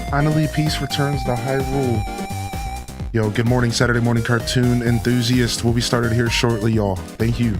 Finally, peace returns to Hyrule. Yo, good morning, Saturday morning cartoon enthusiast. We'll be started here shortly, y'all. Thank you.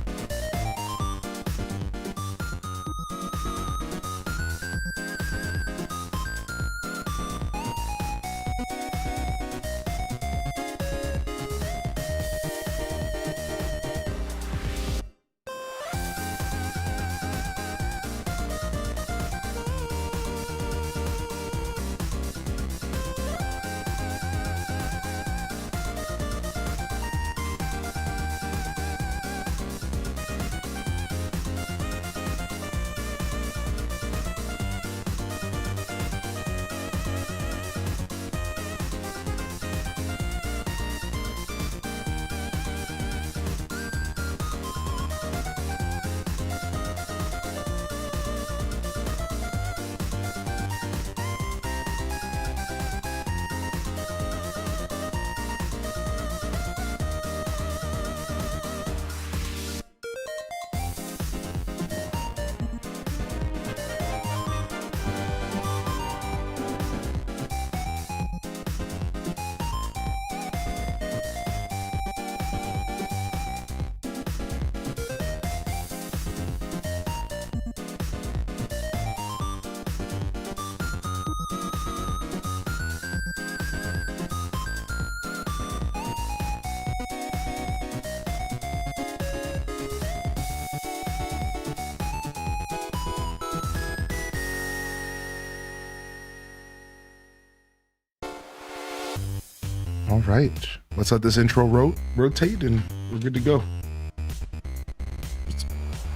All right, let's let this intro rotate and we're good to go. Just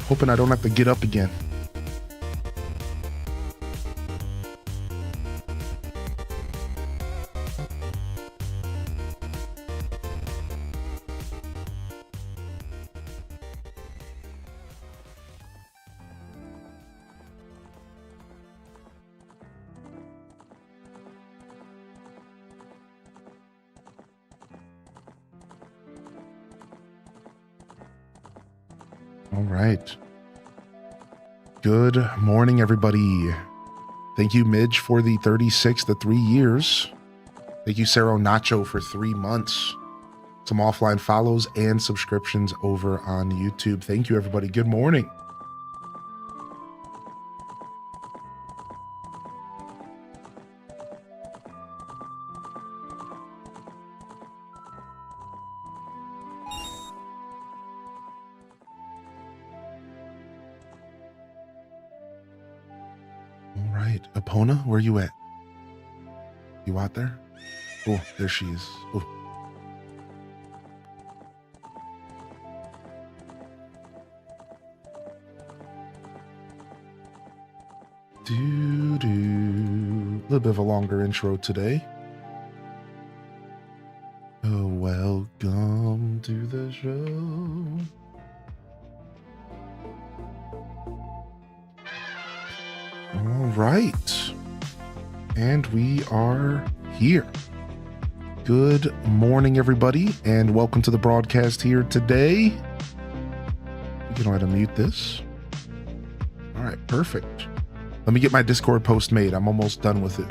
hoping I don't have to get up again. All right. Good morning, everybody. Thank you, Midge, for the 36 to 3 years. Thank you, Sarah Nacho, for 3 months. Some offline follows and subscriptions over on YouTube. Thank you, everybody. Good morning. Epona, where you at? You out there? Oh, there she is. Oh. A little bit of a longer intro today. Oh, welcome to the show. All right, and we are here. Good morning, everybody, and welcome to the broadcast here today. We can go ahead and mute this. All right, perfect. Let me get my Discord post made. I'm almost done with it.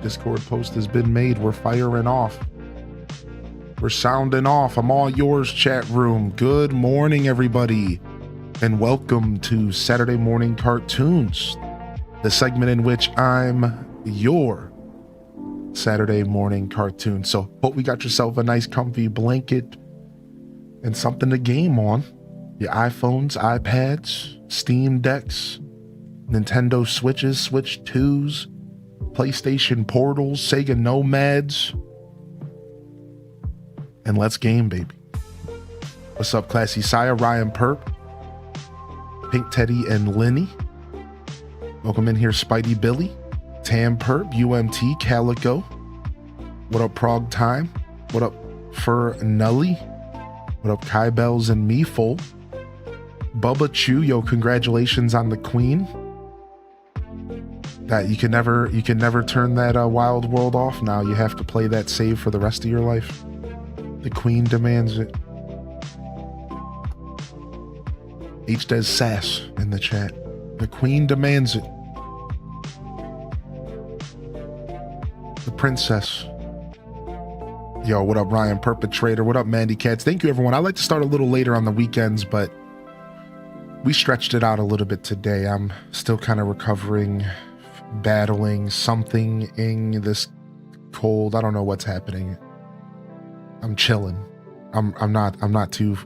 Discord post has been made. We're firing off. We're sounding off. I'm all yours, chat room. Good morning, everybody, and welcome to Saturday Morning Cartoons, the segment in which I'm your Saturday morning cartoon. So hope we got yourself a nice comfy blanket and something to game on. Your iPhones, iPads, Steam Decks, Nintendo Switches, Switch 2s, PlayStation Portals, Sega Nomads, and let's game, baby. What's up, Classy Saya, Ryan Perp, Pink Teddy, and Lenny? Welcome in here, Spidey Billy, Tam Perp, UMT, Calico. What up, Prog Time? What up, Fur Nully? What up, Kai Bells and Meeful? Bubba Chew, yo, congratulations on the queen. That you can never turn that wild world off now. You have to play that save for the rest of your life. The queen demands it. H does sass in the chat. The queen demands it. The princess. Yo, what up, Ryan Perpetrator? What up, Mandy Cats? Thank you, everyone. I like to start a little later on the weekends, but we stretched it out a little bit today. I'm still kind of recovering, battling something in this cold. I don't know what's happening. I'm chilling. I'm not too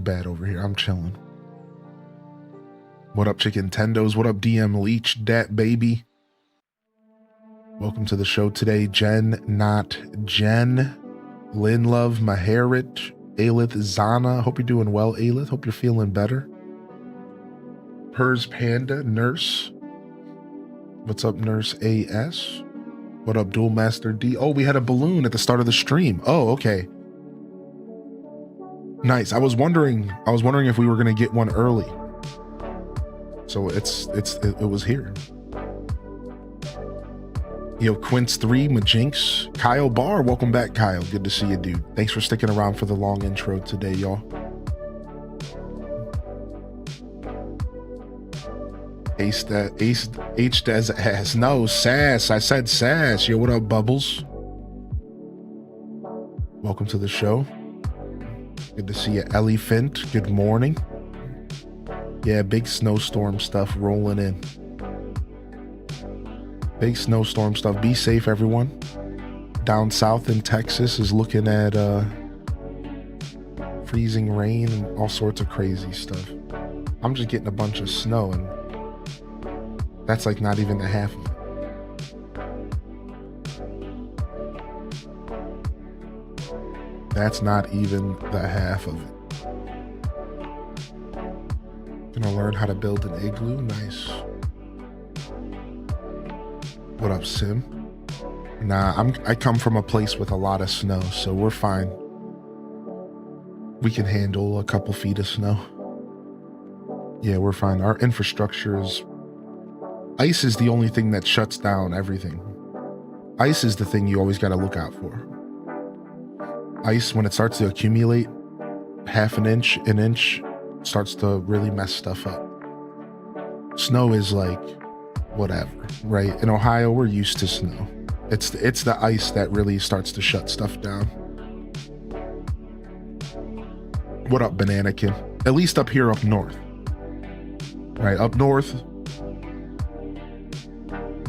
bad over here. I'm chilling. What up, Chicken Tendos? What up, DM Leech? Dat baby. Welcome to the show today, Jen, not Jen, Lynn Love, Maharit, Aelith, Zana. Hope you're doing well, Aelith. Hope you're feeling better. Pers Panda, Nurse. What's up, Nurse AS? What up, Dual Master D? Oh, we had a balloon at the start of the stream. Oh, okay. Nice. I was wondering if we were gonna get one early. So it was here. Yo, Quince 3, Majinx, Kyle Barr. Welcome back, Kyle. Good to see you, dude. Thanks for sticking around for the long intro today, y'all. H does ass. No, sass. I said sass. Yo, what up, Bubbles? Welcome to the show. Good to see you, Ellie Fint. Good morning. Yeah, big snowstorm stuff rolling in. Big snowstorm stuff. Be safe, everyone. Down south in Texas is looking at freezing rain and all sorts of crazy stuff. I'm just getting a bunch of snow, and that's like not even the half of it. That's not even the half of it. Gonna learn how to build an igloo. Nice. What up, Sim? Nah, I come from a place with a lot of snow, so we're fine. We can handle a couple feet of snow. Yeah, we're fine. Our infrastructure is... Ice is the only thing that shuts down everything. Ice is the thing you always got to look out for. Ice, when it starts to accumulate, half an inch, starts to really mess stuff up. Snow is like... whatever, right? In Ohio, we're used to snow. It's the ice that really starts to shut stuff down. What up, Bananakin? At least up here, up north. Right, up north,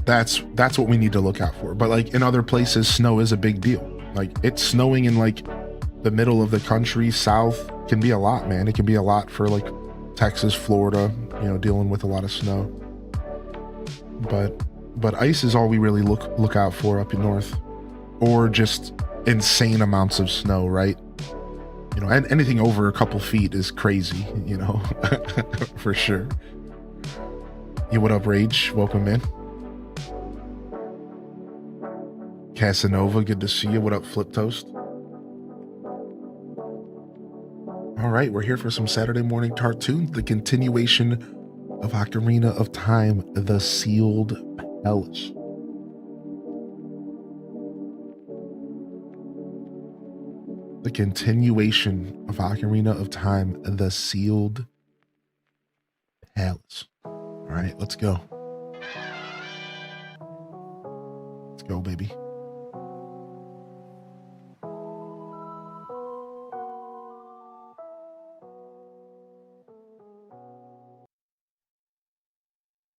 that's what we need to look out for. But like in other places, snow is a big deal. Like it's snowing in like the middle of the country, south, can be a lot, man. It can be a lot for like Texas, Florida, dealing with a lot of snow. But ice is all we really look out for up in north, or just insane amounts of snow, right? And anything over a couple feet is crazy, for sure. Yeah, what up, Rage? Welcome in. Casanova, good to see you. What up, Flip Toast? All right, we're here for some Saturday morning cartoons, the continuation of Ocarina of Time, The Sealed Palace. The continuation of Ocarina of Time, The Sealed Palace. All right, let's go. Let's go, baby.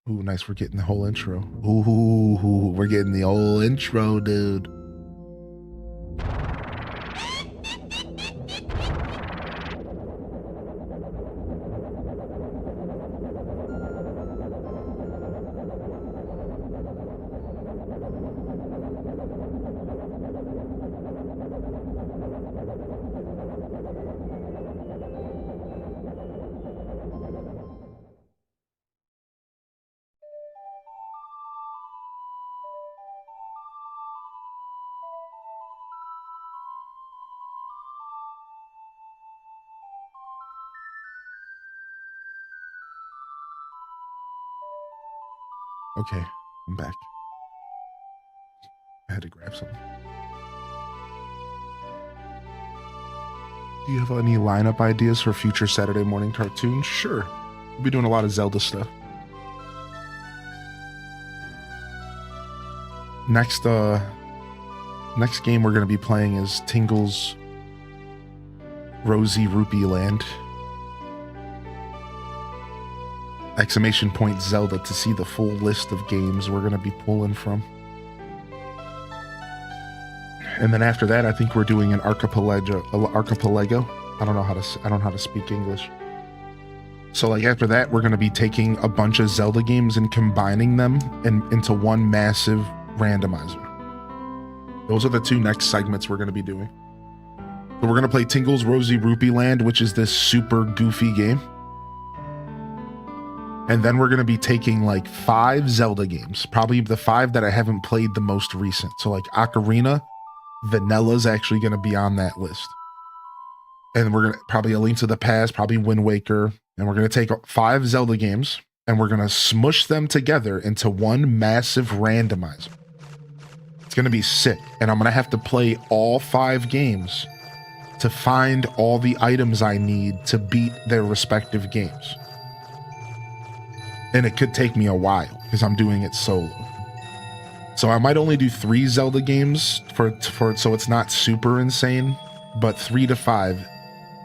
Ooh, nice. We're getting the whole intro. Ooh, we're getting the whole intro, dude. Okay, I'm back. I had to grab something. Do you have any lineup ideas for future Saturday morning cartoons? Sure. We'll be doing a lot of Zelda stuff. Next game we're going to be playing is Tingle's Rosy Rupee Land. Exclamation point Zelda to see the full list of games we're going to be pulling from. And then after that, I think we're doing an archipelago. I don't know how to speak English. So like after that, we're going to be taking a bunch of Zelda games and combining them into one massive randomizer. Those are the two next segments we're going to be doing. So we're going to play Tingle's Rosy Rupee Land, which is this super goofy game. And then we're going to be taking like 5 Zelda games, probably the 5 that I haven't played the most recent. So like Ocarina, Vanilla's actually going to be on that list. And we're going to probably A Link to the Past, probably Wind Waker. And we're going to take 5 Zelda games and we're going to smush them together into one massive randomizer. It's going to be sick. And I'm going to have to play all 5 games to find all the items I need to beat their respective games. And it could take me a while because I'm doing it solo. So I might only do 3 Zelda games for so it's not super insane, but 3 to 5.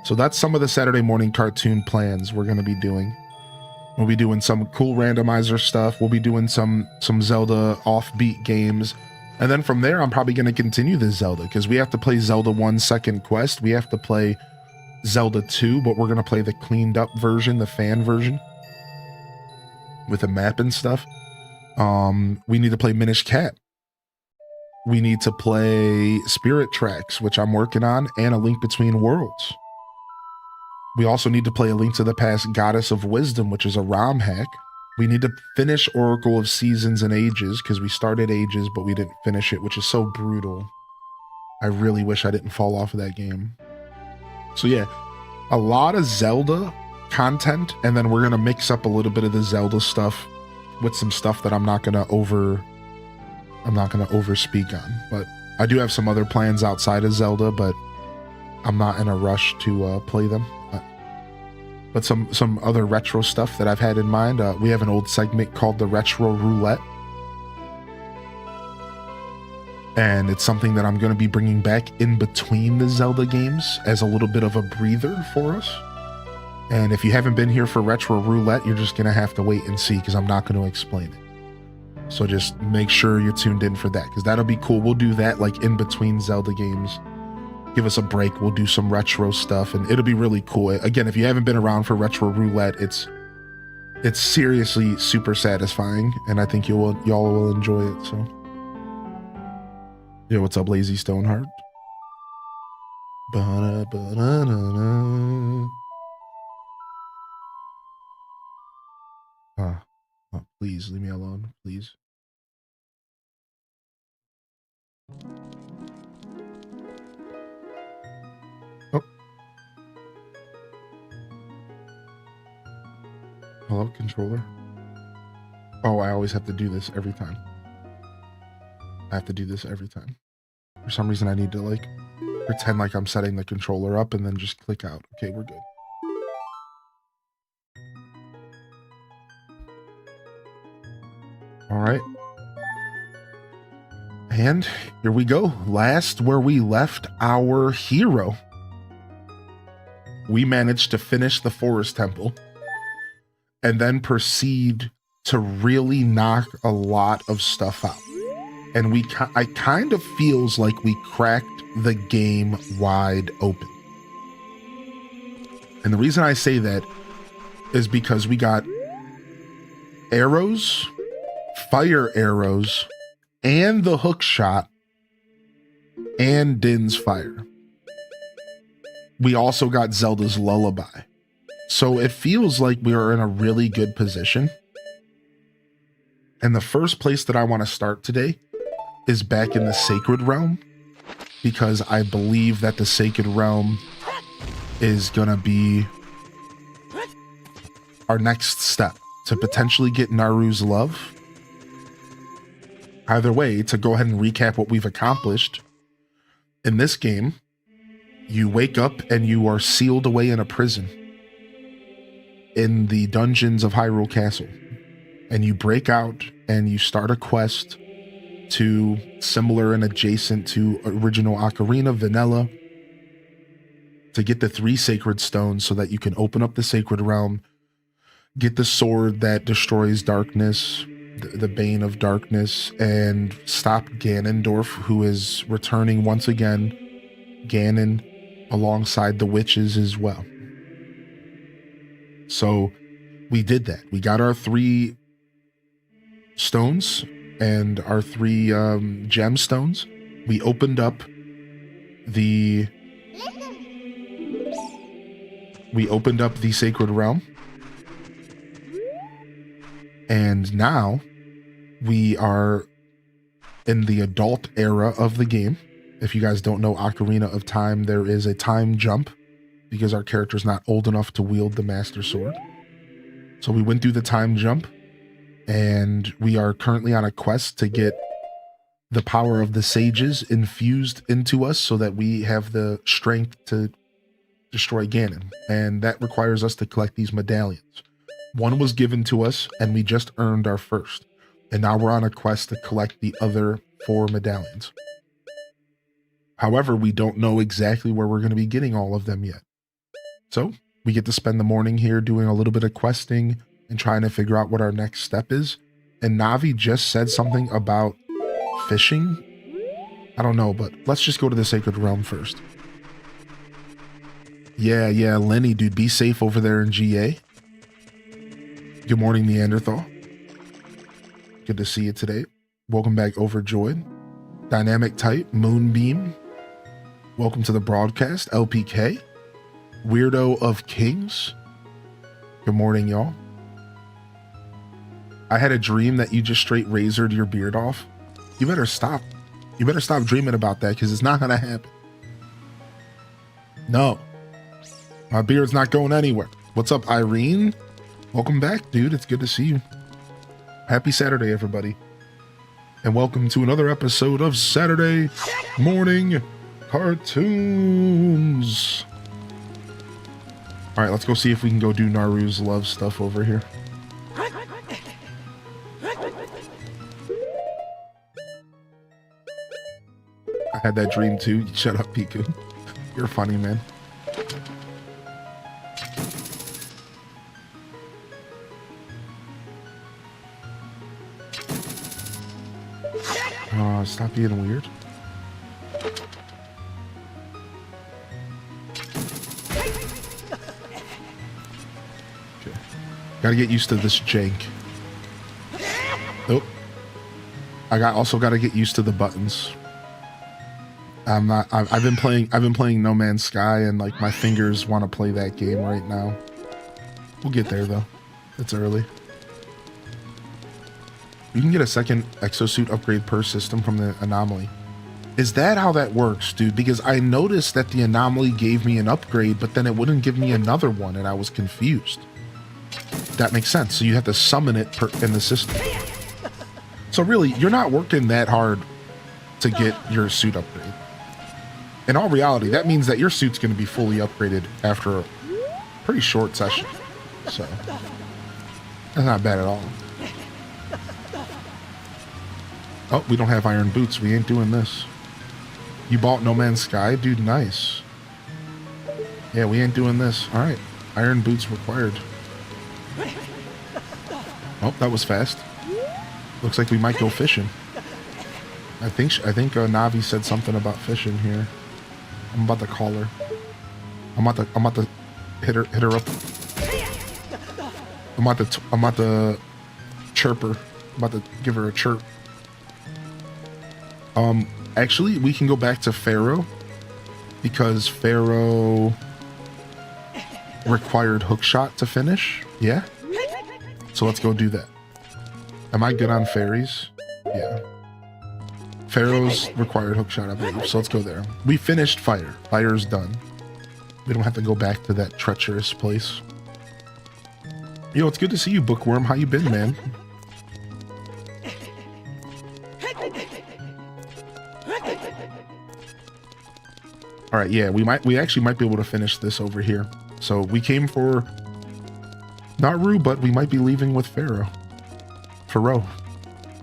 So that's some of the Saturday morning cartoon plans we're going to be doing. We'll be doing some cool randomizer stuff. We'll be doing some Zelda offbeat games. And then from there, I'm probably going to continue this Zelda because we have to play Zelda 1 Second Quest. We have to play Zelda 2, but we're going to play the cleaned up version, the fan version, with a map and stuff. We need to play Minish Cap. We need to play Spirit Tracks, which I'm working on, and A Link Between Worlds. We also need to play A Link to the Past Goddess of Wisdom, which is a ROM hack. We need to finish Oracle of Seasons and Ages, because we started Ages, but we didn't finish it, which is so brutal. I really wish I didn't fall off of that game. So yeah, a lot of Zelda content, and then we're going to mix up a little bit of the Zelda stuff with some stuff that I'm not going to overspeak on. But I do have some other plans outside of Zelda, but I'm not in a rush to play them. But some other retro stuff that I've had in mind. We have an old segment called the Retro Roulette. And it's something that I'm going to be bringing back in between the Zelda games as a little bit of a breather for us. And if you haven't been here for Retro Roulette, you're just going to have to wait and see because I'm not going to explain it. So just make sure you're tuned in for that because that'll be cool. We'll do that like in between Zelda games. Give us a break. We'll do some retro stuff and it'll be really cool. Again, if you haven't been around for Retro Roulette, it's seriously super satisfying and I think y'all will enjoy it. So, yeah, what's up, Lazy Stoneheart? Oh, please leave me alone, please. Oh. Hello, controller. Oh, I always have to do this every time. I have to do this every time. For some reason, I need to like pretend like I'm setting the controller up and then just click out. Okay, we're good. All right. And here we go. Last where we left our hero. We managed to finish the Forest Temple and then proceed to really knock a lot of stuff out. And I kind of feels like we cracked the game wide open. And the reason I say that is because we got arrows, fire arrows, and the hook shot, and Din's fire. We also got Zelda's Lullaby. So it feels like we are in a really good position. And the first place that I want to start today is back in the Sacred Realm, because I believe that the Sacred Realm is going to be our next step to potentially get Naru's love Either way, to go ahead and recap what we've accomplished, in this game, you wake up and you are sealed away in a prison in the dungeons of Hyrule Castle. And you break out and you start a quest to, similar and adjacent to original Ocarina, Vanilla, to get the 3 sacred stones so that you can open up the sacred realm, get the sword that destroys darkness, the Bane of Darkness, and stop Ganondorf, who is returning once again, Ganon, alongside the witches as well. So we did that. We got our 3 stones and our 3 gemstones. We opened up the sacred realm, and now we are in the adult era of the game. If you guys don't know Ocarina of Time, there is a time jump because our character's not old enough to wield the Master Sword. So we went through the time jump, and we are currently on a quest to get the power of the sages infused into us so that we have the strength to destroy Ganon. And that requires us to collect these medallions. 1 was given to us, and we just earned our first. And now we're on a quest to collect the other 4 medallions. However, we don't know exactly where we're going to be getting all of them yet. So we get to spend the morning here doing a little bit of questing and trying to figure out what our next step is. And Navi just said something about fishing. I don't know, but let's just go to the Sacred Realm first. Yeah, Lenny, dude, be safe over there in GA. Good morning, Neanderthal. Good to see you today. Welcome back, Overjoyed. Dynamic Type, Moonbeam. Welcome to the broadcast, LPK. Weirdo of Kings. Good morning, y'all. I had a dream that you just straight razored your beard off. You better stop. You better stop dreaming about that, because it's not going to happen. No. My beard's not going anywhere. What's up, Irene? Welcome back, dude. It's good to see you. Happy Saturday, everybody. And welcome to another episode of Saturday Morning Cartoons. All right, let's go see if we can go do Naru's love stuff over here. I had that dream too. Shut up, Piku. You're funny, man. Stop being weird. Okay. Gotta get used to this jank. Nope. Also gotta get used to the buttons. I've been playing No Man's Sky, and like my fingers want to play that game right now. We'll get there though. It's early. You can get a second exosuit upgrade per system from the anomaly. Is that how that works, dude? Because I noticed that the anomaly gave me an upgrade, but then it wouldn't give me another one, and I was confused. That makes sense. So you have to summon it in the system. So really, you're not working that hard to get your suit upgrade. In all reality, that means that your suit's going to be fully upgraded after a pretty short session. So that's not bad at all. Oh, we don't have iron boots. We ain't doing this. You bought No Man's Sky? Dude, nice. Yeah, we ain't doing this. All right. Iron boots required. Oh, that was fast. Looks like we might go fishing. I think Navi said something about fishing here. I'm about to call her. I'm about to hit her up. I'm about to chirp her. I'm about to give her a chirp. Actually, we can go back to Pharaoh, because Pharaoh required hookshot to finish. Yeah? So let's go do that. Am I good on fairies? Yeah. Pharaoh's required hookshot, I believe. So let's go there. We finished Fire. Fire's done. We don't have to go back to that treacherous place. Yo, it's good to see you, Bookworm. How you been, man? All right, yeah, we actually might be able to finish this over here. So we came for not Rue, but we might be leaving with Pharaoh.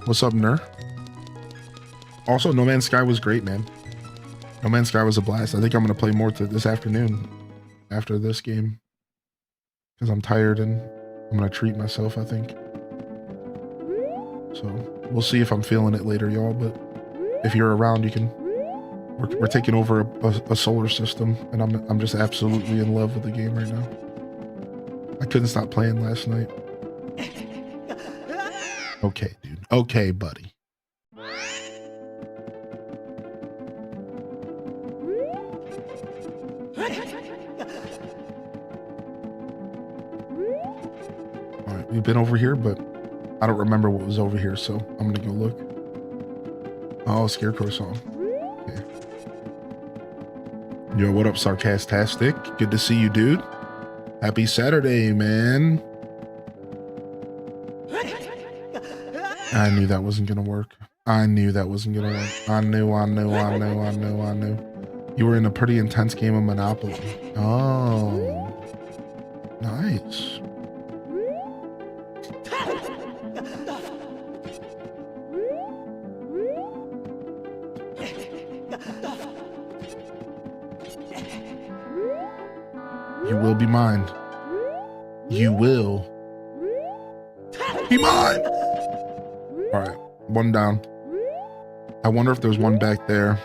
What's up, Ner? Also, No Man's Sky was great, man. No Man's Sky was a blast. I think I'm gonna play more this afternoon after this game because I'm tired and I'm gonna treat myself, I think. So we'll see if I'm feeling it later, y'all. But if you're around, you can. We're taking over a solar system, and I'm just absolutely in love with the game right now. I couldn't stop playing last night. Okay, dude. Okay, buddy. All right, we've been over here, but I don't remember what was over here, so I'm gonna go look. Oh, Scarecrow song. Okay. Yo, what up, Sarcastastic? Good to see you, dude. Happy Saturday, man. I knew that wasn't gonna work. I knew that wasn't gonna work. I knew. You were in a pretty intense game of Monopoly. Oh, nice. You will be mine. You will be mine. All right, one down. I wonder if there's one back there.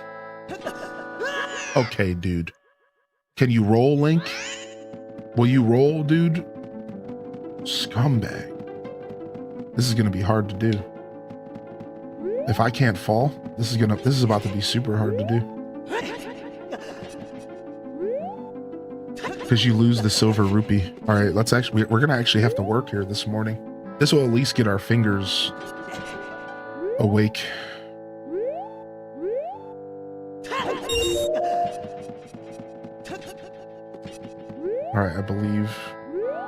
Okay, dude. Can you roll, Link? Will you roll, dude? Scumbag. This is gonna be hard to do. If I can't fall, this is about to be super hard to do. Because you lose the silver rupee. All right, we're gonna actually have to work here this morning. This will at least get our fingers awake. All right, I believe.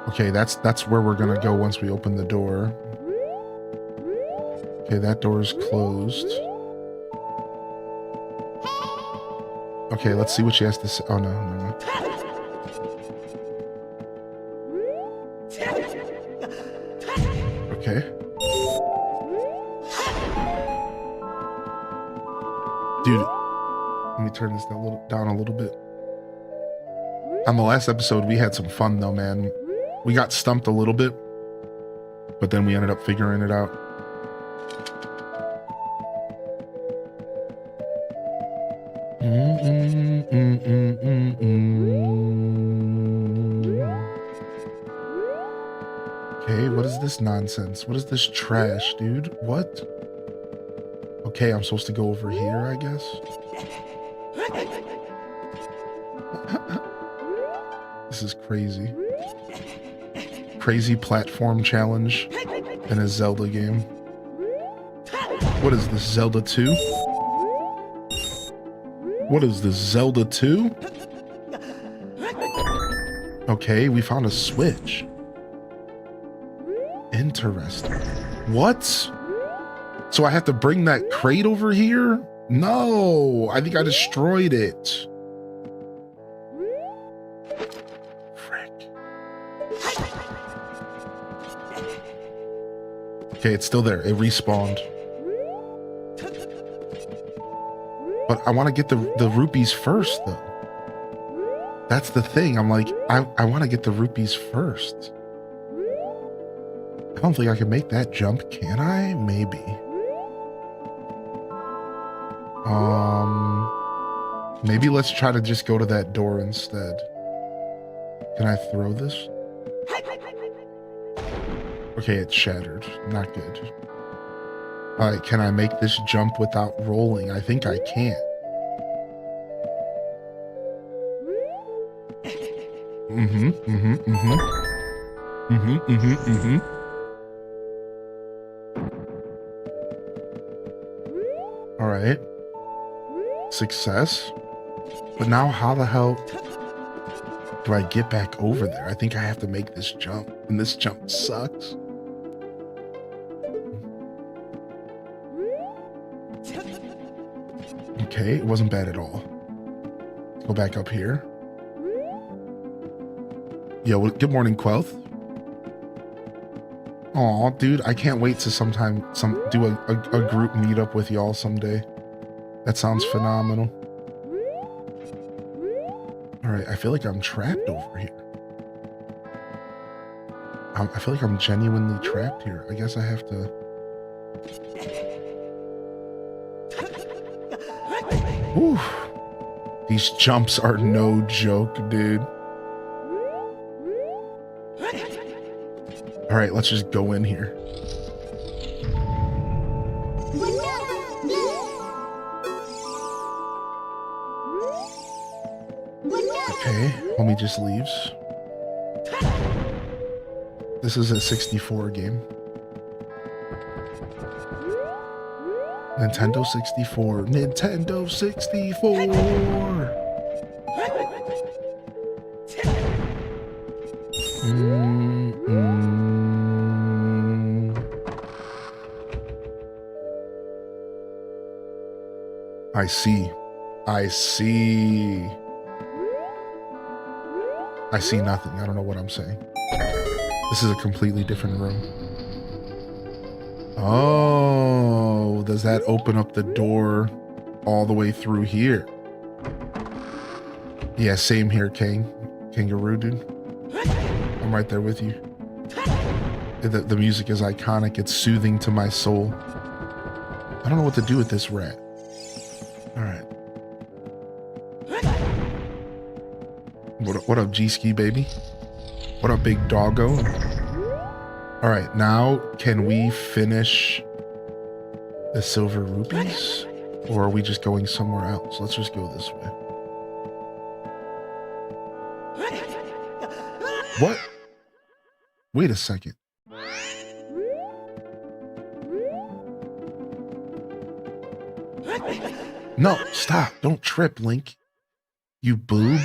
Okay, that's where we're gonna go once we open the door. Okay, that door is closed. Okay, let's see what she has to say. Oh no. Okay. Dude, let me turn this down a little bit. On the last episode, we had some fun though, man. We got stumped a little bit, but then we ended up figuring it out. Okay, what is this nonsense? What is this trash, dude? What? Okay, I'm supposed to go over here, I guess. This is crazy. Crazy platform challenge in a Zelda game. What is this, Zelda 2? What is this, Zelda 2? Okay, we found a switch. Interesting. What? So I have to bring that crate over here? No, I think I destroyed it. Frick. Okay, it's still there. It respawned. But I want to get the rupees first, though. That's the thing. I'm like, I want to get the rupees first. I don't think I can make that jump, can I? Maybe. Maybe let's try to just go to that door instead. Can I throw this? Okay, it's shattered. Not good. All right, can I make this jump without rolling? I think I can. All right. Success. But now how the hell do I get back over there? I think I have to make this jump, and this jump sucks. Okay, it wasn't bad at all. Let's go back up here. Yo, well, good morning, Quelth. Aw, dude, I can't wait to do a group meetup with y'all someday. That sounds phenomenal. All right, I feel like I'm trapped over here. I feel like I'm genuinely trapped here. I guess I have to... Whew. These jumps are no joke, dude. All right, let's just go in here. Okay, homie just leaves. This is a 64 game. Nintendo 64. Nintendo 64! I see. I see. I see nothing. I don't know what I'm saying. This is a completely different room. Oh, does that open up the door all the way through here? Yeah, same here, Kangaroo, dude. I'm right there with you. The music is iconic. It's soothing to my soul. I don't know what to do with this rat. All right. What up, G-Ski, baby? What up, big doggo? All right, now can we finish the silver rupees? Or are we just going somewhere else? Let's just go this way. What? Wait a second. No, stop. Don't trip, Link. You boob.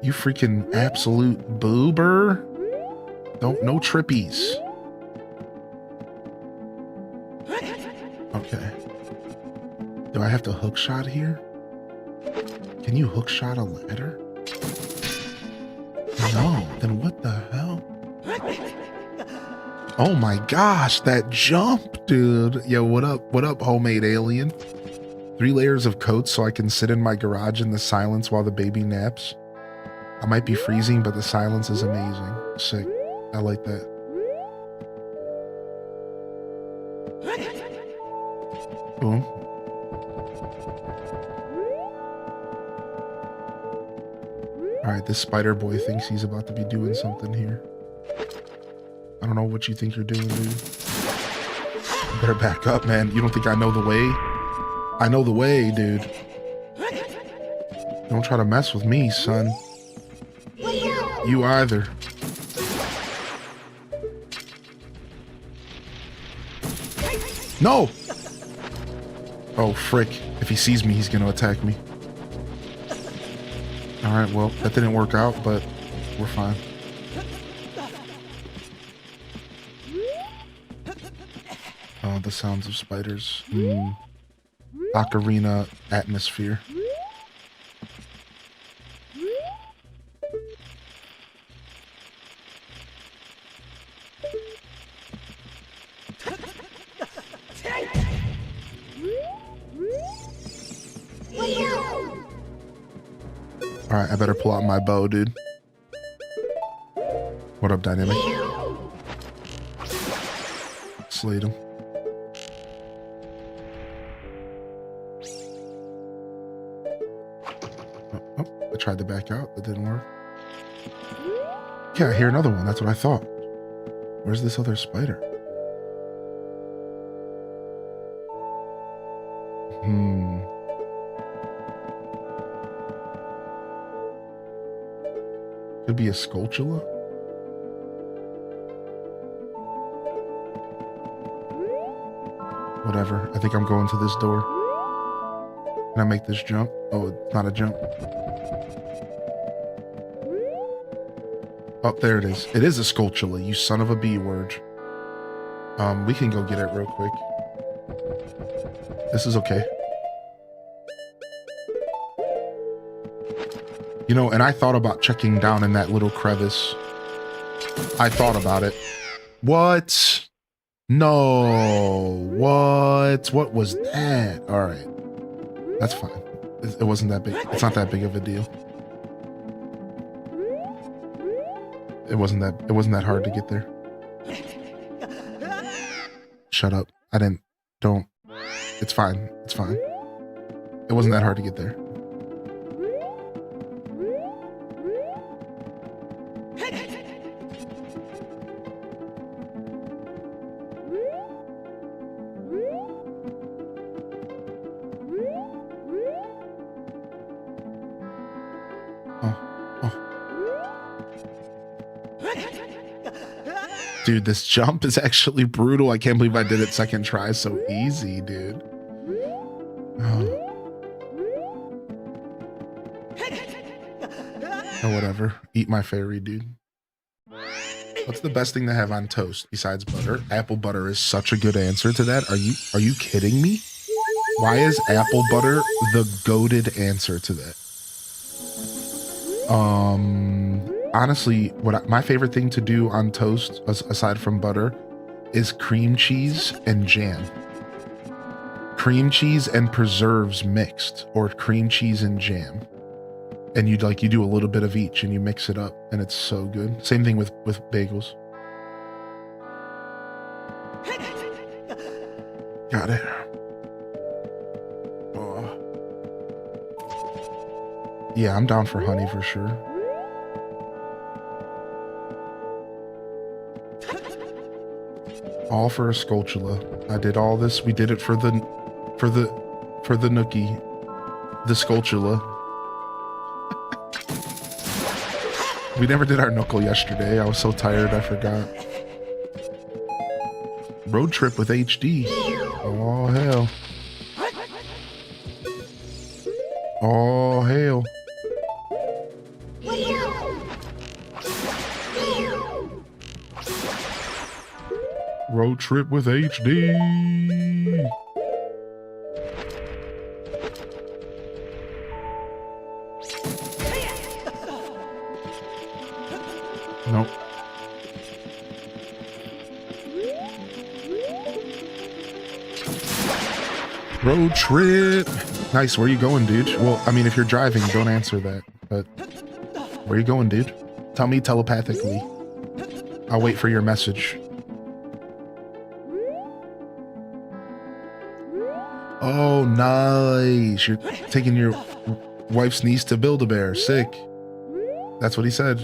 You freaking absolute boober. No trippies. Okay. Do I have to hook shot here? Can you hook shot a ladder? No, then what the hell? Oh my gosh, that jump, dude. Yo, what up, homemade alien? 3 layers of coats so I can sit in my garage in the silence while the baby naps. I might be freezing, but the silence is amazing. Sick. I like that. Boom. All right, this spider boy thinks he's about to be doing something here. I don't know what you think you're doing, dude. You better back up, man. You don't think I know the way? I know the way, dude. Don't try to mess with me, son. You either. No! Oh, frick. If he sees me, he's gonna attack me. Alright, well, that didn't work out, but we're fine. Oh, the sounds of spiders. Ocarina atmosphere. Alright, I better pull out my bow, dude. What up, Dynamic? Slate him. Oh, I tried to back out. That didn't work. Yeah, I hear another one. That's what I thought. Where's this other spider? Could be a Skulltula? Whatever. I think I'm going to this door. Can I make this jump? Oh, it's not a jump. Oh, there it is. It is a Skulltula, you son of a B word. We can go get it real quick. This is okay. You know, and I thought about checking down in that little crevice. I thought about it. What? No. What was that? All right. That's fine. It wasn't that big. It's not that big of a deal. It wasn't that hard to get there. Shut up. Don't. It's fine. It's fine. It wasn't that hard to get there. Dude, this jump is actually brutal. I can't believe I did it second try so easy, dude. Oh, whatever. Eat my fairy, dude. What's the best thing to have on toast besides butter? Apple butter is such a good answer to that. Are you kidding me? Why is apple butter the goated answer to that? Honestly, my favorite thing to do on toast, aside from butter, is cream cheese and jam. Cream cheese and preserves mixed, or cream cheese and jam. And you do a little bit of each and you mix it up, and it's so good. Same thing with bagels. Got it. Oh. Yeah, I'm down for honey for sure. All for a sculptula. I did all this. We did it for the nookie, the sculptula. We never did our knuckle yesterday. I was so tired I forgot. Road trip with HD. Oh hell. Oh hell. Road trip with HD. Nope. Road trip. Nice. Where you going, dude? Well, I mean, if you're driving, don't answer that. But where you going, dude? Tell me telepathically. I'll wait for your message. Oh, nice. You're taking your wife's niece to Build-A-Bear. Sick. That's what he said.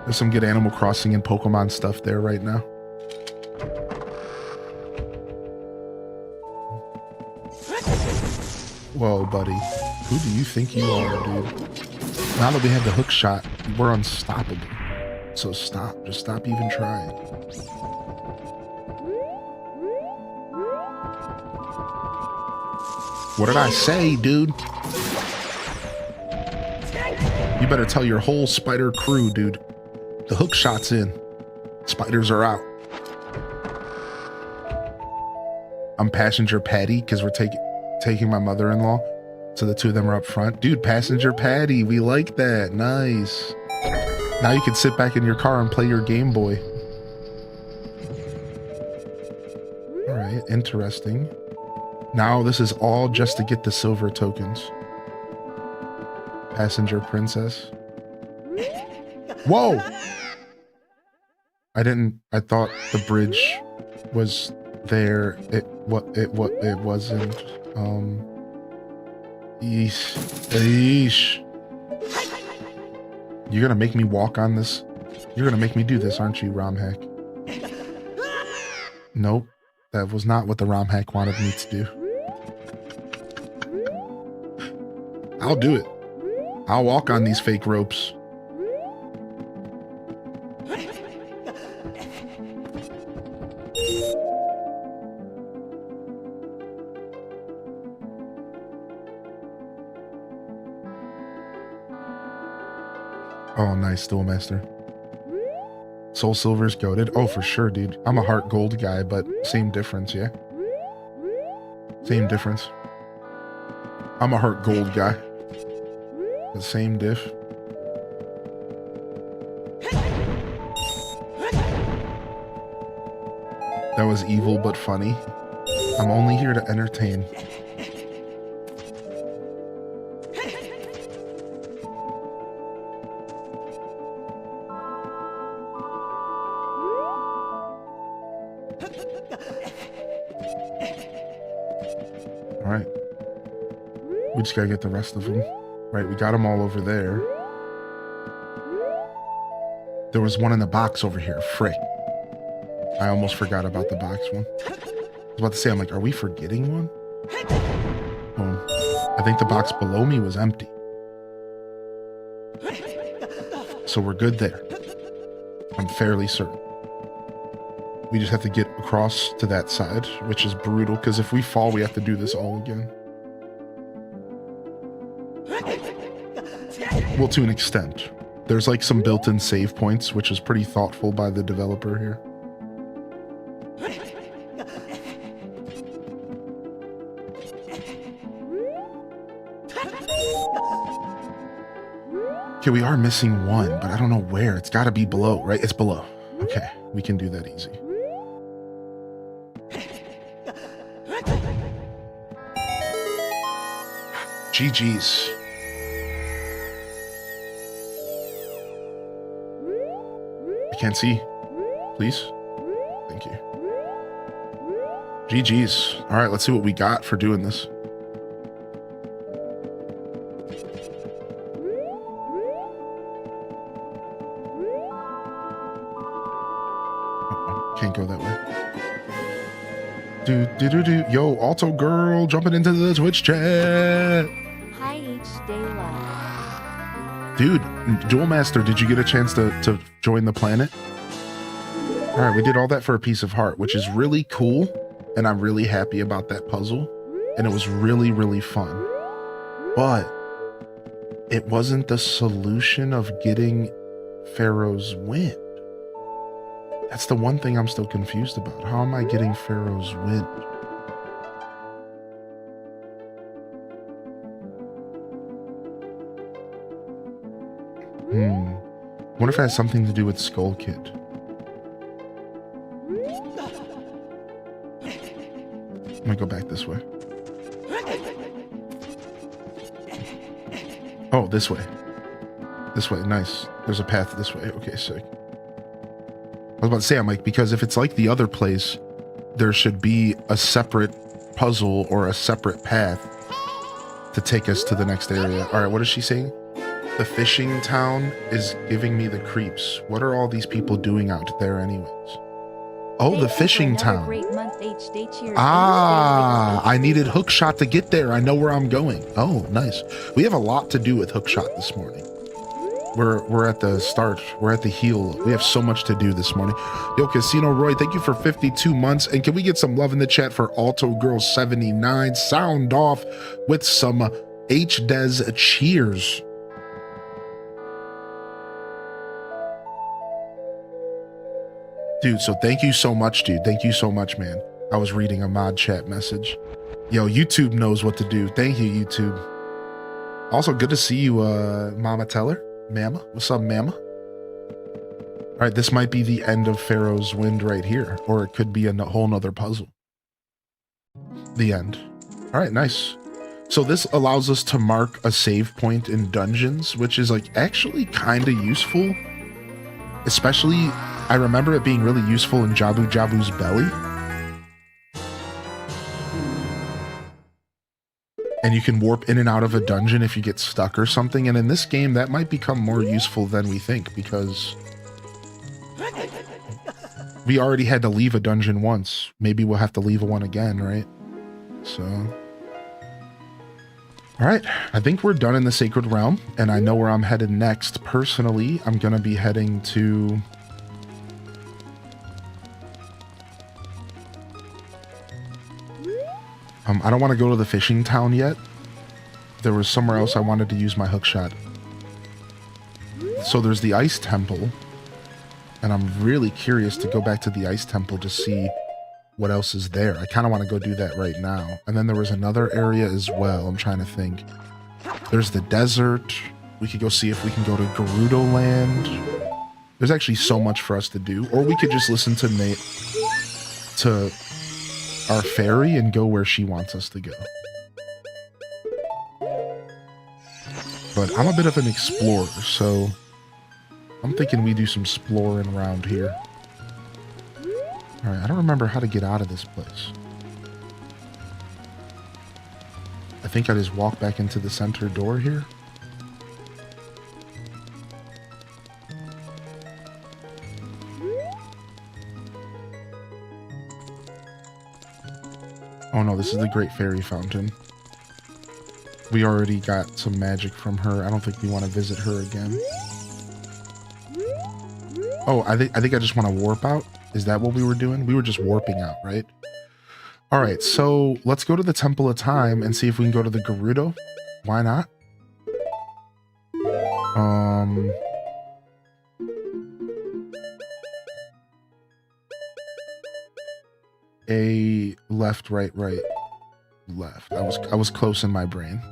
There's some good Animal Crossing and Pokemon stuff there right now. Whoa, buddy. Who do you think you are, dude? Now that we have the hook shot, we're unstoppable. So stop. Just stop even trying. What did I say, dude? You better tell your whole spider crew, dude. The hook shot's in. Spiders are out. I'm passenger Patty because we're taking my mother-in-law. So the two of them are up front. Dude, passenger Patty. We like that. Nice. Now you can sit back in your car and play your Game Boy. All right, interesting. Now this is all just to get the silver tokens. Passenger princess. Whoa! I thought the bridge was there. It wasn't. Eesh. You're gonna make me walk on this? You're gonna make me do this, aren't you, ROM hack? Nope. That was not what the ROM hack wanted me to do. I'll do it. I'll walk on these fake ropes. Oh, nice, Duelmaster. Soul Silver's goated. Oh, for sure, dude. I'm a Heart Gold guy, but same difference, yeah? Same difference. I'm a heart gold guy. The same diff. That was evil but funny. I'm only here to entertain. All right. We just gotta get the rest of them. Right, we got them all over there. There was one in the box over here. Frick. I almost forgot about the box one. I was about to say, I'm like, are we forgetting one? Oh, I think the box below me was empty. So we're good there. I'm fairly certain. We just have to get across to that side, which is brutal, because if we fall, we have to do this all again. Well, to an extent. There's like some built-in save points, which is pretty thoughtful by the developer here. Okay, we are missing one, but I don't know where. It's got to be below, right? It's below. Okay, we can do that easy. GG's. I can't see. Please. Thank you. GG's. All right, let's see what we got for doing this. Can't go that way. Yo, Alto girl jumping into the Twitch chat. Hi, H. Dude, Duel Master, did you get a chance to join the planet? All right, we did all that for a piece of heart, which is really cool. And I'm really happy about that puzzle. And it was really, really fun. But it wasn't the solution of getting Pharaoh's Wind. That's the one thing I'm still confused about. How am I getting Pharaoh's Wind? Wonder if it has something to do with Skull Kid. I'm gonna go back this way. Oh, this way. This way, nice. There's a path this way. Okay, sick. I was about to say, I'm like, because if it's like the other place, there should be a separate puzzle or a separate path to take us to the next area. All right, what is she saying? The fishing town is giving me the creeps. What are all these people doing out there anyways? Oh, the fishing town. Ah, I needed hookshot to get there. I know where I'm going. Oh, nice. We have a lot to do with hookshot this morning. We're at the start. We're at the heel. We have so much to do this morning. Yo, Casino Roy, thank you for 52 months. And can we get some love in the chat for Alto Girl 79? Sound off with some HDez cheers. Dude, so thank you so much, dude. Thank you so much, man. I was reading a mod chat message. Yo, YouTube knows what to do. Thank you, YouTube. Also, good to see you, Mama Teller. Mama, what's up, Mama? All right, this might be the end of Pharaoh's Wind right here, or it could be a whole nother puzzle. The end. All right, nice. So this allows us to mark a save point in dungeons, which is like actually kind of useful. Especially, I remember it being really useful in Jabu Jabu's belly. And you can warp in and out of a dungeon if you get stuck or something. And in this game, that might become more useful than we think, because we already had to leave a dungeon once. Maybe we'll have to leave one again, right? So, all right, I think we're done in the Sacred Realm, and I know where I'm headed next. Personally, I'm gonna be heading to... I don't want to go to the fishing town yet. There was somewhere else I wanted to use my hookshot. So there's the Ice Temple, and I'm really curious to go back to the Ice Temple to see what else is there. I kind of want to go do that right now. And then there was another area as well. I'm trying to think. There's the desert. We could go see if we can go to Gerudo Land. There's actually so much for us to do. Or we could just listen to our fairy and go where she wants us to go. But I'm a bit of an explorer, so I'm thinking we do some exploring around here. Alright, I don't remember how to get out of this place. I think I just walk back into the center door here. Oh no, this is the Great Fairy Fountain. We already got some magic from her. I don't think we want to visit her again. Oh, I think I just want to warp out. Is that what we were doing? We were just warping out, right? All right, so let's go to the Temple of Time and see if we can go to the Gerudo. Why not? A left, right, right, left. I was close in my brain.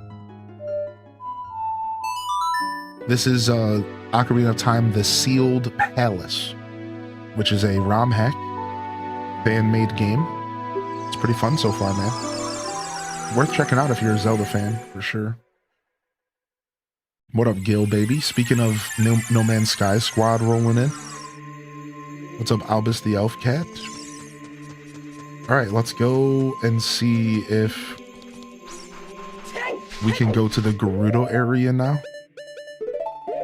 This is Ocarina of Time: The Sealed Palace, which is a ROM hack fan-made game. It's pretty fun so far, man. Worth checking out if you're a Zelda fan, for sure. What up, Gil, baby? Speaking of No Man's Sky squad rolling in. What's up, Albus the Elf Cat? All right, let's go and see if we can go to the Gerudo area now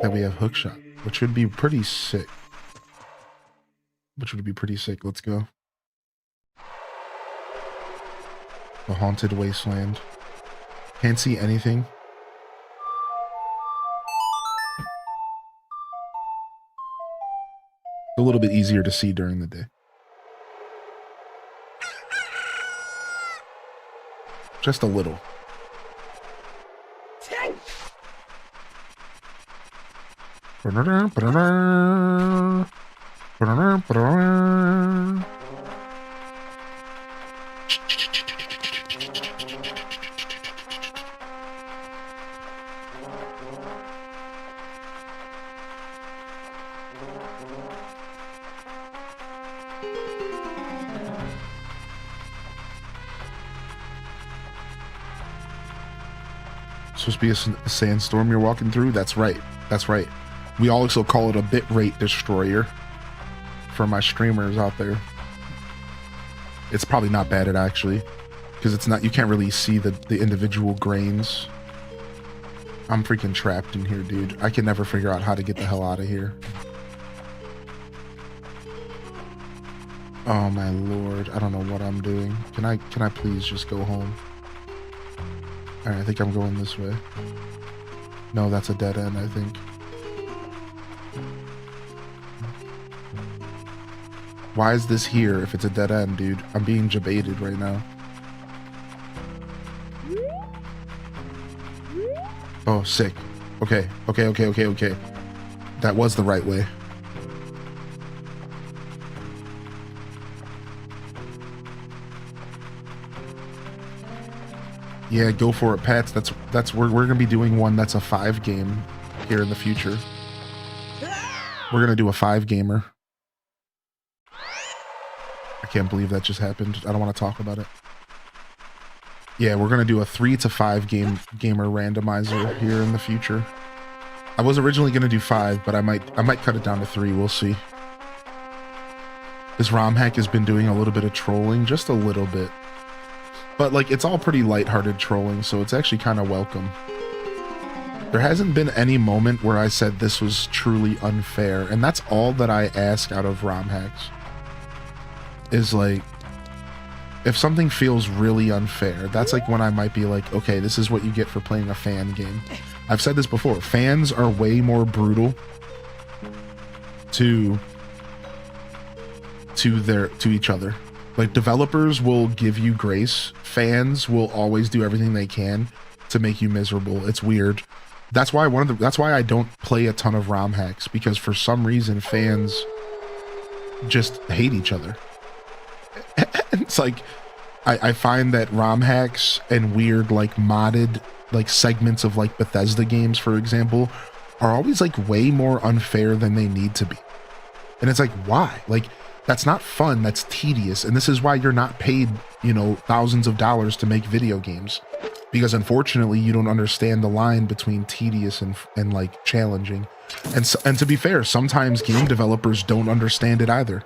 that we have hookshot, which would be pretty sick. Let's go. The Haunted Wasteland. Can't see anything. A little bit easier to see during the day. Just a little. Supposed to be a sandstorm you're walking through? That's right. That's right. We also call it a bitrate destroyer for my streamers out there. It's probably not bad, actually, because it's not, you can't really see the individual grains. I'm freaking trapped in here, dude. I can never figure out how to get the hell out of here. Oh my lord, I don't know what I'm doing. Can I please just go home? Alright, I think I'm going this way. No, that's a dead end, I think. Why is this here if it's a dead end, dude? I'm being jebaited right now. Oh, sick. Okay. That was the right way. Yeah, go for it, Pats. That's we're gonna be doing one that's a 5 game here in the future. We're gonna do a 5 gamer. I can't believe that just happened. I don't want to talk about it. Yeah, we're gonna do a 3 to 5 gamer randomizer here in the future. I was originally gonna do 5, but I might cut it down to 3. We'll see. This ROM hack has been doing a little bit of trolling, just a little bit. But like, it's all pretty lighthearted trolling, so it's actually kind of welcome. There hasn't been any moment where I said this was truly unfair, and that's all that I ask out of ROM hacks. Is like, if something feels really unfair, that's like when I might be like, okay, this is what you get for playing a fan game. I've said this before, fans are way more brutal to each other. Like, developers will give you grace. Fans will always do everything they can to make you miserable. It's weird. That's why that's why I don't play a ton of ROM hacks, because for some reason fans just hate each other. It's like, I find that ROM hacks and weird, like, modded, like, segments of, like, Bethesda games, for example, are always, like, way more unfair than they need to be. And it's like, why? Like, that's not fun, that's tedious, and this is why you're not paid, you know, thousands of dollars to make video games. Because unfortunately, you don't understand the line between tedious and like, challenging. And to be fair, sometimes game developers don't understand it either.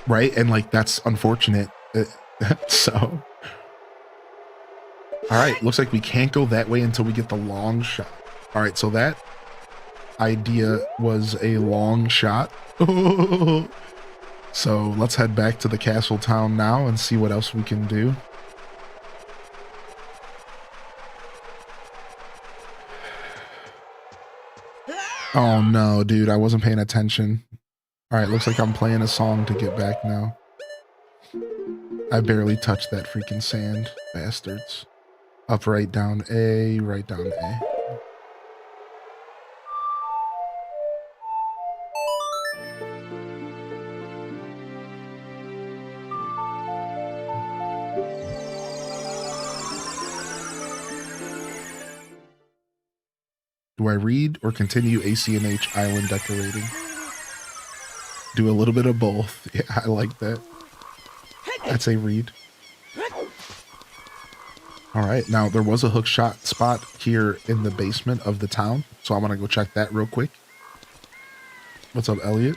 Right? And like, that's unfortunate. So, all right, looks like we can't go that way until we get the long shot. All right, so that idea was a long shot. So let's head back to the castle town now and see what else we can do. Oh no, dude, I wasn't paying attention. All right, looks like I'm playing a song to get back now. I barely touched that freaking sand, bastards. Up, right, down, A, right, down, A. Do I read or continue ACNH island decorating? Do a little bit of both. Yeah, I like that. That's a read. All right, now there was a hook shot spot here in the basement of the town, so I'm gonna go check that real quick. What's up, Elliot?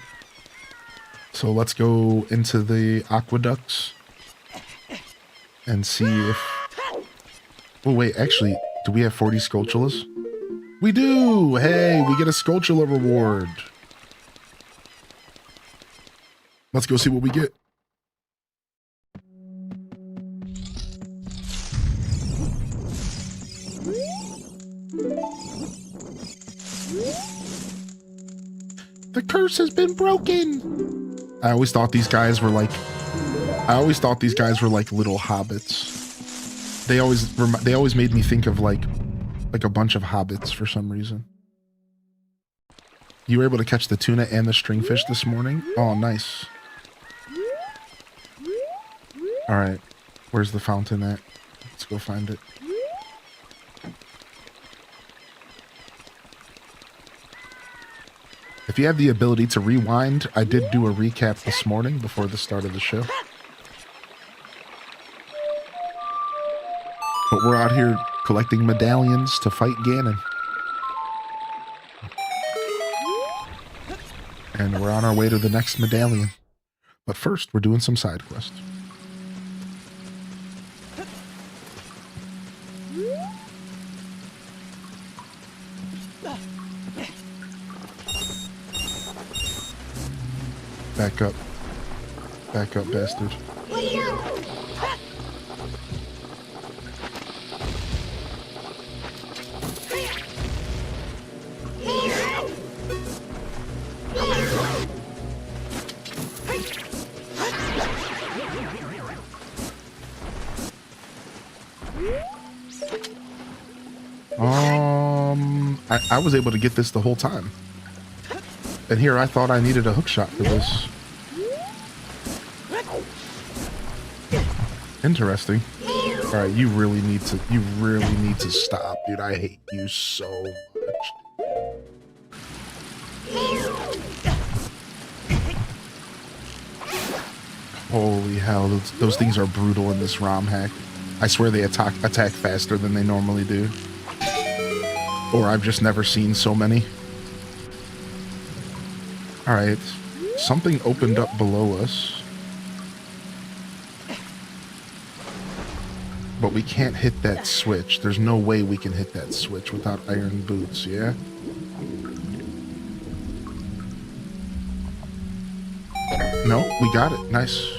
So let's go into the aqueducts and see if... Oh wait, actually, do we have 40 Sculptulas? We do! Hey, we get a Sculptula reward. Let's go see what we get. The curse has been broken. I always thought these guys were like little hobbits. They always made me think of like a bunch of hobbits for some reason. You were able to catch the tuna and the stringfish this morning? Oh, nice. All right, where's the fountain at? Let's go find it. If you have the ability to rewind, I did do a recap this morning before the start of the show. But we're out here collecting medallions to fight Ganon. And we're on our way to the next medallion. But first, we're doing some side quests. Back up. Back up, bastard. I was able to get this the whole time. And here I thought I needed a hook shot for this. Interesting. Alright, you really need to stop, dude. I hate you so much. Holy hell, those things are brutal in this ROM hack. I swear they attack faster than they normally do. Or I've just never seen so many. Alright, something opened up below us. But we can't hit that switch. There's no way we can hit that switch without iron boots, yeah? No, we got it. Nice.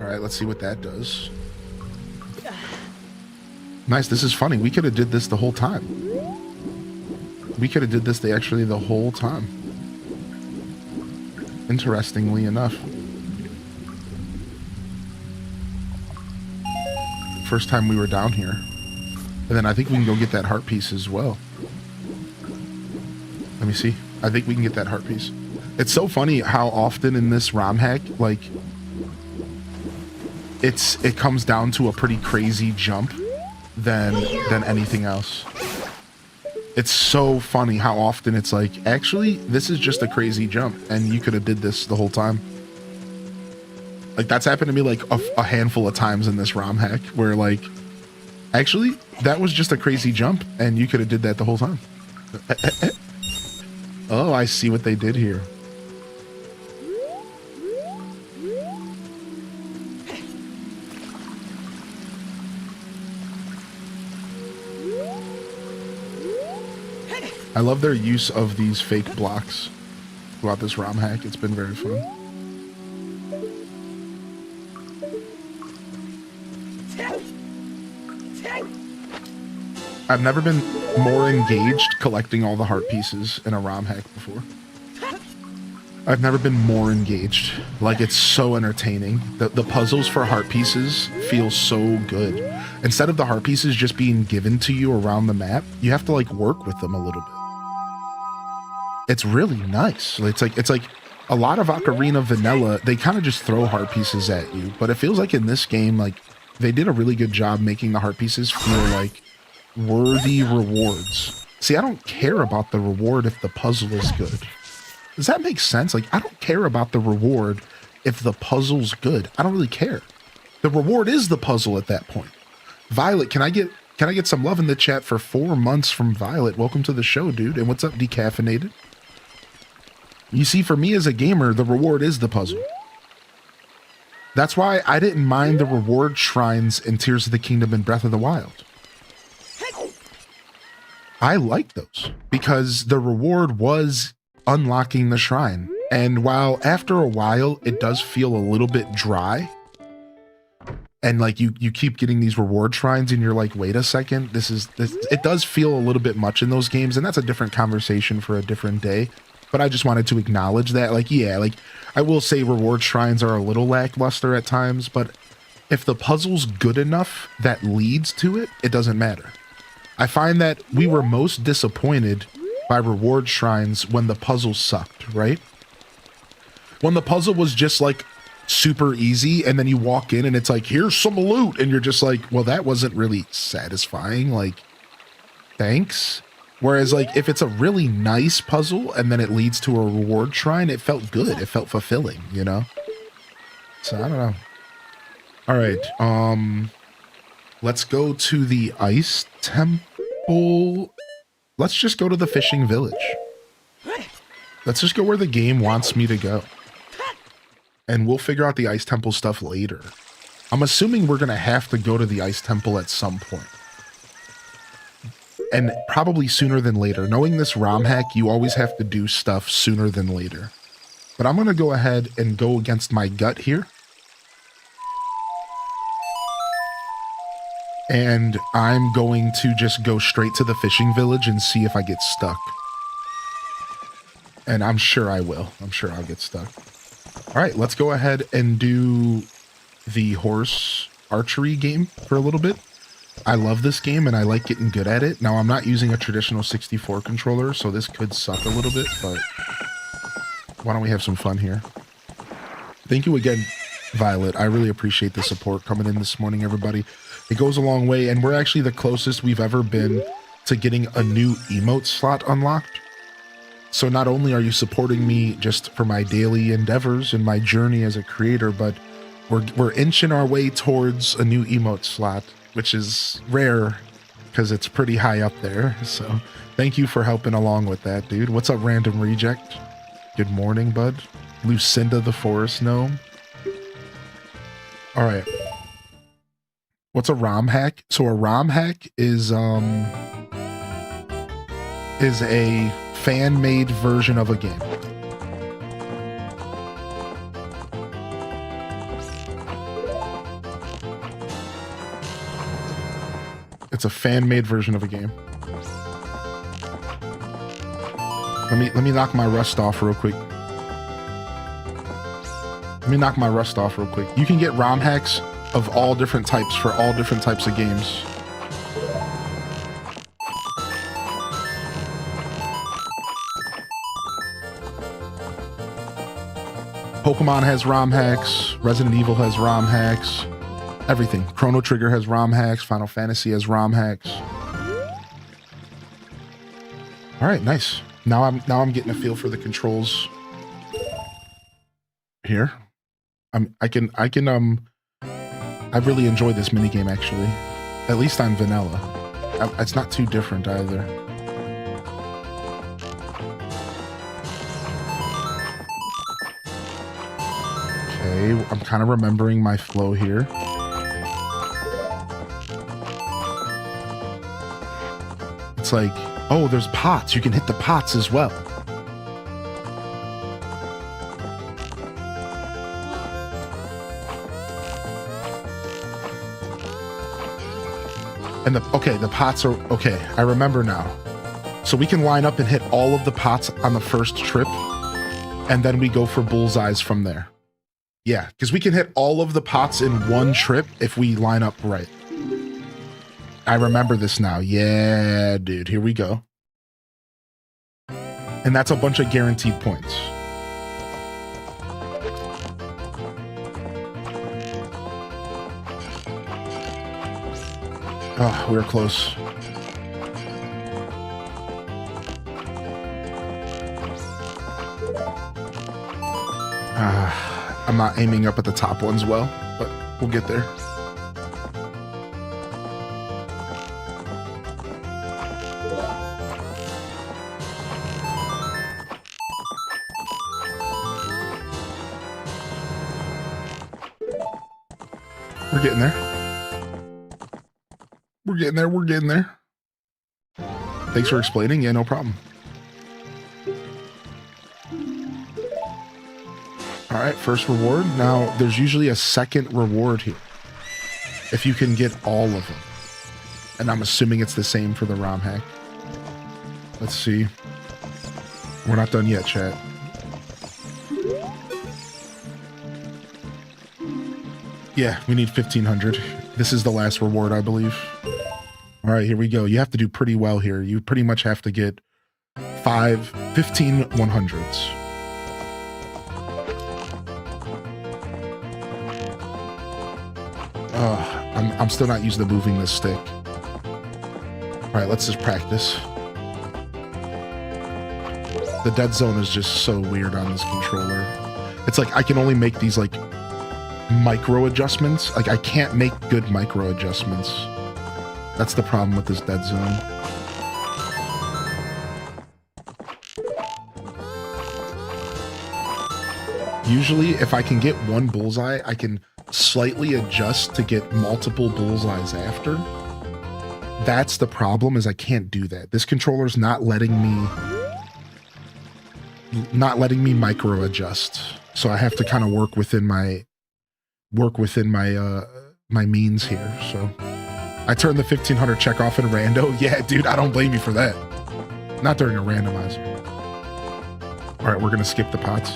Alright, let's see what that does. Nice, this is funny. We could have did this the whole time. We could have did this actually the whole time. Interestingly enough. First time we were down here. And then I think we can go get that heart piece as well. Let me see. I think we can get that heart piece. It's so funny how often in this ROM hack, like, it comes down to a pretty crazy jump than anything else. It's so funny how often it's like, actually, this is just a crazy jump, and you could have did this the whole time. Like, that's happened to me like a handful of times in this ROM hack, where like, actually, that was just a crazy jump, and you could have did that the whole time. Oh, I see what they did here. I love their use of these fake blocks throughout this ROM hack. It's been very fun. I've never been more engaged collecting all the heart pieces in a ROM hack before. I've never been more engaged. Like, it's so entertaining. The puzzles for heart pieces feel so good. Instead of the heart pieces just being given to you around the map, you have to like work with them a little bit. It's really nice. It's like a lot of Ocarina Vanilla, they kind of just throw heart pieces at you, but it feels like in this game, like, they did a really good job making the heart pieces feel like worthy rewards. See, I don't care about the reward if the puzzle is good. Does that make sense? Like, I don't care about the reward if the puzzle's good. I don't really care. The reward is the puzzle at that point. Violet, can I get some love in the chat for 4 months from Violet? Welcome to the show, dude. And what's up, Decaffeinated? You see, for me as a gamer, the reward is the puzzle. That's why I didn't mind the reward shrines in Tears of the Kingdom and Breath of the Wild. I like those because the reward was unlocking the shrine. And while after a while, it does feel a little bit dry, and like you keep getting these reward shrines and you're like, wait a second, this it does feel a little bit much in those games, and that's a different conversation for a different day. But I just wanted to acknowledge that, like, yeah, like, I will say reward shrines are a little lackluster at times, but if the puzzle's good enough that leads to it, it doesn't matter. I find that we were most disappointed by reward shrines when the puzzle sucked, right? When the puzzle was just like super easy, and then you walk in and it's like, here's some loot, and you're just like, well, that wasn't really satisfying, like, thanks. Whereas, like, if it's a really nice puzzle and then it leads to a reward shrine, it felt good. It felt fulfilling, you know? So, I don't know. All right. Let's go to the ice temple. Let's just go to the fishing village. Let's just go where the game wants me to go. And we'll figure out the ice temple stuff later. I'm assuming we're going to have to go to the ice temple at some point. And probably sooner than later. Knowing this ROM hack, you always have to do stuff sooner than later. But I'm going to go ahead and go against my gut here. And I'm going to just go straight to the fishing village and see if I get stuck. And I'm sure I will. I'm sure I'll get stuck. All right, let's go ahead and do the horse archery game for a little bit. I love this game and I like getting good at it. Now, I'm not using a traditional 64 controller, so this could suck a little bit, but why don't we have some fun here? Thank you again, Violet. I really appreciate the support coming in this morning, everybody. It goes a long way, and we're actually the closest we've ever been to getting a new emote slot unlocked. So not only are you supporting me just for my daily endeavors and my journey as a creator, but we're inching our way towards a new emote slot, which is rare because it's pretty high up there. So thank you for helping along with that, dude. What's up, Random Reject? Good morning, bud. Lucinda the Forest Gnome. All right. What's a ROM hack? So a ROM hack is a fan-made version of a game. It's a fan-made version of a game. Let me knock my rust off real quick. You can get ROM hacks of all different types for all different types of games. Pokemon has ROM hacks. Resident Evil has ROM hacks. Everything. Chrono Trigger has ROM hacks. Final Fantasy has ROM hacks. All right, nice. Now I'm getting a feel for the controls here. I really enjoy this minigame actually. At least on vanilla. It's not too different either. Okay, I'm kind of remembering my flow here. It's like, oh, there's pots. You can hit the pots as well. And the pots are, okay, I remember now. So we can line up and hit all of the pots on the first trip, and then we go for bullseyes from there. Yeah, because we can hit all of the pots in one trip if we line up right. I remember this now. Yeah, dude, here we go. And that's a bunch of guaranteed points. Oh, we were close. I'm not aiming up at the top ones well, but we'll get there. We're getting there. We're getting there. We're getting there. Thanks for explaining. Yeah, no problem. All right, first reward. Now, there's usually a second reward here if you can get all of them. And I'm assuming it's the same for the ROM hack. Let's see. We're not done yet, chat. Yeah, we need 1,500. This is the last reward, I believe. All right, here we go. You have to do pretty well here. You pretty much have to get 15 100s. I'm still not used to moving this stick. All right, let's just practice. The dead zone is just so weird on this controller. It's like I can only make these like micro adjustments. Like I can't make good micro adjustments. That's the problem with this dead zone. Usually if I can get one bullseye, I can slightly adjust to get multiple bullseyes after. That's the problem, is I can't do that. This controller's not letting me micro adjust. So I have to kind of work within my my means here. So I turned the 1,500 check off in rando. Yeah, dude, I don't blame you for that. Not during a randomizer. All right, we're gonna skip the pots.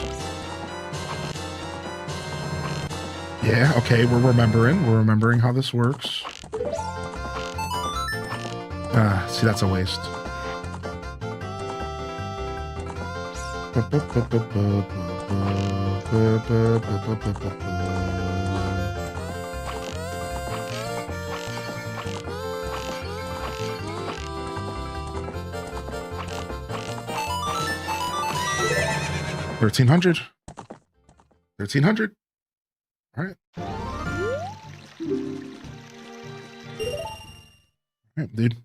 Yeah, okay, we're remembering how this works. See, that's a waste. $1,300. 1,300. All right. All right, dude.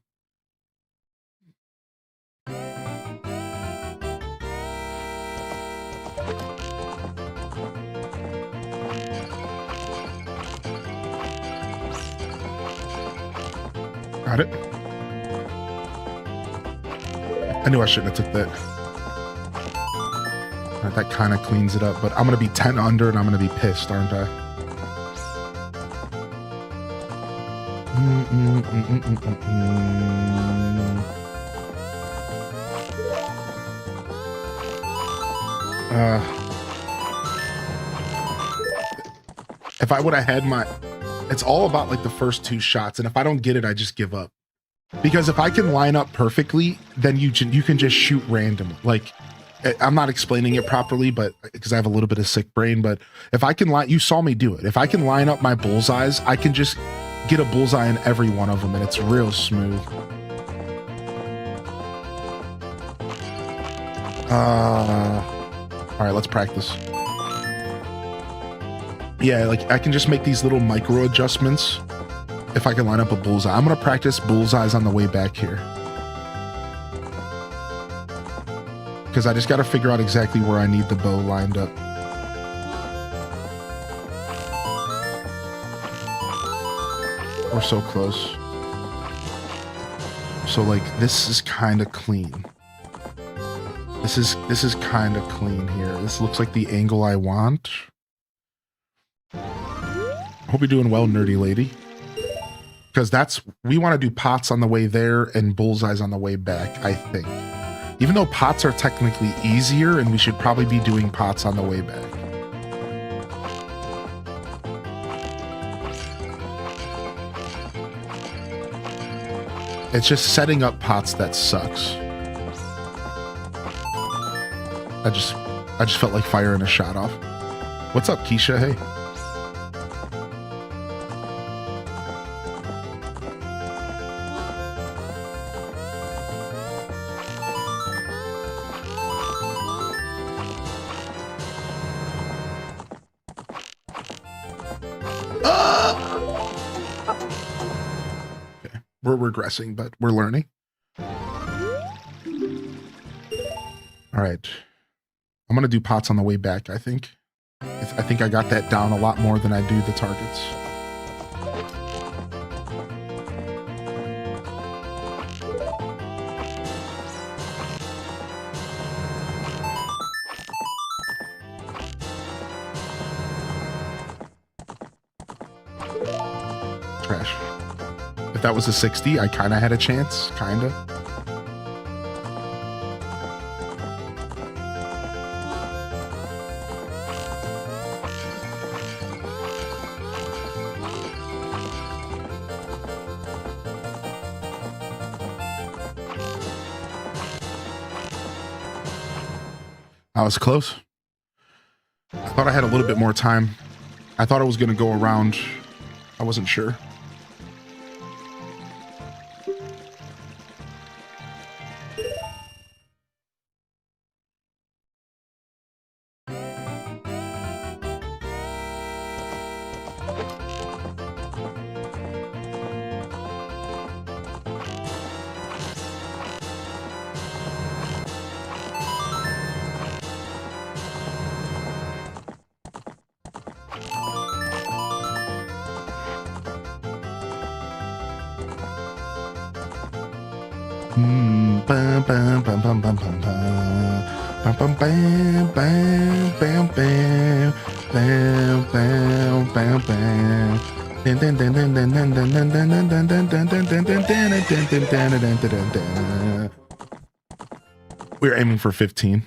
Got it. I knew I shouldn't have took that. Right, that kind of cleans it up, but I'm going to be 10 under and I'm going to be pissed, aren't I? If I would have had my... It's all about like the first two shots, and if I don't get it, I just give up. Because if I can line up perfectly, then you can just shoot randomly. Like, I'm not explaining it properly, but because I have a little bit of sick brain, but if I can line, you saw me do it. If I can line up my bullseyes, I can just get a bullseye in every one of them, and it's real smooth. All right, let's practice. Yeah, like I can just make these little micro adjustments if I can line up a bullseye. I'm gonna practice bullseyes on the way back here, because I just got to figure out exactly where I need the bow lined up. We're so close. So like this is kind of clean. This is kind of clean here. This looks like the angle I want. Hope you're doing well, nerdy lady. Because we want to do pots on the way there and bullseyes on the way back, I think. Even though pots are technically easier, and we should probably be doing pots on the way back. It's just setting up pots that sucks. I just felt like firing a shot off. What's up, Keisha? Hey. We're regressing, but we're learning. All right. I'm going to do pots on the way back, I think. I think I got that down a lot more than I do the targets. Trash. If that was a 60, I kind of had a chance, kind of. I was close. I thought I had a little bit more time. I thought I was going to go around. I wasn't sure. We're aiming for 15.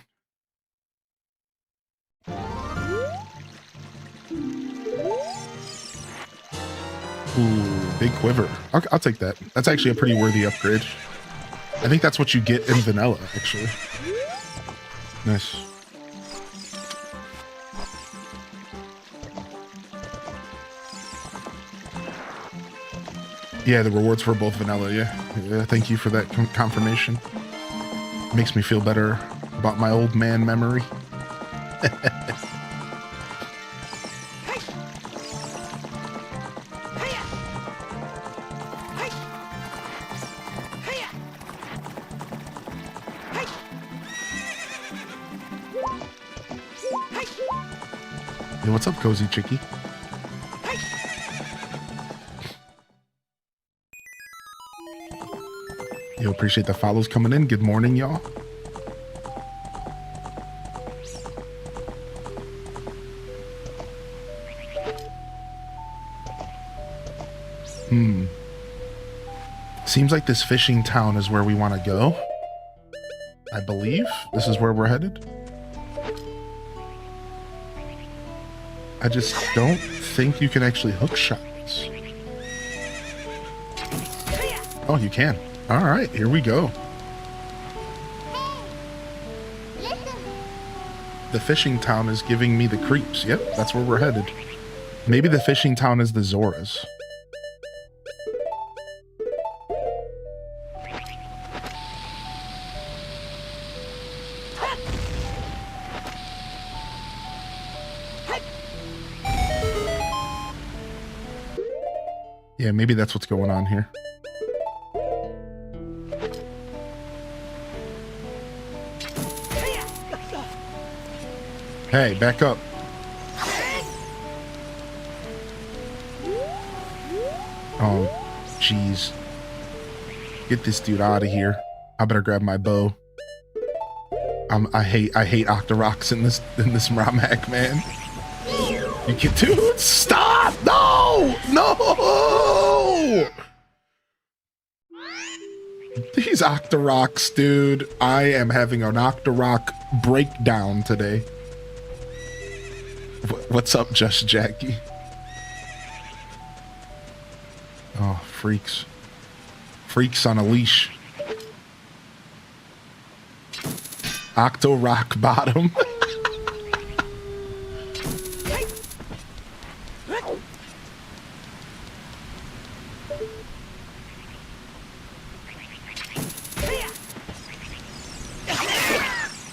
Ooh, big quiver. I'll take that. That's actually a pretty worthy upgrade. I think that's what you get in vanilla, actually. Nice. Yeah, the rewards for both vanilla, yeah. Thank you for that confirmation. Makes me feel better about my old man memory. Hey, what's up, Cozy Chicky? Yo, appreciate the follows coming in. Good morning, y'all. Seems like this fishing town is where we want to go. I believe this is where we're headed. I just don't think you can actually hook shot this. Oh, you can. All right, here we go. The fishing town is giving me the creeps. Yep, that's where we're headed. Maybe the fishing town is the Zoras. Yeah, maybe that's what's going on here. Hey, back up. Oh, jeez. Get this dude out of here. I better grab my bow. I hate Octoroks in this ROM hack, man. You can, dude, stop! No! No! These Octoroks, dude. I am having an Octorok breakdown today. What's up, Just Jackie? Oh, freaks. Freaks on a leash. Octorok bottom.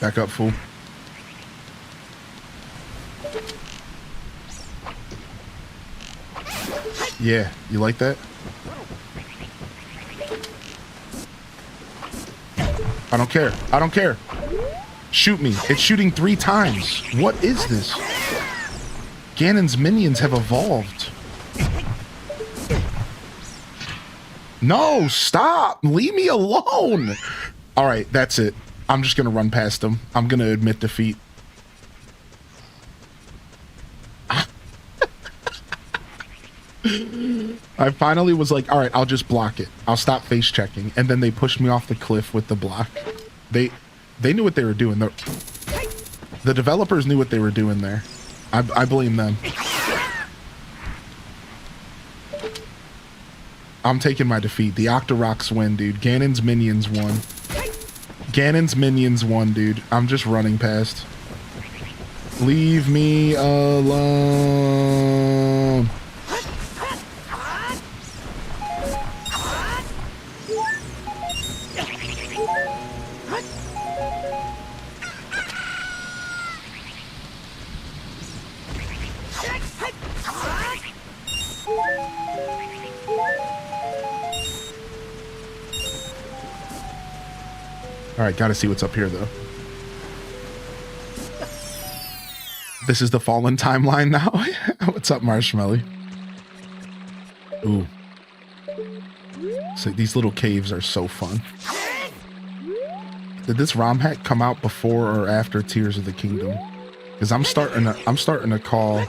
Back up, fool. Yeah, you like that? I don't care. I don't care. Shoot me. It's shooting 3 times. What is this? Ganon's minions have evolved. No, stop. Leave me alone. All right, that's it. I'm just going to run past him. I'm going to admit defeat. I finally was like, all right, I'll just block it. I'll stop face checking. And then they pushed me off the cliff with the block. They knew what they were doing. The developers knew what they were doing there. I blame them. I'm taking my defeat. The Octoroks win, dude. Ganon's minions won. Ganon's minions won, dude. I'm just running past. Leave me alone. All right, gotta see what's up here, though. This is the Fallen timeline now. What's up, Marshmelly? Ooh. So these little caves are so fun. Did this ROM hack come out before or after Tears of the Kingdom? Because I'm starting to call.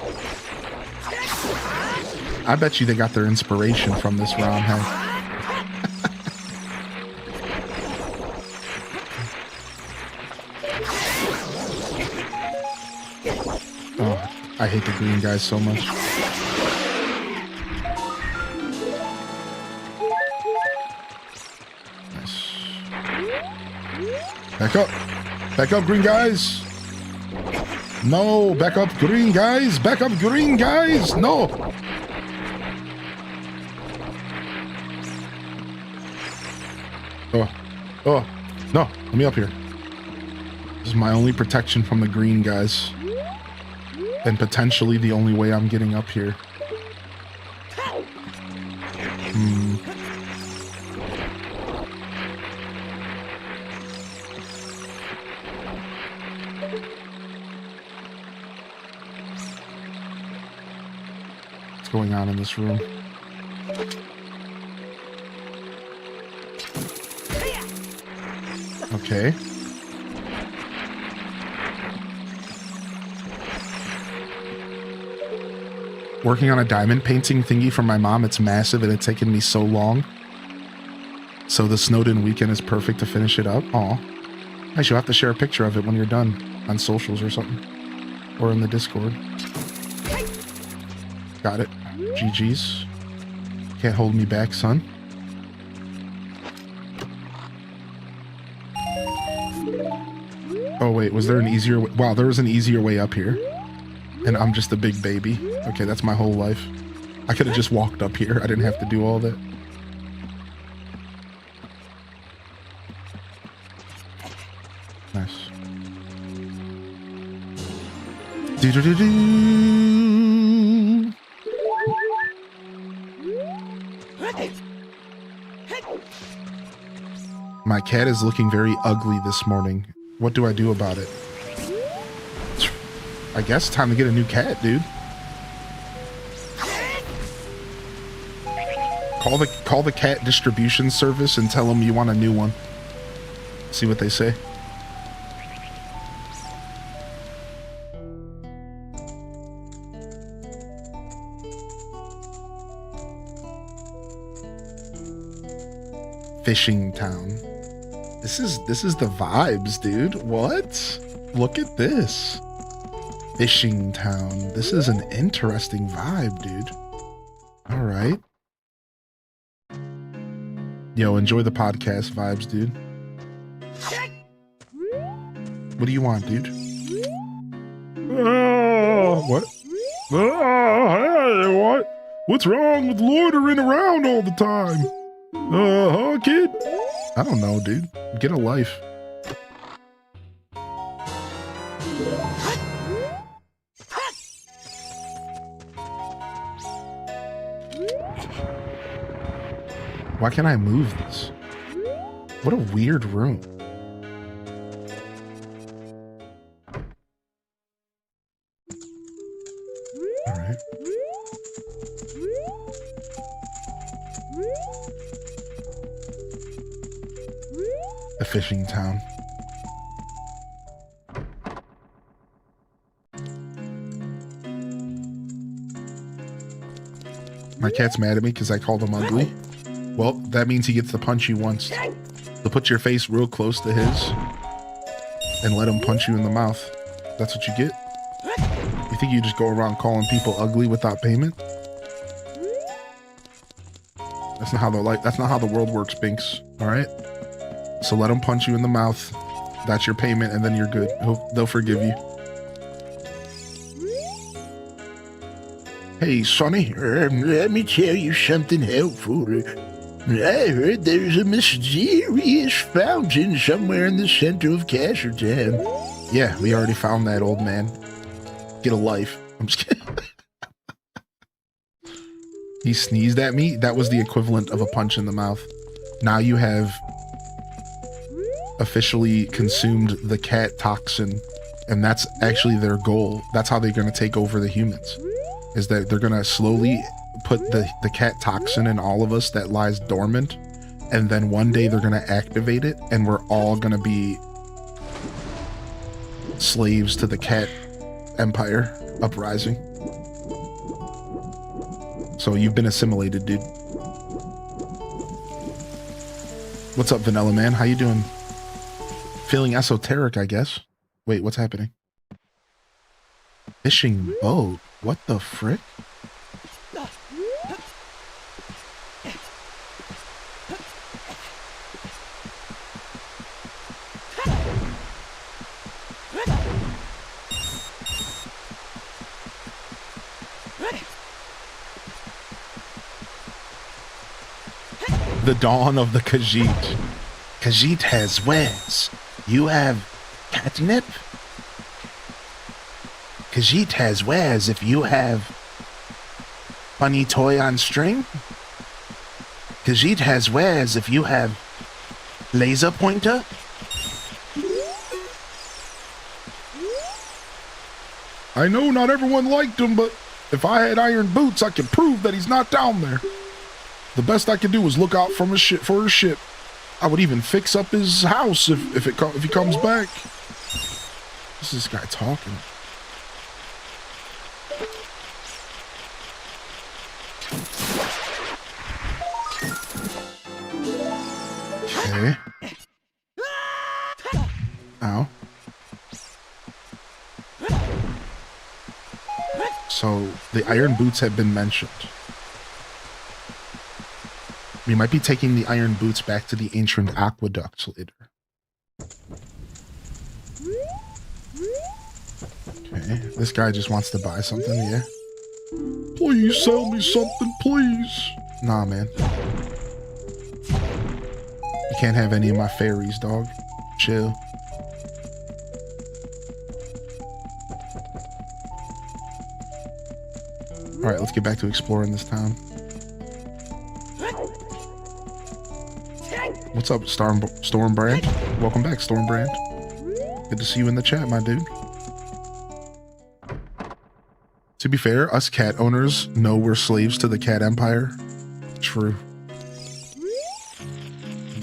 I bet you they got their inspiration from this ROM hack. Oh, I hate the green guys so much. Nice. Back up. Back up, green guys. No, back up, green guys. Back up, green guys. No. Oh, no, let me up here. This is my only protection from the green guys. And potentially the only way I'm getting up here. What's going on in this room? Okay. Working on a diamond painting thingy for my mom. It's massive and it's taken me so long. So the snowed-in weekend is perfect to finish it up. Aw. Nice, you'll have to share a picture of it when you're done on socials or something. Or in the Discord. Got it. GG's. Can't hold me back, son. Oh, wait, was there an easier way? Wow, there was an easier way up here. And I'm just a big baby. Okay, that's my whole life. I could have just walked up here. I didn't have to do all that. Nice. Do-do-do-do. My cat is looking very ugly this morning. What do I do about it? I guess time to get a new cat, dude. Call the cat distribution service and tell them you want a new one. See what they say. Fishing town. This is the vibes, dude. What? Look at this. Fishing town. This is an interesting vibe, dude. All right. Yo, enjoy the podcast vibes, dude. What do you want, dude? What? Hey, what? What's wrong with loitering around all the time? Huh, kid? I don't know, dude. Get a life. Why can't I move this? What a weird room. All right. A fishing town. My cat's mad at me because I called him ugly. Well, that means he gets to punch you once. So put your face real close to his and let him punch you in the mouth. That's what you get? You think you just go around calling people ugly without payment? That's not how the world works, Binks. All right? So let him punch you in the mouth. That's your payment, and then you're good. They'll forgive you. Hey, Sonny, let me tell you something helpful. I heard there's a mysterious fountain somewhere in the center of Cashertown. Yeah, we already found that, old man. Get a life. I'm just kidding. He sneezed at me. That was the equivalent of a punch in the mouth. Now you have officially consumed the cat toxin, and that's actually their goal. That's how they're going to take over the humans, is that they're going to slowly put the cat toxin in all of us that lies dormant, and then one day they're going to activate it, and we're all going to be slaves to the cat empire uprising. So you've been assimilated, dude. What's up, Vanilla Man? How you doing? Feeling esoteric, I guess. Wait, what's happening? Fishing boat? What the frick? The dawn of the Khajiit. Khajiit has wares. You have catnip? Khajiit has wares if you have funny toy on string. Khajiit has wares if you have laser pointer. I know not everyone liked him, but if I had iron boots, I could prove that he's not down there. The best I could do is look out for his ship. I would even fix up his house if he comes back. What's this guy talking? Okay. Ow. So the iron boots have been mentioned. We might be taking the iron boots back to the ancient aqueducts later. Okay, this guy just wants to buy something, yeah. Please sell me something, please. Nah, man. You can't have any of my fairies, dog. Chill. All right, let's get back to exploring this town. What's up, Stormbrand? Welcome back, Stormbrand. Good to see you in the chat, my dude. To be fair, us cat owners know we're slaves to the cat empire. True.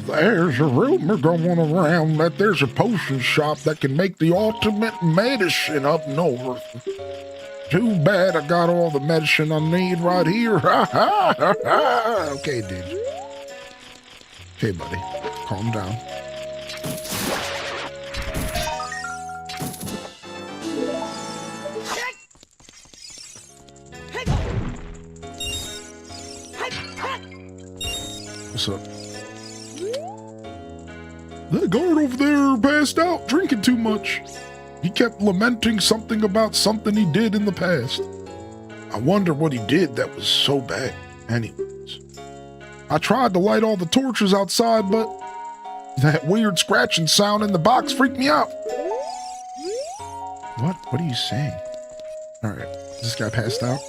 There's a rumor going around that there's a potion shop that can make the ultimate medicine up north. Too bad I got all the medicine I need right here. Okay, dude. Okay, buddy. Calm down. What's up? That guard over there passed out drinking too much. He kept lamenting something about something he did in the past. I wonder what he did that was so bad. Anyways, I tried to light all the torches outside, but that weird scratching sound in the box freaked me out. What? What are you saying? All right, this guy passed out.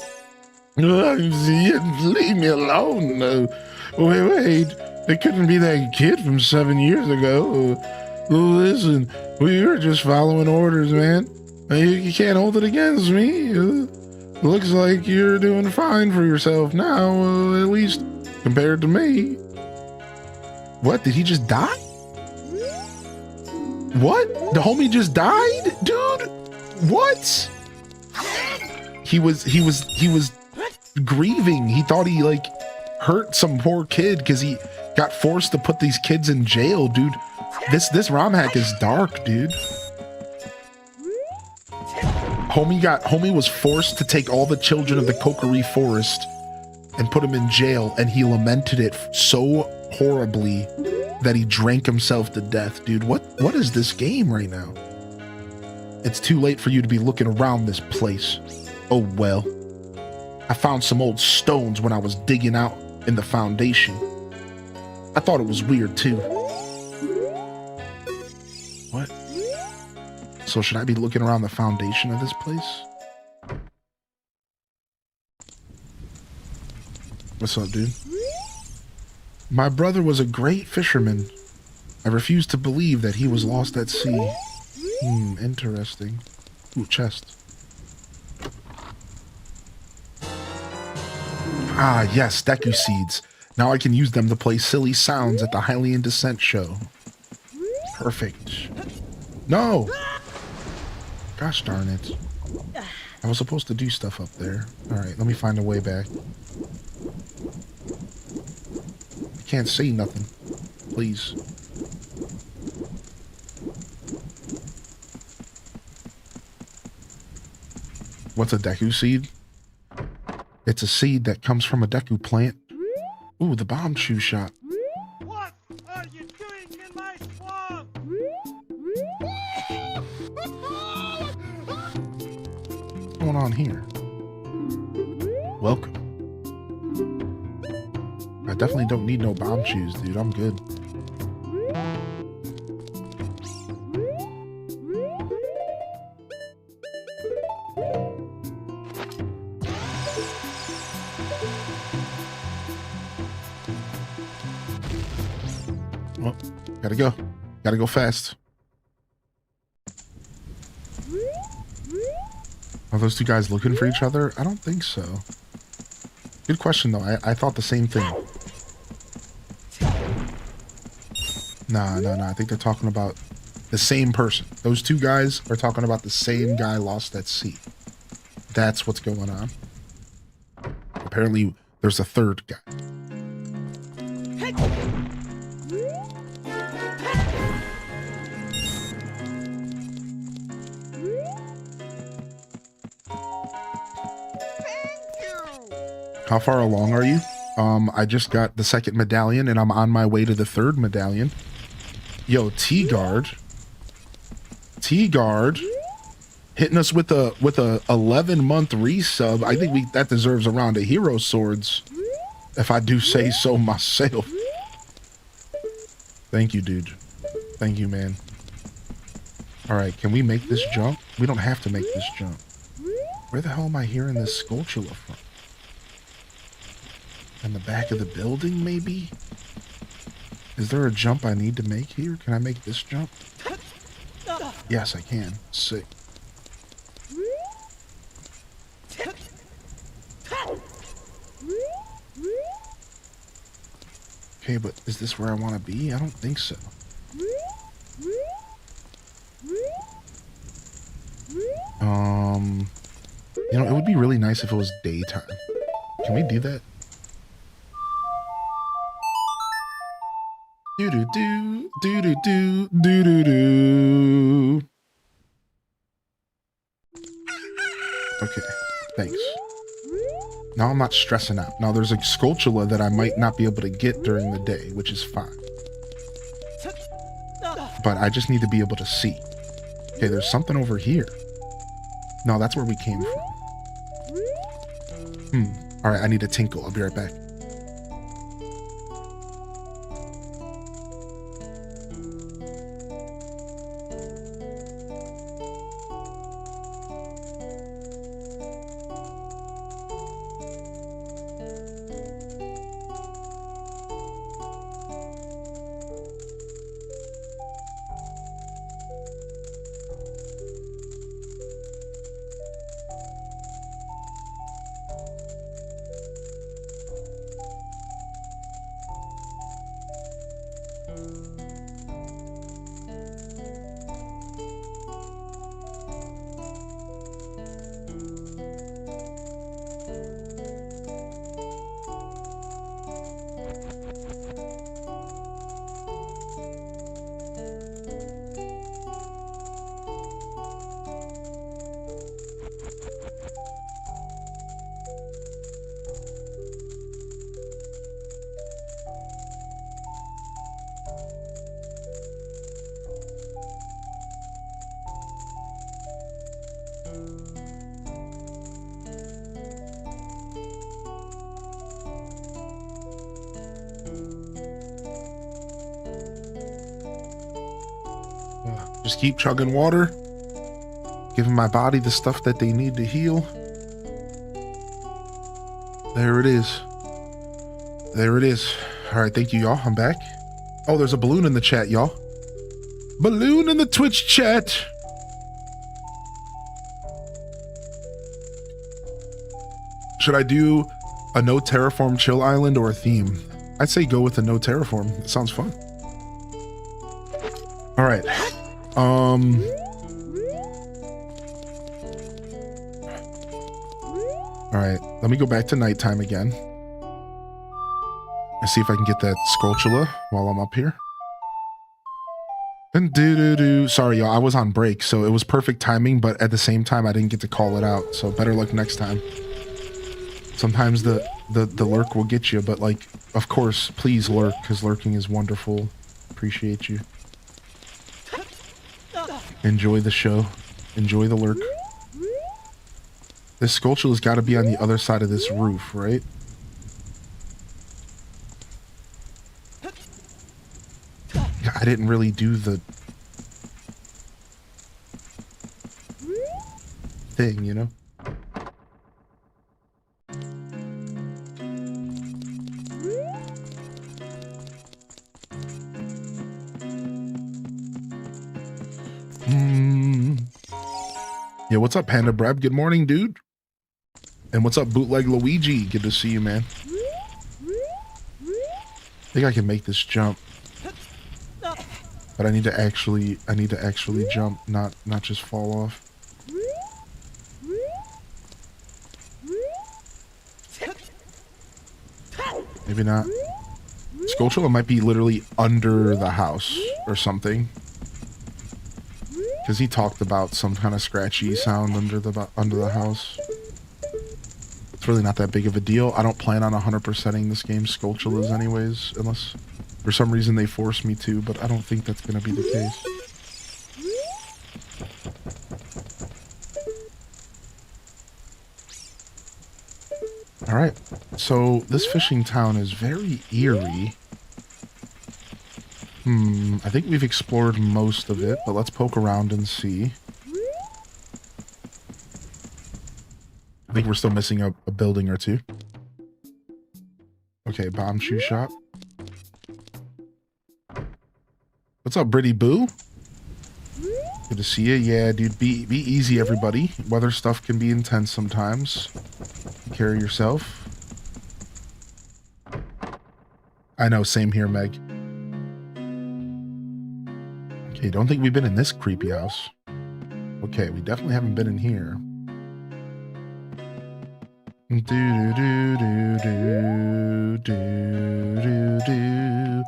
Leave me alone. Wait. It couldn't be that kid from 7 years ago. Listen, we were just following orders, man. You can't hold it against me. Looks like you're doing fine for yourself now, at least compared to me. What? Did he just die? What? The homie just died? Dude, what? He was grieving. He thought he like hurt some poor kid because he got forced to put these kids in jail, dude. This ROM hack is dark, dude. Homie was forced to take all the children of the Kokiri forest and put them in jail, and he lamented it so horribly that he drank himself to death, dude. What is this game right now? It's too late for you to be looking around this place. Oh well. I found some old stones when I was digging out in the foundation. I thought it was weird too. What? So should I be looking around the foundation of this place? What's up, dude? My brother was a great fisherman. I refuse to believe that he was lost at sea. Interesting. Ooh, chest. Ah, yes, Deku seeds. Now I can use them to play silly sounds at the Hylian Descent show. Perfect. No! Gosh darn it. I was supposed to do stuff up there. Alright, let me find a way back. I can't see nothing. Please. What's a Deku seed? It's a seed that comes from a Deku plant. Ooh, the bomb shoe shop. What are you doing in my swamp? What's going on here? Welcome. I definitely don't need no bomb shoes, dude. I'm good. Well, gotta go fast. Are those two guys looking for each other? I don't think so. Good question though. I thought the same thing. Nah. I think they're talking about the same person. Those two guys are talking about the same guy lost at sea. That's what's going on. Apparently, there's a third guy. How far along are you? I just got the second medallion and I'm on my way to the third medallion. Yo, T-Guard. Hitting us with a 11-month resub. I think that deserves a round of hero swords, if I do say so myself. Thank you, dude. Thank you, man. All right, can we make this jump? We don't have to make this jump. Where the hell am I hearing this Skulltula from? In the back of the building, maybe? Is there a jump I need to make here? Can I make this jump? Yes, I can. Sick. Okay, but is this where I want to be? I don't think so. You know, it would be really nice if it was daytime. Can we do that? Do-do-do, do-do-do, do-do-do. Okay, thanks. Now I'm not stressing out. Now there's a Skulltula that I might not be able to get during the day, which is fine. But I just need to be able to see. Okay, there's something over here. No, that's where we came from. Alright, I need a tinkle. I'll be right back. Just keep chugging water, giving my body the stuff that they need to heal. There it is. There it is. All right, thank you, y'all. I'm back. Oh, there's a balloon in the chat, y'all. Balloon in the Twitch chat. Should I do a no terraform chill island or a theme? I'd say go with a no terraform. It sounds fun. All right. All right, let me go back to nighttime again and see if I can get that Skulltula while I'm up here. And do-do-do. Sorry, y'all, I was on break, so it was perfect timing, but at the same time, I didn't get to call it out, so better luck next time. Sometimes the lurk will get you, but, like, of course, please lurk, because lurking is wonderful. Appreciate you. Enjoy the show. Enjoy the lurk. This Skulltula's got to be on the other side of this roof, right? I didn't really do the thing, you know? Yeah, what's up, Panda Breb? Good morning, dude. And what's up, Bootleg Luigi? Good to see you, man. I think I can make this jump. But I need to actually jump, not just fall off. Maybe not. Skulltula might be literally under the house or something. Because he talked about some kind of scratchy sound under the house. It's really not that big of a deal. I don't plan on 100%ing this game Skulltulas anyways, unless for some reason they force me to, but I don't think that's going to be the case. All right, so this fishing town is very eerie. I think we've explored most of it, but let's poke around and see. I think we're still missing a building or two. Okay, bomb shoe shop. What's up, Britty Boo? Good to see you. Yeah, dude, be easy, everybody. Weather stuff can be intense sometimes. Take care of yourself. I know, same here, Meg. Okay, don't think we've been in this creepy house. Okay, we definitely haven't been in here. Do do do do do do do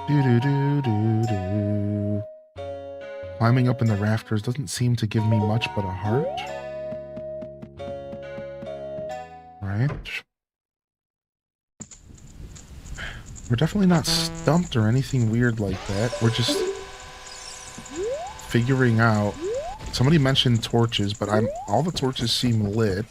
do do do do. Climbing up in the rafters doesn't seem to give me much but a heart. Right. We're definitely not stumped or anything weird like that. We're just figuring out. Somebody mentioned torches, but all the torches seem lit.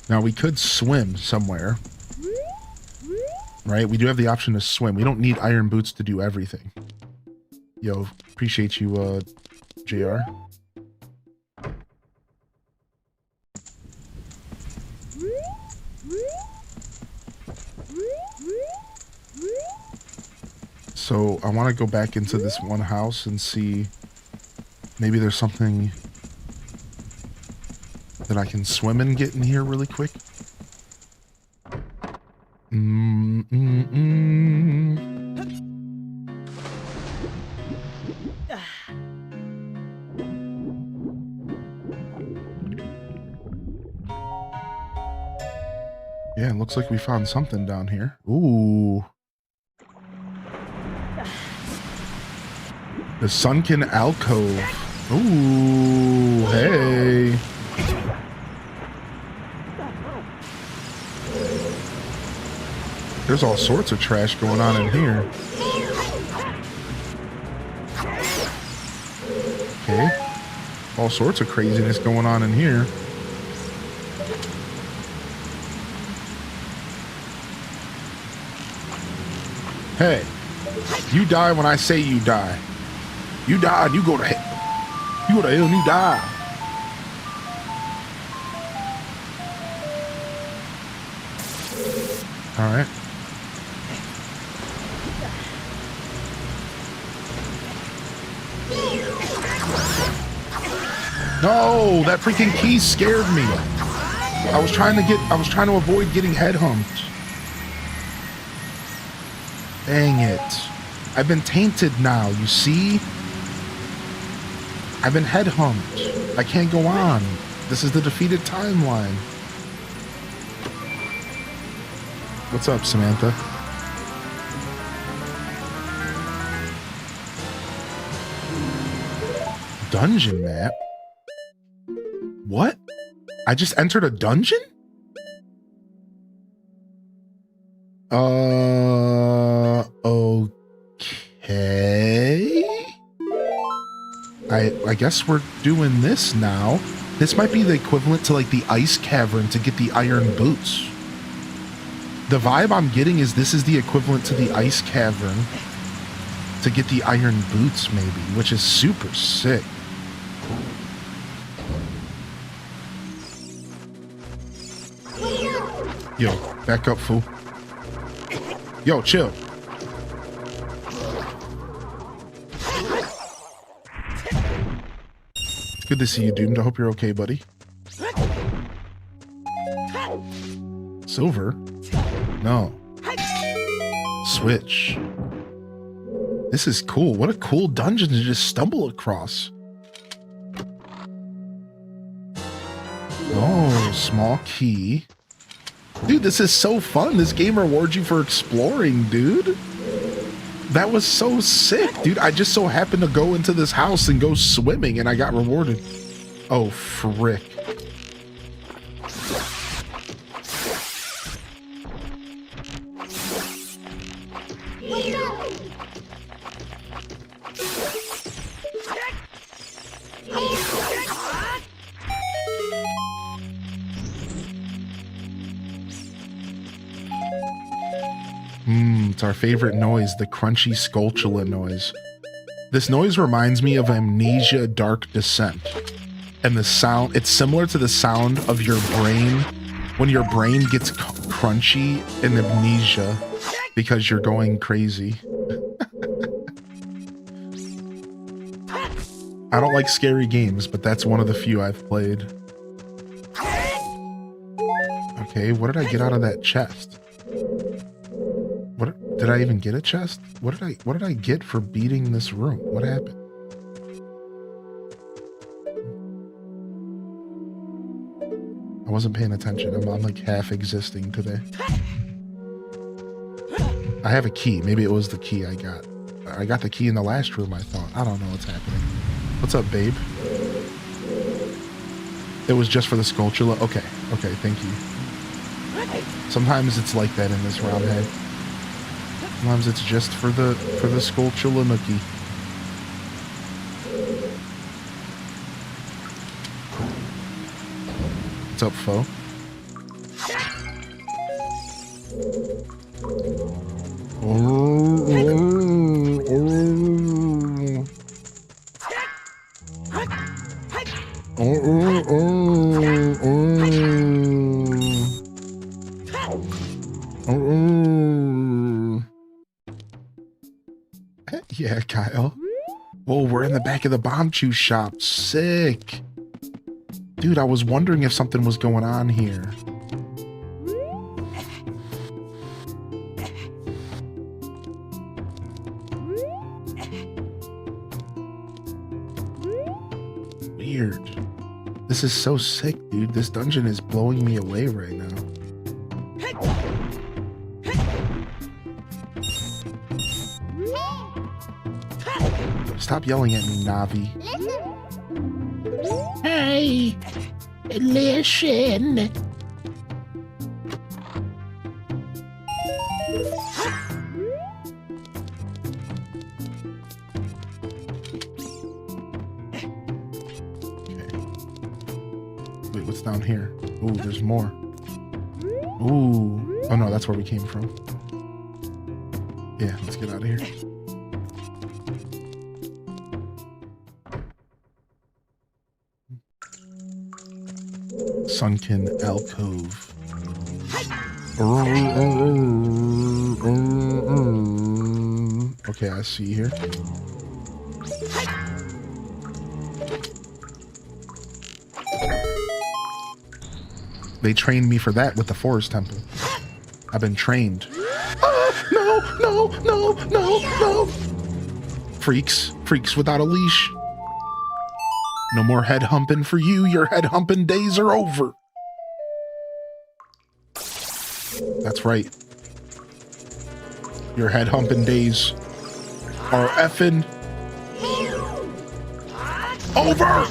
Now we could swim somewhere. Right? We do have the option to swim. We don't need iron boots to do everything. Yo, appreciate you, JR. So I want to go back into this one house and see maybe there's something that I can swim and get in here really quick. Yeah, it looks like we found something down here. Ooh. The sunken alcove. Ooh, hey. There's all sorts of trash going on in here. Okay. All sorts of craziness going on in here. Hey, you die when I say you die. You die and you go to hell. You go to hell and you die. All right. No, that freaking key scared me. I was trying to avoid getting head humped. Dang it. I've been tainted now, you see? I've been head humped. I can't go on. This is the defeated timeline. What's up, Samantha? Dungeon map? What? I just entered a dungeon? Okay. I guess we're doing this now. This might be the equivalent to like the ice cavern to get the iron boots. The vibe I'm getting is this is the equivalent to the ice cavern to get the iron boots maybe, which is super sick. Yo, back up, fool. Yo, chill. It's good to see you, Doomed. I hope you're okay, buddy. Silver? No. Switch. This is cool. What a cool dungeon to just stumble across. Oh, small key. Dude, this is so fun. This game rewards you for exploring, dude. That was so sick, dude. I just so happened to go into this house and go swimming and I got rewarded. Oh, frick. It's our favorite noise, the crunchy Skulltula noise. This noise reminds me of Amnesia Dark Descent. And the sound, it's similar to the sound of your brain when your brain gets crunchy in Amnesia because you're going crazy. I don't like scary games, but that's one of the few I've played. Okay, what did I get out of that chest? What did I even get a chest? What did I get for beating this room? What happened? I wasn't paying attention. I'm like half existing today. I have a key. Maybe it was the key I got. I got the key in the last room, I thought. I don't know what's happening. What's up, babe? It was just for the Skulltula? Okay. Okay, thank you. Sometimes it's like that in this round head. Sometimes it's just for the Skulltula nookie. What's up, foe? Yeah, Kyle. Whoa, we're in the back of the bomb chew shop. Sick. Dude, I was wondering if something was going on here. Weird. This is so sick, dude. This dungeon is blowing me away right now. Stop yelling at me, Navi. Hey, listen. Wait, what's down here? Ooh, there's more. Ooh. Oh no, that's where we came from. Yeah, let's get out of here. Sunken alcove. Okay, I see here. They trained me for that with the forest temple. I've been trained. No. Freaks without a leash. No more head humping for you. Your head humping days are over. That's right. Your head humping days are effing over.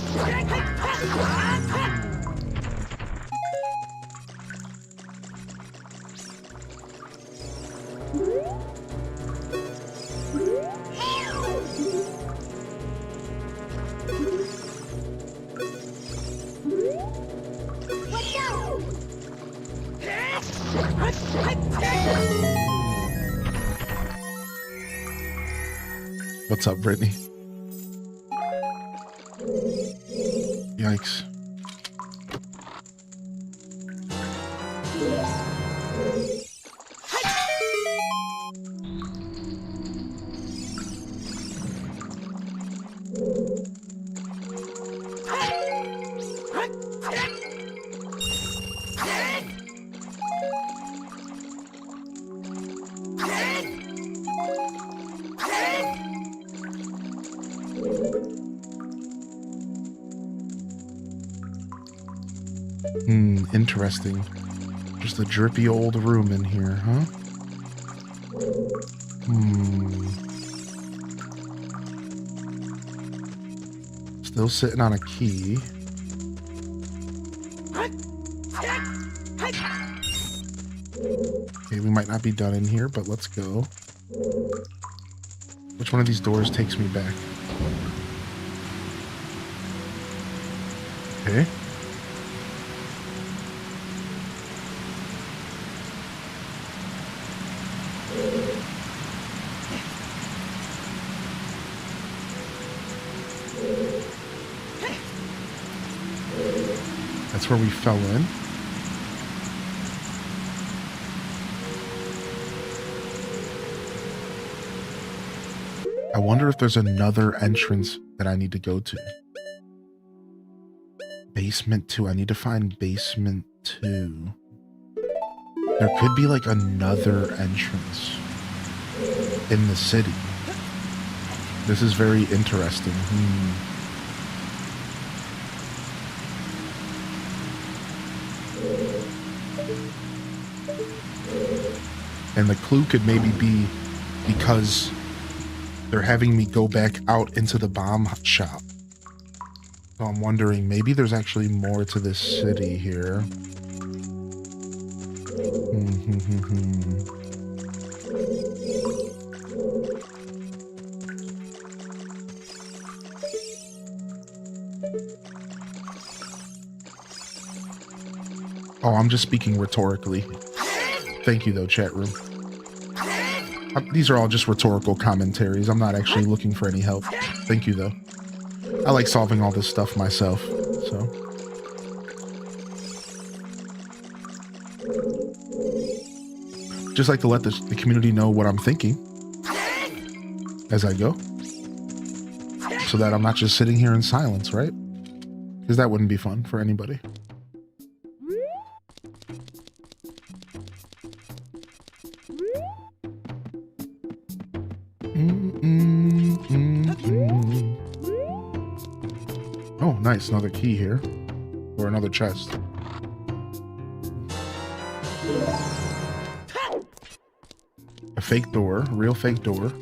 What's up, Brittany? Yikes. Interesting. Just a drippy old room in here, huh? Still sitting on a key. Okay, we might not be done in here, but let's go. Which one of these doors takes me back? Okay. That's where we fell in. I wonder if there's another entrance that I need to go to. Basement 2. I need to find basement 2. There could be like another entrance in the city. This is very interesting. And the clue could maybe be because they're having me go back out into the bomb shop. So I'm wondering, maybe there's actually more to this city here. Oh, I'm just speaking rhetorically. Thank you, though, chat room. These are all just rhetorical commentaries. I'm not actually looking for any help. Thank you, though. I like solving all this stuff myself, so. Just like to let the community know what I'm thinking as I go. So that I'm not just sitting here in silence, right? Because that wouldn't be fun for anybody. Oh, nice. Another key here. Or another chest. A fake door. A real fake door.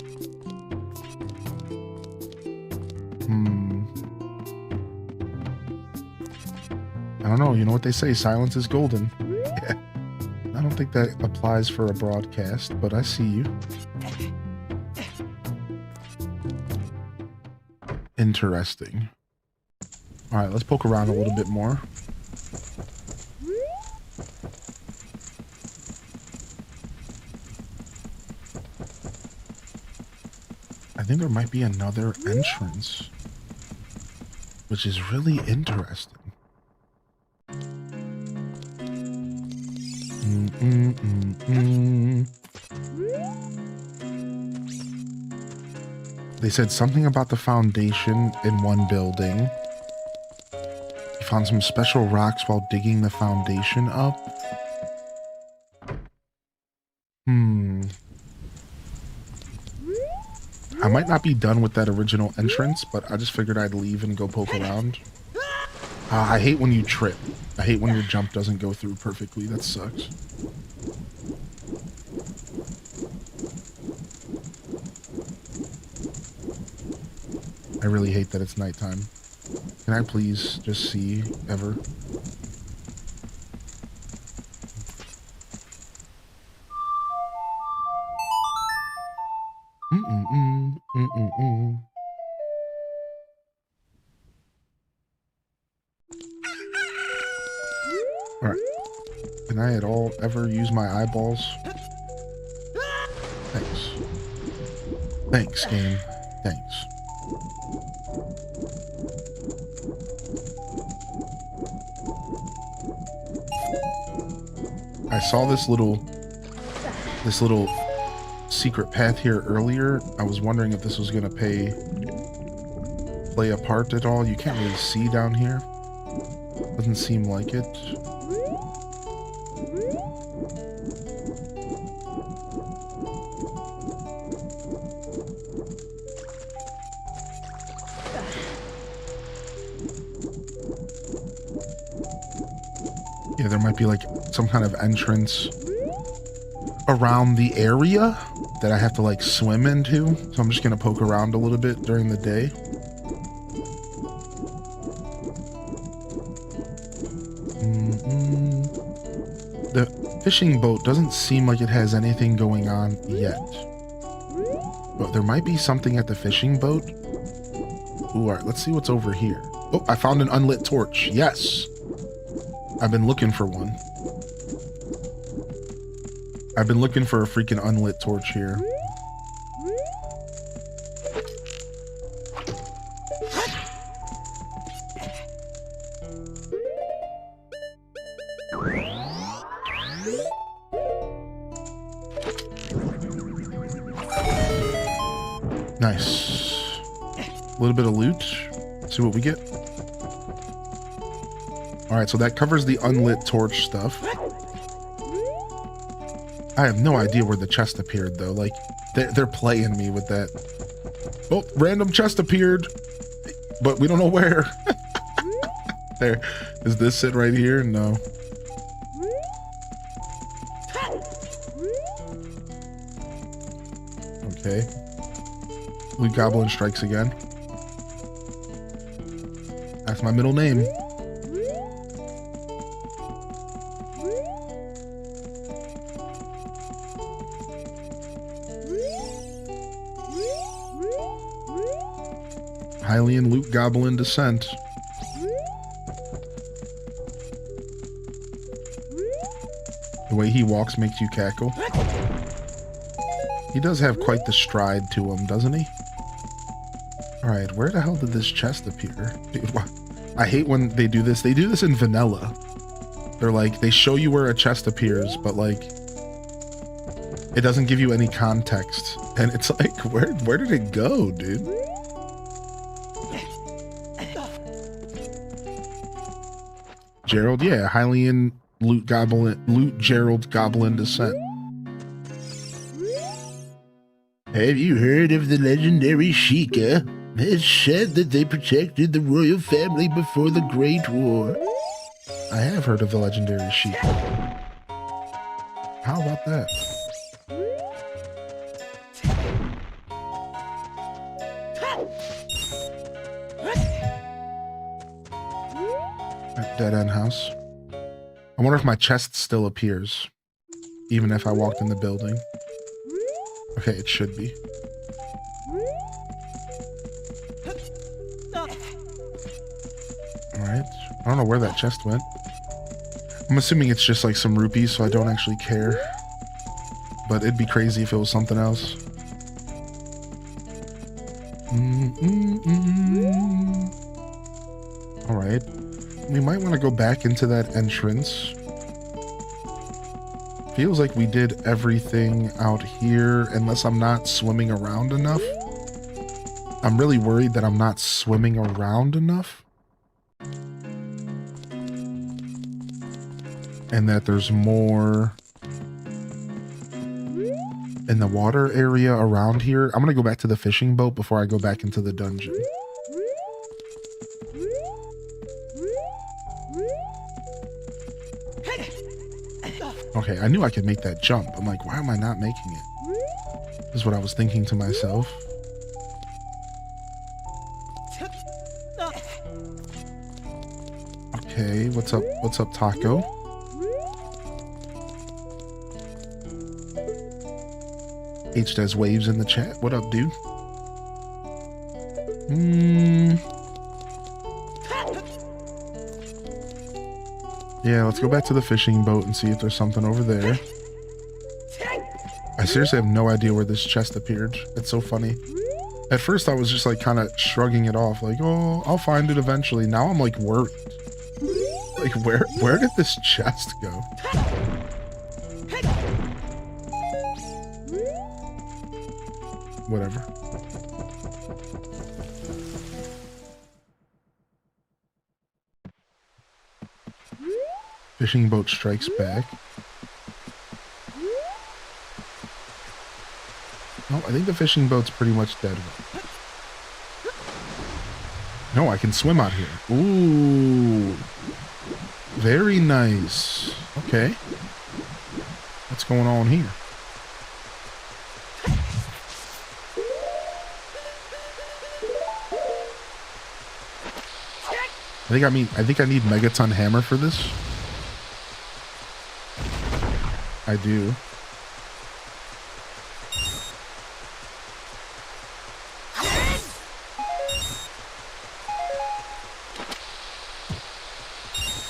I don't know. You know what they say? Silence is golden. Yeah. I don't think that applies for a broadcast, but I see you. Interesting. All right, let's poke around a little bit more. I think there might be another entrance, which is really interesting. They said something about the foundation in one building. You found some special rocks while digging the foundation up. I might not be done with that original entrance, but I just figured I'd leave and go poke around. I hate when you trip. I hate when your jump doesn't go through perfectly. That sucks. I really hate that it's nighttime. Can I please just see ever? Alright. Can I at all ever use my eyeballs? Thanks. Thanks, game. Thanks. I saw this little secret path here earlier. I was wondering if this was gonna play a part at all. You can't really see down here. Doesn't seem like it. Yeah, there might be like some kind of entrance around the area that I have to like swim into. So I'm just gonna poke around a little bit during the day. The fishing boat doesn't seem like it has anything going on yet. But there might be something at the fishing boat. Ooh, all right, let's see what's over here. Oh, I found an unlit torch. Yes. I've been looking for one. I've been looking for a freaking unlit torch here. Nice. A little bit of loot. See what we get. All right, so that covers the unlit torch stuff. I have no idea where the chest appeared, though. Like, they're playing me with that. Oh, random chest appeared, but we don't know where. There. Is this it right here? No. Okay. Blue Goblin strikes again. That's my middle name. Hylian Loot Goblin Descent. The way he walks makes you cackle. He does have quite the stride to him, doesn't he? Alright, where the hell did this chest appear? Dude, I hate when they do this. They do this in vanilla. They're like, they show you where a chest appears, but like, it doesn't give you any context. And it's like, where did it go, dude? Gerald, yeah, Hylian Loot Gerald Goblin Descent. Have you heard of the legendary Sheikah? It's said that they protected the royal family before the Great War. I have heard of the legendary Sheikah. How about that? That dead end house. I wonder if my chest still appears, even if I walked in the building. Okay, it should be. Alright. I don't know where that chest went. I'm assuming it's just like some rupees, so I don't actually care. But it'd be crazy if it was something else. Alright. We might want to go back into that entrance. Feels like we did everything out here, unless I'm not swimming around enough. I'm really worried that I'm not swimming around enough. And that there's more in the water area around here. I'm going to go back to the fishing boat before I go back into the dungeon. Okay, I knew I could make that jump. I'm like, why am I not making it? This is what I was thinking to myself. Okay, what's up? What's up, Taco? H does waves in the chat. What up, dude? Yeah, let's go back to the fishing boat and see if there's something over there. I seriously have no idea where this chest appeared. It's so funny. At first I was just like kind of shrugging it off, like, oh, I'll find it eventually. Now I'm like worried. Like, where did this chest go? Whatever. Fishing boat strikes back. Oh, I think the fishing boat's pretty much dead. No, I can swim out here. Ooh. Very nice. Okay. What's going on here? I think I need Megaton Hammer for this. I do.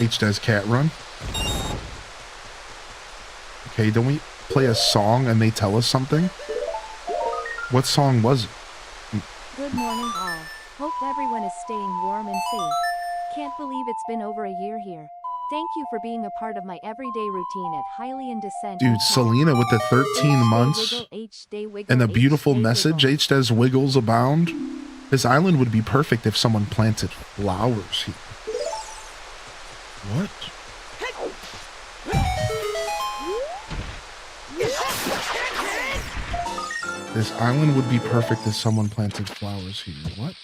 H-Des cat run. Okay, don't we play a song and they tell us something? What song was it? Good morning all. Hope everyone is staying warm and safe. Can't believe it's been over a year here. Thank you for being a part of my everyday routine at Hylian Descent. Dude, Selena with the 13 months and the beautiful message, H-Des wiggles abound. This island would be perfect if someone planted flowers here. What? This island would be perfect if someone planted flowers here. What?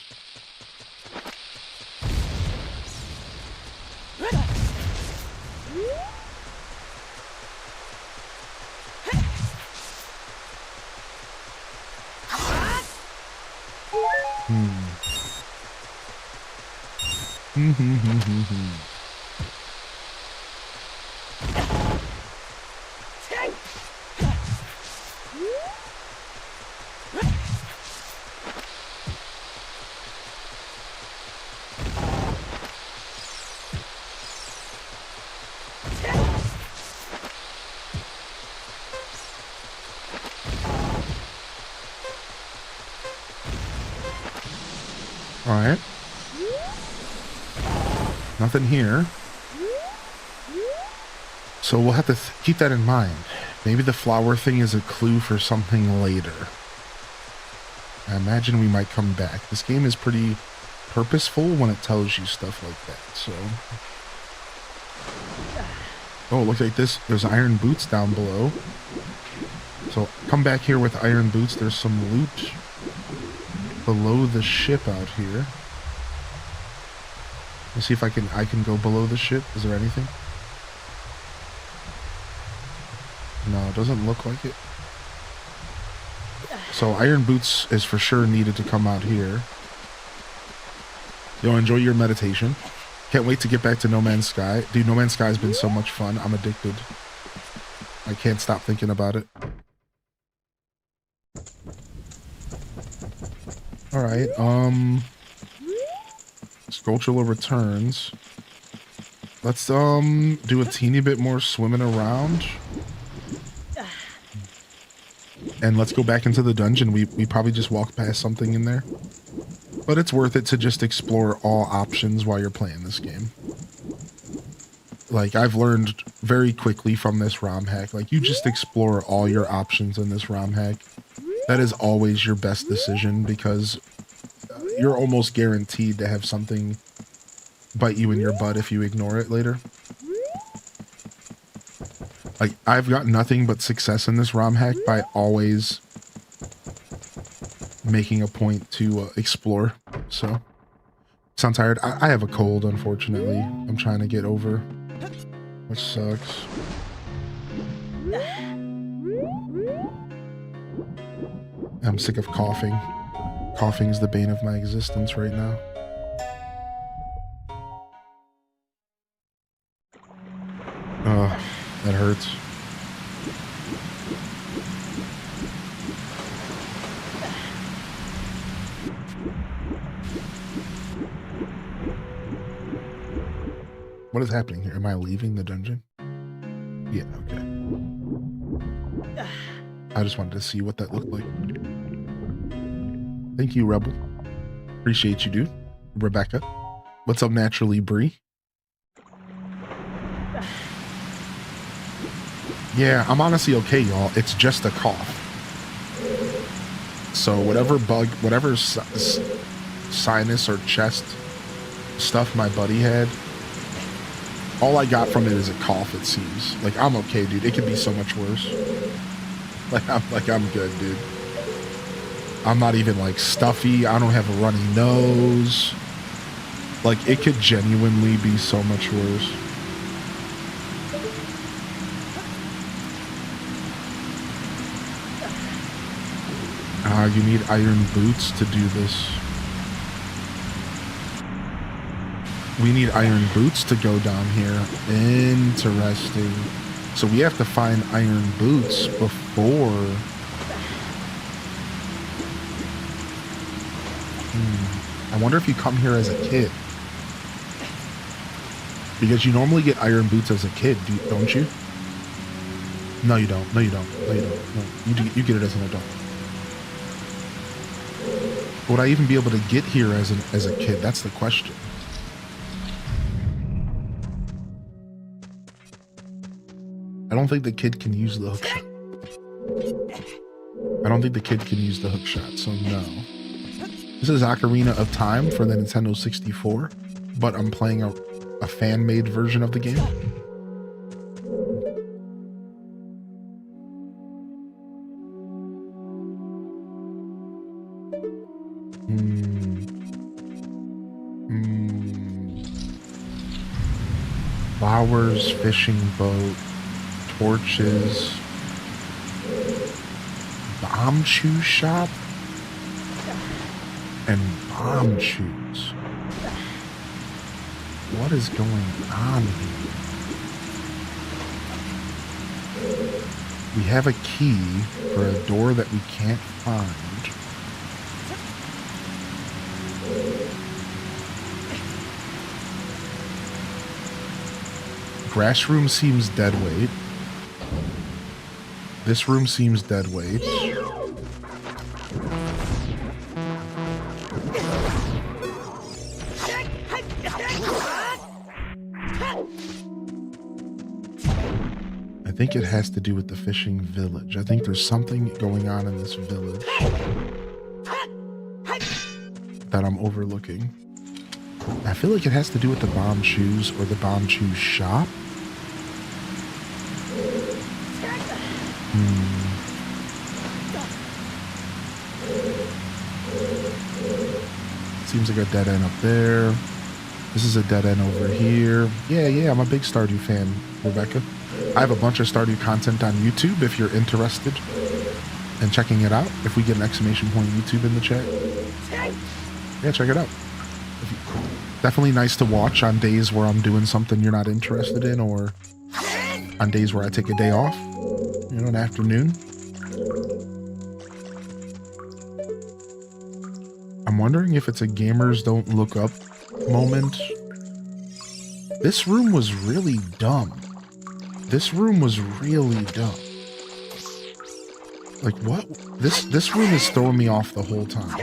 All right. Nothing here. So we'll have to keep that in mind. Maybe the flower thing is a clue for something later. I imagine we might come back. This game is pretty purposeful when it tells you stuff like that, so... Oh, it looks like this. There's iron boots down below. So come back here with iron boots. There's some loot below the ship out here. Let's see if I can go below the ship. Is there anything? No, it doesn't look like it. So iron boots is for sure needed to come out here. Yo, enjoy your meditation. Can't wait to get back to No Man's Sky. Dude, No Man's Sky has been so much fun. I'm addicted. I can't stop thinking about it. Alright, Skulltula returns. Let's, do a teeny bit more swimming around. And let's go back into the dungeon. We probably just walked past something in there. But it's worth it to just explore all options while you're playing this game. Like, I've learned very quickly from this ROM hack. Like, you just explore all your options in this ROM hack. That is always your best decision because you're almost guaranteed to have something bite you in your butt if you ignore it later. Like, I've got nothing but success in this ROM hack by always making a point to explore. So, sound tired? I have a cold, unfortunately. I'm trying to get over, which sucks. I'm sick of coughing. Coughing is the bane of my existence right now. Ugh, that hurts. What is happening here? Am I leaving the dungeon? Yeah, okay. I just wanted to see what that looked like. Thank you, Rebel. Appreciate you, dude. Rebecca. What's up, Naturally Bree? Yeah, I'm honestly okay, y'all. It's just a cough. So whatever bug, whatever sinus or chest stuff my buddy had, all I got from it is a cough, it seems. Like, I'm okay, dude. It could be so much worse. I'm good, dude. I'm not even, like, stuffy. I don't have a runny nose. Like, it could genuinely be so much worse. You need iron boots to do this. We need iron boots to go down here. Interesting. So we have to find iron boots before... I wonder if you come here as a kid. Because you normally get iron boots as a kid, don't you? No, you don't. No, you don't. No, you don't. No, you get it as an adult. Would I even be able to get here as a kid? That's the question. I don't think the kid can use the hook shot. I don't think the kid can use the hook shot, so no. This is Ocarina of Time for the Nintendo 64, but I'm playing a fan-made version of the game. Flowers, fishing boat, torches, bomb shoe shop, and bomb shoes. What is going on here? We have a key for a door that we can't find. Grass room seems dead weight. This room seems dead weight. I think it has to do with the fishing village. I think there's something going on in this village that I'm overlooking. I feel like it has to do with the bomb shoes or the bomb shoe shop. Seems like a dead end up there. This is a dead end over here. Yeah, I'm a big Stardew fan, Rebecca. I have a bunch of Stardew content on YouTube if you're interested in checking it out. If we get an exclamation point YouTube in the chat. Yeah, check it out. Definitely nice to watch on days where I'm doing something you're not interested in, or on days where I take a day off, you know, an afternoon. I'm wondering if it's a gamers don't look up moment. This room was really dumb. This room was really dumb. Like, what? This room is throwing me off the whole time.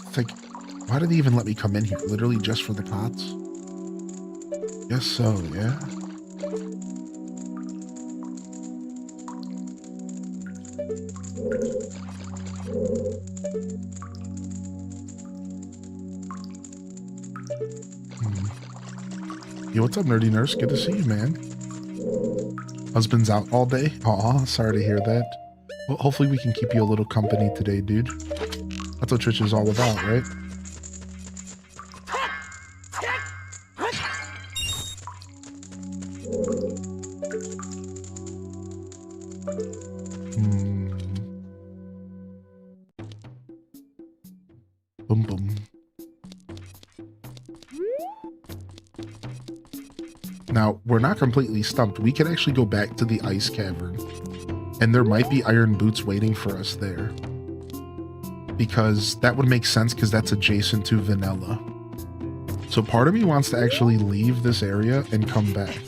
It's like, why did they even let me come in here? Literally just for the pots? Guess so, yeah. Yo, what's up, Nerdy Nurse? Good to see you, man. Husband's out all day? Aw, sorry to hear that. Well, hopefully we can keep you a little company today, dude. That's what Twitch is all about, right? Boom, boom. Now, we're not completely stumped. We can actually go back to the ice cavern, and there might be iron boots waiting for us there. Because that would make sense, because that's adjacent to vanilla. So part of me wants to actually leave this area and come back.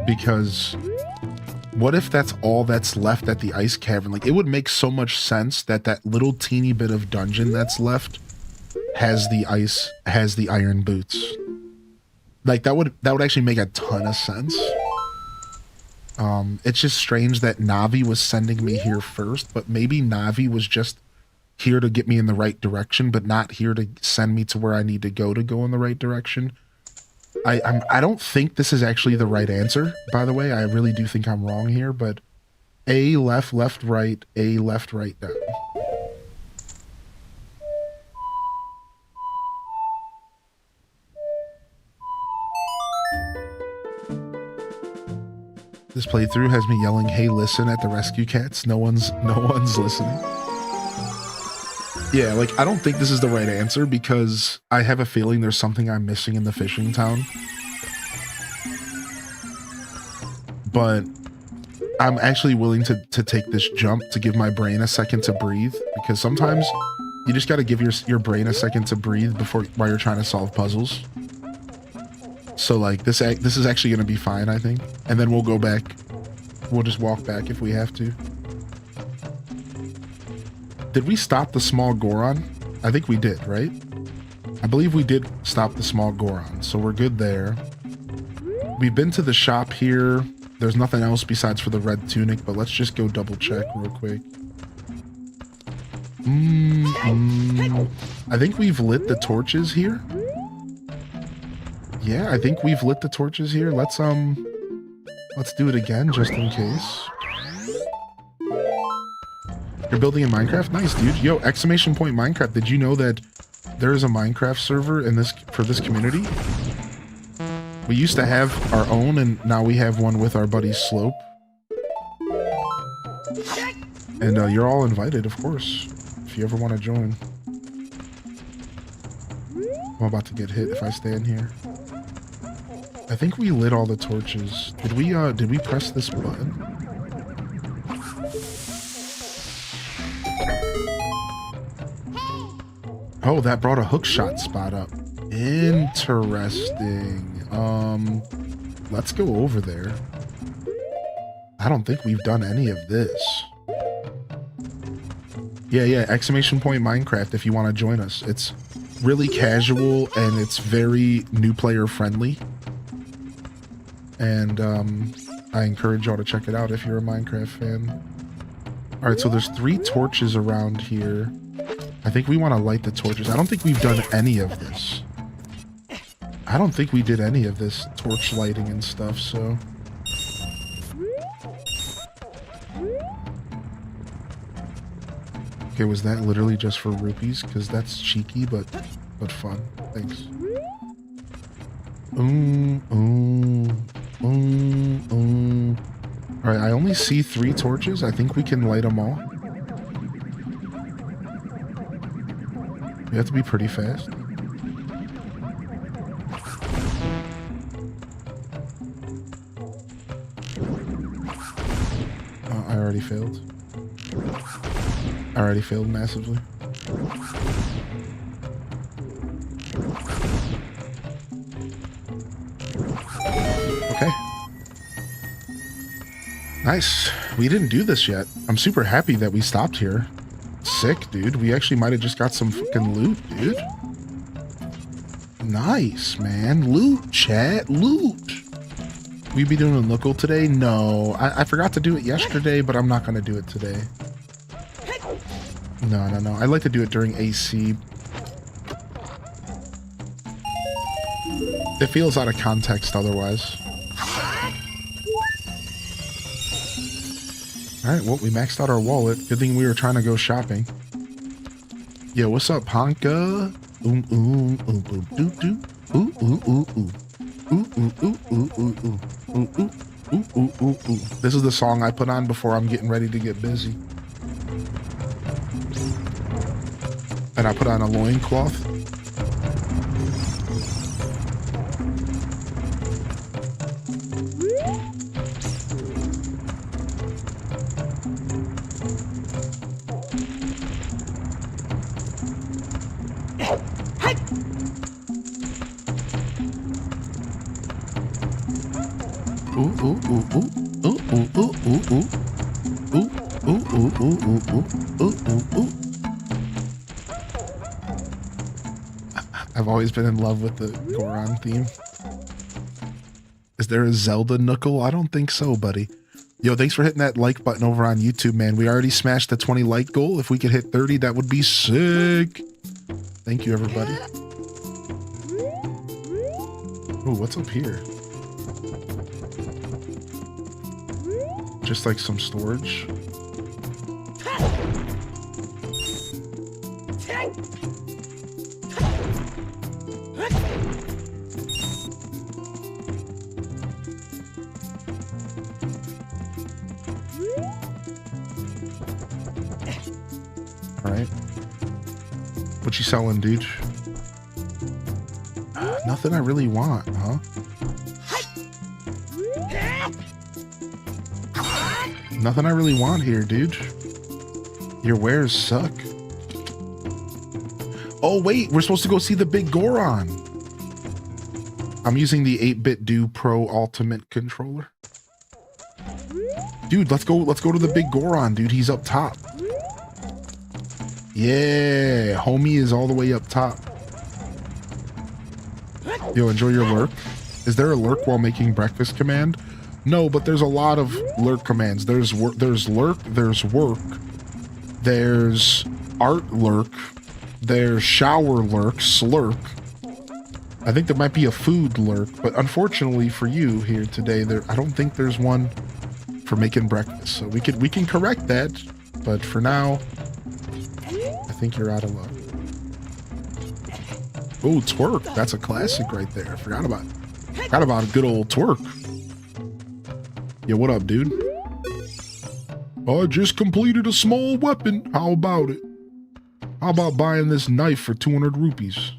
Because what if that's all that's left at the ice cavern? Like, it would make so much sense that that little teeny bit of dungeon that's left has the iron boots. Like, that would actually make a ton of sense. It's just strange that Navi was sending me here first, but maybe Navi was just here to get me in the right direction, but not here to send me to where I need to go in the right direction. I don't think this is actually the right answer, by the way. I really do think I'm wrong here, but A left, left, right, A left, right, down. This playthrough has me yelling, "Hey, listen," at the rescue cats. No one's listening. Yeah, like, I don't think this is the right answer because I have a feeling there's something I'm missing in the fishing town. but I'm actually willing to take this jump to give my brain a second to breathe, because sometimes you just got to give your brain a second to breathe while you're trying to solve puzzles. So like this is actually going to be fine, I think. And then we'll go back. We'll just walk back if we have to. Did we stop the small Goron? I think we did, right? I believe we did stop the small Goron, so we're good there. We've been to the shop here. There's nothing else besides for the red tunic, but let's just go double check real quick. I think we've lit the torches here. Yeah, I think we've lit the torches here. Let's do it again just in case. You're building in Minecraft? Nice, dude. Yo, exclamation point Minecraft. Did you know that there is a Minecraft server for this community? We used to have our own, and now we have one with our buddy Slope. And you're all invited, of course, if you ever want to join. I'm about to get hit if I stay in here. I think we lit all the torches. Did we press this button? Oh, that brought a hookshot spot up. Interesting. Let's go over there. I don't think we've done any of this. Yeah, exclamation point Minecraft if you want to join us. It's really casual and it's very new player friendly. And I encourage y'all to check it out if you're a Minecraft fan. Alright, so there's 3 torches around here. I think we want to light the torches. I don't think we've done any of this. I don't think we did any of this torch lighting and stuff, so... Okay, was that literally just for rupees? Because that's cheeky, but fun. Thanks. Alright, I only see 3 torches. I think we can light them all. We have to be pretty fast. Oh, I already failed. I already failed massively. Okay. Nice. We didn't do this yet. I'm super happy that we stopped here. Sick, dude. We actually might have just got some fucking loot, dude. Nice, man. Loot, chat. Loot. We be doing a knuckle today? No. I forgot to do it yesterday, but I'm not going to do it today. No. I like to do it during AC. It feels out of context otherwise. Alright, well, we maxed out our wallet. Good thing we were trying to go shopping. Yo, what's up, Honka? This is the song I put on before I'm getting ready to get busy. And I put on a loincloth. I've always been in love with the Goron theme. Is there a Zelda knuckle? I don't think so, buddy. Yo, thanks for hitting that like button over on YouTube, man. We already smashed the 20 like goal. If we could hit 30, that would be sick. Thank you, everybody. Ooh, what's up here? Just like some storage. Alright. What you selling, dude? Nothing I really want, huh? Nothing I really want here, dude. Your wares suck. Oh, wait. We're supposed to go see the big Goron. I'm using the 8-bit Do Pro Ultimate controller. Dude, let's go to the big Goron, dude. He's up top. Yeah, homie is all the way up top. Yo, enjoy your lurk. Is there a lurk while making breakfast command? No, but there's a lot of lurk commands. There's lurk, there's work, there's art lurk, there's shower lurk, slurk. I think there might be a food lurk, but unfortunately for you here today, I don't think there's one for making breakfast. So we can correct that, but for now, I think you're out of luck. Oh, twerk. That's a classic right there. I forgot about a good old twerk. Yo, what up, dude? I just completed a small weapon. How about it? How about buying this knife for 200 rupees?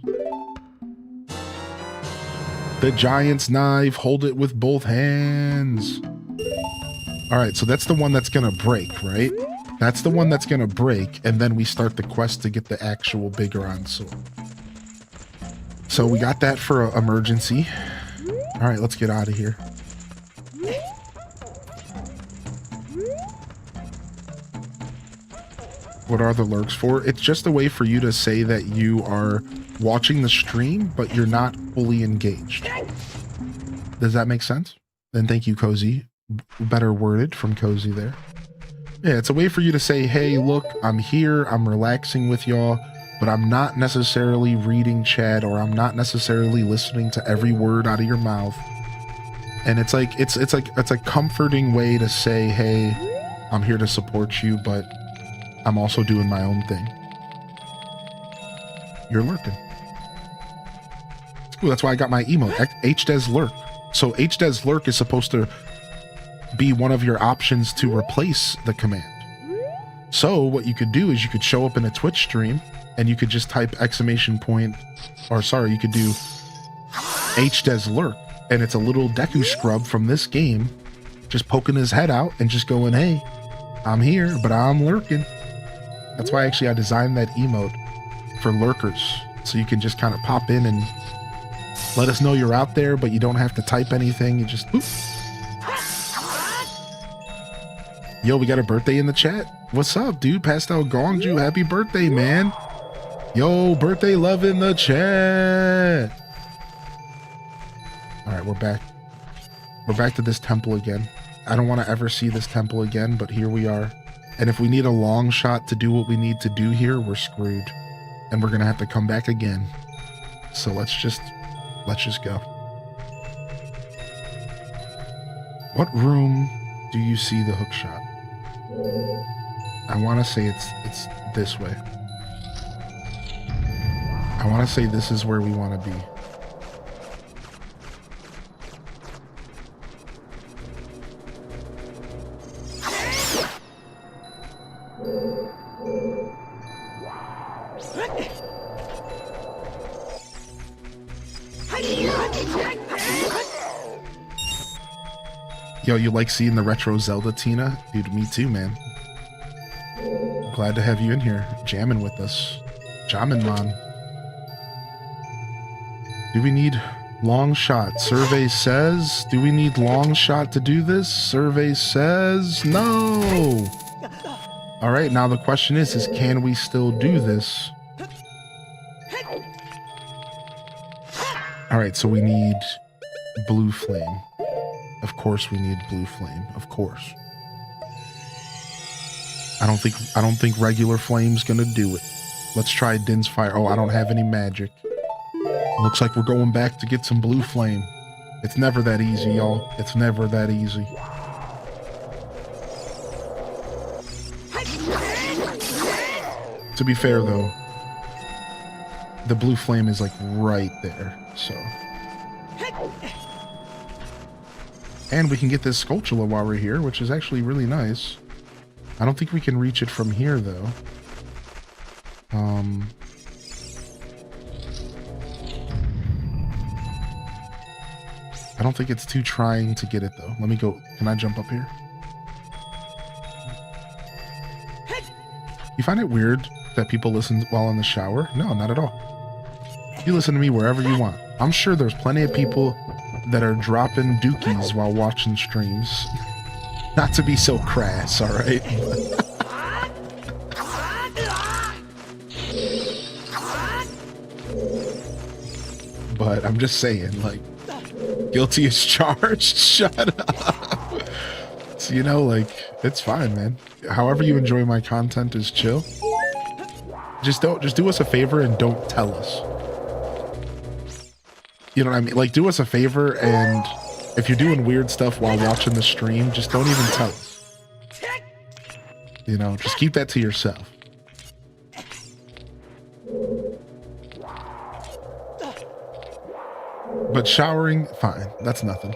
The giant's knife. Hold it with both hands. All right, so that's the one that's gonna break, right? That's the one that's gonna break, and then we start the quest to get the actual Bigoron sword. So we got that for an emergency. All right, let's get out of here. What are the lurks for? It's just a way for you to say that you are watching the stream, but you're not fully engaged. Does that make sense? Then thank you, Cozy. Better worded from Cozy there. Yeah, it's a way for you to say, hey, look, I'm here, I'm relaxing with y'all, but I'm not necessarily reading chat, or I'm not necessarily listening to every word out of your mouth. And it's a comforting way to say, hey, I'm here to support you, but I'm also doing my own thing. You're lurking. Ooh, that's why I got my emote, HDes lurk. So HDes lurk is supposed to be one of your options to replace the command. So what you could do is you could show up in a Twitch stream and you could just type ! You could do HDes lurk, and it's a little Deku scrub from this game just poking his head out and just going, hey, I'm here, but I'm lurking. That's why actually I designed that emote for lurkers. So you can just kind of pop in and let us know you're out there, but you don't have to type anything. You just, boop. Yo, we got a birthday in the chat. What's up, dude? Pastel Gongju, happy birthday, man. Yo, birthday love in the chat. All right, we're back. We're back to this temple again. I don't want to ever see this temple again, but here we are. And if we need a long shot to do what we need to do here, we're screwed. And we're going to have to come back again. So let's just go. What room do you see the hook shot? I want to say it's this way. I want to say this is where we want to be. Yo, you like seeing the retro Zelda, Tina? Dude, me too, man. Glad to have you in here, jamming with us. Jamming, man. Do we need long shot? Survey says, do we need long shot to do this? Survey says, no! Alright, now the question is can we still do this? Alright, so we need blue flame. Of course we need blue flame. Of course. I don't think regular flame's gonna do it. Let's try Din's fire. Oh, I don't have any magic. Looks like we're going back to get some blue flame. It's never that easy, y'all. It's never that easy. To be fair though, the blue flame is like right there, so. And we can get this Skulltula while we're here, which is actually really nice. I don't think we can reach it from here, though. I don't think it's too trying to get it, though. Let me go. Can I jump up here? You find it weird that people listen while in the shower? No, not at all. You listen to me wherever you want. I'm sure there's plenty of people that are dropping dookies while watching streams. Not to be so crass, all right? But I'm just saying, like, guilty as charged. Shut up. So, you know, like, it's fine, man. However you enjoy my content is chill. Just do us a favor and don't tell us. You know what I mean? Like, do us a favor, and if you're doing weird stuff while watching the stream, just don't even tell us. You know, just keep that to yourself. But showering, fine. That's nothing.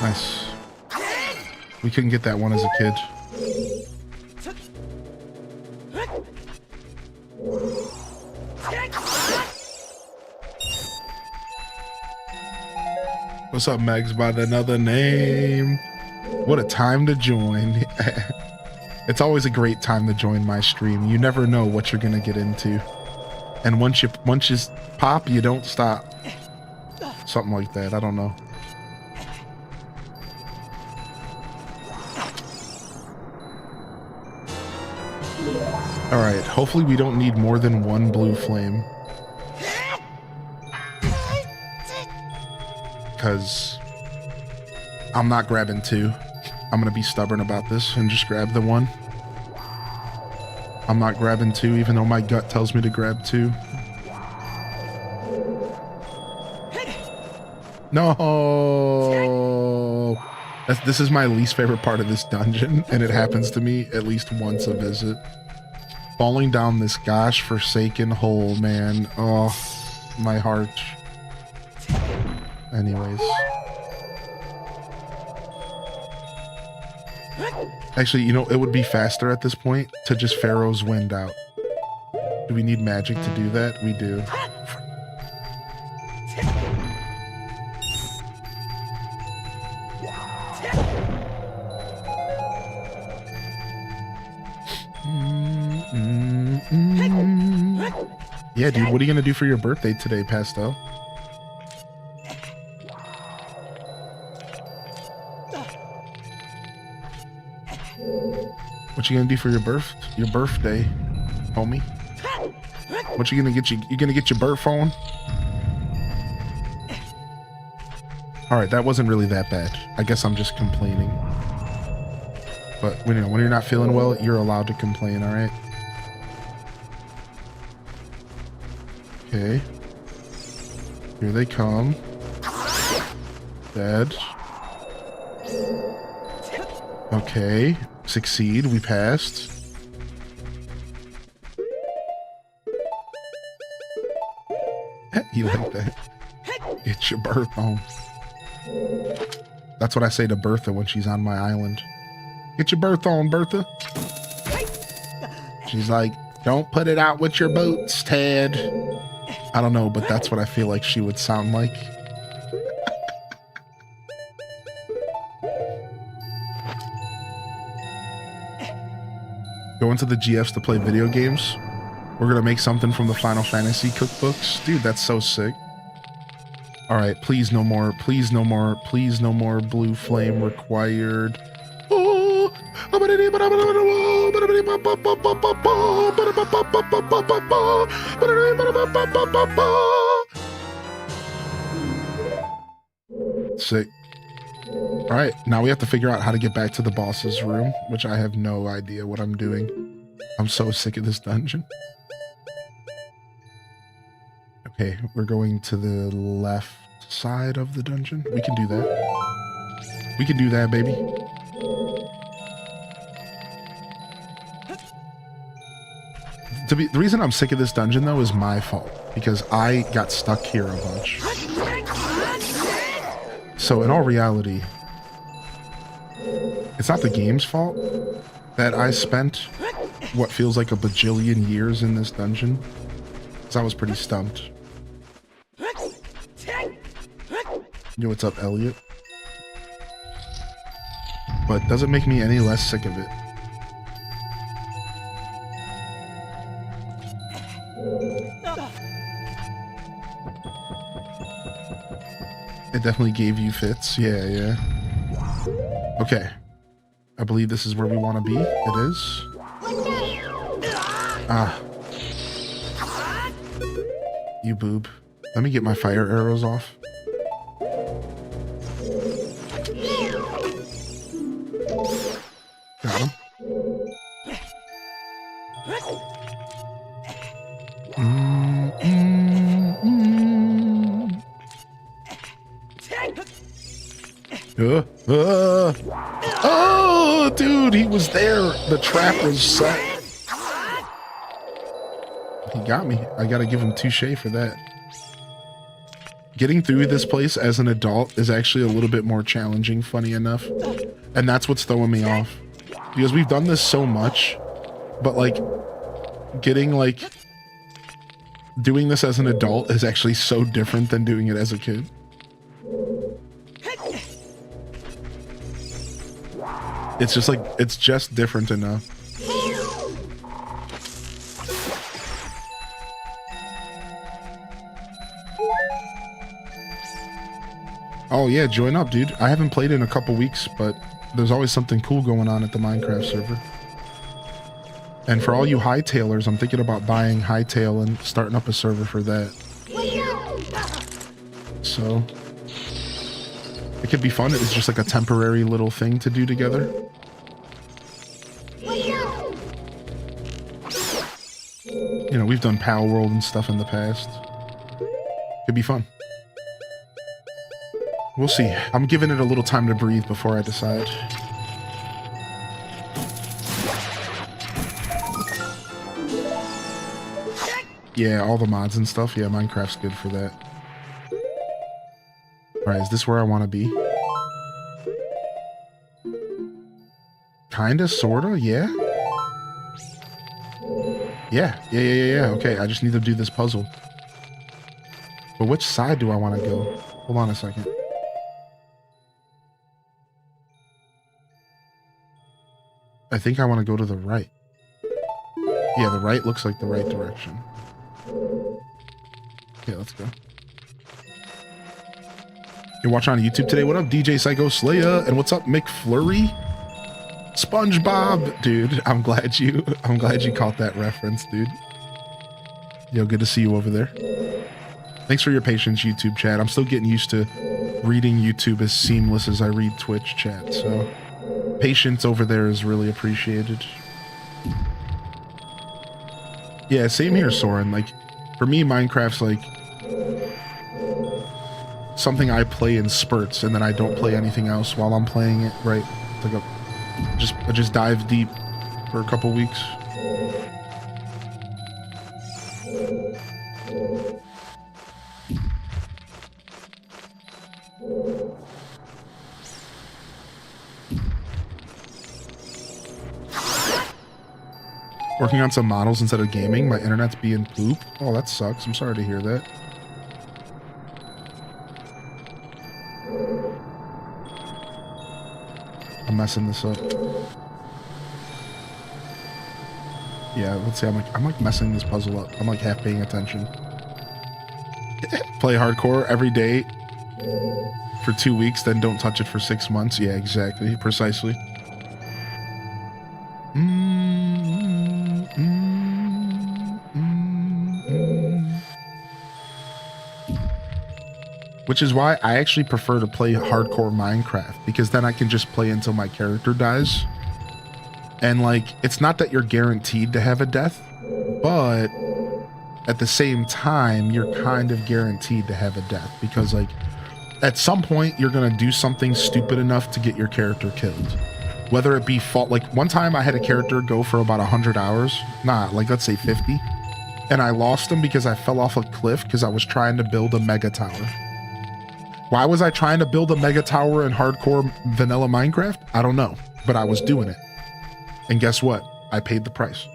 Nice. We couldn't get that one as a kid. What's up, Megs? By another name. What a time to join. It's always a great time to join my stream. You never know what you're gonna get into. And once you pop, you don't stop. Something like that. I don't know. All right. Hopefully we don't need more than one blue flame. Because I'm not grabbing two. I'm going to be stubborn about this and just grab the one. I'm not grabbing two, even though my gut tells me to grab two. No! This is my least favorite part of this dungeon, and it happens to me at least once a visit. Falling down this gosh forsaken hole, man. Oh, my heart. Anyways. Actually, you know, it would be faster at this point to just Pharaoh's Wind out. Do we need magic to do that? We do. Yeah, dude, what are you gonna do for your birthday today, Pastel? What you gonna do for your birthday, homie? What you gonna get your birth on? All right, that wasn't really that bad. I guess I'm just complaining. But when you're not feeling well, you're allowed to complain. All right. Okay. Here they come. Dead. Okay. Succeed. We passed. You like that? It's your birth on. That's what I say to Bertha when she's on my island. Get your birth on, Bertha. She's like, don't put it out with your boots, Ted. I don't know, but that's what I feel like she would sound like. Go into the GFs to play video games. We're gonna make something from the Final Fantasy cookbooks. Dude, that's so sick. All right, please no more, please no more, please no more blue flame required. Oh. Sick. All right, now we have to figure out how to get back to the boss's room, which I have no idea what I'm doing. I'm so sick of this dungeon. Okay, we're going to the left side of the dungeon. We can do that. We can do that, baby. The reason I'm sick of this dungeon, though, is my fault. Because I got stuck here a bunch. So in all reality, it's not the game's fault that I spent what feels like a bajillion years in this dungeon, because I was pretty stumped. Yo, what's up, Elliot? But doesn't make me any less sick of it. It definitely gave you fits. Yeah, yeah. Okay. I believe this is where we want to be. It is. Ah. You boob. Let me get my fire arrows off. Got him. Oh, dude, he was there. The trap was set. He got me. I gotta give him touche for that. Getting through this place as an adult is actually a little bit more challenging, funny enough. And that's what's throwing me off. Because we've done this so much, but like getting like doing this as an adult is actually so different than doing it as a kid. It's just like, it's just different enough. Oh yeah, join up, dude. I haven't played in a couple weeks, but there's always something cool going on at the Minecraft server. And for all you hightailers, I'm thinking about buying Hightail and starting up a server for that. So it could be fun. It's just like a temporary little thing to do together. You know, we've done Pal World and stuff in the past. Could be fun. We'll see. I'm giving it a little time to breathe before I decide. Yeah, all the mods and stuff. Yeah, Minecraft's good for that. Alright, is this where I want to be? Kinda, sorta, yeah? Yeah. Okay, I just need to do this puzzle. But which side do I want to go? Hold on a second. I think I want to go to the right. Yeah, the right looks like the right direction. Yeah, let's go. You're watching on YouTube today. What up, DJ Psycho Slayer? And what's up, McFlurry? SpongeBob, dude. I'm glad you caught that reference, dude. Yo, good to see you over there. Thanks for your patience, YouTube chat. I'm still getting used to reading YouTube as seamless as I read Twitch chat, so patience over there is really appreciated. Yeah, same here, Soren. Like, for me, Minecraft's like something I play in spurts, and then I don't play anything else while I'm playing it, right? It's like I just dive deep for a couple weeks. Working on some models instead of gaming. My internet's being poop. Oh, that sucks. I'm sorry to hear that. I'm messing this up. Yeah, let's see. I'm like messing this puzzle up. I'm like half paying attention. Play hardcore every day for 2 weeks, then don't touch it for 6 months. Yeah, exactly. Precisely. Which is why I actually prefer to play hardcore Minecraft, because then I can just play until my character dies. And like, it's not that you're guaranteed to have a death, but at the same time, you're kind of guaranteed to have a death, because like at some point you're going to do something stupid enough to get your character killed. Whether it be fault, like one time I had a character go for about 100 hours, like let's say 50, and I lost him because I fell off a cliff because I was trying to build a mega tower. Why was I trying to build a mega tower in hardcore vanilla Minecraft? I don't know, but I was doing it. And guess what? I paid the price.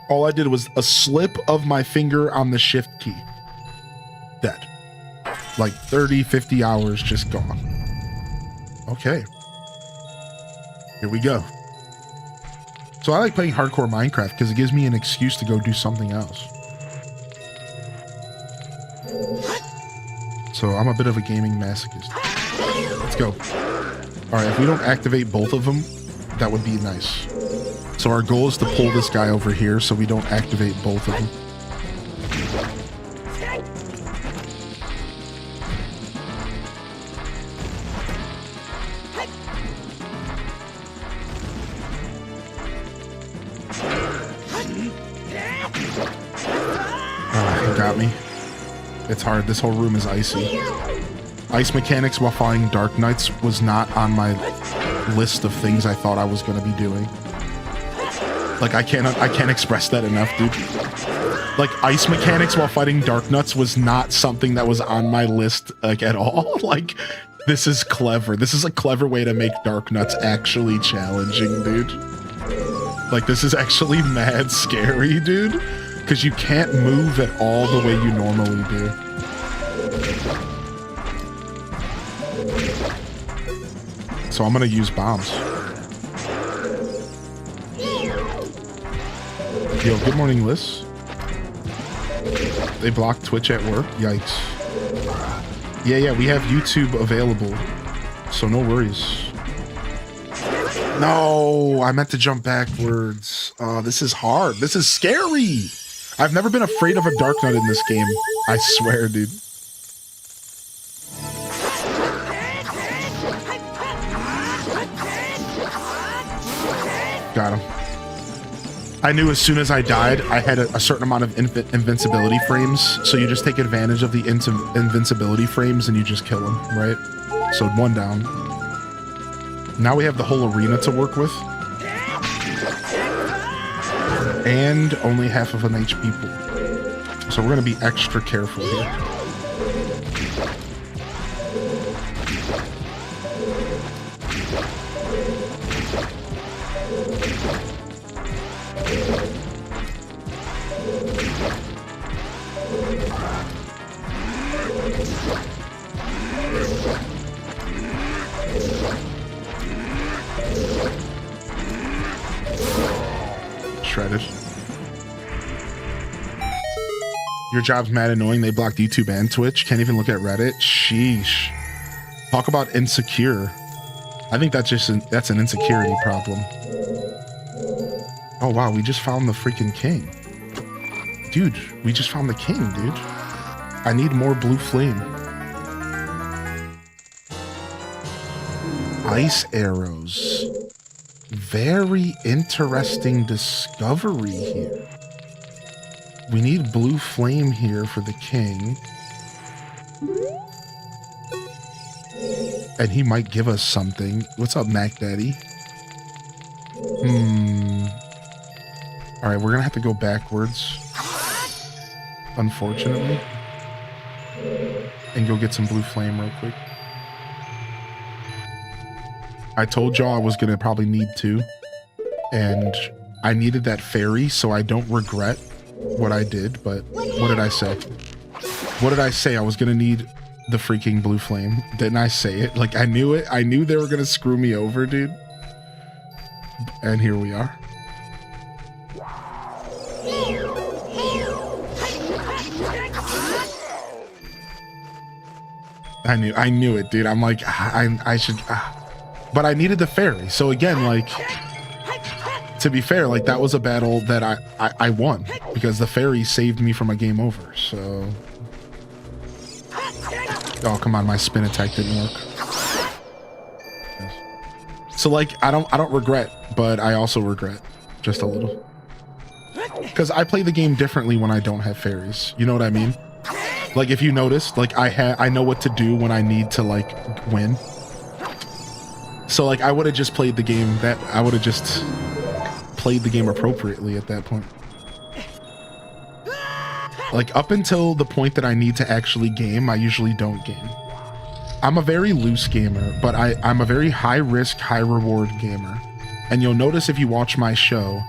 All I did was a slip of my finger on the shift key. Dead. Like 30, 50 hours just gone. Okay. Here we go. So I like playing hardcore Minecraft because it gives me an excuse to go do something else. So I'm a bit of a gaming masochist. Let's go. All right, if we don't activate both of them, that would be nice. So our goal is to pull this guy over here so we don't activate both of them. Oh, he got me. It's hard. This whole room is icy. Ice mechanics while fighting Dark Knights was not on my list of things I thought I was going to be doing. Like, I can't express that enough, dude. Like, ice mechanics while fighting Dark Knights was not something that was on my list, like, at all. Like, this is clever. This is a clever way to make Dark Knights actually challenging, dude. Like, this is actually mad scary, dude. Because you can't move at all the way you normally do. So I'm going to use bombs. Yo, good morning, Liz. They blocked Twitch at work? Yikes. Yeah, we have YouTube available. So no worries. No, I meant to jump backwards. Oh, this is hard. This is scary. I've never been afraid of a Dark Knight in this game. I swear, dude. Got him. I knew as soon as I died, I had a certain amount of invincibility frames. So you just take advantage of the invincibility frames and you just kill them, right? So one down. Now we have the whole arena to work with. And only half of an HP pool. So we're going to be extra careful here. Shredded. Your job's mad annoying. They blocked YouTube and Twitch. Can't even look at Reddit. Sheesh. Talk about insecure. I think that's just that's an insecurity problem. Oh wow, we just found the freaking king. Dude, we just found the king, dude. I need more blue flame. Ice arrows. Very interesting discovery here. We need blue flame here for the king. And he might give us something. What's up, Mac Daddy? Alright, we're gonna have to go backwards. Unfortunately. And go get some blue flame real quick. I told y'all I was gonna probably need two. And I needed that fairy, so I don't regret what I did, but what did I say? What did I say? I was gonna need the freaking blue flame. Didn't I say it? Like, I knew it. I knew they were gonna screw me over, dude. And here we are. I knew it, dude. I'm like, I should, but I needed the fairy. So again, like, to be fair, like, that was a battle that I won because the fairy saved me from a game over. So, oh come on, my spin attack didn't work. So like, I don't regret, but I also regret just a little because I play the game differently when I don't have fairies. You know what I mean? Like, if you noticed, like, I know what to do when I need to, like, win. So, like, I would have just played the game I would have just played the game appropriately at that point. Like up until the point that I need to actually game, I usually don't game. I'm a very loose gamer, but I'm a very high risk, high reward gamer. And you'll notice if you watch my show,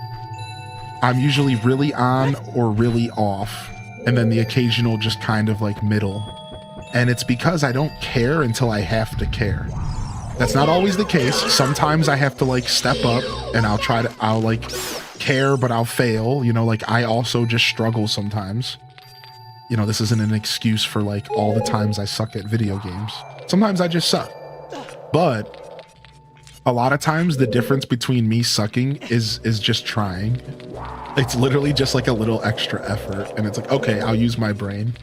I'm usually really on or really off, and then the occasional just kind of like middle. And it's because I don't care until I have to care. That's not always the case. Sometimes I have to like step up and I'll like care, but I'll fail. You know, like I also just struggle sometimes. You know, this isn't an excuse for like all the times I suck at video games. Sometimes I just suck. But a lot of times the difference between me sucking is just trying. It's literally just like a little extra effort. And it's like, okay, I'll use my brain.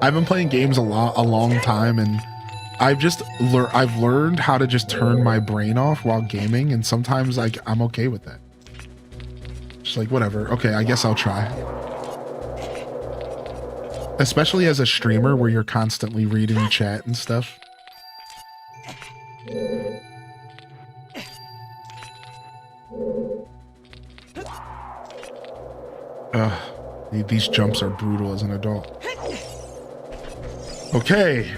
I've been playing games a long time, and I've learned how to just turn my brain off while gaming, and sometimes like I'm okay with that. Just like whatever. Okay, I guess I'll try. Especially as a streamer where you're constantly reading chat and stuff. These jumps are brutal as an adult. Okay,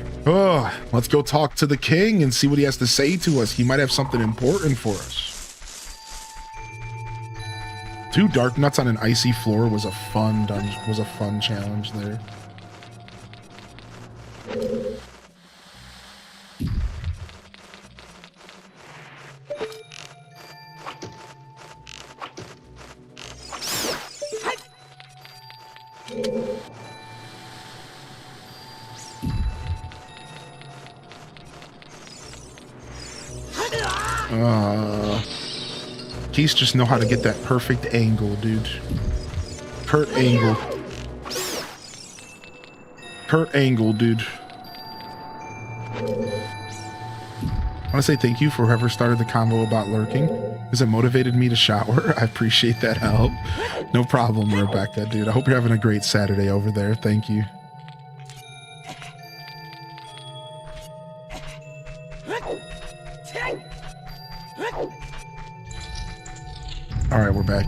let's go talk to the king and see what he has to say to us. He might have something important for us. 2 dark nuts on an icy floor was a fun challenge there. Keys just know how to get that perfect angle, dude. Pert angle, dude. I want to say thank you for whoever started the convo about lurking, because it motivated me to shower. I appreciate that help. No problem, Rebecca, dude. I hope you're having a great Saturday over there. Thank you. All right, we're back.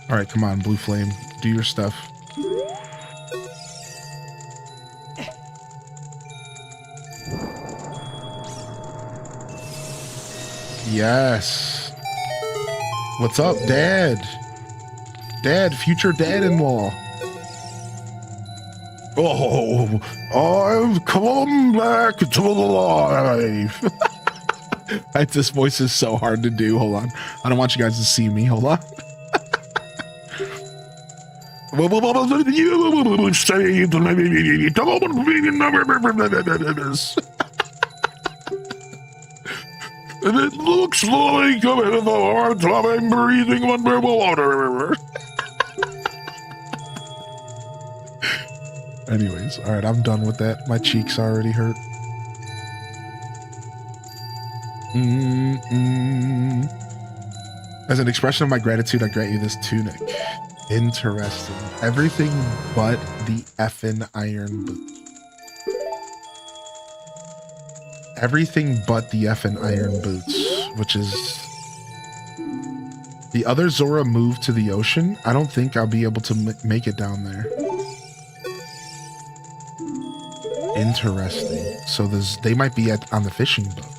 All right, come on, Blue Flame. Do your stuff. Yes. What's up, Dad? Dad, future dad-in-law. Oh, I've come back to life. This voice is so hard to do. Hold on. I don't want you guys to see me. Hold on. You saved me. And it looks like I'm having a hard time breathing underwater. Anyways, all right, I'm done with that. My cheeks already hurt. As an expression of my gratitude, I grant you this tunic. Interesting. Everything but the effing iron boots. Everything but the effing iron boots, which is... The other Zora moved to the ocean. I don't think I'll be able to make it down there. Interesting. So they might be on the fishing boat.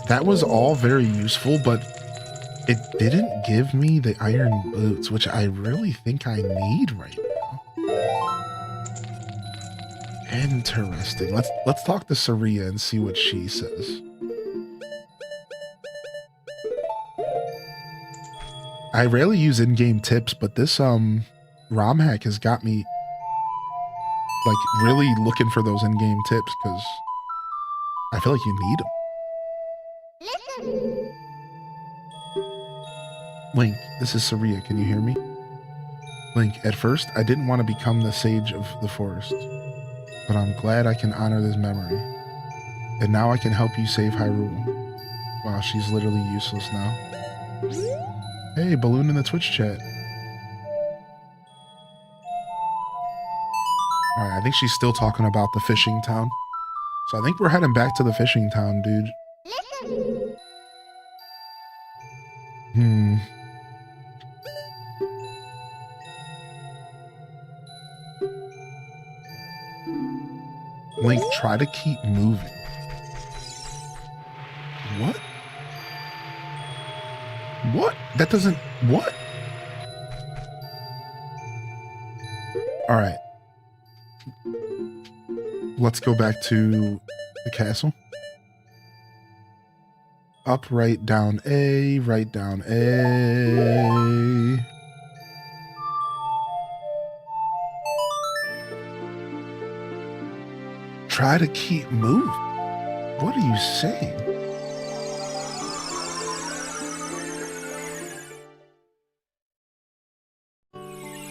That was all very useful, but it didn't give me the iron boots, which I really think I need right now. Interesting. Let's talk to Saria and see what she says. I rarely use in-game tips, but this ROM hack has got me like really looking for those in-game tips because I feel like you need them. Link, this is Saria. Can you hear me? Link, at first, I didn't want to become the sage of the forest, but I'm glad I can honor this memory. And now I can help you save Hyrule. Wow, she's literally useless now. Hey, Balloon in the Twitch chat. Alright, I think she's still talking about the fishing town. So I think we're heading back to the fishing town, dude. Link, try to keep moving. What? What? That doesn't... What? All right. Let's go back to the castle. Up, right, down, A. Right, down, A. Try to keep moving. What are you saying?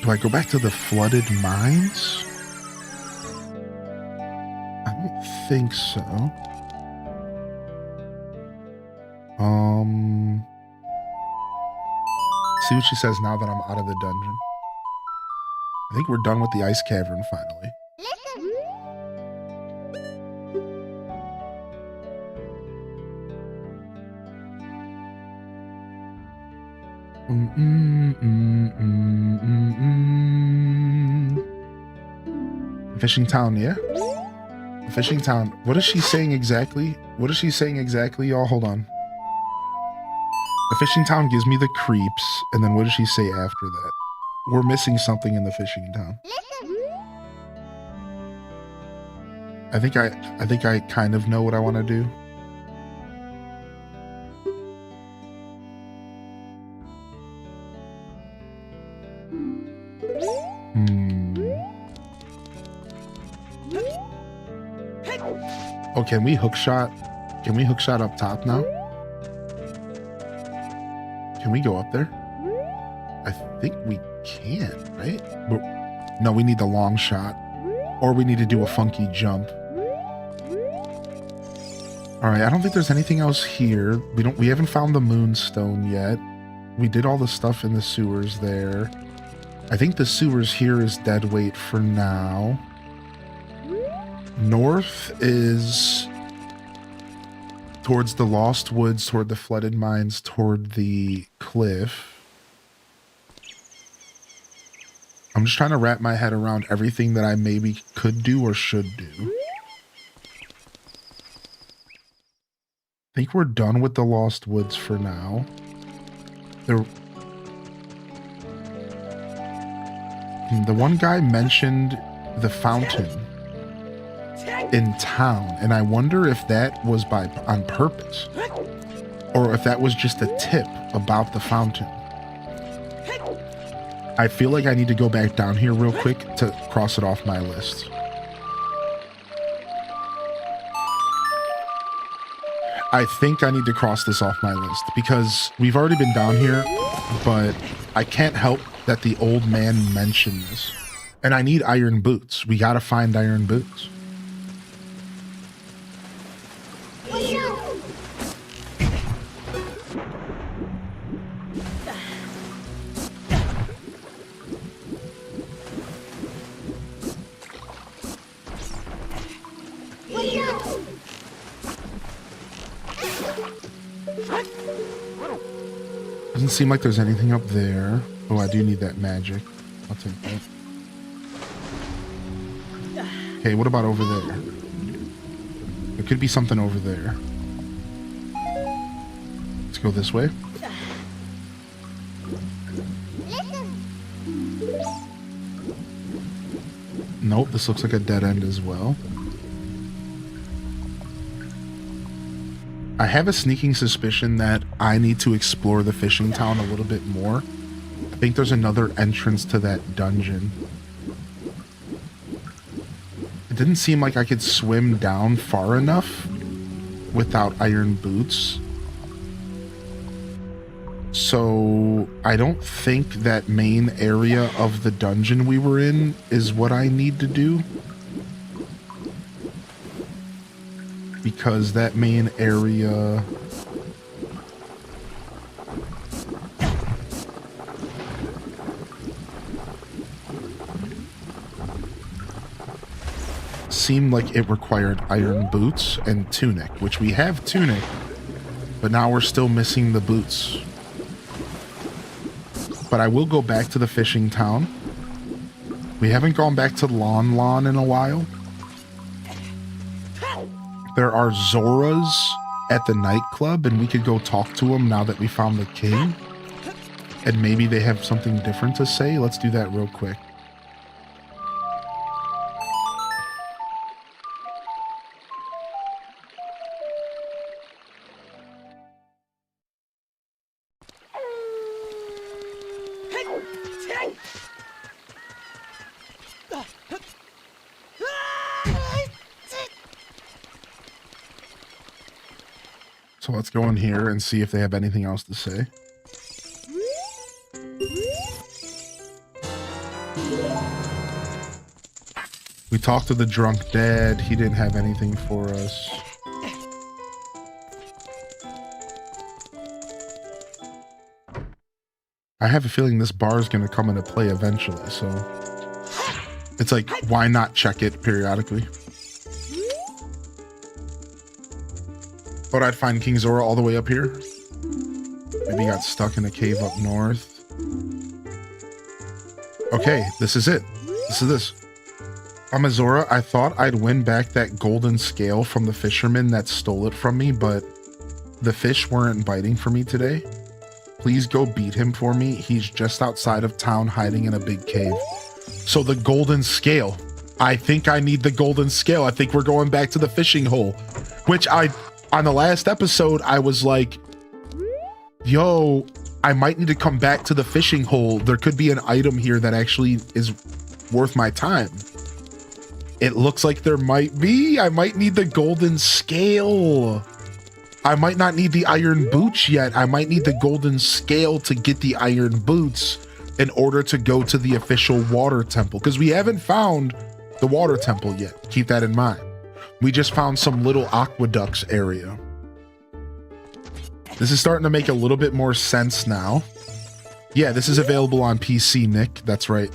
Do I go back to the flooded mines? I don't think so. See what she says now that I'm out of the dungeon. I think we're done with the ice cavern finally. Fishing town, yeah? Fishing town. What is she saying exactly? What is she saying exactly, y'all? Hold on. The fishing town gives me the creeps, and then what does she say after that? We're missing something in the fishing town. I think I kind of know what I want to do. Oh, can we hook shot? Can we hook shot up top now? Can we go up there? I think we can, right? But no, we need the long shot. Or we need to do a funky jump. Alright, I don't think there's anything else here. We haven't found the moonstone yet. We did all the stuff in the sewers there. I think the sewers here is dead weight for now. North is towards the Lost Woods, toward the flooded mines, toward the cliff. I'm just trying to wrap my head around everything that I maybe could do or should do. I think we're done with the Lost Woods for now. The one guy mentioned the fountain in town, and I wonder if that was on purpose, or if that was just a tip about the fountain. I feel like I need to go back down here real quick to cross it off my list. I think I need to cross this off my list because we've already been down here, but I can't help that the old man mentioned this. And I need iron boots. We gotta find iron boots. Doesn't seem like there's anything up there. Oh, I do need that magic. I'll take that. Okay, what about over there? There could be something over there. Let's go this way. Nope, this looks like a dead end as well. I have a sneaking suspicion that I need to explore the fishing town a little bit more. I think there's another entrance to that dungeon. It didn't seem like I could swim down far enough without iron boots. So I don't think that main area of the dungeon we were in is what I need to do. Because that main area seemed like it required iron boots and tunic, which we have tunic, but now we're still missing the boots. But I will go back to the fishing town. We haven't gone back to Lon in a while. there are Zoras at the nightclub, and we could go talk to them now that we found the king. And maybe they have something different to say. Let's do that real quick. So let's go in here and see if they have anything else to say. We talked to the drunk dad. He didn't have anything for us. I have a feeling this bar is going to come into play eventually, so it's like, why not check it periodically? Thought I'd find King Zora all the way up here. Maybe got stuck in a cave up north. Okay, this is it. This. I'm a Zora. I thought I'd win back that golden scale from the fisherman that stole it from me, but the fish weren't biting for me today. Please go beat him for me. He's just outside of town hiding in a big cave. So the golden scale. I think I need the golden scale. I think we're going back to the fishing hole, which on the last episode, I was like, yo, I might need to come back to the fishing hole. There could be an item here that actually is worth my time. It looks like there might be. I might need the golden scale. I might not need the iron boots yet. I might need the golden scale to get the iron boots in order to go to the official water temple, because we haven't found the water temple yet. Keep that in mind. We just found some little aqueducts area. This is starting to make a little bit more sense now. Yeah, this is available on PC, Nick. That's right.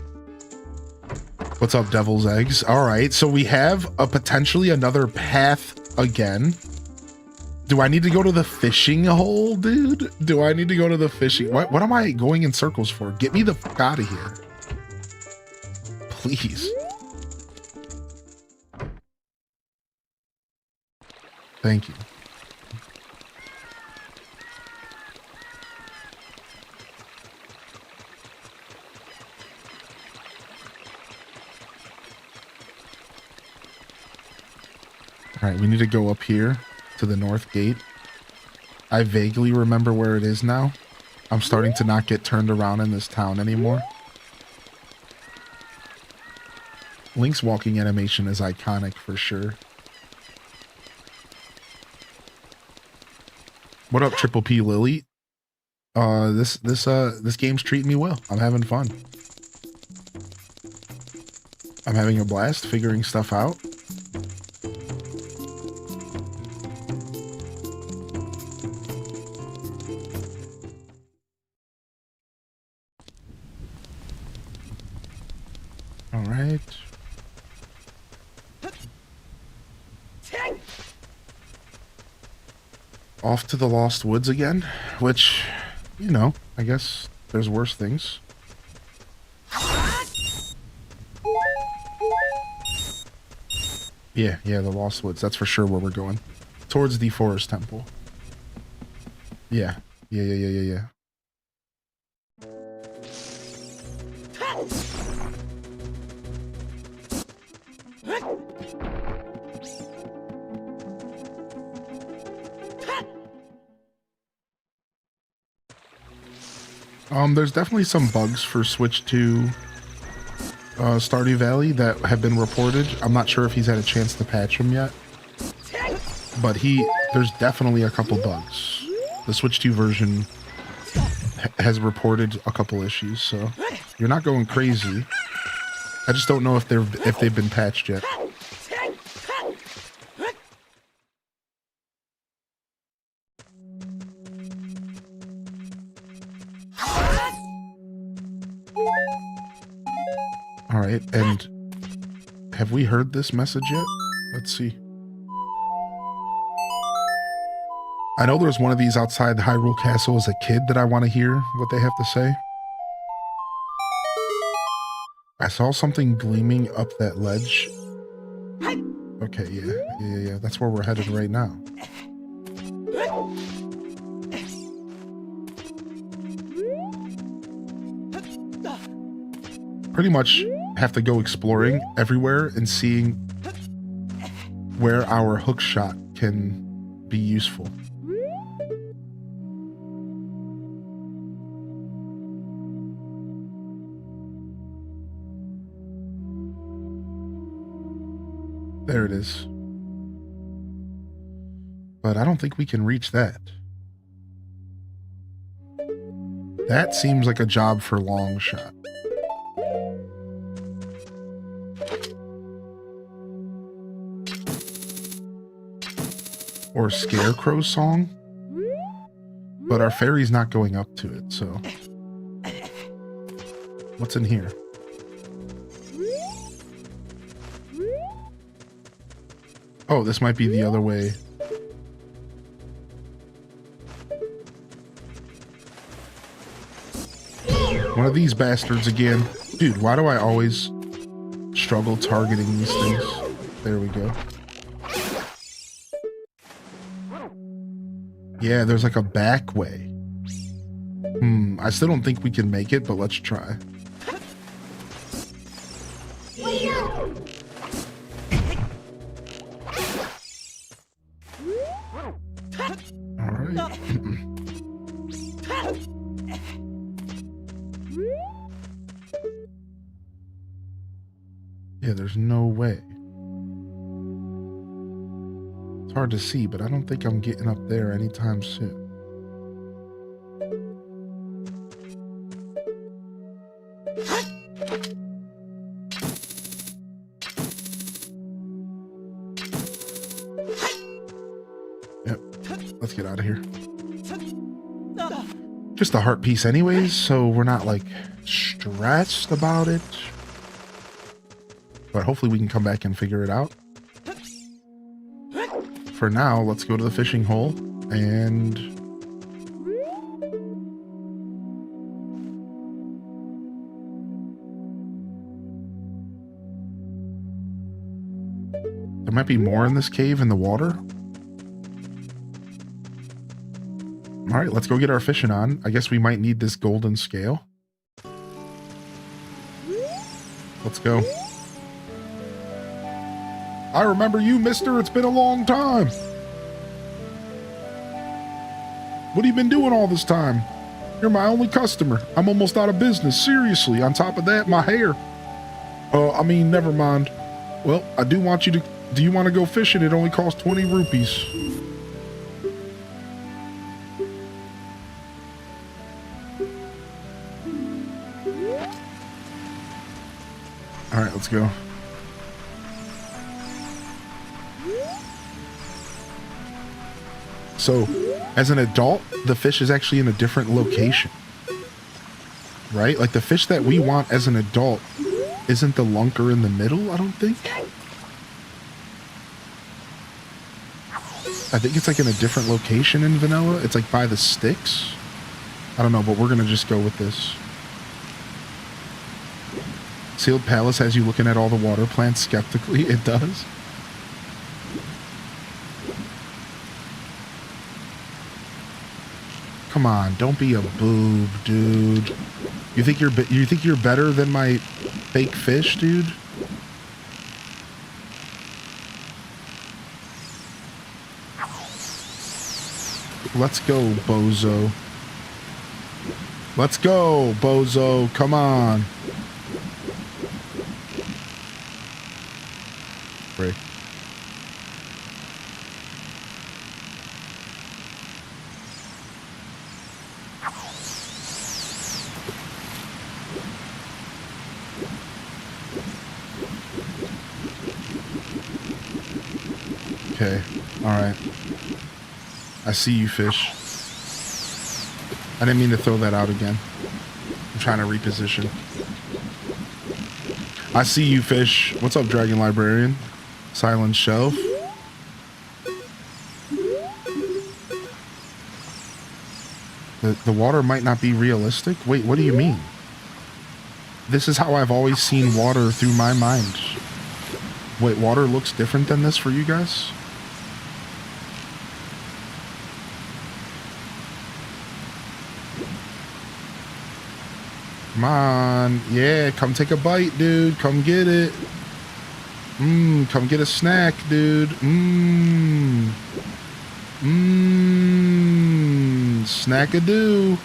What's up, Devil's Eggs? All right, so we have a potentially another path again. Do I need to go to the fishing hole, dude? Do I need to go to the fishing? What am I going in circles for? Get me the fuck out of here. Please. Thank you. All right, we need to go up here to the north gate. I vaguely remember where it is now. I'm starting to not get turned around in this town anymore. Link's walking animation is iconic for sure. What up, Triple P Lily? This game's treating me well. I'm having fun. I'm having a blast figuring stuff out. All right. Off to the Lost Woods again, which, you know, I guess there's worse things. Yeah, the Lost Woods. That's for sure where we're going. Towards the Forest Temple. Yeah. There's definitely some bugs for Switch 2 Stardew Valley that have been reported. I'm not sure if he's had a chance to patch them yet, but there's definitely a couple bugs. The Switch 2 version has reported a couple issues, so you're not going crazy. I just don't know if they've been patched yet. All right, and have we heard this message yet? Let's see. I know there's one of these outside the Hyrule Castle as a kid that I want to hear what they have to say. I saw something gleaming up that ledge. Okay, yeah. That's where we're headed right now. Pretty much have to go exploring everywhere and seeing where our hook shot can be useful. There it is. But I don't think we can reach that. That seems like a job for long shot. Or Scarecrow song. But our ferry's not going up to it, so. What's in here? Oh, this might be the other way. One of these bastards again. Dude, why do I always struggle targeting these things? There we go. Yeah, there's like a back way. I still don't think we can make it, but let's try. Alright. Yeah, there's no way. It's hard to see, but I don't think I'm getting up there anytime soon. Yep, let's get out of here. Just a heart piece anyways, so we're not like stressed about it. But hopefully we can come back and figure it out. For now, let's go to the fishing hole and there might be more in this cave in the water. All right, let's go get our fishing on. I guess we might need this golden scale. Let's go. I remember you, mister. It's been a long time. What have you been doing all this time? You're my only customer. I'm almost out of business. Seriously. On top of that, my hair. I mean, never mind. Well, I do want you to... Do you want to go fishing? It only costs 20 rupees. All right, let's go. So, as an adult, the fish is actually in a different location. Right? Like, the fish that we want as an adult isn't the lunker in the middle, I don't think. I think it's like in a different location in vanilla. It's like by the sticks. I don't know, but we're going to just go with this. Sealed Palace has you looking at all the water plants skeptically. It does. Come on, don't be a boob, dude. You think you're better than my fake fish, dude? Let's go, bozo. Let's go, bozo. Come on. Break. Okay, alright. I see you, fish. I didn't mean to throw that out again. I'm trying to reposition. I see you, fish. What's up, Dragon Librarian? Silent Shelf. The water might not be realistic? Wait, what do you mean? This is how I've always seen water through my mind. Wait, water looks different than this for you guys? Come on. Yeah, come take a bite, dude. Come get it. Come get a snack, dude. Snack-a-doo.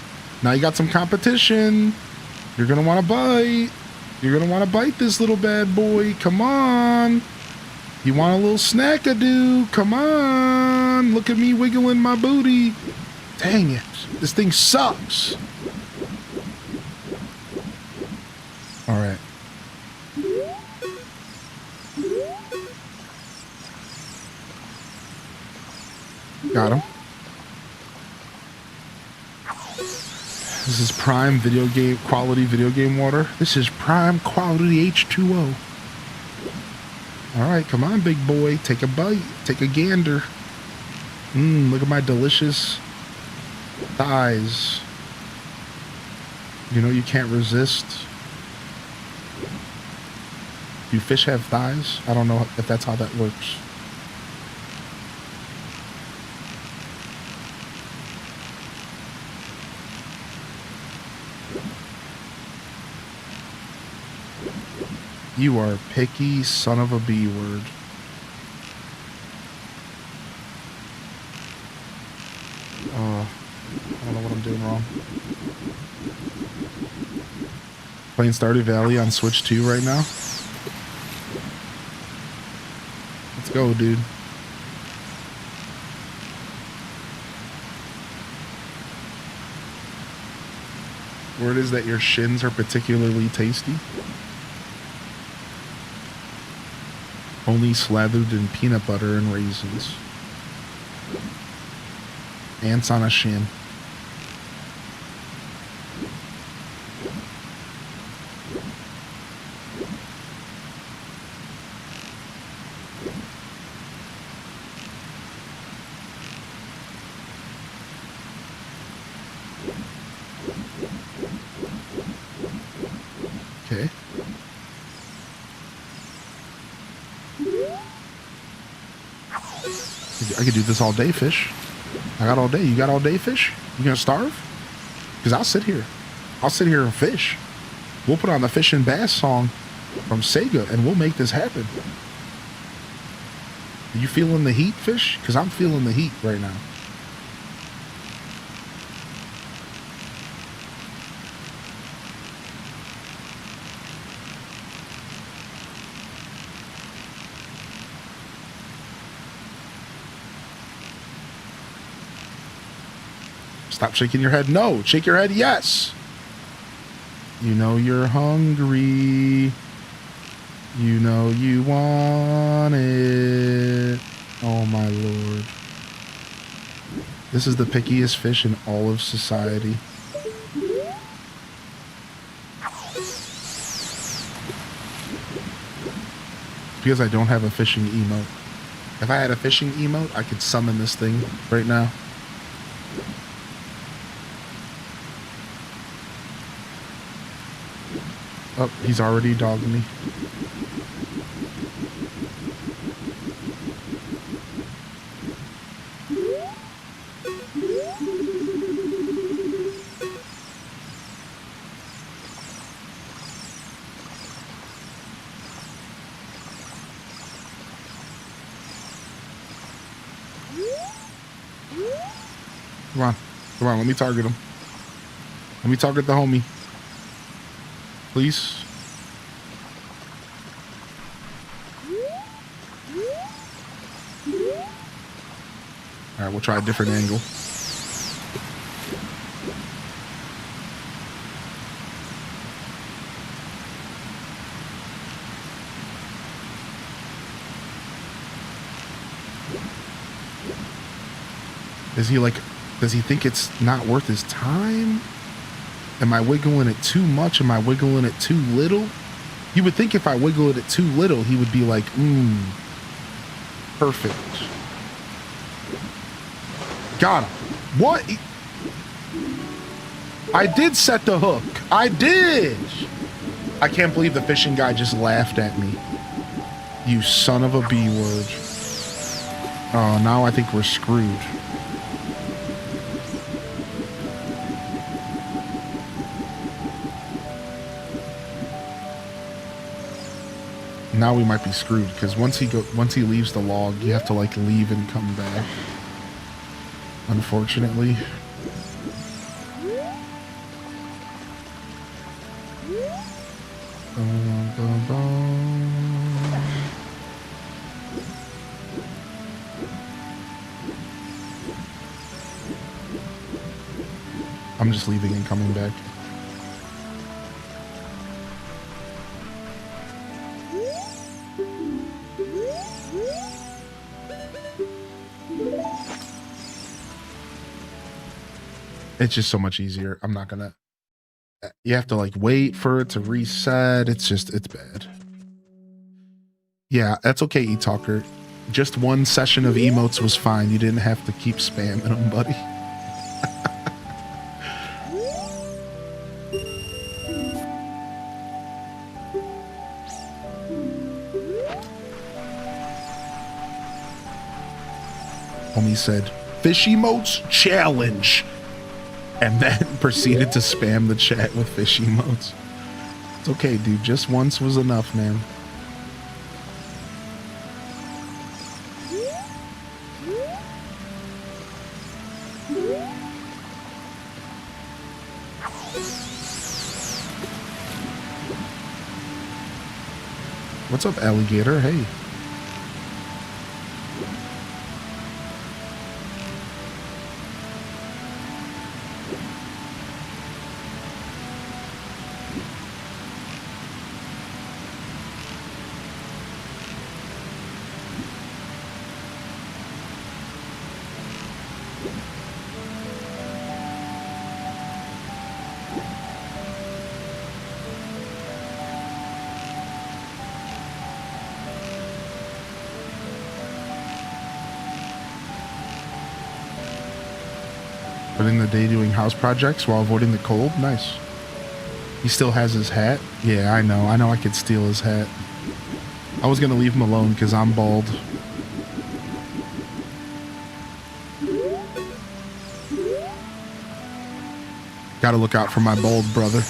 Now you got some competition. You're gonna want to bite. You're gonna want to bite this little bad boy. Come on. You want a little snack-a-doo. Come on. Look at me wiggling my booty. Dang it. This thing sucks. All right. Got him. This is prime quality video game water. This is prime quality H2O. All right, come on, big boy. Take a bite. Take a gander. Look at my delicious thighs. You know you can't resist. Do fish have thighs? I don't know if that's how that works. You are picky son of a B word. I don't know what I'm doing wrong. Playing Stardew Valley on Switch 2 right now. Let's go, dude. Word is that your shins are particularly tasty. Only slathered in peanut butter and raisins. Ants on a shin. Okay. I could do this all day, fish. I got all day. You got all day, fish? You gonna starve? Because I'll sit here. I'll sit here and fish. We'll put on the Fish and Bass song from Sega and we'll make this happen. Are you feeling the heat, fish? Because I'm feeling the heat right now. Stop shaking your head. No. Shake your head. Yes. You know you're hungry. You know you want it. Oh my lord. This is the pickiest fish in all of society. Because I don't have a fishing emote. If I had a fishing emote, I could summon this thing right now. Oh, he's already dogging me. Come on. Come on, let me target him. Let me target the homie. Please. All right, we'll try a different angle. Is he like, does he think it's not worth his time? Am I wiggling it too much? Am I wiggling it too little? You would think if I wiggled it too little, he would be like, perfect. Got him. What? I did set the hook. I did. I can't believe the fishing guy just laughed at me. You son of a B word. Oh, now I think we're screwed. Now we might be screwed because once he leaves the log, you have to like leave and come back. Unfortunately. I'm just leaving and coming back. It's just so much easier. I'm not gonna... You have to like wait for it to reset. It's bad. Yeah, that's okay, E-Talker. Just one session of emotes was fine. You didn't have to keep spamming them, buddy. Homie said, fish emotes challenge. And then proceeded to spam the chat with fish emotes. It's okay, dude. Just once was enough, man. What's up, alligator? Hey. Spending the day doing house projects while avoiding the cold. Nice. He still has his hat. Yeah, I know I could steal his hat. I was gonna leave him alone because I'm bald. Gotta look out for my bald brother.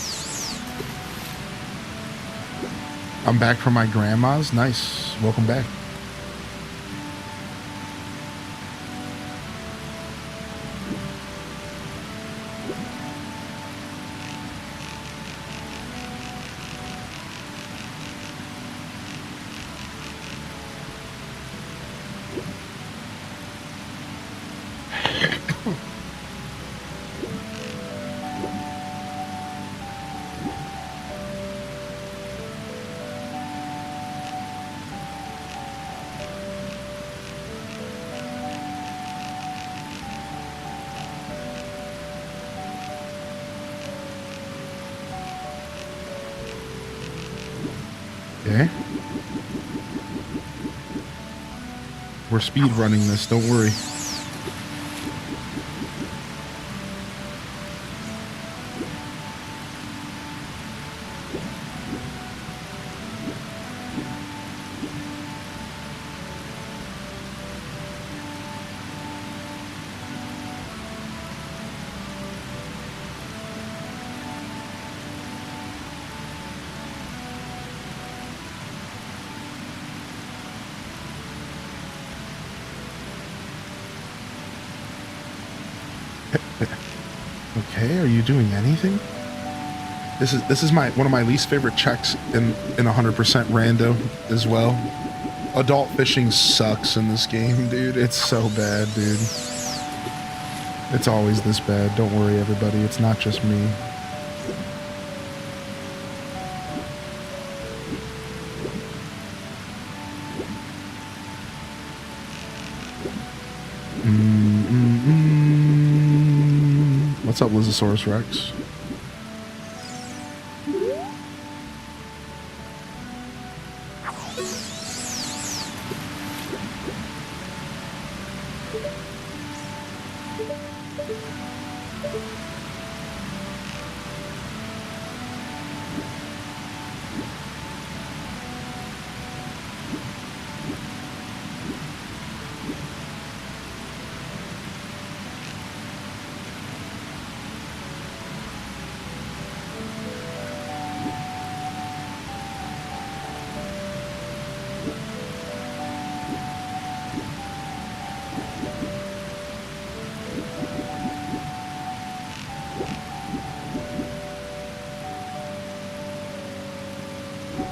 I'm back from my grandma's. Nice. Welcome back. Okay. We're speed running this, don't worry. Okay, are you doing anything? This is one of my least favorite checks in 100% rando as well. Adult fishing sucks in this game, dude. It's so bad, dude. It's always this bad. Don't worry, everybody. It's not just me. What's up, Lizosaurus Rex?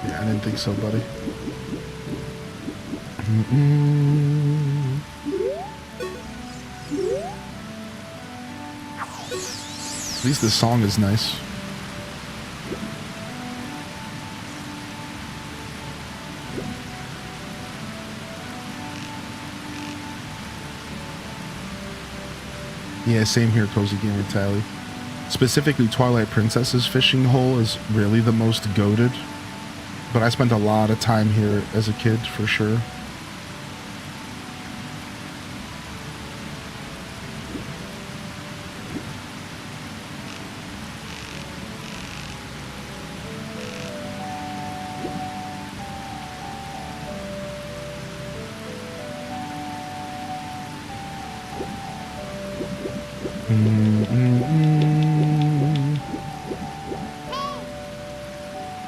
Yeah, I didn't think so, buddy. Mm-mm. At least this song is nice. Yeah, same here, Cozy Gamer Tally. Specifically, Twilight Princess's fishing hole is really the most goated. But I spent a lot of time here as a kid, for sure.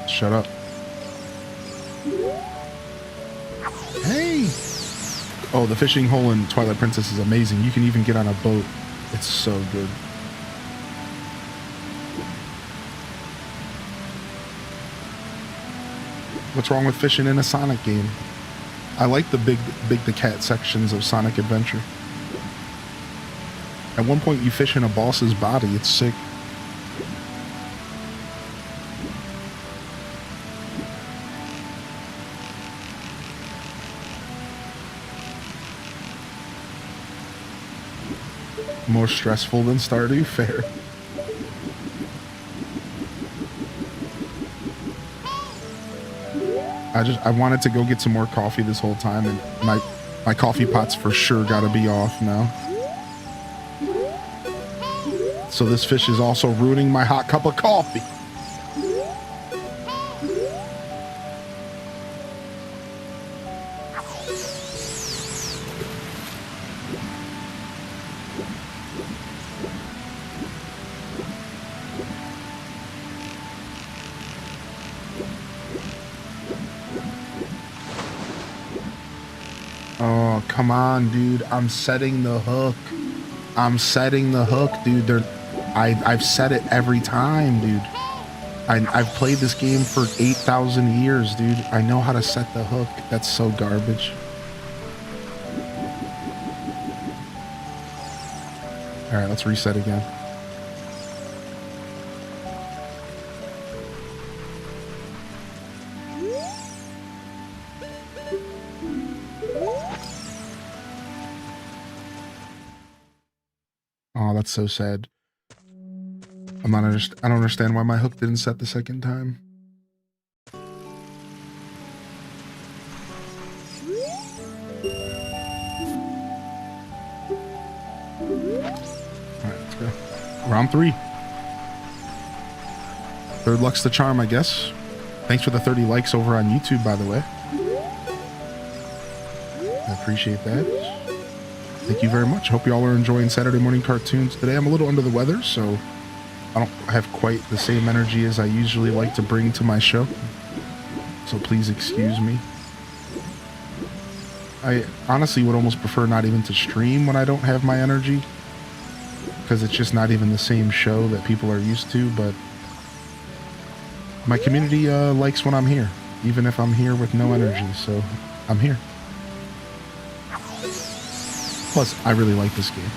Shut up. Hey! Oh, the fishing hole in Twilight Princess is amazing. You can even get on a boat. It's so good. What's wrong with fishing in a Sonic game? I like the big the cat sections of Sonic Adventure. At one point you fish in a boss's body. It's sick. More stressful than Stardew? Fair. I wanted to go get some more coffee this whole time, and my coffee pot's for sure gotta be off now. So this fish is also ruining my hot cup of coffee. Oh, come on, dude. I'm setting the hook. I'm setting the hook, dude. I've set it every time, dude. I've played this game for 8,000 years, dude. I know how to set the hook. That's so garbage. All right, let's reset again. Oh, that's so sad. I don't understand why my hook didn't set the second time. Alright, let's go. Round 3. Third luck's the charm, I guess. Thanks for the 30 likes over on YouTube, by the way. I appreciate that. Thank you very much. Hope you all are enjoying Saturday morning cartoons. Today I'm a little under the weather, so I don't have quite the same energy as I usually like to bring to my show. So please excuse me. I honestly would almost prefer not even to stream when I don't have my energy, because it's just not even the same show that people are used to, but my community likes when I'm here, even if I'm here with no energy, so I'm here. Plus, I really like this game.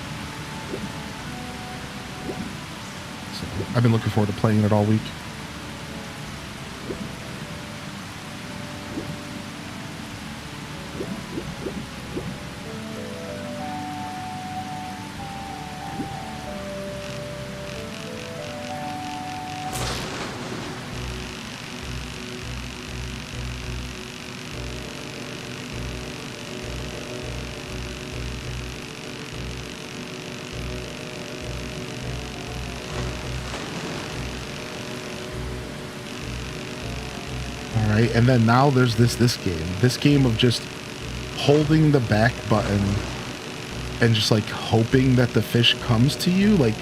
So, I've been looking forward to playing it all week. Alright, and then now there's this game of just holding the back button and just like hoping that the fish comes to you. Like,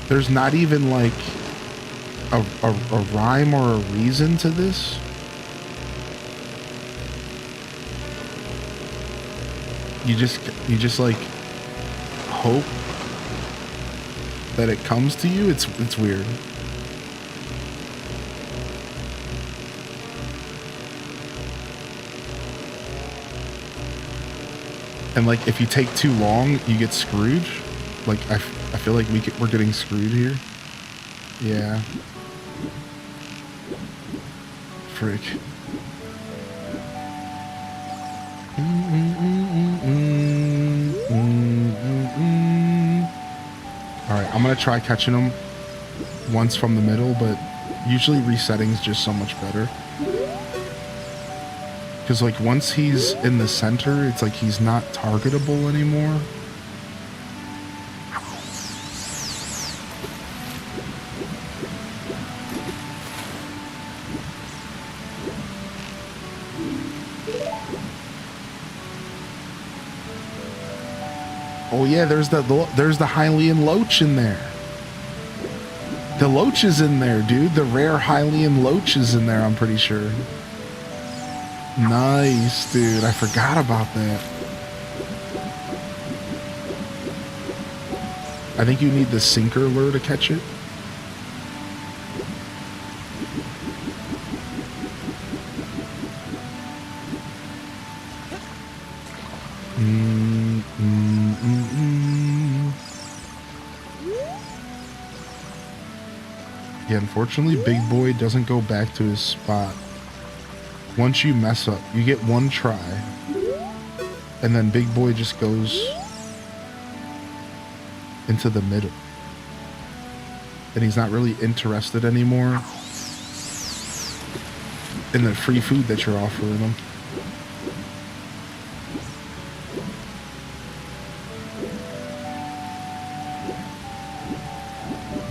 there's not even like a rhyme or a reason to this. you just like hope that it comes to you. It's weird. And like if you take too long, you get screwed. Like I feel like we're getting screwed here. Yeah. Frick. Alright, I'm gonna try catching him once from the middle, but usually resetting is just so much better. Because like once he's in the center, it's like he's not targetable anymore. Oh yeah, there's the Hylian Loach in there. The Loach is in there, dude. The rare Hylian Loach is in there, I'm pretty sure. Nice, dude. I forgot about that. I think you need the sinker lure to catch it. Yeah, unfortunately, Big Boy doesn't go back to his spot. Once you mess up, you get one try, and then Big Boy just goes into the middle. And he's not really interested anymore in the free food that you're offering him.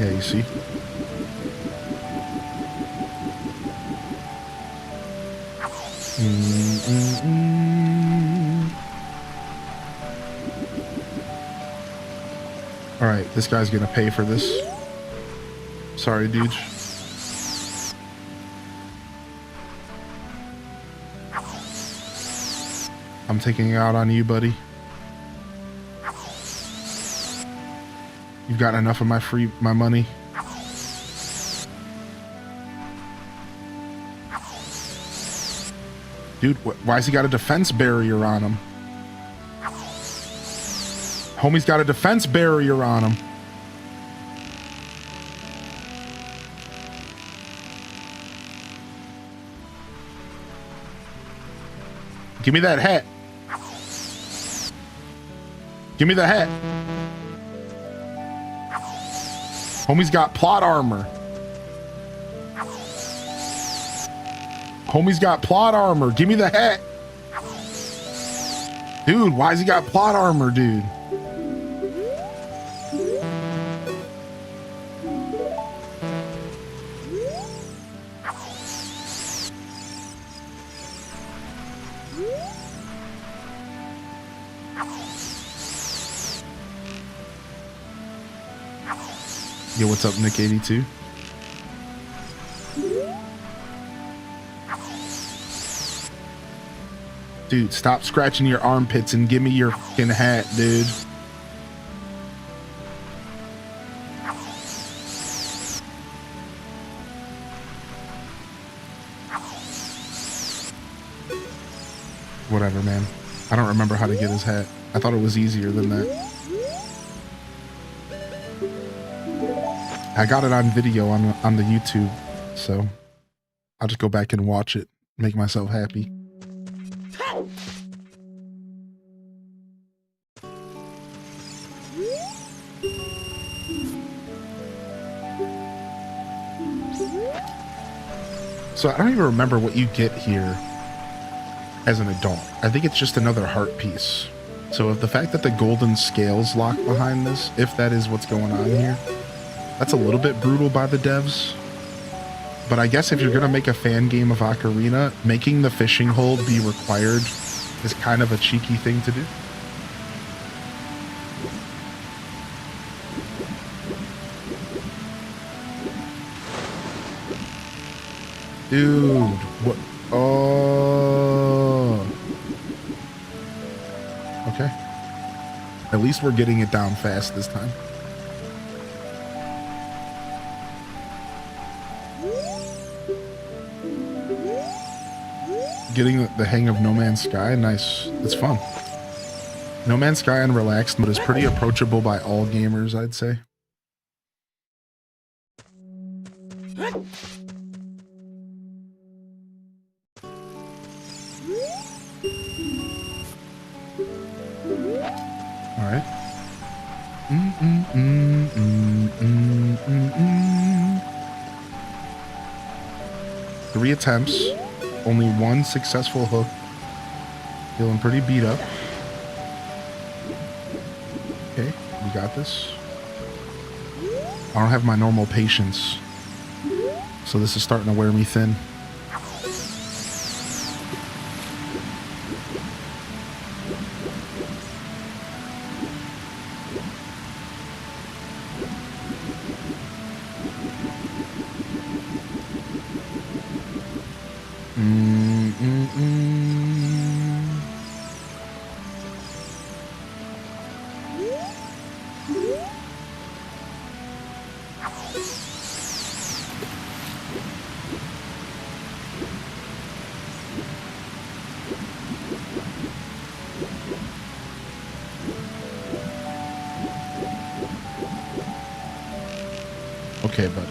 Yeah, you see? All right, this guy's gonna pay for this. Sorry, dude. I'm taking it out on you, buddy. You've got enough of my money. Dude, why's he got a defense barrier on him? Homie's got a defense barrier on him. Give me that hat. Give me the hat. Homie's got plot armor. Homie's got plot armor. Give me the hat. Dude, why's he got plot armor, dude? Yo, what's up, Nick 82? Dude, stop scratching your armpits and give me your fucking hat, dude. Whatever, man. I don't remember how to get his hat. I thought it was easier than that. I got it on video on the YouTube, so I'll just go back and watch it, make myself happy. So I don't even remember what you get here as an adult. I think it's just another heart piece. So if the fact that the golden scales lock behind this, if that is what's going on here, that's a little bit brutal by the devs. But I guess if you're gonna make a fan game of Ocarina, making the fishing hole be required is kind of a cheeky thing to do. Dude, what? Oh. Okay. At least we're getting it down fast this time. Getting the hang of No Man's Sky, nice. It's fun. No Man's Sky on relaxed mode is pretty approachable by all gamers, I'd say. All right. 3 attempts, only 1 successful hook. Feeling pretty beat up. Okay, we got this. I don't have my normal patience, so this is starting to wear me thin. Okay, buddy.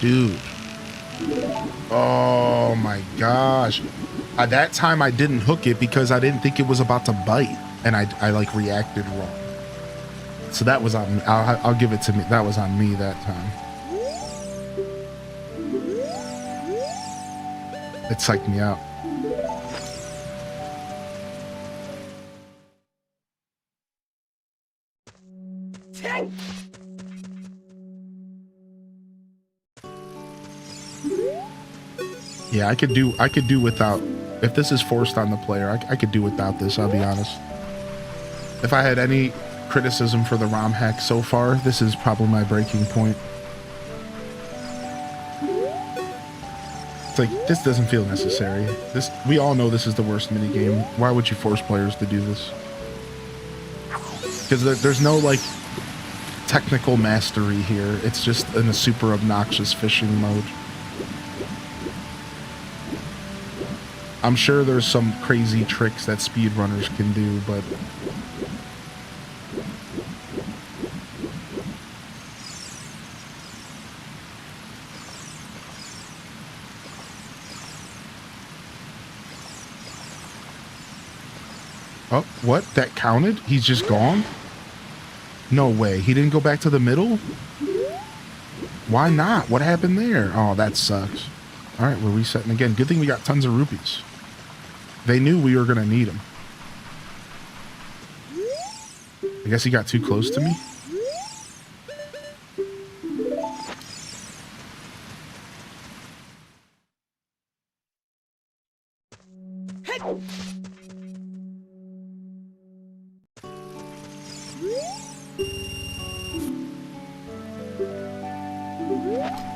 Dude. Oh my gosh. At that time I didn't hook it because I didn't think it was about to bite, and I like reacted wrong. So that was on, I'll give it to me. That was on me that time. It psyched me out. Yeah, I could do without. If this is forced on the player, I could do without this, I'll be honest. If I had any criticism for the ROM hack so far, this is probably my breaking point. It's like, this doesn't feel necessary. We all know this is the worst minigame. Why would you force players to do this? Because there's no, like, technical mastery here. It's just in a super obnoxious fishing mode. I'm sure there's some crazy tricks that speedrunners can do, but oh, what? That counted? He's just gone? No way. He didn't go back to the middle? Why not? What happened there? Oh, that sucks. All right, we're resetting again. Good thing we got tons of rupees. They knew we were going to need them. I guess he got too close to me.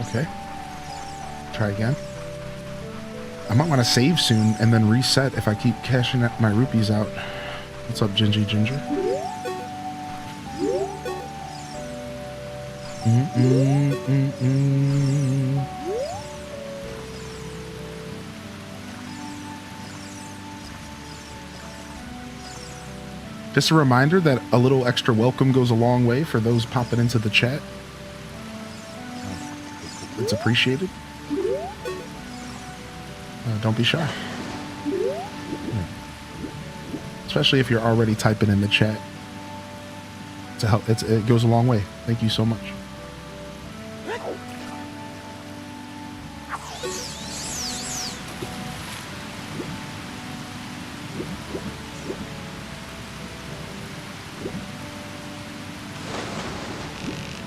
Okay. Try again. I might want to save soon and then reset if I keep cashing my rupees out. What's up, Gingy Ginger? Just a reminder that a little extra welcome goes a long way for those popping into the chat. It's appreciated. Don't be shy. Yeah. Especially if you're already typing in the chat. To help, it goes a long way. Thank you so much.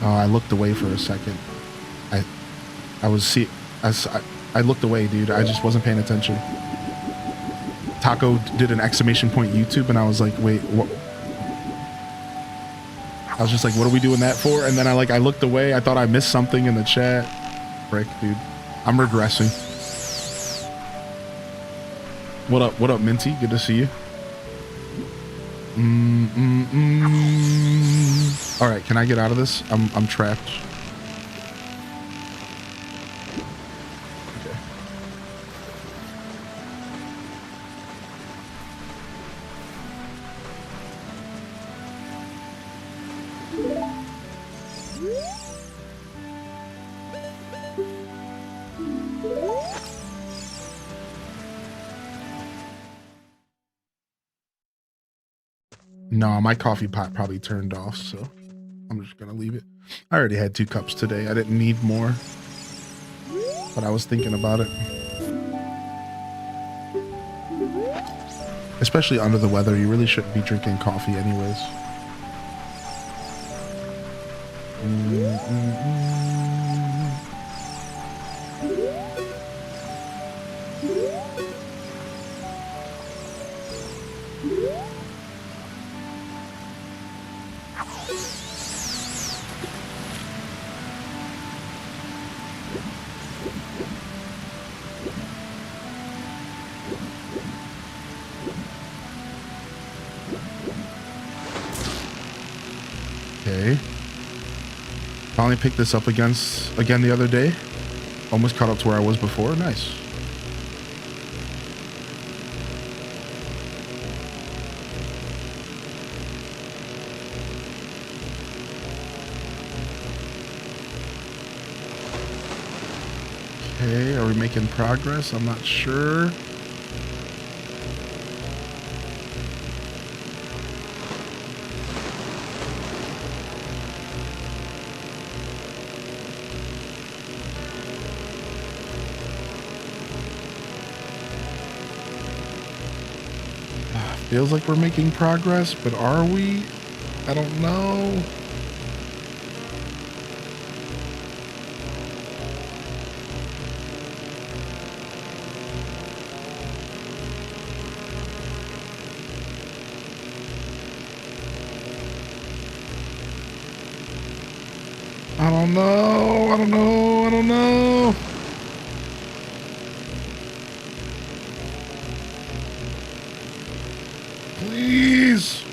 Oh, I looked away for a second. I I was see I looked away, dude. I just wasn't paying attention. Taco did an exclamation point YouTube, and I was like, wait, what? I was just like, what are we doing that for? And then I looked away. I thought I missed something in the chat. Frick, dude. I'm regressing. What up, Minty? Good to see you. All right, can I get out of this? I'm trapped. No, my coffee pot probably turned off, so I'm just gonna leave it. I already had 2 cups today. I didn't need more, but I was thinking about it. Especially under the weather, you really shouldn't be drinking coffee anyways. Okay. Finally picked this up again the other day. Almost caught up to where I was before. Nice. Okay, are we making progress? I'm not sure. Feels like we're making progress, but are we? I don't know. I don't know. I don't know. I don't know. Please.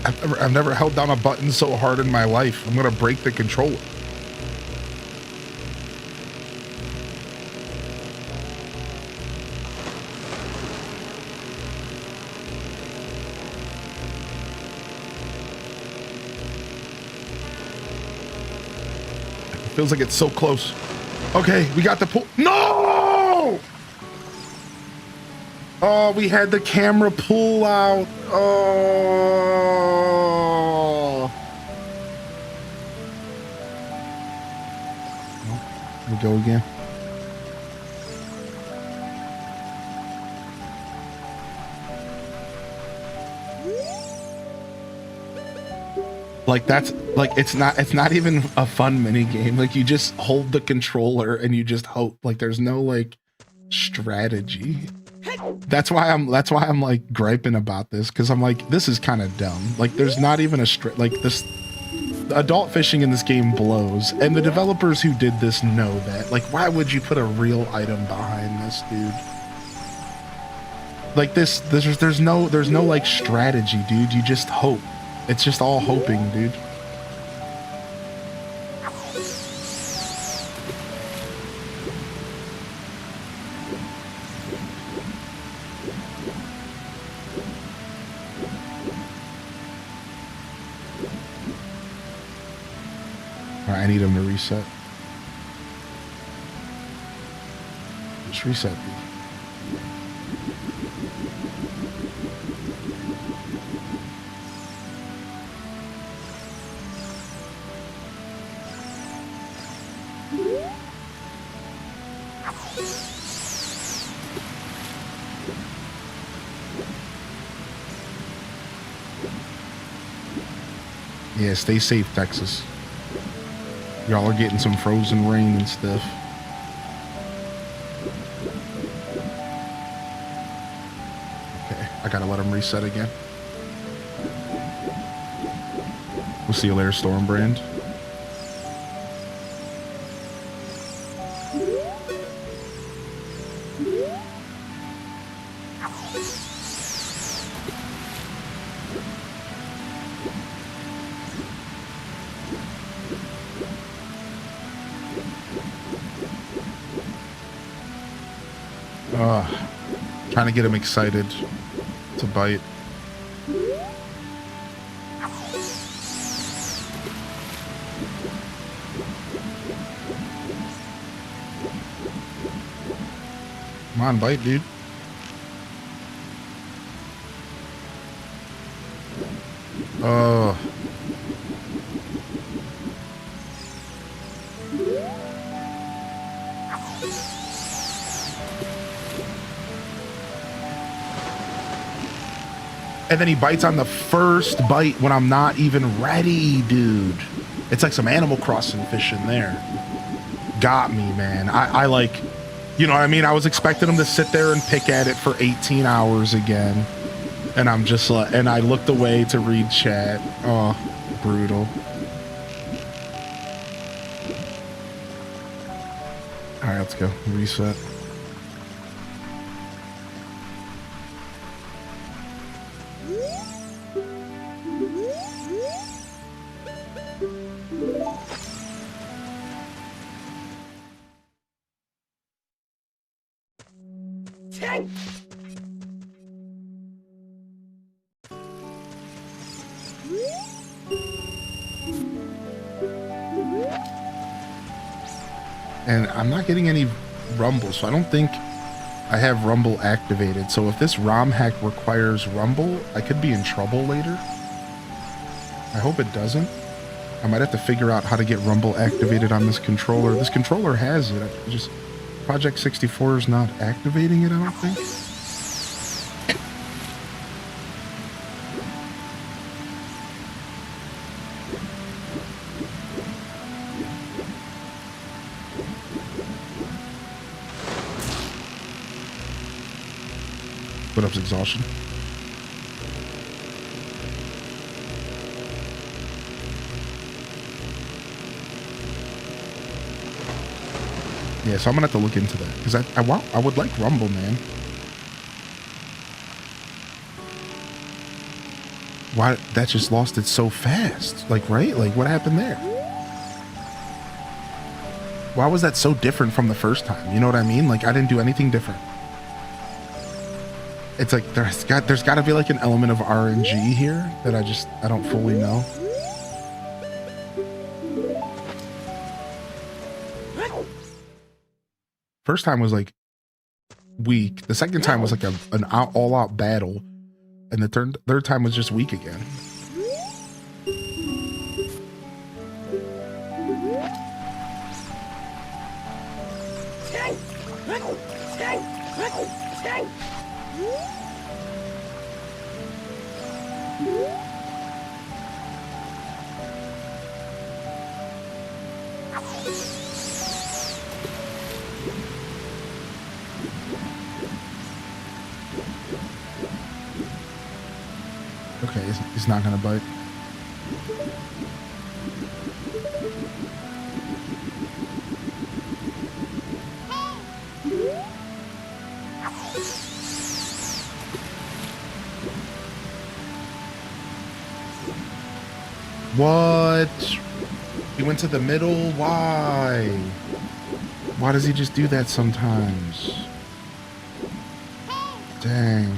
I've never held down a button so hard in my life. I'm gonna break the controller. It feels like it's so close. Okay, we got the pull. No! Oh, we had the camera pull out. Oh. We'll go again. Like that's like it's not even a fun mini game. Like you just hold the controller and you just hope. Like there's no like strategy. That's why I'm like griping about this, because I'm like, this is kind of dumb. Like there's not even a like this. The adult fishing in this game blows, and the developers who did this know that. Like, why would you put a real item behind this, dude? Like there's no like strategy, dude. You just hope. It's just all hoping, dude. All right, I need him to reset. Just reset, dude. Yeah, stay safe, Texas. Y'all are getting some frozen rain and stuff. Okay, I gotta let him reset again. We'll see you later, Stormbrand. Trying to get him excited to bite. Come on, bite, dude. Oh. And then he bites on the first bite when I'm not even ready, dude. It's like some Animal Crossing fish in there. Got me, man. I like, you know what I mean? I was expecting him to sit there and pick at it for 18 hours again. And I'm just like, and I looked away to read chat. Oh, brutal. All right, let's go. Reset. And I'm not getting any rumble, so I don't think I have rumble activated. So if this ROM hack requires rumble, I could be in trouble later. I hope it doesn't. I might have to figure out how to get rumble activated on this controller. This controller has it. I just Project 64 is not activating it, I don't think. What up's exhaustion? Yeah, so I'm gonna have to look into that because I would like rumble, man. Why that just lost it so fast? Like, right? Like, what happened there? Why was that so different from the first time? You know what I mean? Like, I didn't do anything different. It's like there's got to be like an element of RNG here that I don't fully know. First time was like weak. The second time was like an all-out battle, and the third time was just weak again. Okay, he's not gonna bite. What? He went to the middle? Why? Why does he just do that sometimes? Dang.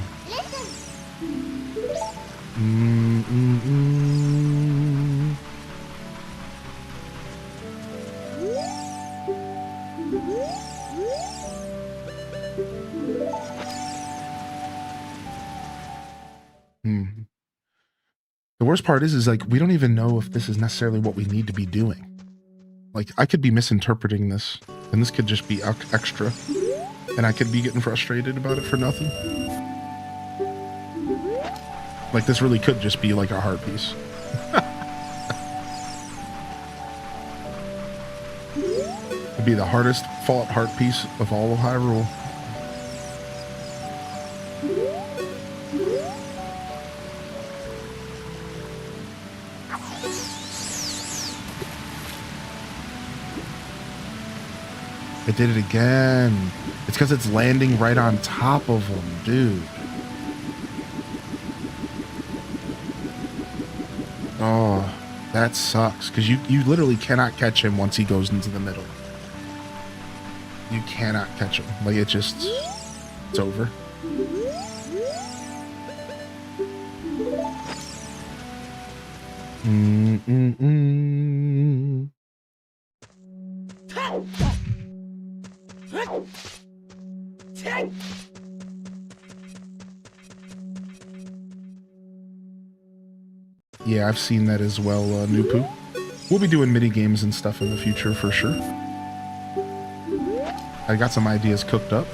The worst part is like, we don't even know if this is necessarily what we need to be doing. Like, I could be misinterpreting this, and this could just be extra, and I could be getting frustrated about it for nothing. Like, this really could just be like a heart piece. It'd be the hardest fought heart piece of all of Hyrule. It did it again. It's because it's landing right on top of him, dude. Oh, that sucks. Because you literally cannot catch him once he goes into the middle. You cannot catch him. Like, it's over. Yeah, I've seen that as well, Nupu. We'll be doing mini games and stuff in the future for sure. I got some ideas cooked up.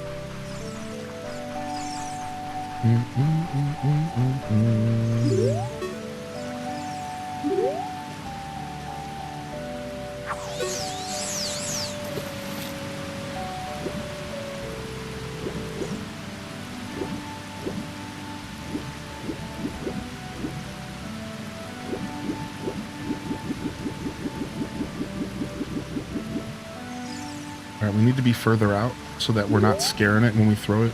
Alright, we need to be further out so that we're not scaring it when we throw it.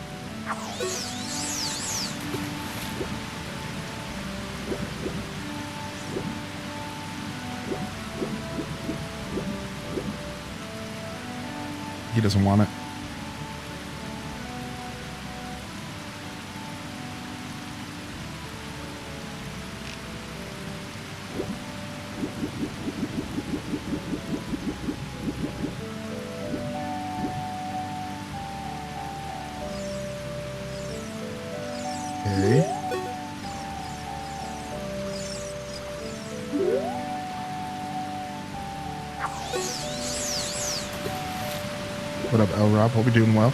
He doesn't want it. Okay. What up, L Rob? Hope you're doing well.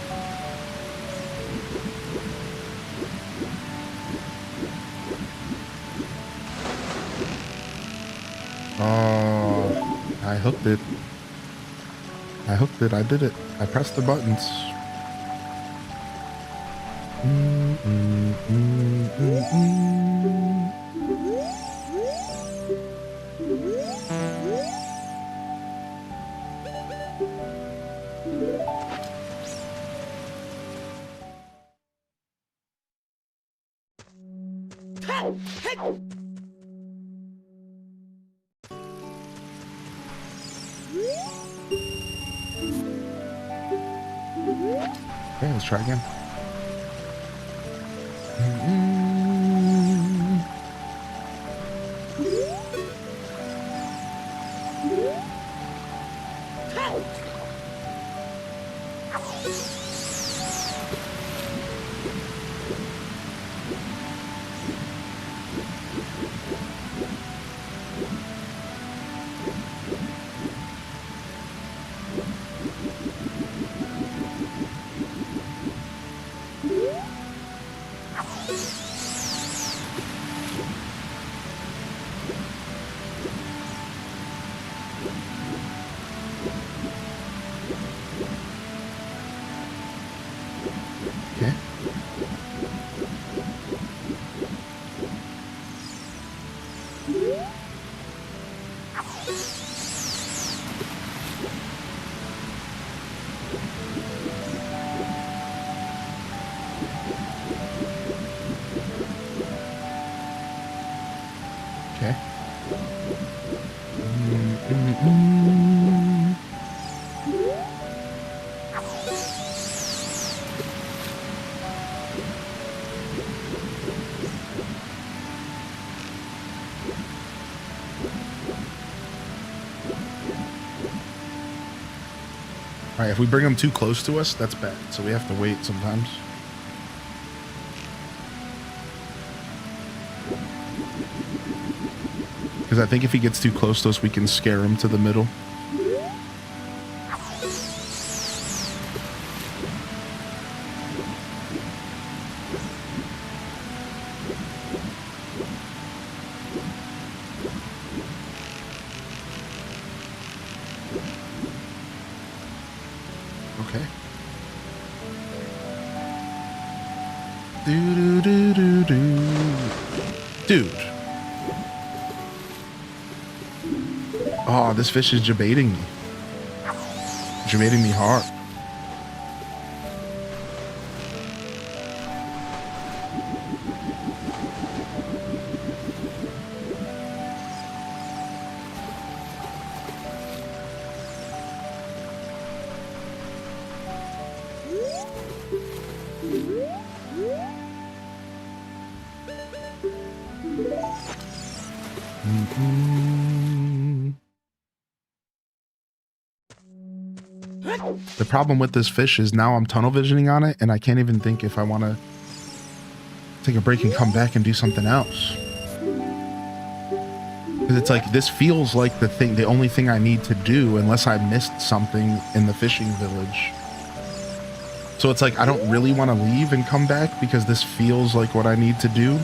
Oh, I hooked it. I hooked it. I did it. I pressed the buttons. Okay, let's try again. Okay. Okay. Mm-mm-mm. All right, if we bring them too close to us, that's bad. So we have to wait sometimes. Because I think if he gets too close to us, we can scare him to the middle. Okay. Dude. Oh, this fish is debating me. Debating me hard. The problem with this fish is now I'm tunnel visioning on it and I can't even think if I want to take a break and come back and do something else. Because it's like, this feels like the only thing I need to do unless I missed something in the fishing village. So it's like, I don't really want to leave and come back because this feels like what I need to do.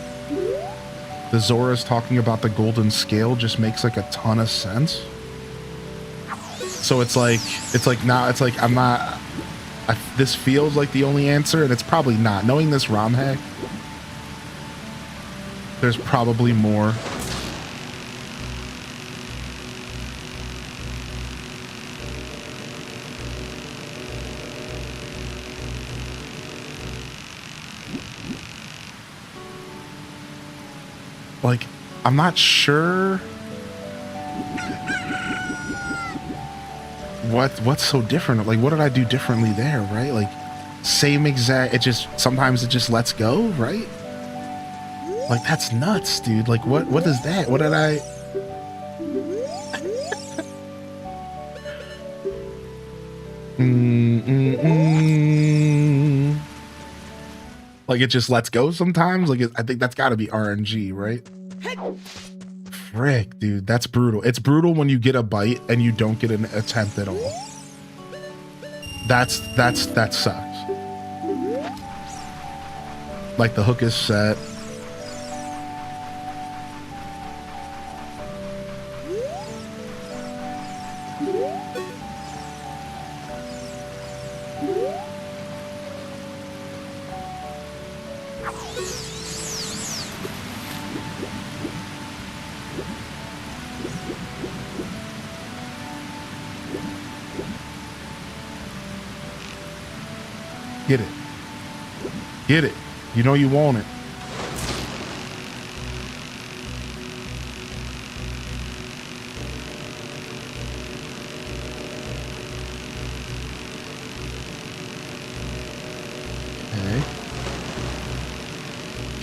The Zora's talking about the golden scale just makes like a ton of sense. So it's like now it's like this feels like the only answer, and it's probably not. Knowing this ROM hack, there's probably more. Like, I'm not sure what's so different. Like, what did I do differently there, right? Like, same exact, sometimes it just lets go, right? Like, that's nuts, dude. Like, what is that? What did I... Like, it just lets go sometimes. Like, I think that's got to be RNG, right? Frick, dude, that's brutal. It's brutal when you get a bite and you don't get an attempt at all. That sucks. Like, the hook is set. Get it. Get it. You know you want it.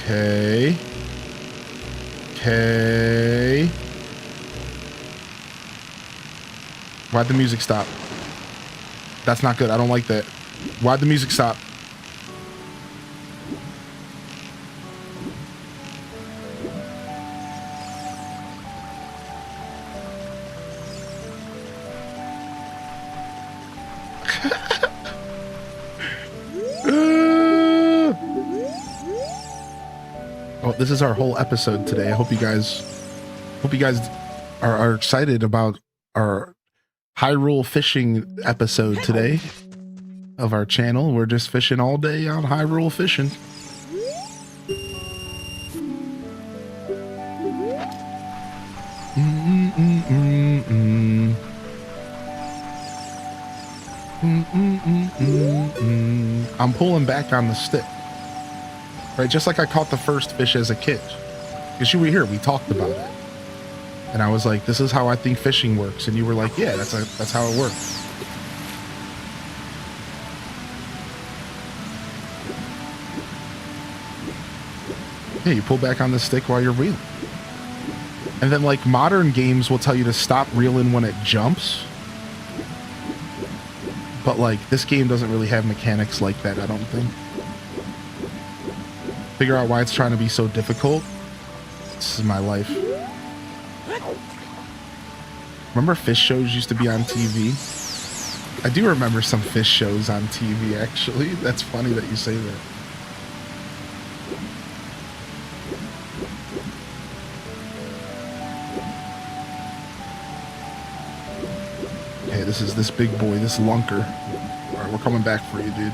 Okay. Okay. Why'd the music stop? That's not good. I don't like that. Why'd the music stop? Oh, this is our whole episode today. I hope you guys are excited about our Hyrule fishing episode today of our channel. We're just fishing all day on Hyrule fishing. I'm pulling back on the stick, right? Just like I caught the first fish as a kid. Because you were here, we talked about it. And I was like, this is how I think fishing works. And you were like, yeah, that's how it works. Yeah, you pull back on the stick while you're reeling. And then like modern games will tell you to stop reeling when it jumps. But like this game doesn't really have mechanics like that, I don't think. Figure out why it's trying to be so difficult. This is my life. Remember fish shows used to be on TV? I do remember some fish shows on TV, actually. That's funny that you say that. Okay, this is this big boy, this lunker. All right, we're coming back for you, dude.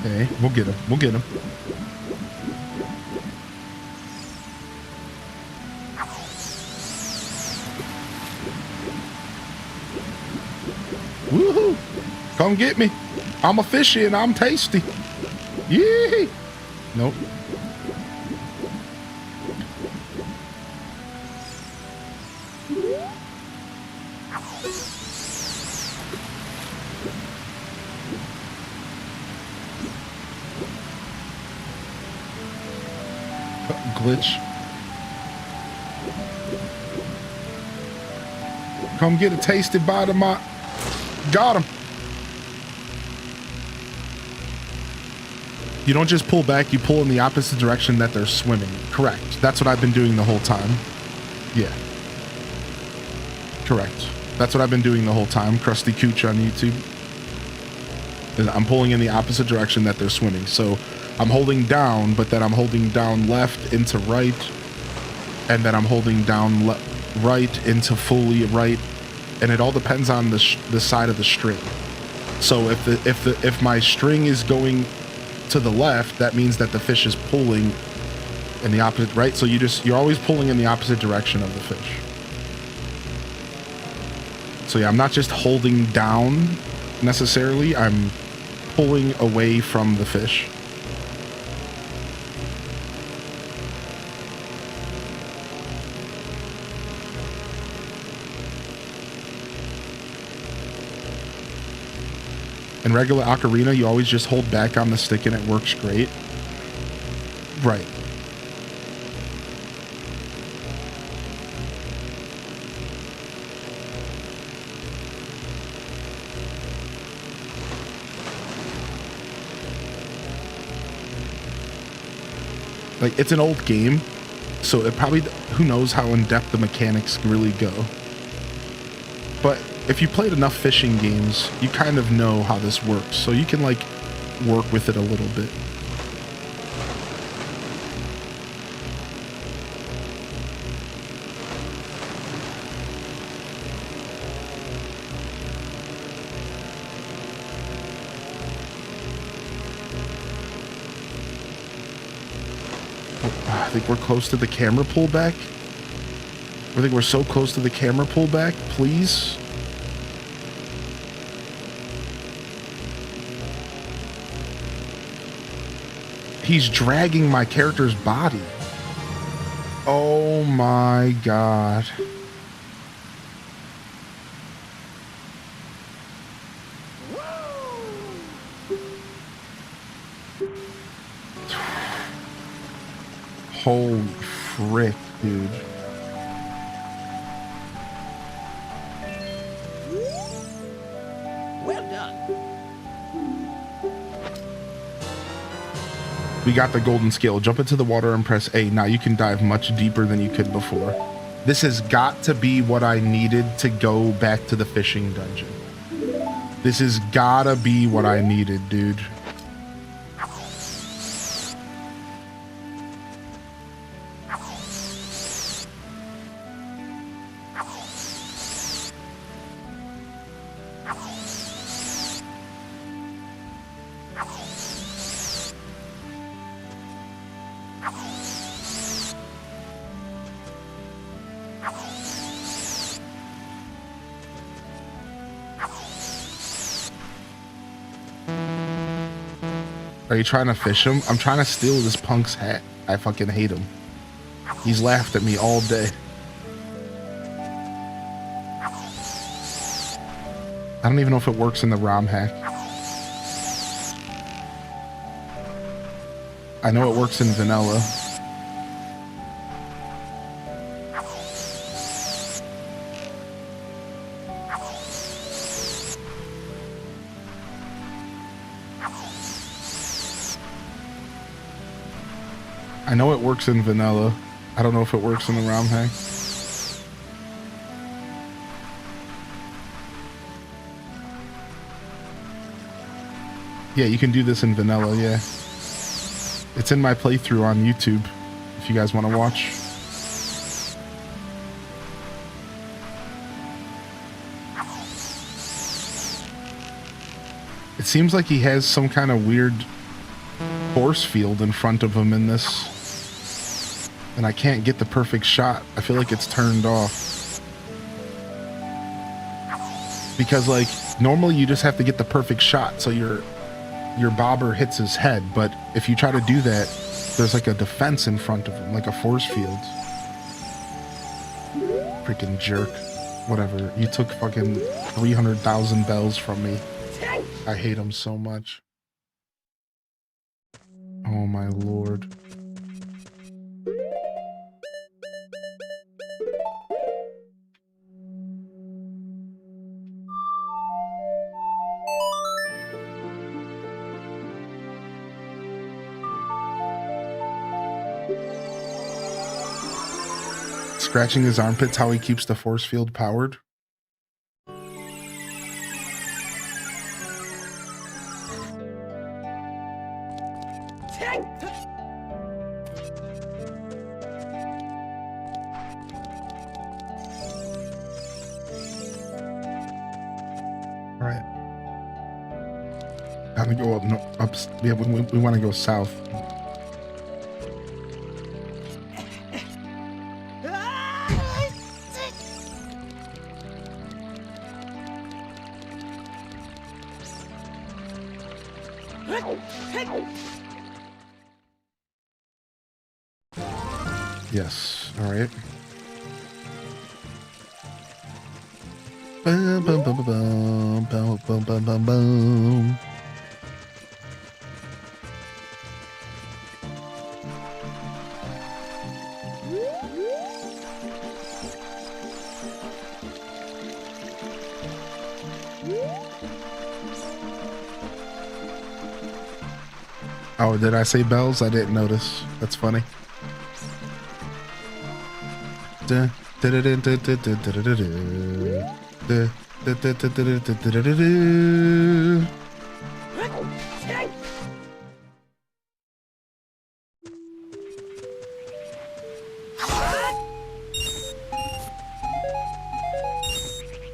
Okay, we'll get him. We'll get him. Woohoo! Come get me. I'm a fishy and I'm tasty. Yee! Nope. Glitch. Come get a tasty bite of my... Got him. You don't just pull back, you pull in the opposite direction that they're swimming. Correct. That's what I've been doing the whole time. Yeah. Correct. That's what I've been doing the whole time. Krusty Cooch on YouTube. I'm pulling in the opposite direction that they're swimming. So I'm holding down, but then I'm holding down left into right, and then I'm holding down right into fully right, and it all depends on the side of the string. So if my string is going to the left, that means that the fish is pulling in the opposite, right? So you're always pulling in the opposite direction of the fish. So yeah, I'm not just holding down necessarily, I'm pulling away from the fish. In regular ocarina, you always just hold back on the stick and it works great. Right. Like, it's an old game, so it probably, who knows how in depth the mechanics really go. But if you played enough fishing games, you kind of know how this works, so you can like work with it a little bit. I think we're close to the camera pullback. I think we're so close to the camera pullback, please. He's dragging my character's body. Oh my god. Holy frick, dude. Well done. We got the golden scale. Jump into the water and press A. Now you can dive much deeper than you could before. This has got to be what I needed to go back to the fishing dungeon. This has gotta be what I needed, dude. Are you trying to fish him? I'm trying to steal this punk's hat. I fucking hate him. He's laughed at me all day. I don't even know if it works in the ROM hack. I know it works in vanilla. I know it works in vanilla. I don't know if it works in the ROM hack. Yeah, you can do this in vanilla, yeah. It's in my playthrough on YouTube, if you guys want to watch. It seems like he has some kind of weird force field in front of him in this. And I can't get the perfect shot. I feel like it's turned off. Because, like, normally you just have to get the perfect shot so your bobber hits his head, but if you try to do that, there's like a defense in front of him, like a force field. Freaking jerk. Whatever. You took fucking 300,000 bells from me. I hate him so much. Oh my lord. Scratching his armpit's how he keeps the force field powered. Alright. Time to go up, no, up, yeah, we want to go south. Yes, alright. Bum, bum, bum, bum, bum, bum, bum, bum, bum. Oh, did I say bells? I didn't notice. That's funny.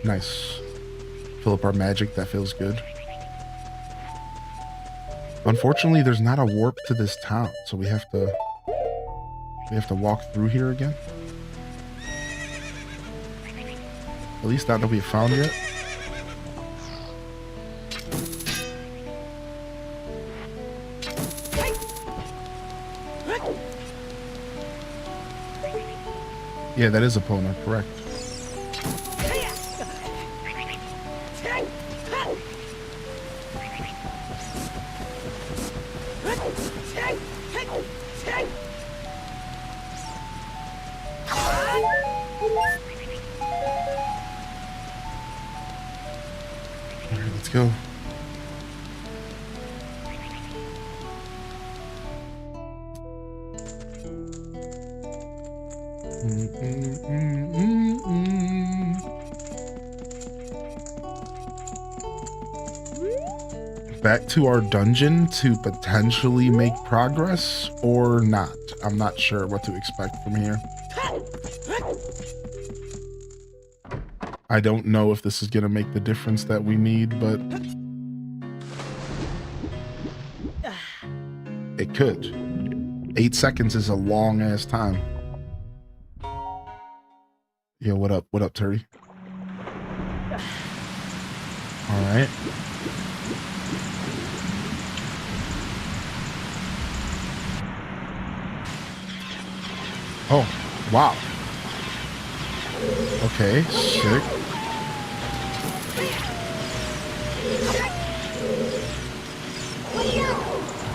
Nice. Fill up our magic. That feels good. Unfortunately, there's not a warp to this town, so we have to walk through here again. At least not that we've found yet. Yeah, that is Epona, correct. Alright, let's go. Back to our dungeon to potentially make progress or not. I'm not sure what to expect from here. I don't know if this is going to make the difference that we need, but it could. 8 seconds is a long ass time. Yo, what up? What up, Terry? All right. Oh, wow. Okay, sick.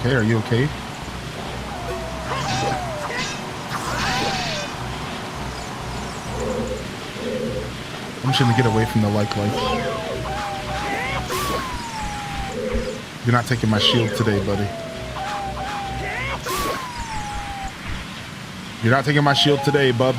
Okay, are you okay? I'm just gonna get away from the like. You're not taking my shield today, buddy. You're not taking my shield today, bub.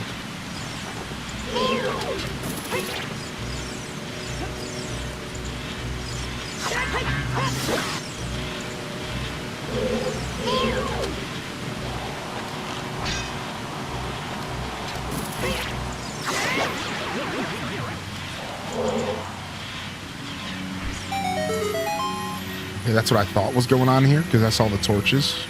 Okay, that's what I thought was going on here because I saw the torches.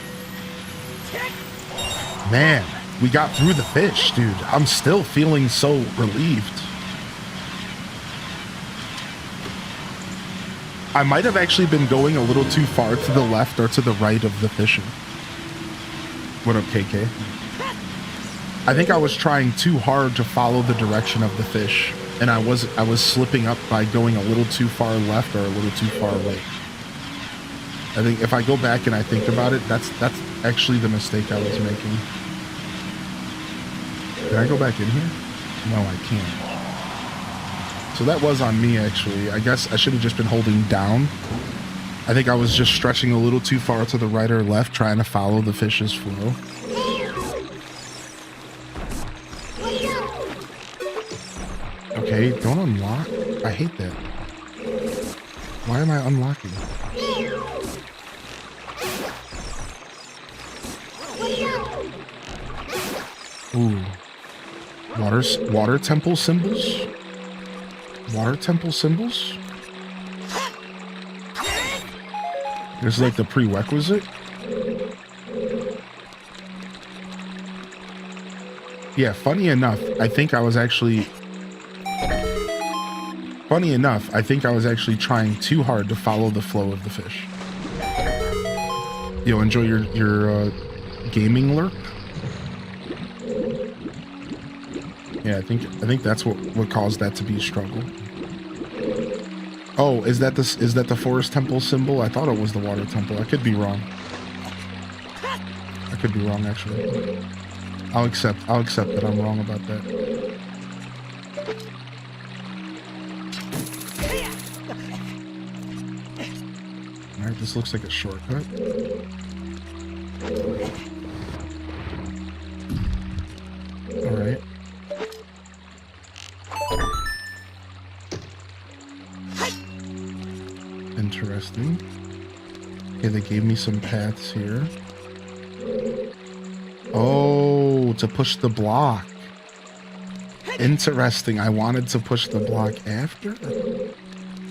Man, we got through the fish, dude. I'm still feeling so relieved. I might have actually been going a little too far to the left or to the right of the fishing. What up, KK? I think I was trying too hard to follow the direction of the fish, and I was slipping up by going a little too far left or a little too far right. I think if I go back and I think about it, that's actually the mistake I was making. Can I go back in here? No, I can't. So that was on me, actually. I guess I should have just been holding down. I think I was just stretching a little too far to the right or left, trying to follow the fish's flow. Okay, don't unlock. I hate that. Why am I unlocking? Ooh. Water temple symbols? Water temple symbols? This is like the prerequisite? Yeah, funny enough, I think I was actually trying too hard to follow the flow of the fish. Yo, enjoy your gaming lurk. Yeah, I think that's what caused that to be a struggle. Oh, is that the forest temple symbol? I thought it was the water temple. I could be wrong. I could be wrong, actually. I'll accept that I'm wrong about that. All right, this looks like a shortcut. All right. Interesting. Okay, they gave me some paths here. Oh, to push the block. Interesting. I wanted to push the block after.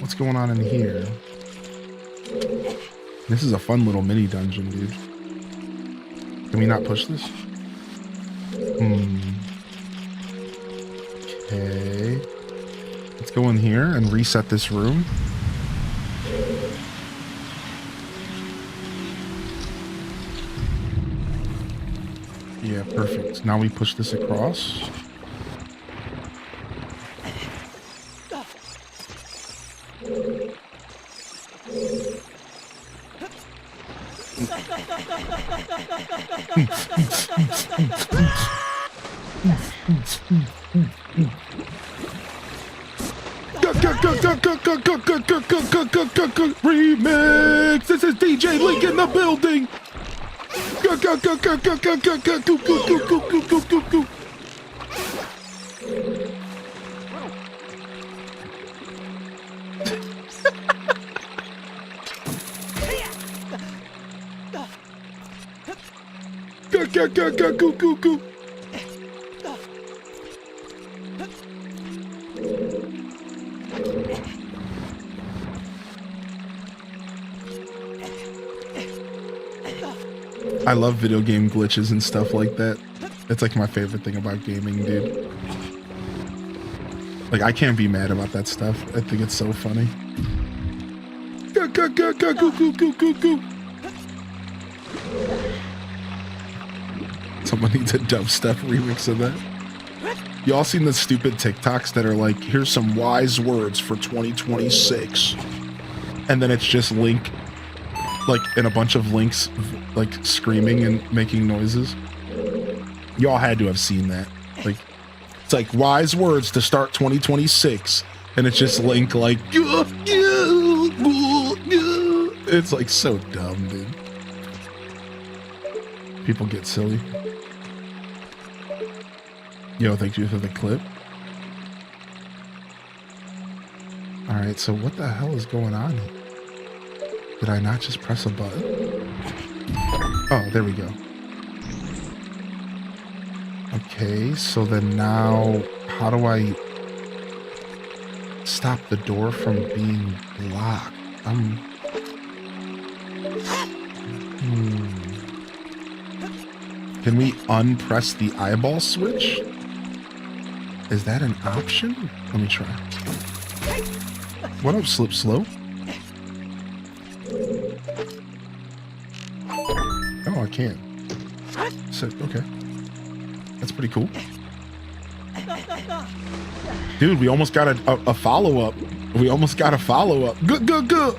What's going on in here? This is a fun little mini dungeon, dude. Can we not push this? Okay. Let's go in here and reset this room. Yeah, perfect. Now we push this across. Remix! This is DJ Link in the building! Go, go, go, go, go, go, go, go, go, go, go, go, go, go, go, go. Go, go, go, go, go, go, go. I love video game glitches and stuff like that. It's like my favorite thing about gaming, dude. Like, I can't be mad about that stuff. I think it's so funny. Go, go, go, go, go, go, go, go, go. Someone needs a dubstep remix of that. Y'all seen the stupid TikToks that are like, here's some wise words for 2026. And then it's just Link, like, in a bunch of Links, like, screaming and making noises. Y'all had to have seen that. Like, it's like wise words to start 2026. And it's just Link like, it's like so dumb, dude. People get silly. Yo, thank you for the clip. All right, so what the hell is going on here? Did I not just press a button? Oh, there we go. Okay, so then now, how do I stop the door from being blocked? Can we unpress the eyeball switch? Is that an option? Let me try. What up, Slip Slow? Oh, I can't. So, okay. That's pretty cool. Dude, we almost got a follow-up. We almost got a follow-up. Good, good, good.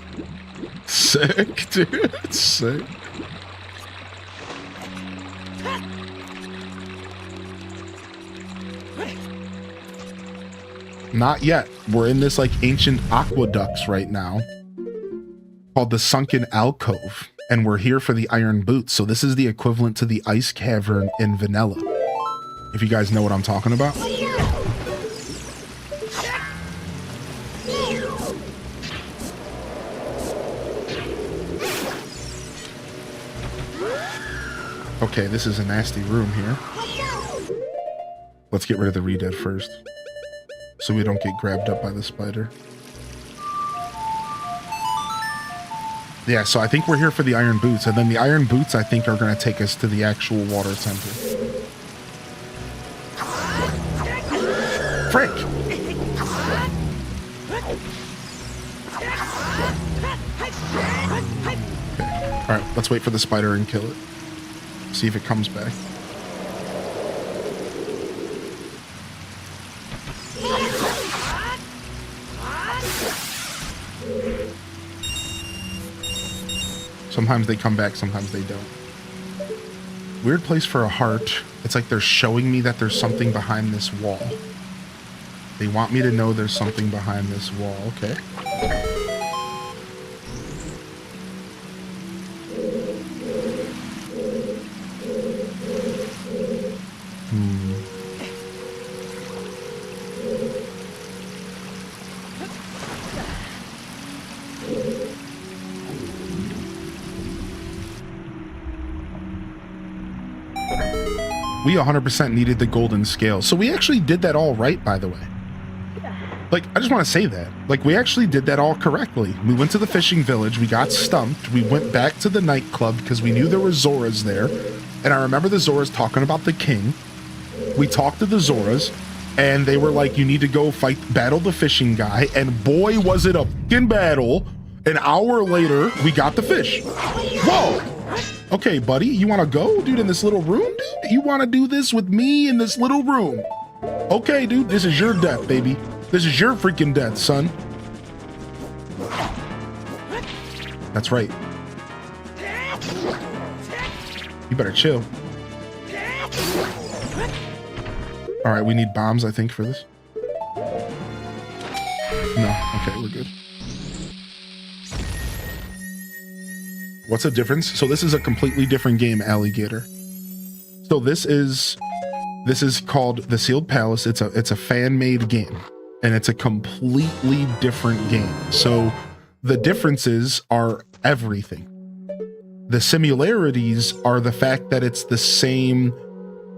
Sick, dude. Sick. Not yet. We're in this like ancient aqueducts right now called the Sunken Alcove, and we're here for the Iron Boots. So this is the equivalent to the Ice Cavern in Vanilla, if you guys know what I'm talking about. Okay, this is a nasty room here. Let's get rid of the Redead first, so we don't get grabbed up by the spider. Yeah, so I think we're here for the Iron Boots, and then the Iron Boots, I think, are going to take us to the actual water temple. Frick! Okay. Alright, let's wait for the spider and kill it. See if it comes back. Sometimes they come back, sometimes they don't. Weird place for a heart. It's like they're showing me that there's something behind this wall. They want me to know there's something behind this wall. Okay. We 100% needed the golden scale. So we actually did that all right, by the way. Like, I just want to say that. Like, we actually did that all correctly. We went to the fishing village. We got stumped. We went back to the nightclub because we knew there were Zoras there. And I remember the Zoras talking about the king. We talked to the Zoras, and they were like, you need to go battle the fishing guy. And boy, was it a fucking battle. An hour later, we got the fish. Whoa! Okay, buddy, you want to go, dude, in this little room, dude? You want to do this with me in this little room? Okay, dude, this is your death, baby. This is your freaking death, son. That's right. You better chill. All right, we need bombs, I think, for this. No, okay, we're good. What's the difference? So this is a completely different game, Alligator. So this is called The Sealed Palace. It's a fan-made game, and it's a completely different game. So the differences are everything. The similarities are the fact that it's the same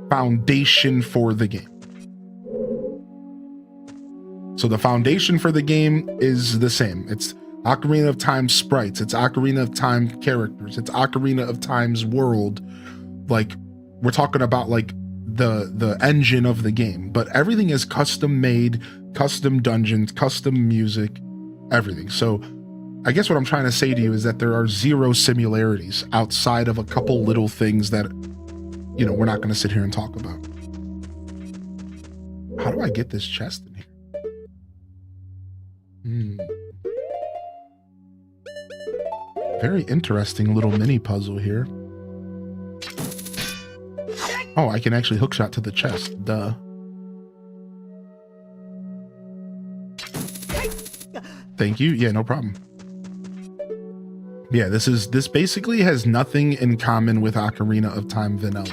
foundation for the game. So the foundation for the game is the same. It's Ocarina of Time sprites, it's Ocarina of Time characters, it's Ocarina of Time's world. Like, we're talking about like the engine of the game, but everything is custom made, custom dungeons, custom music, everything. So I guess what I'm trying to say to you is that there are zero similarities outside of a couple little things that, you know, we're not going to sit here and talk about. How do I get this chest in here? Very interesting little mini puzzle here. Oh, I can actually hookshot to the chest. Duh. Thank you. Yeah, no problem. Yeah, this basically has nothing in common with Ocarina of Time Vanilla,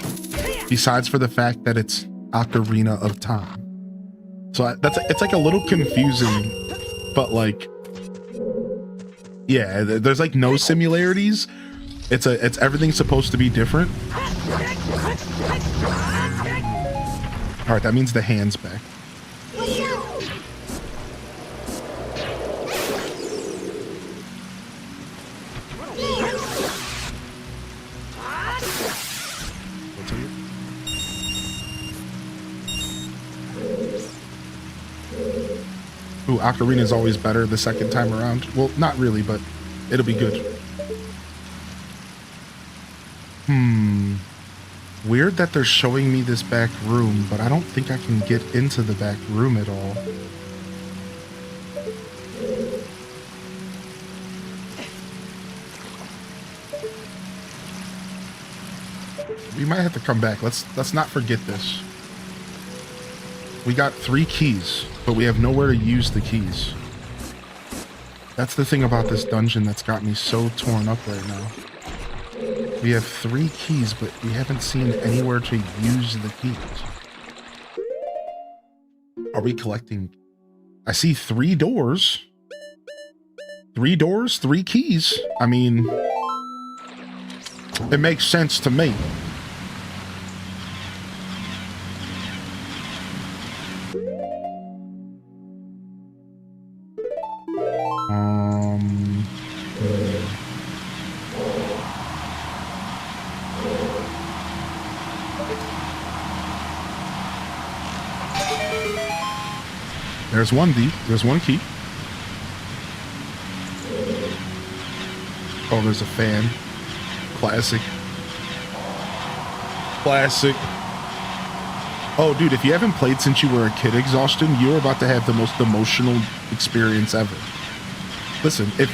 besides for the fact that it's Ocarina of Time. So it's like a little confusing, but like, yeah, there's like no similarities. It's everything's supposed to be different. All right, that means the hand's back. Ooh, Ocarina is always better the second time around. Well, not really, but it'll be good. Weird that they're showing me this back room, but I don't think I can get into the back room at all. We might have to come back. Let's not forget this. We got 3 keys, but we have nowhere to use the keys. That's the thing about this dungeon that's got me so torn up right now. We have 3 keys, but we haven't seen anywhere to use the keys. Are we collecting? I see 3 doors. 3 doors, 3 keys. I mean, it makes sense to me. There's there's 1 key. Oh, there's a fan. Classic. Classic. Oh, dude, if you haven't played since you were a kid, Exhaustion, you're about to have the most emotional experience ever. Listen, if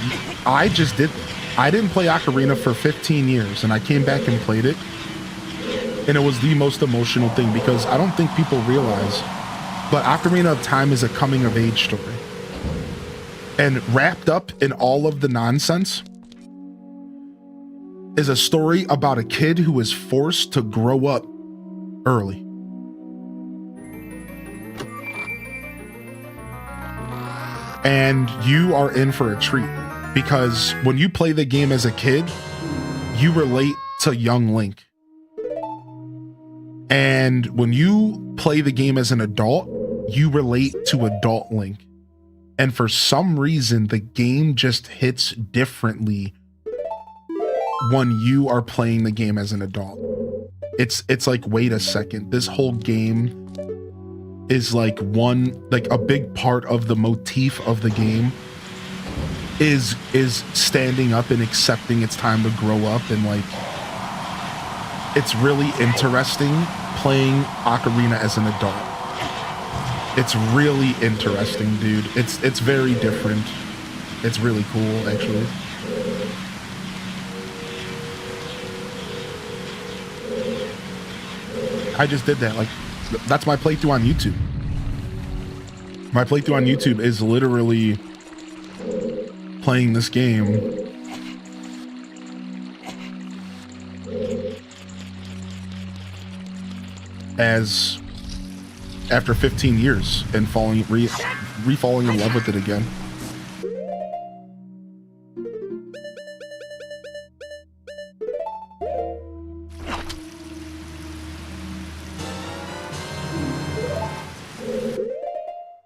I just did that. I didn't play Ocarina for 15 years, and I came back and played it, and it was the most emotional thing, because I don't think people realize, but Ocarina of Time is a coming-of-age story. And wrapped up in all of the nonsense is a story about a kid who was forced to grow up early. And you are in for a treat, because when you play the game as a kid, you relate to young Link. And when you play the game as an adult, you relate to adult Link. And for some reason, the game just hits differently when you are playing the game as an adult. It's like, wait a second, this whole game is like a big part of the motif of the game is standing up and accepting it's time to grow up, and like, it's really interesting playing Ocarina as an adult. It's really interesting, dude. It's very different. It's really cool, actually. I just did that. Like, that's my playthrough on YouTube. My playthrough on YouTube is literally playing this game as after 15 years and re-falling in love with it again.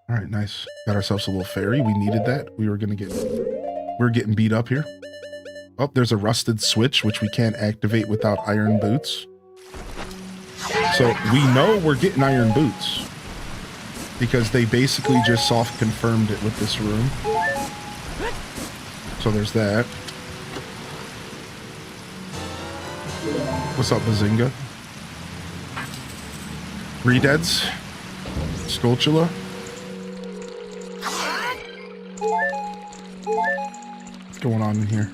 All right, nice. Got ourselves a little fairy. We needed that. We were gonna get We're getting beat up here. Oh, there's a rusted switch, which we can't activate without iron boots. So we know we're getting iron boots because they basically just soft confirmed it with this room. So there's that. What's up, Bazinga? Redeads. Sculptula. What's going on in here?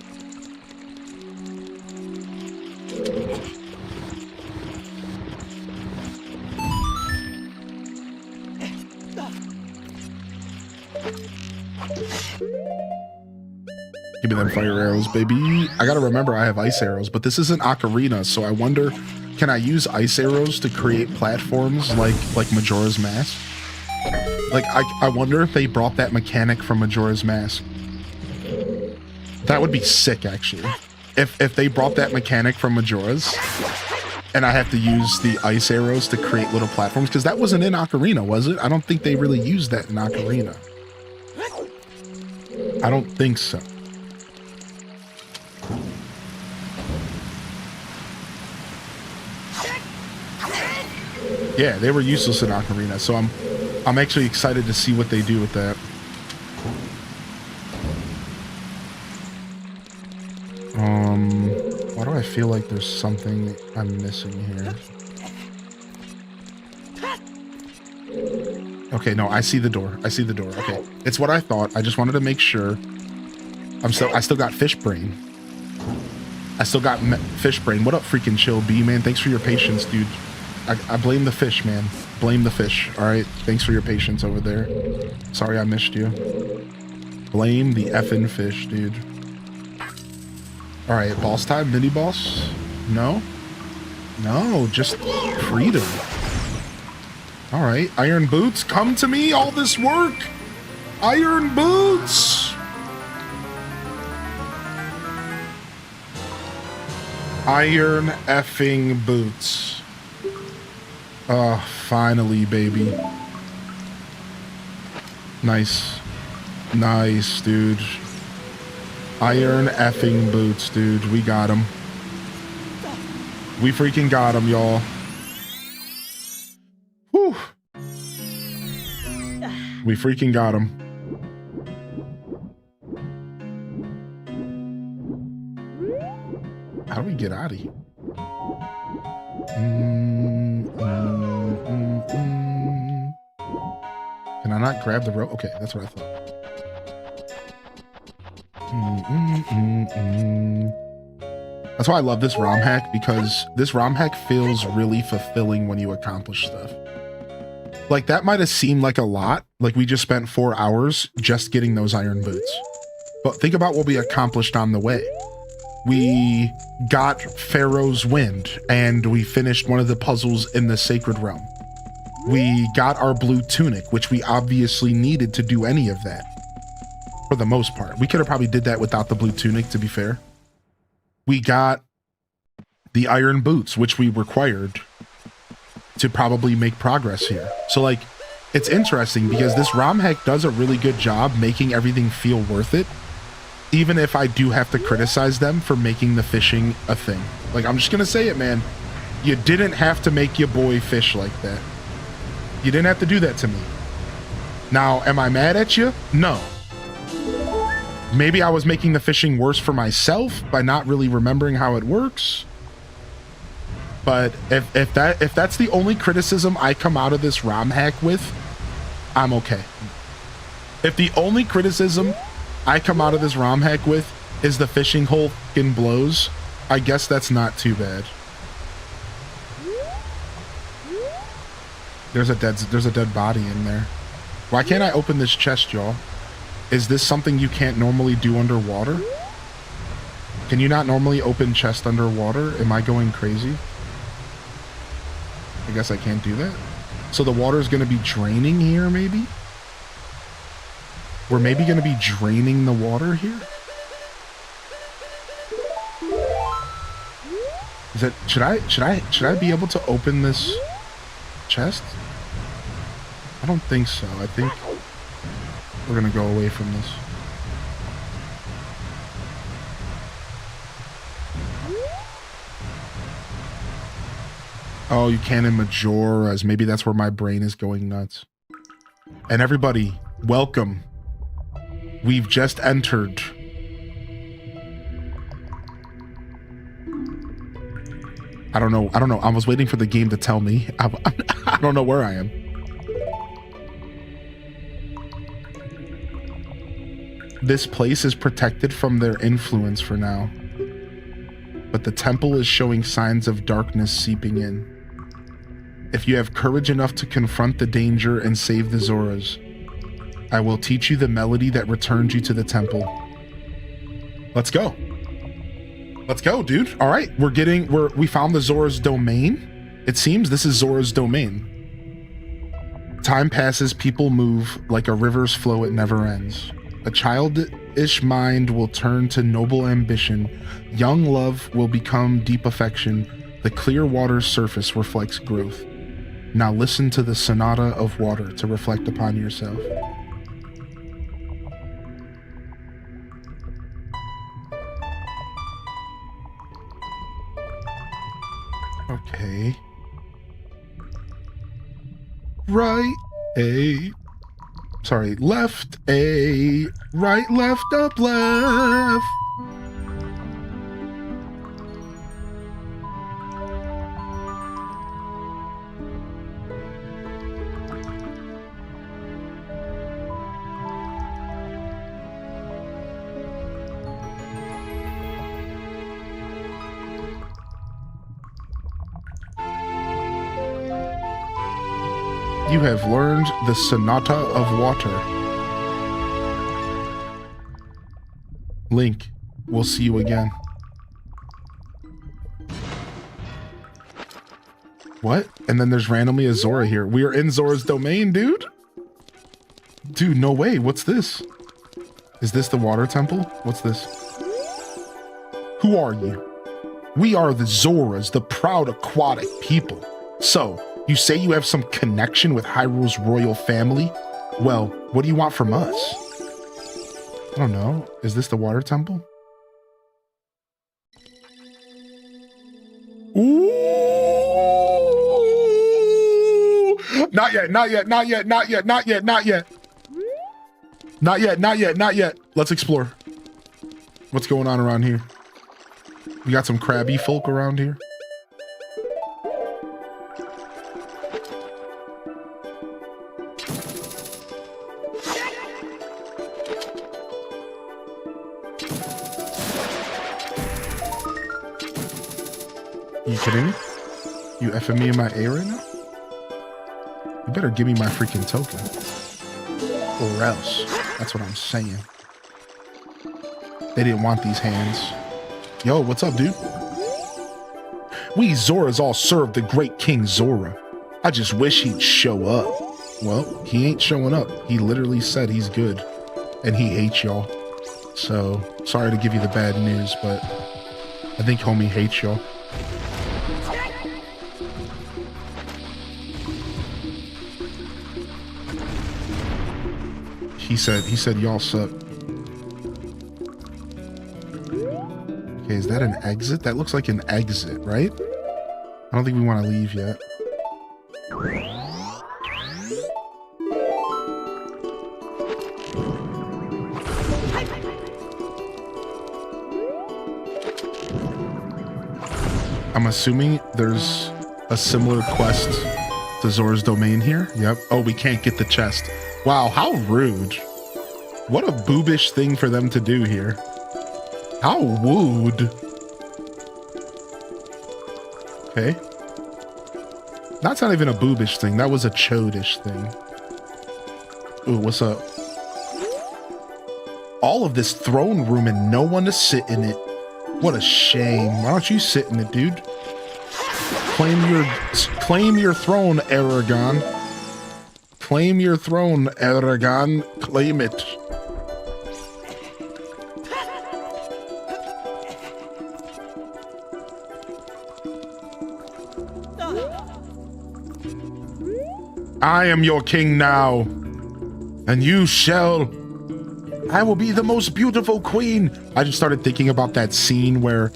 Give me them fire arrows, baby. I gotta remember I have ice arrows, but this isn't Ocarina, so I wonder, can I use ice arrows to create platforms like Majora's Mask? Like, I wonder if they brought that mechanic from Majora's Mask. That would be sick, actually. If they brought that mechanic from Majora's, and I have to use the ice arrows to create little platforms, because that wasn't in Ocarina, was it? I don't think they really used that in Ocarina. I don't think so. Yeah, they were useless in Ocarina, so I'm actually excited to see what they do with that. Why do I feel like there's something I'm missing here? Okay, no, I see the door. I see the door. Okay, it's what I thought. I just wanted to make sure. I still got fish brain. I still got fish brain. What up, freaking Chill B, man? Thanks for your patience, dude. I blame the fish, man. Blame the fish. All right. Thanks for your patience over there. Sorry I missed you. Blame the effing fish, dude. All right. Boss time. Mini boss. No. No. Just freedom. All right. Iron boots. Come to me. All this work. Iron boots. Iron effing boots. Oh, finally, baby. Nice. Nice, dude. Iron effing boots, dude. We got him. We freaking got him, y'all. Whew. We freaking got him. How do we get out of here? Can I not grab the rope? Okay, that's what I thought. That's why I love this ROM hack, because this ROM hack feels really fulfilling when you accomplish stuff. Like, that might have seemed like a lot. Like, we just spent 4 hours just getting those iron boots. But think about what we accomplished on the way. We got Pharaoh's Wind, and we finished one of the puzzles in the Sacred Realm. We got our blue tunic, which we obviously needed to do any of that. For the most part. We could have probably did that without the blue tunic, to be fair. We got the iron boots, which we required to probably make progress here. So, like, it's interesting because this ROM hack does a really good job making everything feel worth it. Even if I do have to criticize them for making the fishing a thing. Like, I'm just gonna say it, man. You didn't have to make your boy fish like that. You didn't have to do that to me. Now, am I mad at you? No. Maybe I was making the fishing worse for myself by not really remembering how it works. But if that's the only criticism I come out of this ROM hack with, I'm okay. If the only criticism I come out of this ROM hack with is the fishing hole fucking blows, I guess that's not too bad. There's a dead body in there. Why can't I open this chest, y'all? Is this something you can't normally do underwater? Can you not normally open chest underwater? Am I going crazy? I guess I can't do that. So the water is going to be draining here, maybe? We're maybe going to be draining the water here? Is that, should I be able to open this chest? I don't think so. I think we're going to go away from this. Oh, you can in Majora's. Maybe that's where my brain is going nuts. And everybody, welcome. We've just entered. I don't know. I was waiting for the game to tell me. I don't know where I am. This place is protected from their influence for now. But the temple is showing signs of darkness seeping in. If you have courage enough to confront the danger and save the Zoras, I will teach you the melody that returned you to the temple. Let's go. Let's go, dude. All right, we found the Zora's domain. It seems this is Zora's domain. Time passes, people move, like a river's flow, it never ends. A childish mind will turn to noble ambition. Young love will become deep affection. The clear water's surface reflects growth. Now listen to the sonata of water to reflect upon yourself. Okay. Right, A. Sorry, left, A. Right, left, up, left. You have learned the Sonata of Water. Link, we'll see you again. What? And then there's randomly a Zora here. We are in Zora's domain, dude. Dude, no way. What's this? Is this the water temple? What's this? Who are you? We are the Zoras, the proud aquatic people. So, you say you have some connection with Hyrule's royal family? Well, what do you want from us? I don't know. Is this the water temple? Ooh! Not yet, not yet, not yet, not yet, not yet, not yet. Not yet, not yet, not yet. Let's explore. What's going on around here? We got some crabby folk around here. You kidding me? You effing me in my A right now? You better give me my freaking token. Or else. That's what I'm saying. They didn't want these hands. Yo, what's up, dude? We Zoras all serve the great King Zora. I just wish he'd show up. Well, he ain't showing up. He literally said he's good. And he hates y'all. So, sorry to give you the bad news, but I think homie hates y'all. He said y'all suck. Okay, is that an exit? That looks like an exit, right? I don't think we want to leave yet. I'm assuming there's a similar quest to Zora's domain here. Yep. Oh, we can't get the chest. Wow, how rude. What a boobish thing for them to do here. How wooed. Okay. That's not even a boobish thing. That was a chodish thing. Ooh, what's up? All of this throne room and no one to sit in it. What a shame. Why don't you sit in it, dude? Claim your throne, Aragon. Claim your throne, Aragon. Claim it. I am your king now, and you shall. I will be the most beautiful queen. I just started thinking about that scene where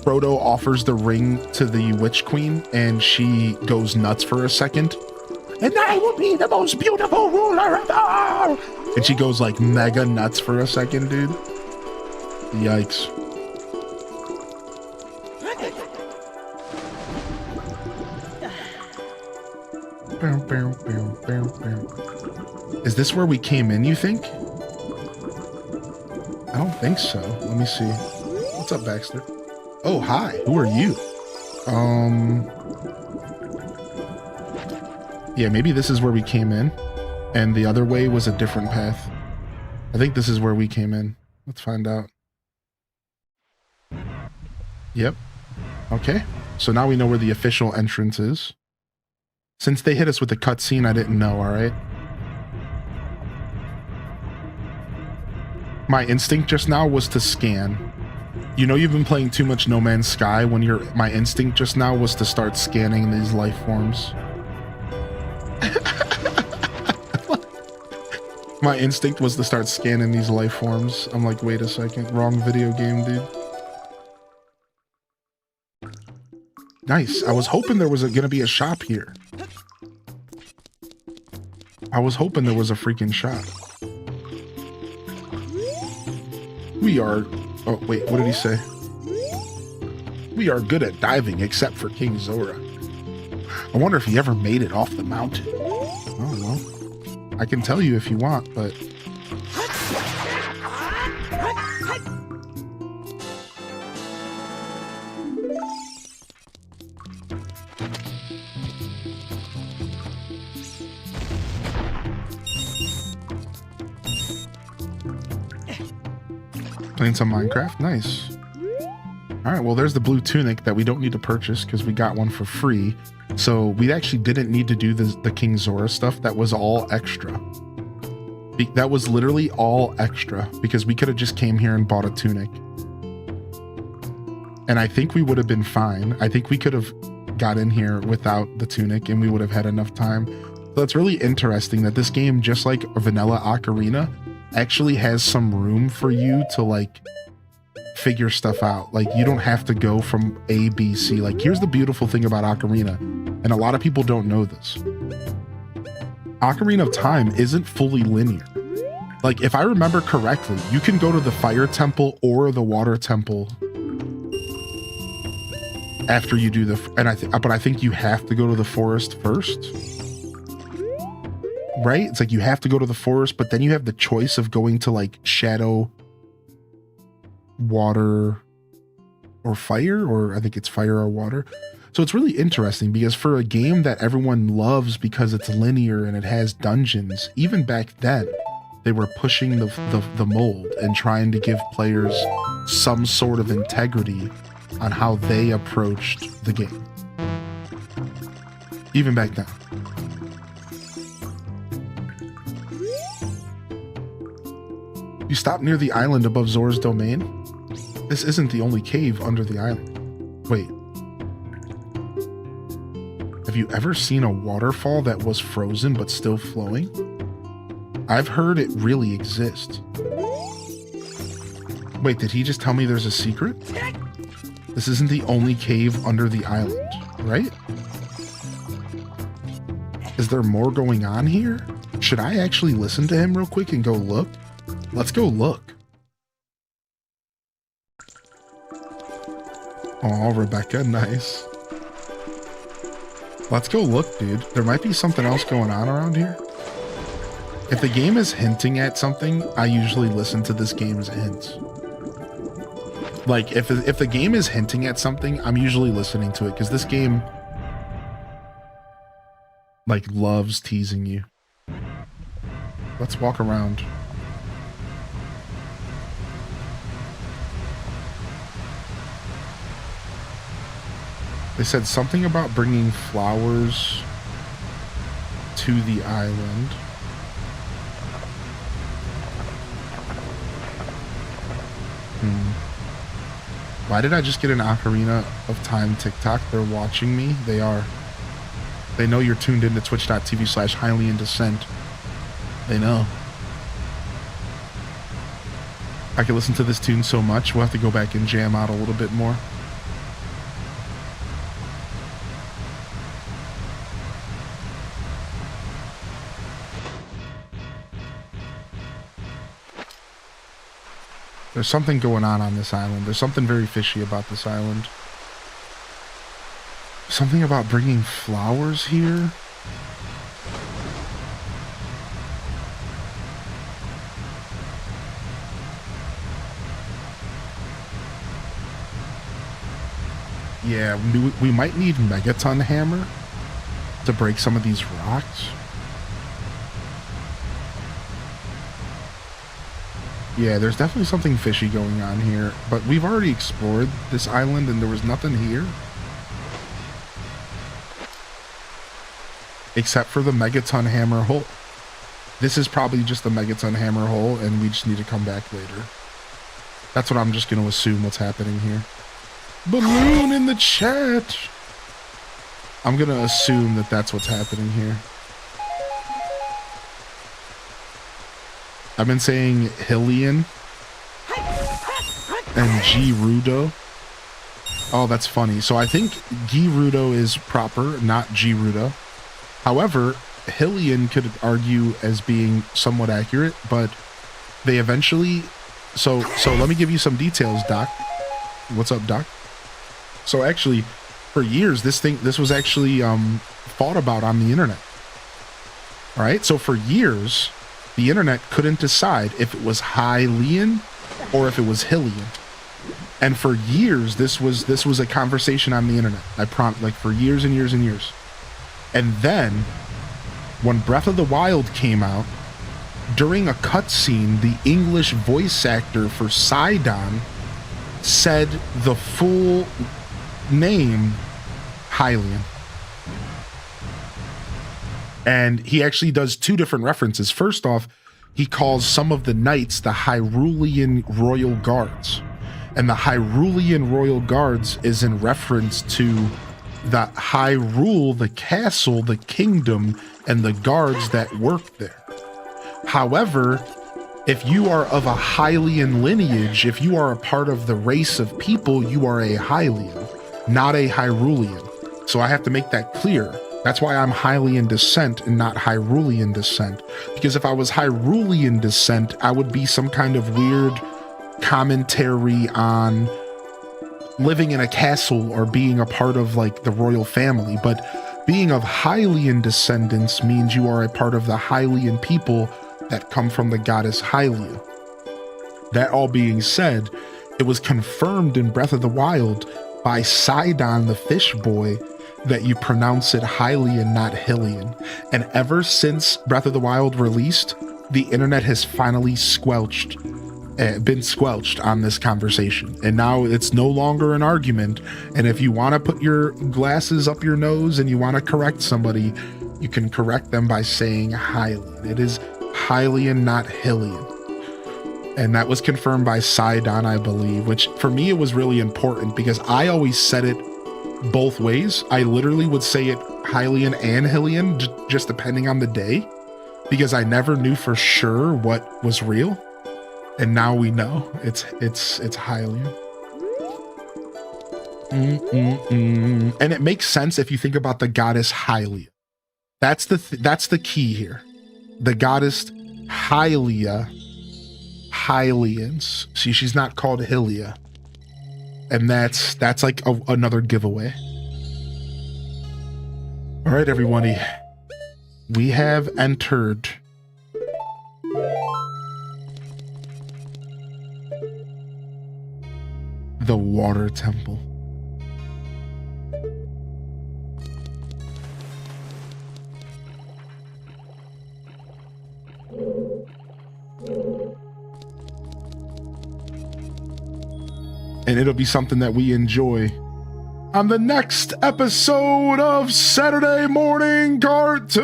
Frodo offers the ring to the Witch Queen and she goes nuts for a second. And I will be the most beautiful ruler of all. And she goes like mega nuts for a second, dude. Yikes. Is this where we came in, you think? I don't think so. Let me see. What's up, Baxter? Oh, hi. Who are you? Yeah, maybe this is where we came in. And the other way was a different path. I think this is where we came in. Let's find out. Yep. Okay. So now we know where the official entrance is. Since they hit us with the cutscene, I didn't know, alright? My instinct just now was to scan. You know you've been playing too much No Man's Sky when my instinct just now was to start scanning these life forms. My instinct was to start scanning these life forms. I'm like, wait a second, wrong video game, dude. Nice. I was hoping there was gonna be a shop here. I was hoping there was a freaking shop. We are... Oh, wait, what did he say? We are good at diving, except for King Zora. I wonder if he ever made it off the mountain. Oh, well. I can tell you if you want, but... Playing some Minecraft? Nice. Alright, well there's the blue tunic that we don't need to purchase because we got one for free. So we actually didn't need to do the King Zora stuff. That was all extra. That was literally all extra because we could have just came here and bought a tunic. And I think we would have been fine. I think we could have got in here without the tunic and we would have had enough time. So it's really interesting that this game, just like Vanilla Ocarina, actually has some room for you to like figure stuff out. Like you don't have to go from A, B, C. Like here's the beautiful thing about Ocarina, and a lot of people don't know this. Ocarina of Time isn't fully linear. Like if I remember correctly, you can go to the fire temple or the water temple after you do but I think you have to go to the forest first. Right? It's like you have to go to the forest, but then you have the choice of going to like shadow, water, or fire, or I think it's fire or water. So it's really interesting because for a game that everyone loves because it's linear and it has dungeons, even back then, they were pushing the mold and trying to give players some sort of integrity on how they approached the game. Even back then. You stop near the island above Zora's domain. This isn't the only cave under the island. Wait. Have you ever seen a waterfall that was frozen but still flowing? I've heard it really exists. Wait, did he just tell me there's a secret? This isn't the only cave under the island, right? Is there more going on here? Should I actually listen to him real quick and go look? Let's go look. Oh, Rebecca, nice. Let's go look, dude. There might be something else going on around here. If the game is hinting at something, I usually listen to this game's hints. Like, if the game is hinting at something, I'm usually listening to it, because this game, like, loves teasing you. Let's walk around. They said something about bringing flowers to the island. Why did I just get an Ocarina of Time TikTok? They're watching me. They are. They know you're tuned into twitch.tv/HighlyInDescent. They know. I can listen to this tune so much, we'll have to go back and jam out a little bit more. There's something going on this island. There's something very fishy about this island. Something about bringing flowers here. Yeah, we might need megaton hammer to break some of these rocks. Yeah, there's definitely something fishy going on here, but we've already explored this island and there was nothing here. Except for the megaton hammer hole. This is probably just the megaton hammer hole and we just need to come back later. That's what I'm just going to assume what's happening here. Balloon in the chat. I'm going to assume that that's what's happening here. I've been saying Hillian and Gerudo. Oh, that's funny. So I think Gerudo is proper, not Gerudo. However, Hillian could argue as being somewhat accurate, but they eventually... So let me give you some details, Doc. What's up, Doc? So actually, for years, this was actually fought about on the internet. All right, so for years, the internet couldn't decide if it was Hylian or if it was Hillian. And for years, this was a conversation on the internet. Like for years and years and years. And then, when Breath of the Wild came out, during a cutscene, the English voice actor for Sidon said the full name Hylian. And he actually does two different references. First off, he calls some of the knights the Hyrulean Royal Guards. And the Hyrulean Royal Guards is in reference to the Hyrule, the castle, the kingdom, and the guards that work there. However, if you are of a Hylian lineage, if you are a part of the race of people, you are a Hylian, not a Hyrulean. So I have to make that clear. That's why I'm Hylian descent and not Hyrulean descent. Because if I was Hyrulean descent, I would be some kind of weird commentary on living in a castle or being a part of like the royal family. But being of Hylian descendants means you are a part of the Hylian people that come from the goddess Hylia. That all being said, it was confirmed in Breath of the Wild by Sidon the fish boy that you pronounce it Hylian, not Hillian. And ever since Breath of the Wild released, the internet has finally been squelched on this conversation. And now it's no longer an argument. And if you want to put your glasses up your nose and you want to correct somebody, you can correct them by saying Hylian. It is Hylian, not Hillian. And that was confirmed by Sidon, I believe, which for me it was really important because I always said it both ways. I literally would say it Hylian and Hillian, just depending on the day, because I never knew for sure what was real. And now we know it's Hylian. And it makes sense if you think about the goddess Hylia. That's the key here. The goddess Hylia, Hylians. See, she's not called Hylia. And that's like another giveaway. All right, everybody. We have entered the water temple. And it'll be something that we enjoy on the next episode of Saturday Morning Cartoons.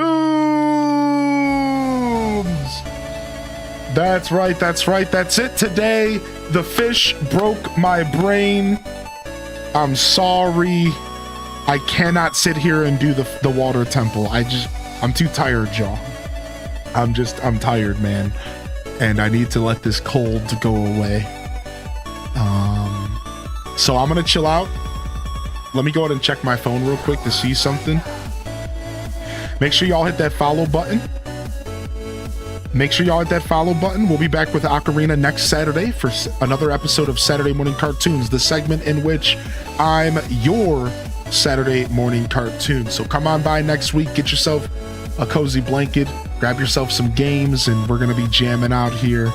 That's right. That's it today. The fish broke my brain. I'm sorry. I cannot sit here and do the water temple. I'm too tired, y'all. I'm tired, man. And I need to let this cold go away. So I'm gonna chill out. Let me go ahead and check my phone real quick to see something. Make sure y'all hit that follow button. Make sure y'all hit that follow button. We'll be back with Ocarina next Saturday for another episode of Saturday Morning Cartoons, the segment in which I'm your Saturday morning cartoon. So come on by next week, get yourself a cozy blanket, grab yourself some games, and we're going to be jamming out here.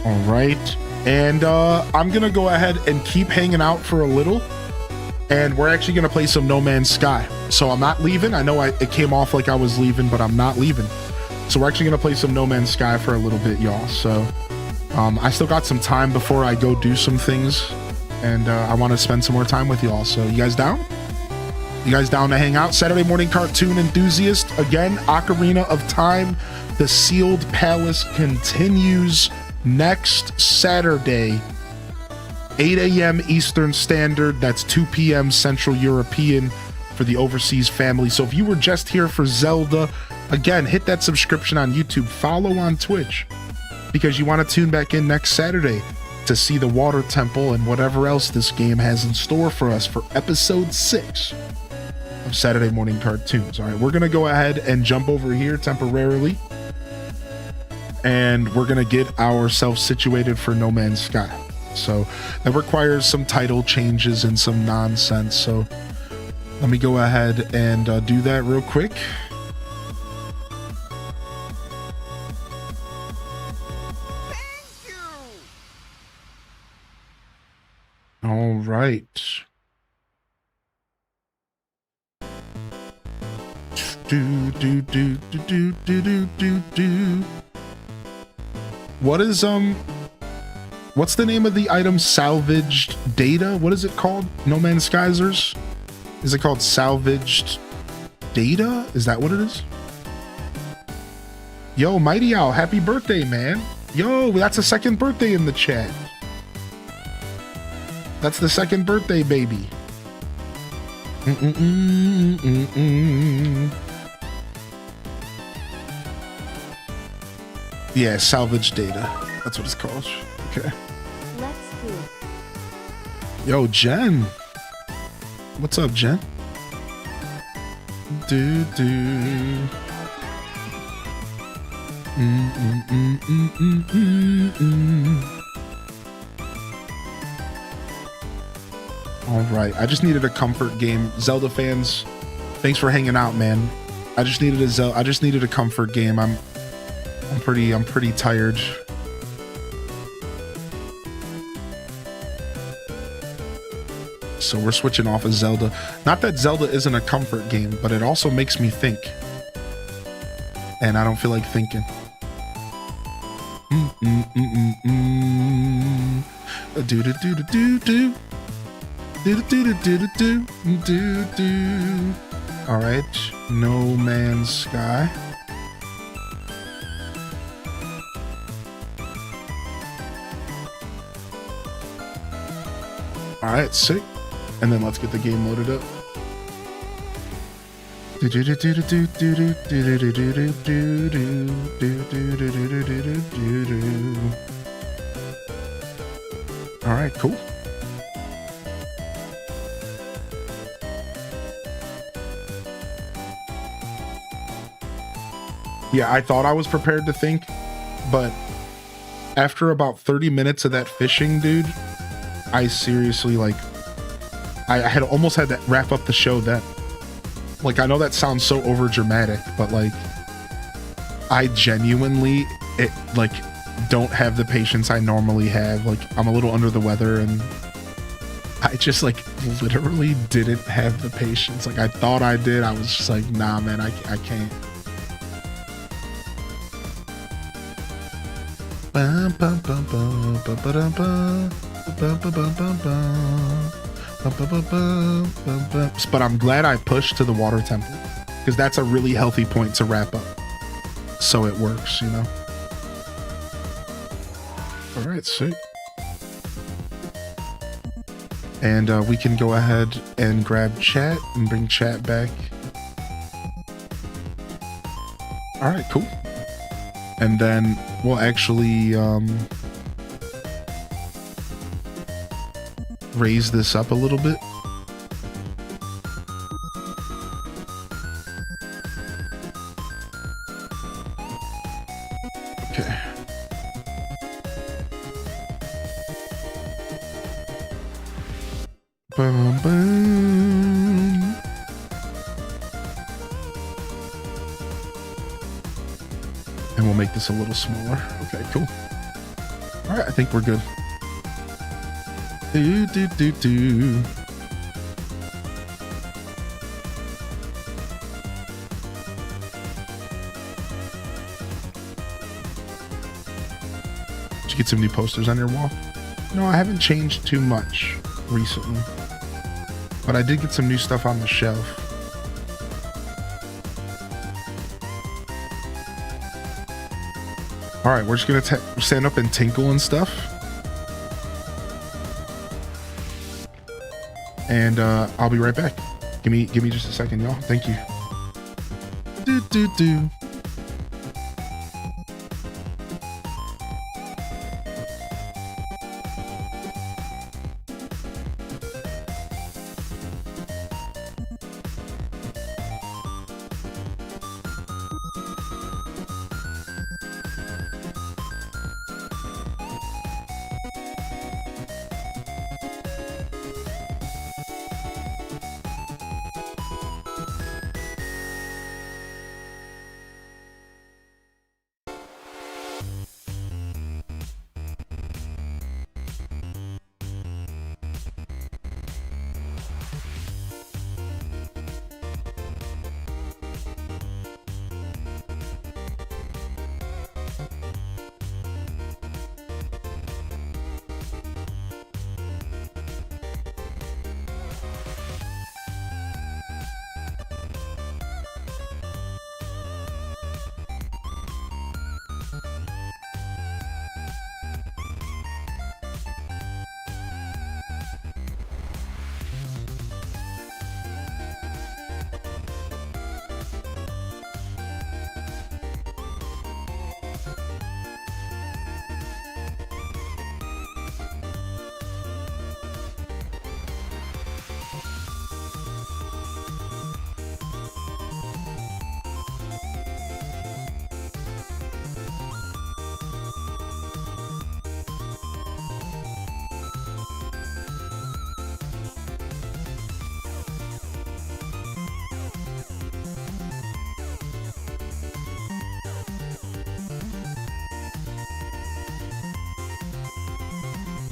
All right. And I'm going to go ahead and keep hanging out for a little. And we're actually going to play some No Man's Sky. So I'm not leaving. I know it came off like I was leaving, but I'm not leaving. So we're actually going to play some No Man's Sky for a little bit, y'all. So I still got some time before I go do some things. And I want to spend some more time with y'all. So you guys down? You guys down to hang out? Saturday morning cartoon enthusiast. Again, Ocarina of Time, the Sealed Palace continues next Saturday, 8 a.m. Eastern Standard. That's 2 p.m. Central European for the overseas family. So if you were just here for Zelda, again, hit that subscription on YouTube, follow on Twitch, because you want to tune back in next Saturday to see the Water Temple and whatever else this game has in store for us for episode 6 of Saturday Morning Cartoons. All right, we're going to go ahead and jump over here temporarily, and we're going to get ourselves situated for No Man's Sky. So that requires some title changes and some nonsense. So let me go ahead and do that real quick. All right. What is what's the name of the item? Salvaged data? What is it called? No Man's Skyzers? Is it called salvaged data? Is that what it is? Yo, Mighty Owl, happy birthday, man. Yo, that's a second birthday in the chat. That's the second birthday, baby. Yeah, salvage data. That's what it's called. Okay. Let's go. Yo, Jen. What's up, Jen? All right, I just needed a comfort game. Zelda fans, thanks for hanging out, man. I just needed a comfort game. I'm pretty tired. So we're switching off of Zelda. Not that Zelda isn't a comfort game, but it also makes me think. And I don't feel like thinking. All right, No Man's Sky. All right, sick. And then let's get the game loaded up. All right, cool. Yeah, I thought I was prepared to think, but after about 30 minutes of that fishing, dude, I seriously, like, I had almost had to wrap up the show then. Like, I know that sounds so over dramatic, but like, I genuinely, don't have the patience I normally have. Like, I'm a little under the weather, and I just, like, literally didn't have the patience. Like, I thought I did. I was just like, nah, man, I can't. But I'm glad I pushed to the Water Temple, because that's a really healthy point to wrap up. So it works, you know? All right, sick. And we can go ahead and grab chat and bring chat back. All right, cool. And then we'll actually raise this up a little bit. Bum, bum. And we'll make this a little smaller. Okay, cool. All right, I think we're good. Do, do, do, do. Did you get some new posters on your wall? No, I haven't changed too much recently, but I did get some new stuff on the shelf. All right, we're just gonna stand up and tinkle and stuff, and I'll be right back. Give me just a second, y'all. Thank you. Do do do.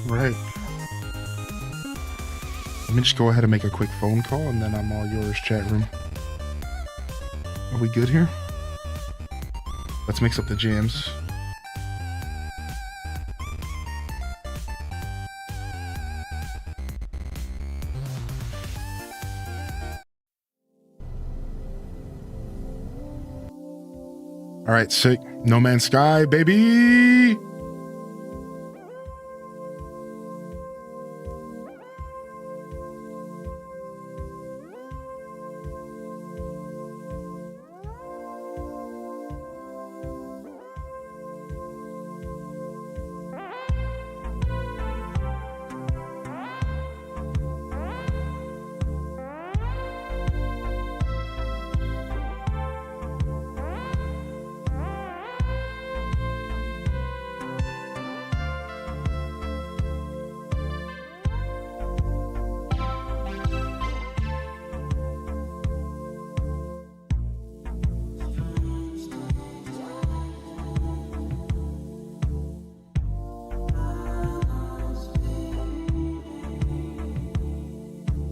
Right. Let me just go ahead and make a quick phone call, and then I'm all yours, chat room. Are we good here? Let's mix up the jams. All right, sick. No Man's Sky, baby.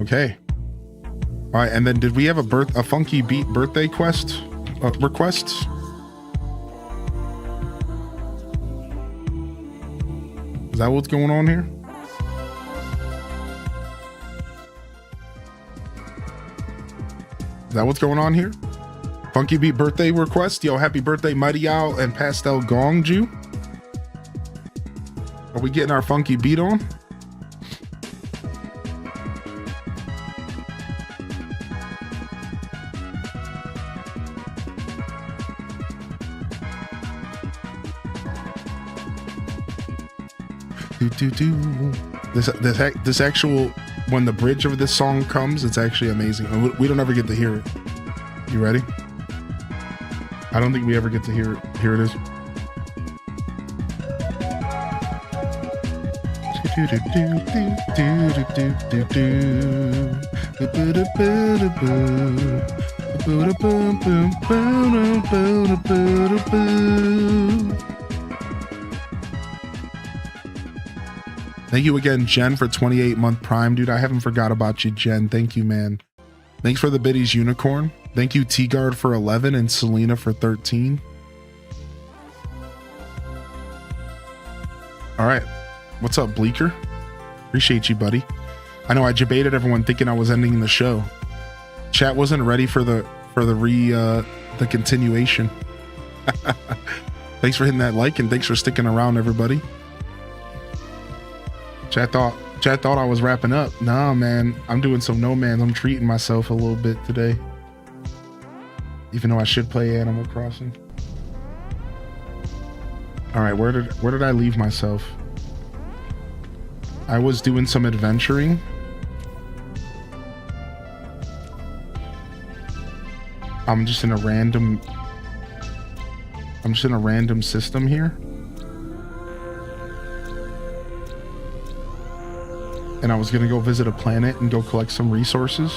Okay. All right, and then did we have a funky beat birthday quest request? Is that what's going on here? Is that what's going on here? Funky beat birthday request? Yo, happy birthday, Mighty Owl and Pastel Gongju. Are we getting our funky beat on? This actual, when the bridge of this song comes, it's actually amazing. We don't ever get to hear it. You ready? I don't think we ever get to hear it. Here it is. Thank you again, Jen, for 28-month Prime, dude. I haven't forgot about you, Jen. Thank you, man. Thanks for the biddies, Unicorn. Thank you, T-Guard, for 11 and Selena for 13. All right. What's up, Bleeker? Appreciate you, buddy. I know I debated everyone thinking I was ending the show. Chat wasn't ready for the continuation. Thanks for hitting that like and thanks for sticking around, everybody. Chat thought I was wrapping up. Nah, man, I'm doing some No Man's. I'm treating myself a little bit today, even though I should play Animal Crossing. All right, where did I leave myself? I was doing some adventuring. I'm just in a random system here. And I was gonna go visit a planet and go collect some resources.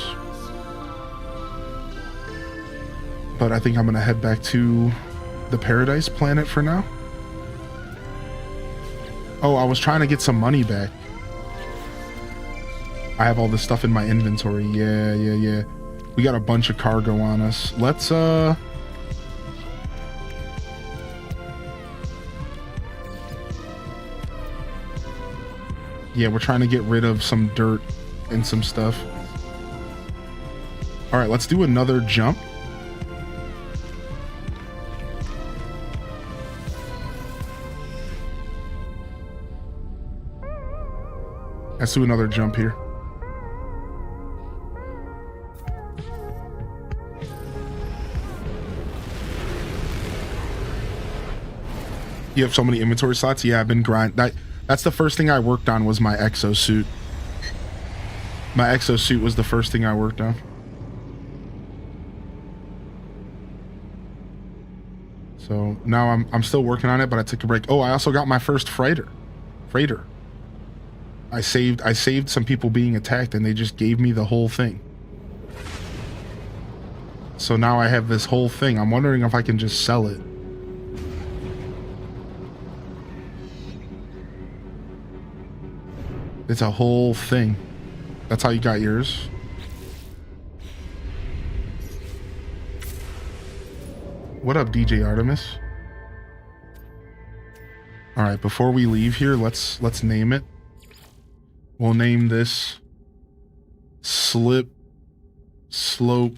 But I think I'm gonna head back to the Paradise planet for now. Oh, I was trying to get some money back. I have all this stuff in my inventory. Yeah. We got a bunch of cargo on us. Let's yeah, we're trying to get rid of some dirt and some stuff. All right, let's do another jump. Let's do another jump here. You have so many inventory slots? Yeah, I've been grinding. That's the first thing I worked on was my exosuit. My exosuit was the first thing I worked on. So now I'm still working on it, but I took a break. Oh, I also got my first freighter. I saved some people being attacked and they just gave me the whole thing. So now I have this whole thing. I'm wondering if I can just sell it. It's a whole thing. That's how you got yours. What up, DJ Artemis? All right, before we leave here, let's name it. We'll name this Slip Slope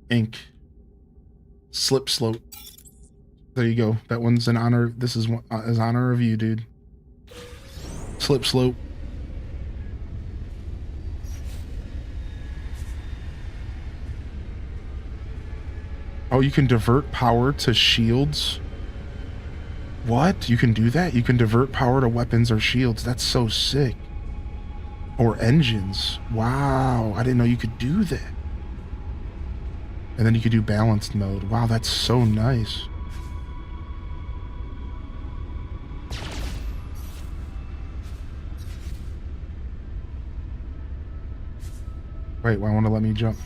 Inc. Slip Slope. There you go. That one's in honor. This is as honor of you, dude. Slip Slope. Oh, you can divert power to shields. What? You can do that? You can divert power to weapons or shields. That's so sick. Or engines. Wow. I didn't know you could do that. And then you could do balanced mode. Wow, that's so nice. Wait, why won't it let me jump?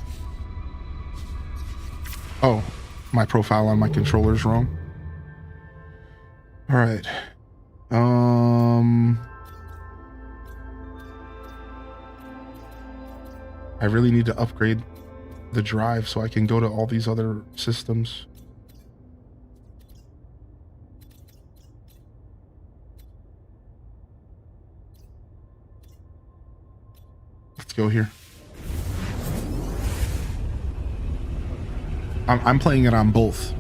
Oh, my profile on my controller's wrong. All right. I really need to upgrade the drive so I can go to all these other systems. Let's go here. I'm playing it on both.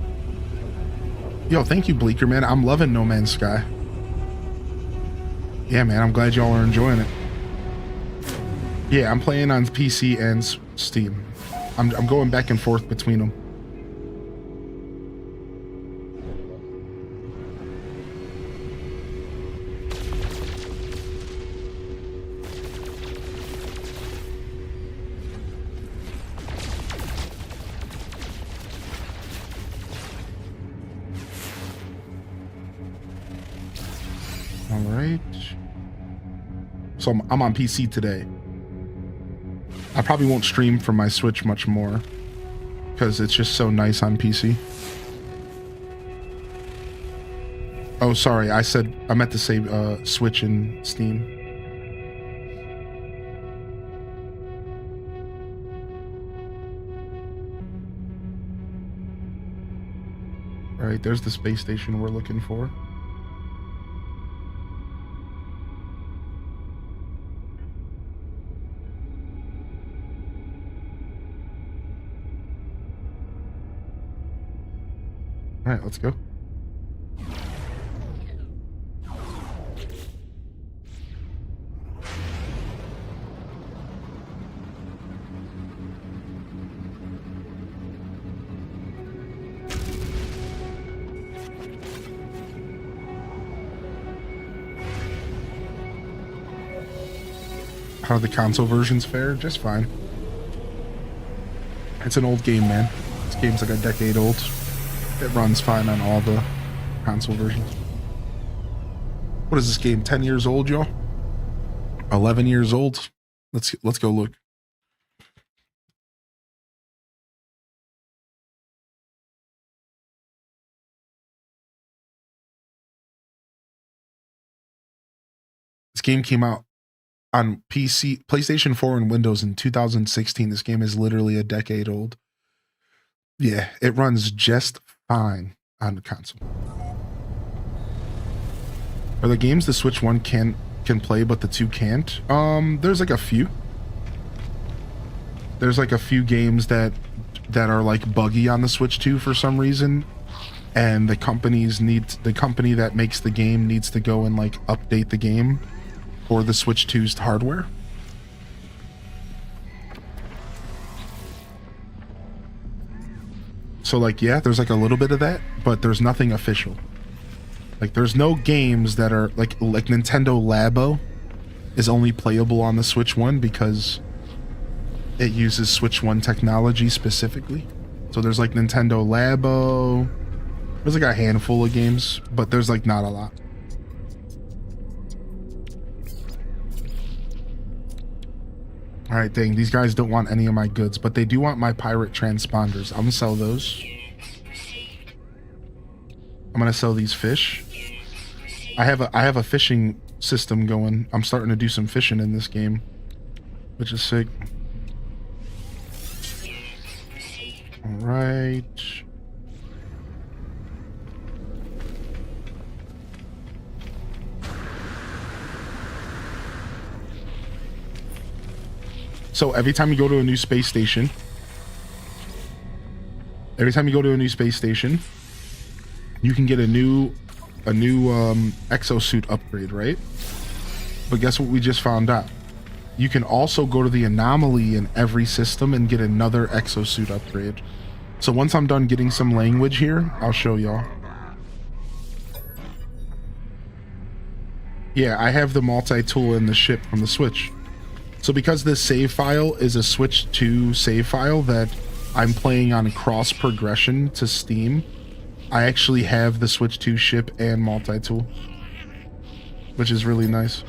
Yo, thank you, Bleeker, man. I'm loving No Man's Sky. Yeah, man, I'm glad y'all are enjoying it. Yeah, I'm playing on PC and Steam. I'm going back and forth between them. right. So I'm on PC today. I probably won't stream from my Switch much more because it's just so nice on PC. Oh, sorry. I meant to say Switch and Steam. All right, there's the space station we're looking for. All right, let's go. How do the console versions fare? Just fine. It's an old game, man. This game's like a decade old. It runs fine on all the console versions. What is this game? 10 years old, y'all? 11 years old? Let's go look. This game came out on PC, PlayStation 4 and Windows in 2016. This game is literally a decade old. Yeah, it runs just fine on the console. Are the games the Switch 1 can play but the 2 can't? There's like a few. There's like a few games that are like buggy on the Switch 2 for some reason, and the company that makes the game needs to go and like update the game for the Switch 2's hardware. So like, yeah, there's like a little bit of that, but there's nothing official. Like there's no games that are like Nintendo Labo is only playable on the Switch 1 because it uses Switch 1 technology specifically. So there's like Nintendo Labo. There's like a handful of games, but there's like not a lot. All right, dang, these guys don't want any of my goods, but they do want my pirate transponders. I'm gonna sell those. I'm gonna sell these fish. I have a fishing system going. I'm starting to do some fishing in this game, which is sick. All right. So every time you go to a new space station, you can get a new exosuit upgrade, right? But guess what we just found out? You can also go to the anomaly in every system and get another exosuit upgrade. So once I'm done getting some language here, I'll show y'all. Yeah, I have the multi-tool in the ship from the Switch. So because this save file is a Switch 2 save file that I'm playing on cross progression to Steam, I actually have the Switch 2 ship and multi-tool, which is really nice.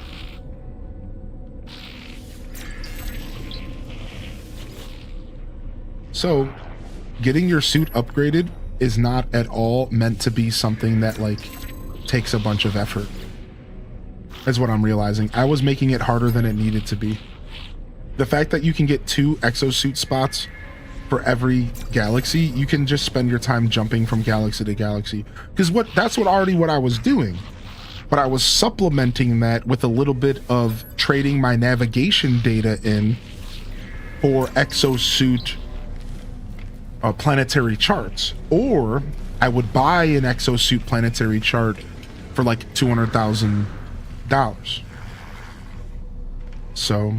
So getting your suit upgraded is not at all meant to be something that like takes a bunch of effort, is what I'm realizing. I was making it harder than it needed to be. The fact that you can get 2 exosuit spots for every galaxy, you can just spend your time jumping from galaxy to galaxy. Because that's already what I was doing. But I was supplementing that with a little bit of trading my navigation data in for exosuit planetary charts. Or I would buy an exosuit planetary chart for like $200,000. So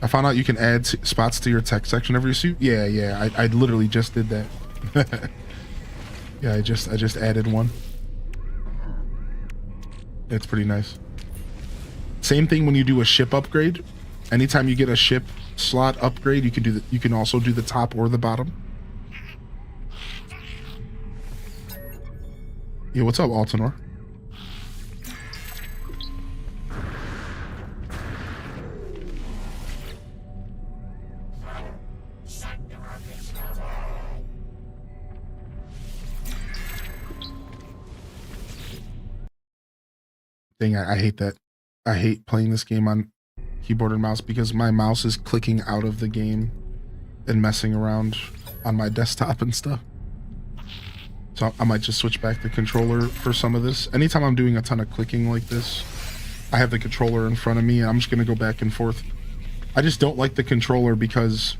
I found out you can add spots to your tech section of your suit. Yeah, I literally just did that. Yeah, I just added one. It's pretty nice. Same thing when you do a ship upgrade. Anytime you get a ship slot upgrade, you can also do the top or the bottom. Yeah, what's up, Altanor? Dang, I hate that. I hate playing this game on keyboard and mouse because my mouse is clicking out of the game and messing around on my desktop and stuff. So I might just switch back the controller for some of this. Anytime I'm doing a ton of clicking like this, I have the controller in front of me and I'm just going to go back and forth. I just don't like the controller because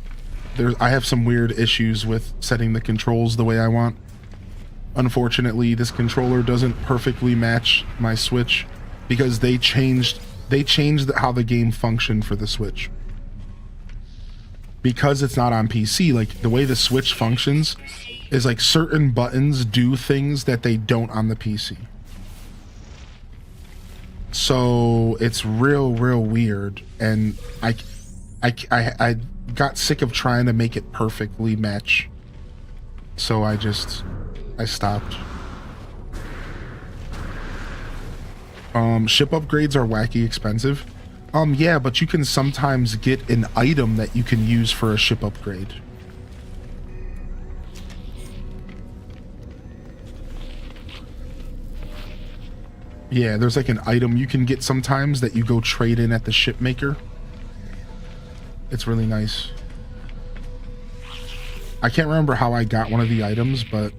I have some weird issues with setting the controls the way I want. Unfortunately, this controller doesn't perfectly match my Switch because they changed how the game functioned for the Switch. Because it's not on PC, like the way the Switch functions is like certain buttons do things that they don't on the PC. So it's real weird, and I got sick of trying to make it perfectly match. So I stopped. Ship upgrades are wacky expensive. Yeah, but you can sometimes get an item that you can use for a ship upgrade. Yeah, there's like an item you can get sometimes that you go trade in at the ship maker. It's really nice. I can't remember how I got one of the items, but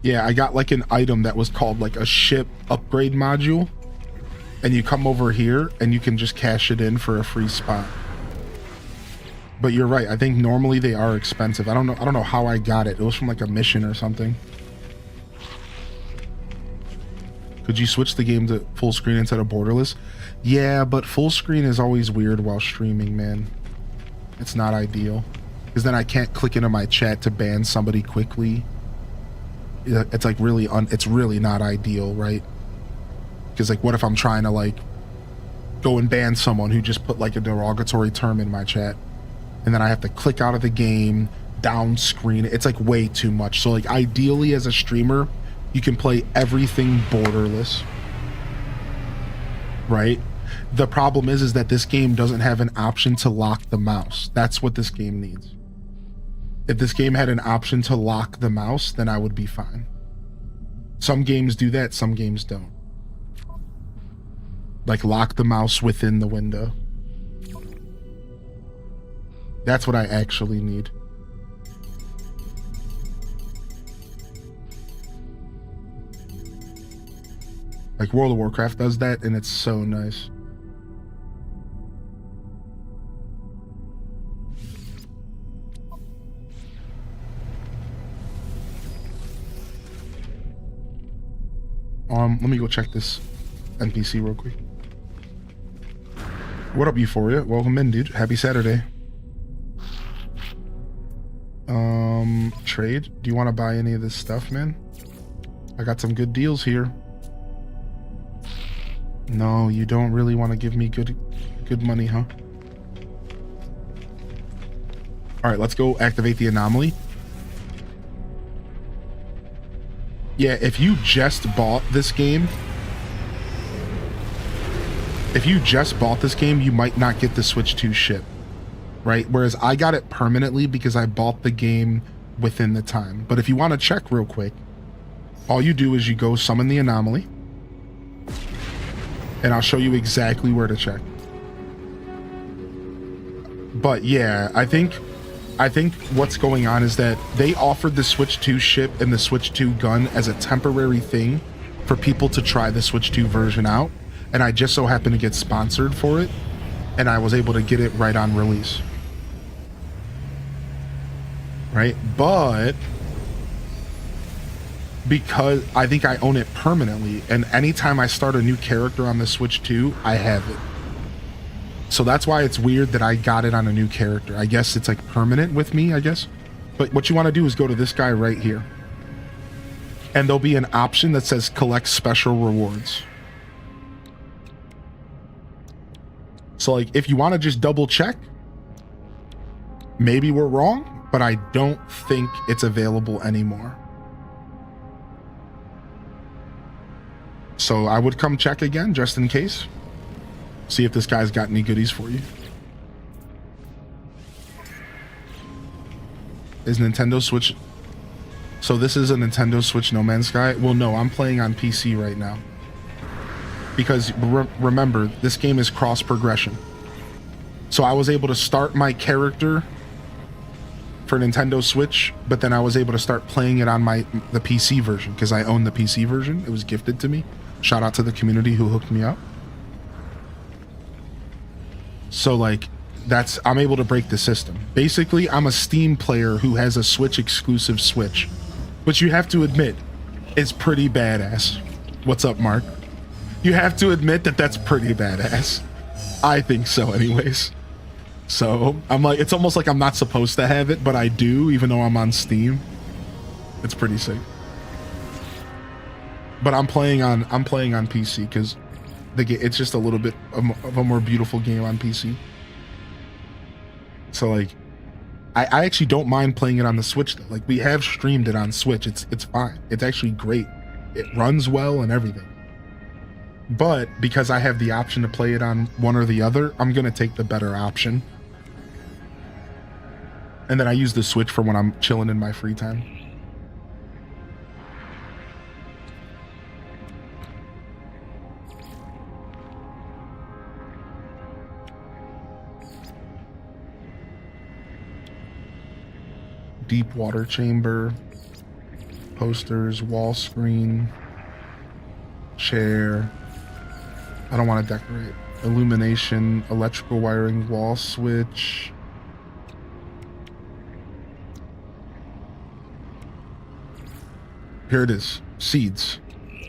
yeah, I got like an item that was called like a ship upgrade module. And you come over here and you can just cash it in for a free spot. But you're right, I think normally they are expensive. I don't know how I got it. It was from like a mission or something. Could you switch the game to full screen instead of borderless? Yeah, but full screen is always weird while streaming, man. It's not ideal. Because then I can't click into my chat to ban somebody quickly. It's like really it's really not ideal, right? Because like what if I'm trying to like go and ban someone who just put like a derogatory term in my chat, and then I have to click out of the game, down screen. It's like way too much. So like ideally as a streamer, you can play everything borderless, right? The problem is that this game doesn't have an option to lock the mouse. That's what this game needs. If this game had an option to lock the mouse, then I would be fine. Some games do that, some games don't. Like lock the mouse within the window. That's what I actually need. Like World of Warcraft does that and it's so nice. Let me go check this NPC real quick. What up, Euphoria? Welcome in, dude. Happy Saturday. Trade? Do you want to buy any of this stuff, man? I got some good deals here. No, you don't really want to give me good money, huh? Alright, let's go activate the anomaly. Yeah, if you just bought this game, you might not get the Switch 2 ship, right? Whereas I got it permanently because I bought the game within the time. But if you want to check real quick, all you do is you go summon the anomaly, and I'll show you exactly where to check. But yeah, I think what's going on is that they offered the Switch 2 ship and the Switch 2 gun as a temporary thing for people to try the Switch 2 version out. And I just so happened to get sponsored for it, and I was able to get it right on release. Right? But because I think I own it permanently, and anytime I start a new character on the Switch 2, I have it. So that's why it's weird that I got it on a new character. I guess it's like permanent with me, I guess. But what you want to do is go to this guy right here. And there'll be an option that says collect special rewards. So like if you want to just double check, maybe we're wrong, but I don't think it's available anymore. So I would come check again just in case. See if this guy's got any goodies for you. Is Nintendo Switch... So this is a Nintendo Switch No Man's Sky? Well, no, I'm playing on PC right now. Because remember, this game is cross progression. So I was able to start my character for Nintendo Switch, but then I was able to start playing it on the PC version because I own the PC version. It was gifted to me. Shout out to the community who hooked me up. So like, I'm able to break the system. Basically, I'm a Steam player who has a Switch exclusive Switch. But you have to admit, it's pretty badass. What's up, Mark? You have to admit that that's pretty badass. I think so anyways. So I'm like, it's almost like I'm not supposed to have it, but I do, even though I'm on Steam. It's pretty sick. But I'm playing on PC because it's just a little bit of a more beautiful game on PC. So like, I actually don't mind playing it on the Switch though. Like, we have streamed it on Switch. It's fine. It's actually great. It runs well and everything. But because I have the option to play it on one or the other, I'm gonna take the better option. And then I use the Switch for when I'm chilling in my free time. Deep water chamber, posters, wall screen, chair. I don't want to decorate. Illumination, electrical wiring, wall switch. Here it is. Seeds.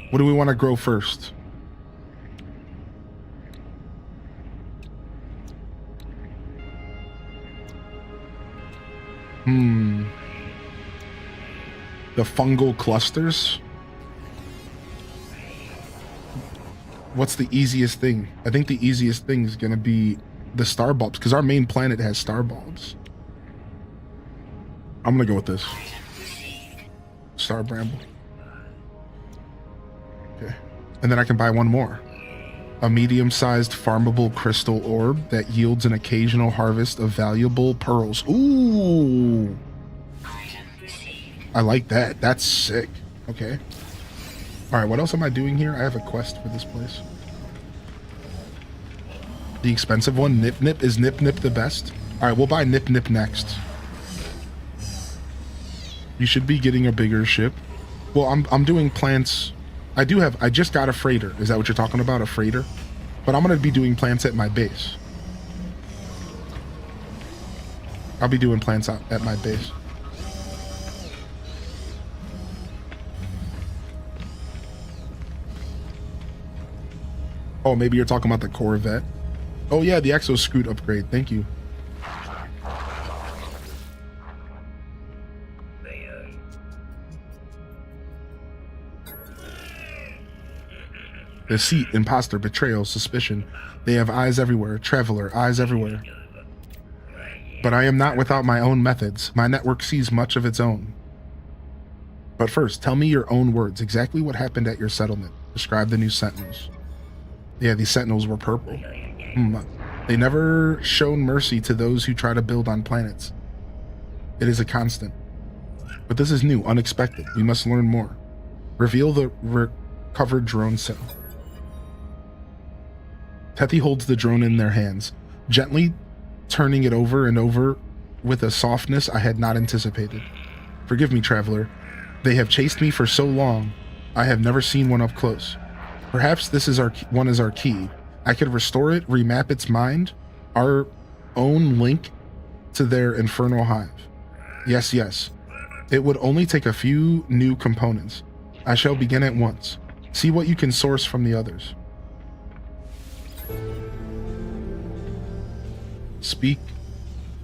What do we want to grow first? The fungal clusters? What's the easiest thing? I think the easiest thing is going to be the star bulbs, because our main planet has star bulbs. I'm going to go with this. Star bramble. Okay. And then I can buy one more. A medium-sized farmable crystal orb that yields an occasional harvest of valuable pearls. Ooh! I like that. That's sick. Okay. Alright, what else am I doing here? I have a quest for this place. The expensive one, Nip Nip. Is Nip Nip the best? Alright, we'll buy Nip Nip next. You should be getting a bigger ship. Well, I'm doing plants. I just got a freighter. Is that what you're talking about? A freighter? But I'm going to be doing plants at my base. I'll be doing plants out at my base. Oh, maybe you're talking about the Corvette. Oh yeah, the Exo Scoot upgrade. Thank you. Deceit, imposter, betrayal, suspicion. They have eyes everywhere. Traveler, eyes everywhere. But I am not without my own methods. My network sees much of its own. But first, tell me your own words. Exactly what happened at your settlement. Describe the new sentinels. Yeah, these sentinels were purple. They never shown mercy to those who try to build on planets. It is a constant. But this is new, unexpected. We must learn more. Reveal the recovered drone cell. Tethi holds the drone in their hands, gently turning it over and over with a softness I had not anticipated. Forgive me, traveler. They have chased me for so long, I have never seen one up close. Perhaps this is our key. I could restore it, remap its mind, our own link to their infernal hive. Yes. It would only take a few new components. I shall begin at once. See what you can source from the others. Speak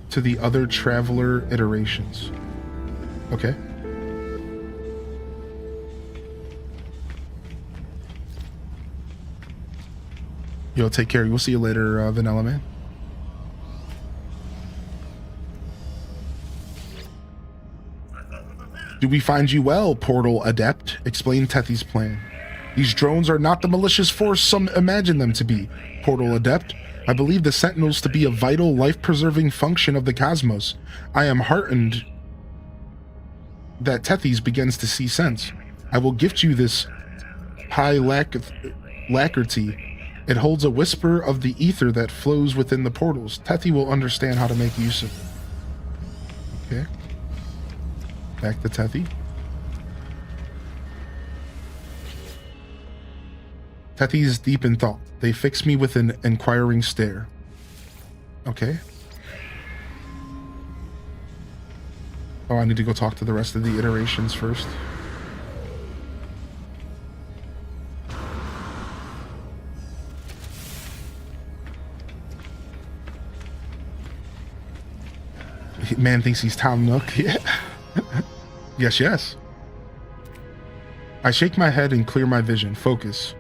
to the other traveler iterations. Okay. Yo, take care. We'll see you later, Vanilla Man. Do we find you well, Portal Adept? Explain Tethi's plan. These drones are not the malicious force some imagine them to be, Portal Adept. I believe the Sentinels to be a vital, life-preserving function of the cosmos. I am heartened that Tethys begins to see sense. I will gift you this lacquerty. It holds a whisper of the ether that flows within the portals. Tethy will understand how to make use of it. Okay. Back to Tethy. Tethy is deep in thought. They fix me with an inquiring stare. Okay. Oh, I need to go talk to the rest of the iterations first. Man thinks he's Tom Nook. Yeah. Yes. I shake my head and clear my vision. Focus.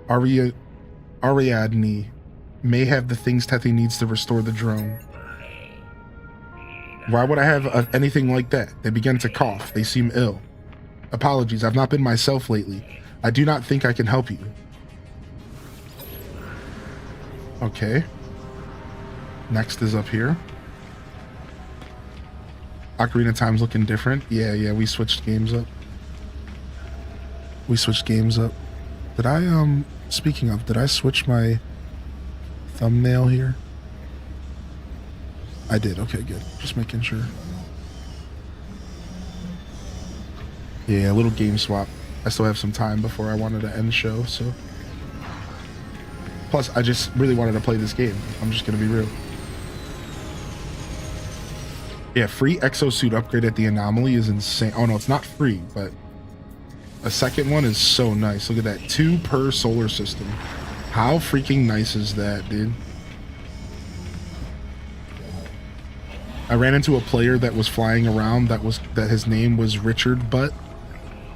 Ariadne may have the things Tethy needs to restore the drone. Why would I have anything like that? They begin to cough. They seem ill. Apologies, I've not been myself lately. I do not think I can help you. Okay. Next is up here. Ocarina of Time's looking different. Yeah, we switched games up. Did I, speaking of, did I switch my thumbnail here? I did. Okay, good. Just making sure. Yeah, a little game swap. I still have some time before I wanted to end show, so. Plus, I just really wanted to play this game. I'm just gonna be real. Yeah, free exosuit upgrade at the Anomaly is insane. Oh no, it's not free, but a second one is so nice. Look at that, 2 per solar system. How freaking nice is that, dude? I ran into a player that was flying around that his name was Richard Butt,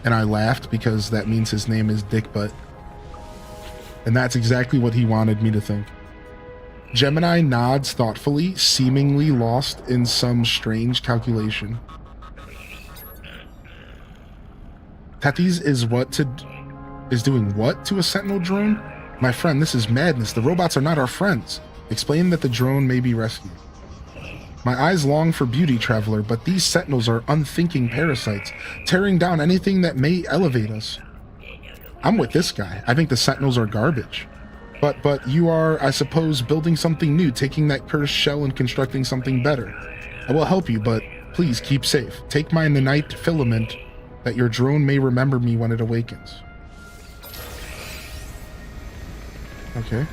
and I laughed because that means his name is Dick Butt. And that's exactly what he wanted me to think. Gemini nods thoughtfully, seemingly lost in some strange calculation. Tethys is doing what to a sentinel drone? My friend, this is madness. The robots are not our friends. Explain that the drone may be rescued. My eyes long for beauty, traveler, but these sentinels are unthinking parasites, tearing down anything that may elevate us. I'm with this guy. I think the sentinels are garbage. But you are, I suppose, building something new, taking that cursed shell and constructing something better. I will help you, but please keep safe. Take my nanite filament that your drone may remember me when it awakens. Okay.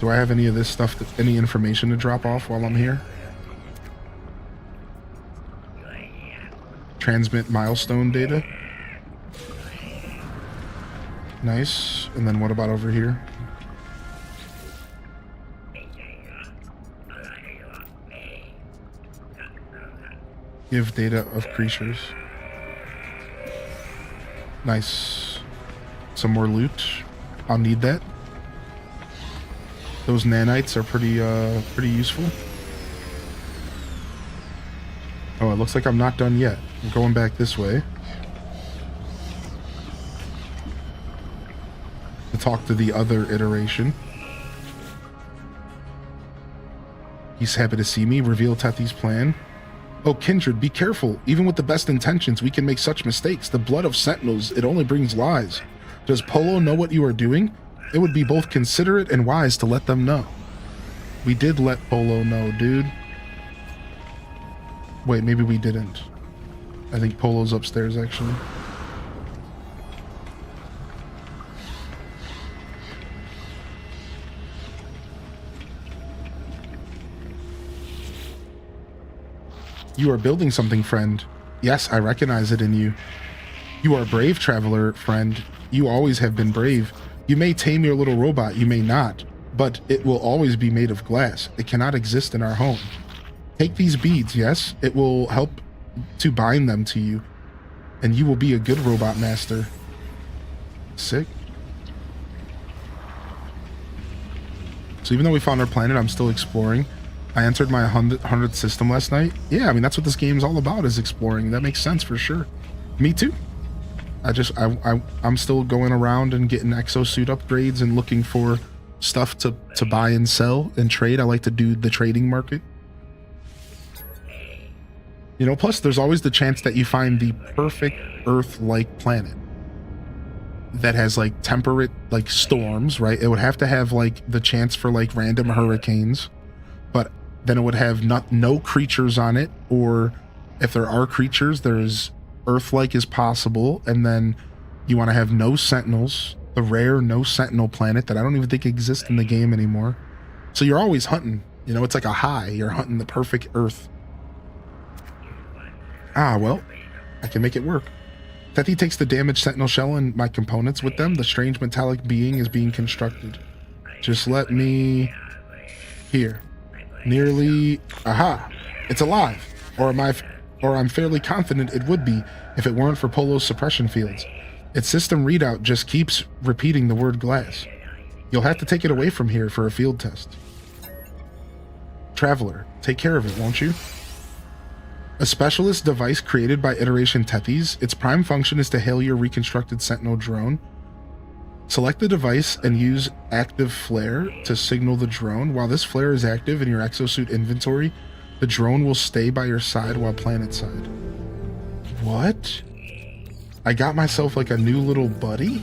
Do I have any of this stuff, any information to drop off while I'm here? Transmit milestone data. Nice. And then what about over here? Give data of creatures. Nice. Some more loot. I'll need that. Those nanites are pretty useful. Oh, it looks like I'm not done yet. I'm going back this way to talk to the other iteration. He's happy to see me. Reveal Tethy's plan. Oh, Kindred, be careful. Even with the best intentions, we can make such mistakes. The blood of sentinels, it only brings lies. Does Polo know what you are doing? It would be both considerate and wise to let them know. We did let Polo know, dude. Wait, maybe we didn't. I think Polo's upstairs, actually. You are building something, friend. Yes, I recognize it in you. You are brave, traveler, friend. You always have been brave. You may tame your little robot, you may not, but it will always be made of glass. It cannot exist in our home. Take these beads, yes? It will help to bind them to you, and you will be a good robot master. Sick. So even though we found our planet, I'm still exploring. I entered my 100th system last night. Yeah, I mean, that's what this game's all about, is exploring. That makes sense for sure. Me too. I'm still going around and getting exosuit upgrades and looking for stuff to buy and sell and trade. I like to do the trading market. You know, plus there's always the chance that you find the perfect Earth-like planet that has like temperate like storms, right? It would have to have like the chance for like random hurricanes, but then it would have no creatures on it, or if there are creatures, they're as Earth-like as possible. And then you want to have no sentinels, the rare no sentinel planet that I don't even think exists in the game anymore. So you're always hunting, you know, it's like a high, you're hunting the perfect Earth. Ah, well, I can make it work. Tethi takes the damaged sentinel shell and my components with them. The strange metallic being is being constructed. Just let me... Here. Nearly... Aha! It's alive! Or I'm fairly confident it would be if it weren't for Polo's suppression fields. Its system readout just keeps repeating the word glass. You'll have to take it away from here for a field test. Traveler, take care of it, won't you? A specialist device created by Iteration Tethys. Its prime function is to hail your reconstructed Sentinel drone. Select the device and use active flare to signal the drone. While this flare is active in your exosuit inventory, the drone will stay by your side while planetside. What? I got myself like a new little buddy?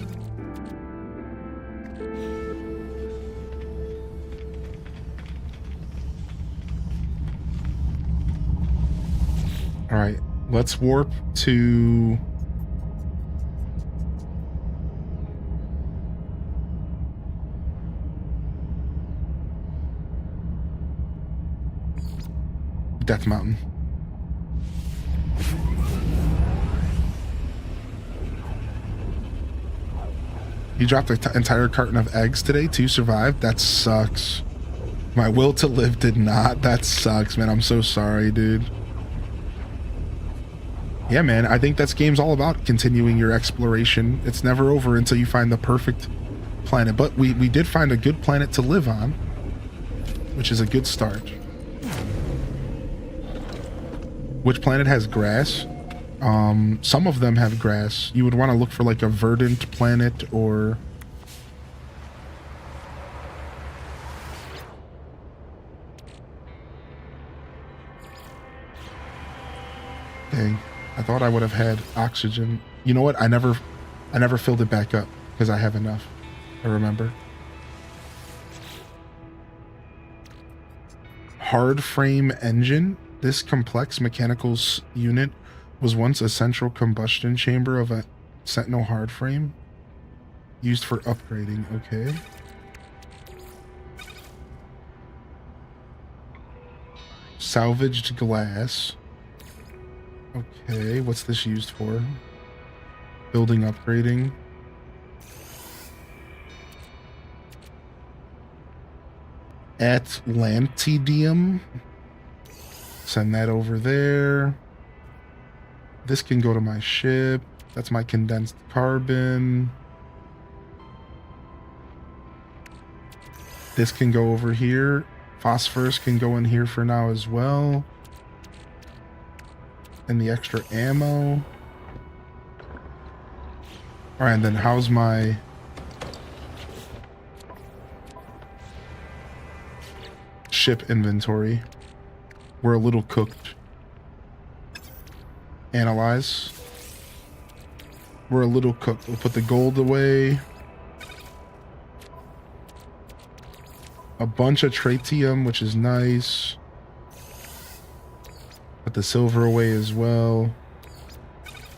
Alright, let's warp to... Death Mountain. You dropped an entire carton of eggs today to survive? That sucks. My will to live did not. That sucks, man. I'm so sorry, dude. Yeah, man, I think this game's all about continuing your exploration. It's never over until you find the perfect planet. But we did find a good planet to live on, which is a good start. Which planet has grass? Some of them have grass. You would want to look for like a verdant planet or... Dang. I thought I would have had oxygen. You know what? I never filled it back up because I have enough. I remember. Hard frame engine. This complex mechanical unit was once a central combustion chamber of a Sentinel hard frame used for upgrading. Okay. Salvaged glass. Okay, what's this used for? Building upgrading. Atlantidium. Send that over there. This can go to my ship. That's my condensed carbon. This can go over here. Phosphorus can go in here for now as well. And the extra ammo. Alright, and then how's my... ship inventory? We're a little cooked. Analyze. We're a little cooked. We'll put the gold away. A bunch of tritium, which is nice. Put the silver away as well.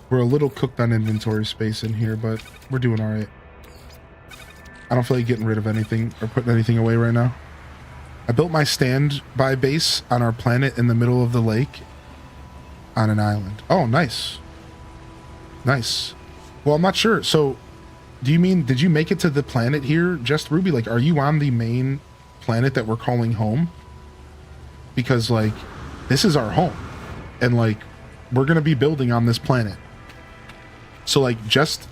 We're a little cooked on inventory space in here, but we're doing all right. I don't feel like getting rid of anything or putting anything away right now. I built my standby base on our planet in the middle of the lake on an island. Oh, nice. Nice. Well, I'm not sure. So, do you mean, did you make it to the planet here, Just Ruby? Like, are you on the main planet that we're calling home? Because, like, this is our home. And, like, we're going to be building on this planet. So, like, just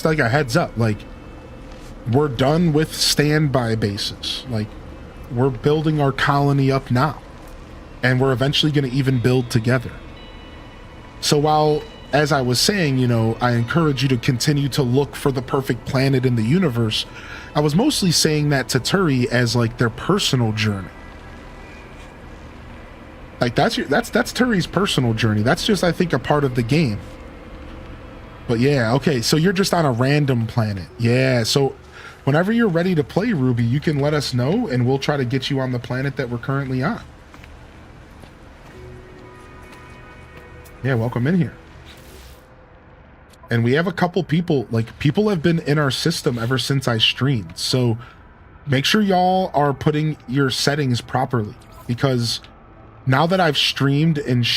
like a heads up, like, we're done with standby bases. Like, we're building our colony up now. And we're eventually going to even build together. So while, as I was saying, you know, I encourage you to continue to look for the perfect planet in the universe, I was mostly saying that to Turi as, like, their personal journey. Like that's Turi's personal journey. That's just, I think, a part of the game. But yeah, okay, so you're just on a random planet. Yeah, so whenever you're ready to play, Ruby, you can let us know and we'll try to get you on the planet that we're currently on. Yeah, welcome in here. And we have a couple people, like, people have been in our system ever since I streamed. So make sure y'all are putting your settings properly, because now that I've streamed and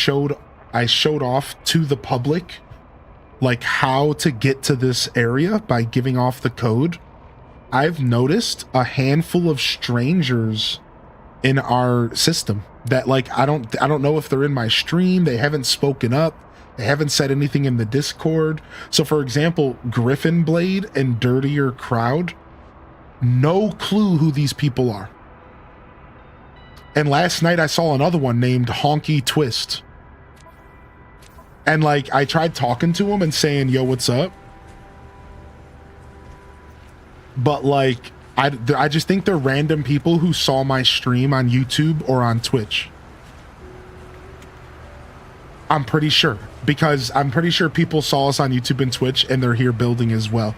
I showed off to the public, like, how to get to this area by giving off the code, I've noticed a handful of strangers in our system that, like, I don't know if they're in my stream. They haven't spoken up. They haven't said anything in the Discord. So for example, Griffin Blade and Dirtier Crowd, no clue who these people are. And last night I saw another one named Honky Twist. And like, I tried talking to him and saying, yo, what's up? But like, I just think they're random people who saw my stream on YouTube or on Twitch. I'm pretty sure, because I'm pretty sure people saw us on YouTube and Twitch and they're here building as well,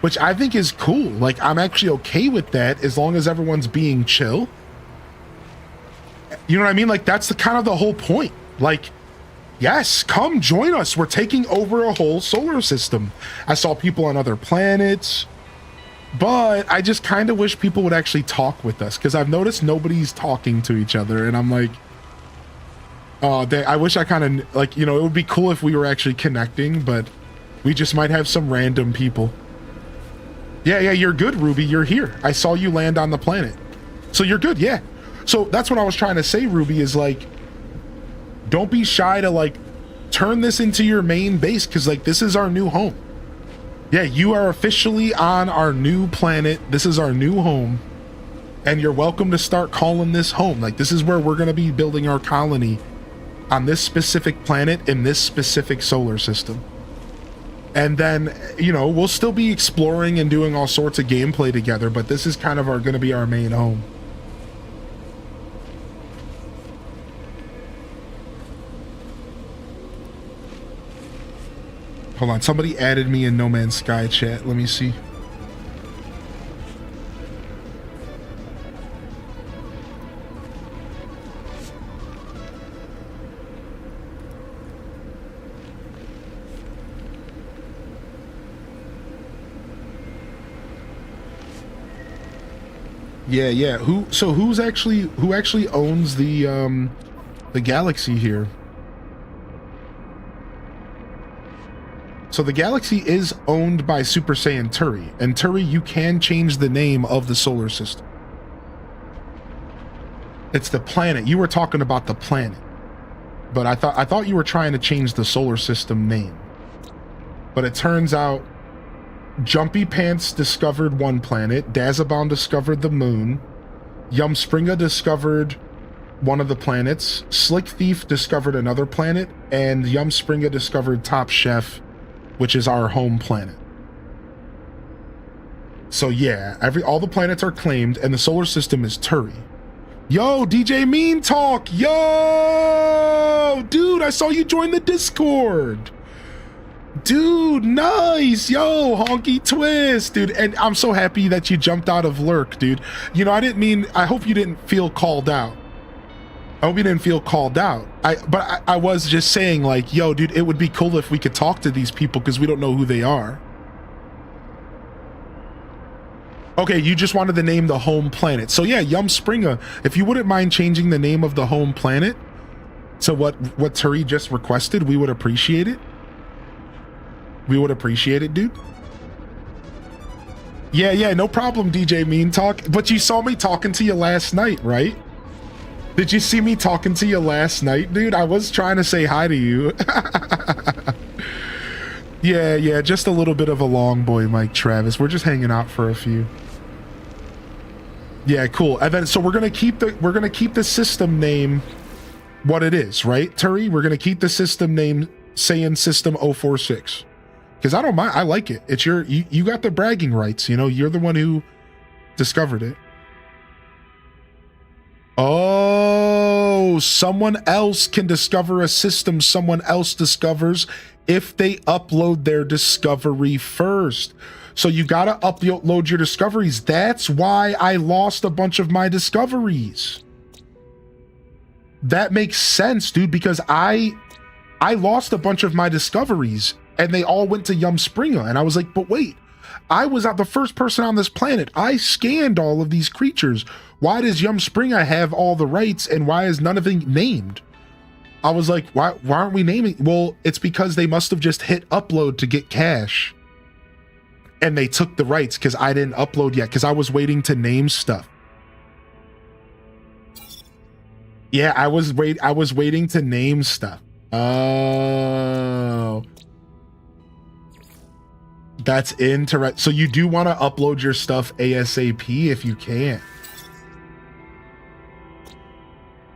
which I think is cool. Like, I'm actually okay with that as long as everyone's being chill. You know what I mean? Like, that's the kind of the whole point. Like, yes, come join us. We're taking over a whole solar system. I saw people on other planets, but I just kind of wish people would actually talk with us, because I've noticed nobody's talking to each other, and I'm like, oh, I wish I kind of, like, you know, it would be cool if we were actually connecting, but we just might have some random people. Yeah, you're good, Ruby. You're here. I saw you land on the planet. So you're good, yeah. So that's what I was trying to say, Ruby, is like, don't be shy to, like, turn this into your main base, because, like, this is our new home. Yeah, you are officially on our new planet. This is our new home. And you're welcome to start calling this home. Like, this is where we're going to be building our colony on this specific planet in this specific solar system. And then, you know, we'll still be exploring and doing all sorts of gameplay together, but this is kind of going to be our main home. Hold on, somebody added me in No Man's Sky chat. Let me see. Yeah. Who actually owns the galaxy here? So the galaxy is owned by Super Saiyan Turi, and Turi, you can change the name of the solar system. It's the planet. You were talking about the planet, but I thought you were trying to change the solar system name. But it turns out Jumpy Pants discovered one planet, Dazabon discovered the moon, Yumspringa discovered one of the planets, Slick Thief discovered another planet, and Yumspringa discovered Top Chef, which is our home planet. So yeah, all the planets are claimed, and the solar system is Turi. Yo, DJ Mean Talk! Yo! Dude, I saw you join the Discord! Dude, nice! Yo, Honky Twist! Dude, and I'm so happy that you jumped out of Lurk, dude. You know, I hope you didn't feel called out. I hope you didn't feel called out. But I was just saying, like, yo, dude, it would be cool if we could talk to these people, because we don't know who they are. Okay, you just wanted to name the home planet. So yeah, Yumspringa, if you wouldn't mind changing the name of the home planet to what Turi just requested, we would appreciate it. We would appreciate it, dude. Yeah, no problem, DJ Mean Talk. But you saw me talking to you last night, right? Did you see me talking to you last night, dude? I was trying to say hi to you. Yeah, just a little bit of a long boy, Mike Travis. We're just hanging out for a few. Yeah, cool. And then so we're gonna keep the system name what it is, right, Turi? We're gonna keep the system name Saiyan System 046. Because I don't mind. I like it. It's you got the bragging rights, you know, you're the one who discovered it. Oh, someone else can discover a system someone else discovers if they upload their discovery first. So you gotta upload your discoveries. That's why I lost a bunch of my discoveries. That makes sense, dude, because I lost a bunch of my discoveries and they all went to Yumspringa. And I was like, but wait, I was the first person on this planet. I scanned all of these creatures. Why does Yumspringa have all the rights and why is none of them named? I was like, why aren't we naming? Well, it's because they must have just hit upload to get cash. And they took the rights because I didn't upload yet because I was waiting to name stuff. Yeah, I was waiting to name stuff. Oh. That's interesting. So you do want to upload your stuff ASAP if you can.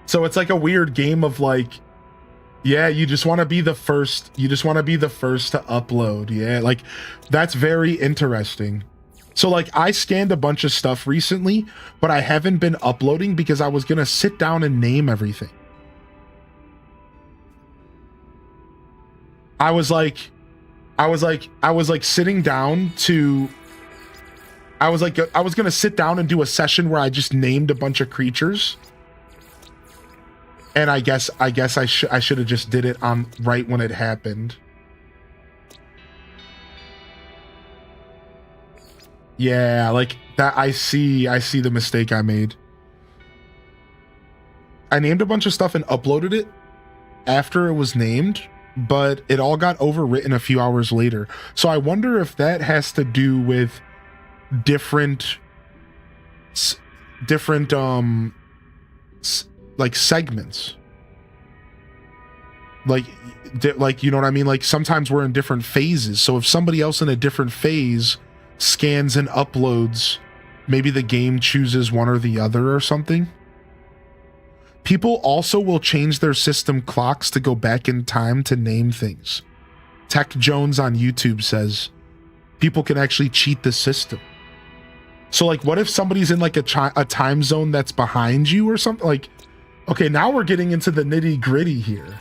So it's like a weird game of like, yeah, you just want to be the first. You just want to be the first to upload. Yeah, like that's very interesting. So like I scanned a bunch of stuff recently, but I haven't been uploading because I was going to sit down and name everything. I was like sitting down to, I was going to sit down and do a session where I just named a bunch of creatures. And I guess I should have just did it on right when it happened. Yeah, like that. I see the mistake I made. I named a bunch of stuff and uploaded it after it was named, but it all got overwritten a few hours later. So I wonder if that has to do with different like segments. Like you know what I mean? Like sometimes we're in different phases. So if somebody else in a different phase scans and uploads, maybe the game chooses one or the other or something. People also will change their system clocks to go back in time to name things. Tech Jones on YouTube says people can actually cheat the system. So like, what if somebody's in like a time zone that's behind you or something? Like, okay, now we're getting into the nitty gritty here.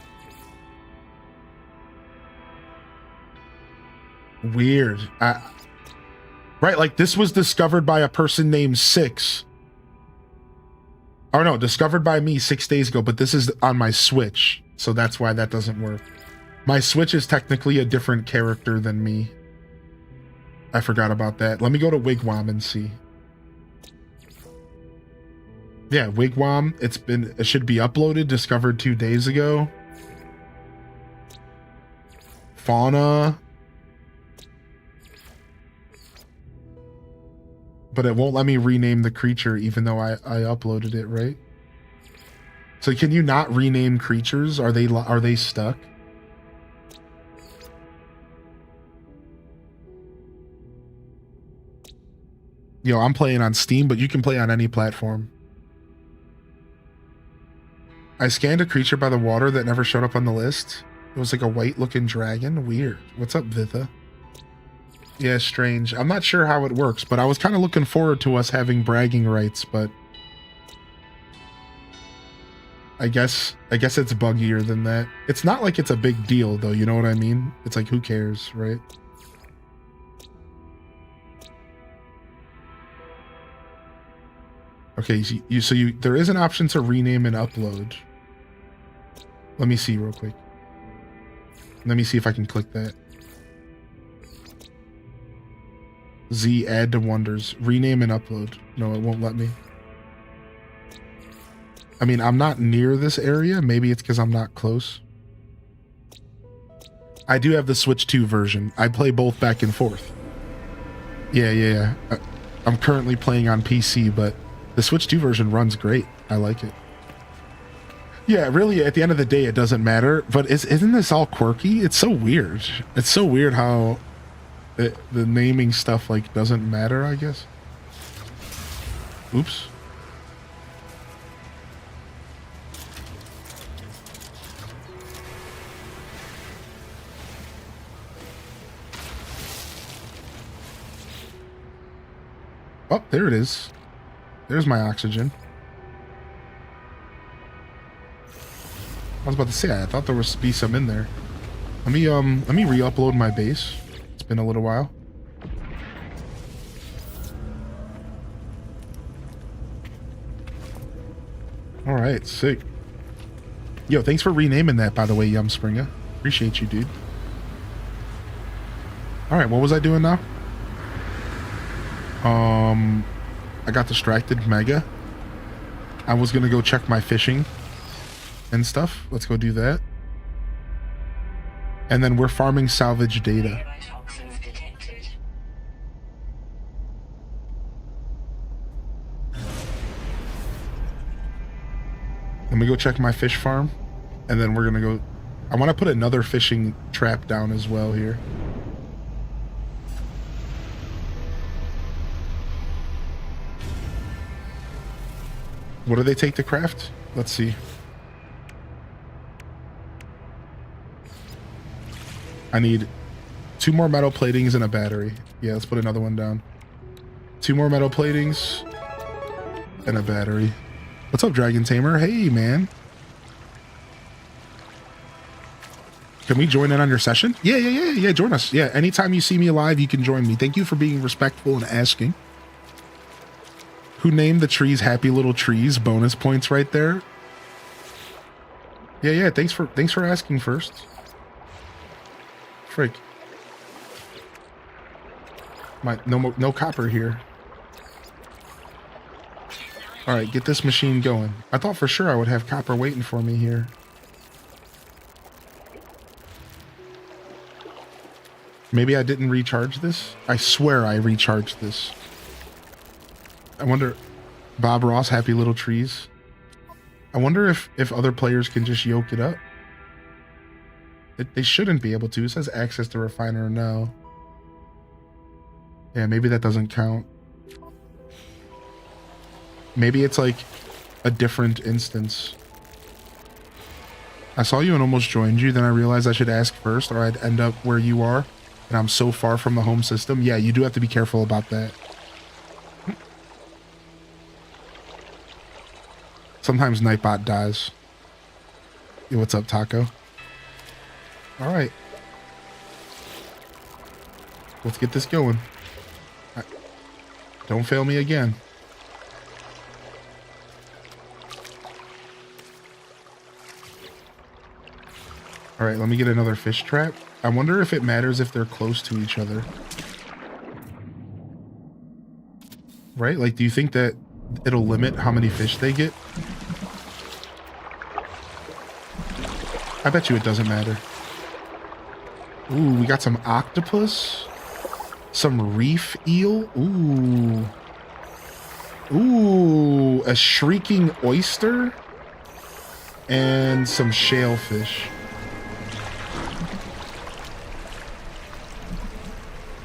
Weird. Right, like this was discovered by a person named Six. Oh no, discovered by me 6 days ago, but this is on my Switch, so that's why that doesn't work. My Switch is technically a different character than me. I forgot about that. Let me go to Wigwam and see. Yeah, Wigwam, it should be uploaded, discovered 2 days ago. Fauna. But it won't let me rename the creature even though I uploaded it, right? So can you not rename creatures? Are they stuck? Yo, I'm playing on Steam, but you can play on any platform. I scanned a creature by the water that never showed up on the list. It was like a white looking dragon. Weird. What's up, Vitha? Yeah, strange. I'm not sure how it works, but I was kind of looking forward to us having bragging rights, but I guess it's buggier than that. It's not like it's a big deal though, you know what I mean? It's like, who cares, right? Okay, so there is an option to rename and upload. Let me see real quick. Let me see if I can click that. Z, add to wonders, rename and upload. No, it won't let me. I mean, I'm not near this area. Maybe it's because I'm not close. I do have the Switch 2 version. I play both back and forth. Yeah. I'm currently playing on PC, but the Switch 2 version runs great. I like it. Yeah, really, at the end of the day, it doesn't matter. But isn't this all quirky? It's so weird. It's so weird how the naming stuff like doesn't matter, I guess. Oops. Oh, there it is. There's my oxygen. I was about to say, I thought there was be some in there. Let me re-upload my base. It's been a little while. All right, sick. Yo, thanks for renaming that, by the way, Springer. Appreciate you, dude. All right, what was I doing now? I got distracted mega. I was gonna go check my fishing and stuff. Let's go do that. And then we're farming salvage data. Let me go check my fish farm, and then we're gonna go. I want to put another fishing trap down as well here. What do they take to craft? Let's see. I need 2 more metal platings and a battery. Yeah, let's put another one down. 2 more metal platings and a battery. What's up, Dragon Tamer? Hey, man. Can we join in on your session? Yeah, join us. Yeah, anytime you see me live, you can join me. Thank you for being respectful and asking. Who named the trees Happy Little Trees? Bonus points right there. Yeah, thanks for asking first. Frick. No copper here. All right, get this machine going. I thought for sure I would have copper waiting for me here. Maybe I didn't recharge this? I swear I recharged this. I wonder, Bob Ross, Happy Little Trees. I wonder if other players can just yoke it up. They shouldn't be able to. It says access to refiner, no. Yeah, maybe that doesn't count. Maybe it's like a different instance. I saw you and almost joined you, then I realized I should ask first or I'd end up where you are, and I'm so far from the home system. Yeah, you do have to be careful about that. Sometimes Nightbot dies. Yo, what's up, Taco? All right. Let's get this going. Don't fail me again. All right, let me get another fish trap. I wonder if it matters if they're close to each other. Right? Like, do you think that it'll limit how many fish they get? I bet you it doesn't matter. Ooh, we got some octopus. Some reef eel. Ooh. Ooh, a shrieking oyster. And some shellfish.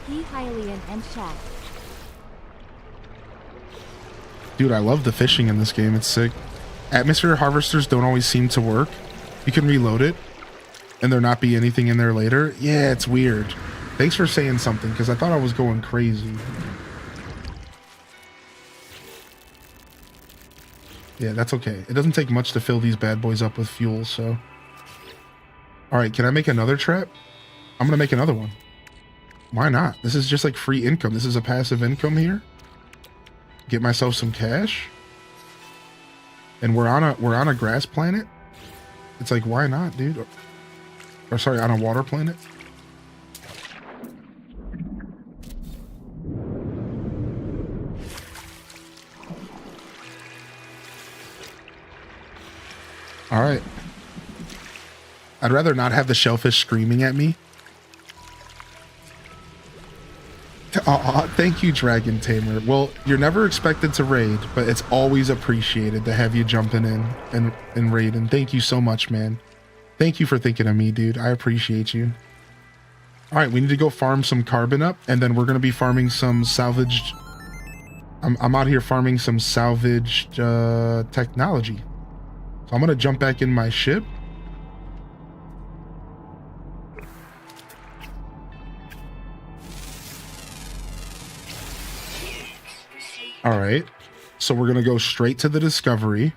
He Hylian and chat. Dude, I love the fishing in this game. It's sick. Atmosphere harvesters don't always seem to work. You can reload it and there not be anything in there later. Yeah, it's weird. Thanks for saying something, because I thought I was going crazy. Yeah, that's okay. It doesn't take much to fill these bad boys up with fuel, so. All right, can I make another trap? I'm going to make another one. Why not? This is just like free income. This is a passive income here. Get myself some cash. And we're on a grass planet. It's like, why not, dude? Or sorry, on a water planet. All right. I'd rather not have the shellfish screaming at me. Thank you, Dragon Tamer. Well, you're never expected to raid, but it's always appreciated to have you jumping in and raiding. Thank you so much, man. Thank you for thinking of me, dude. I appreciate you. All right, we need to go farm some carbon up, and then we're going to be farming some salvaged... I'm out here farming some salvaged technology. So I'm going to jump back in my ship. All right. So we're going to go straight to the Discovery.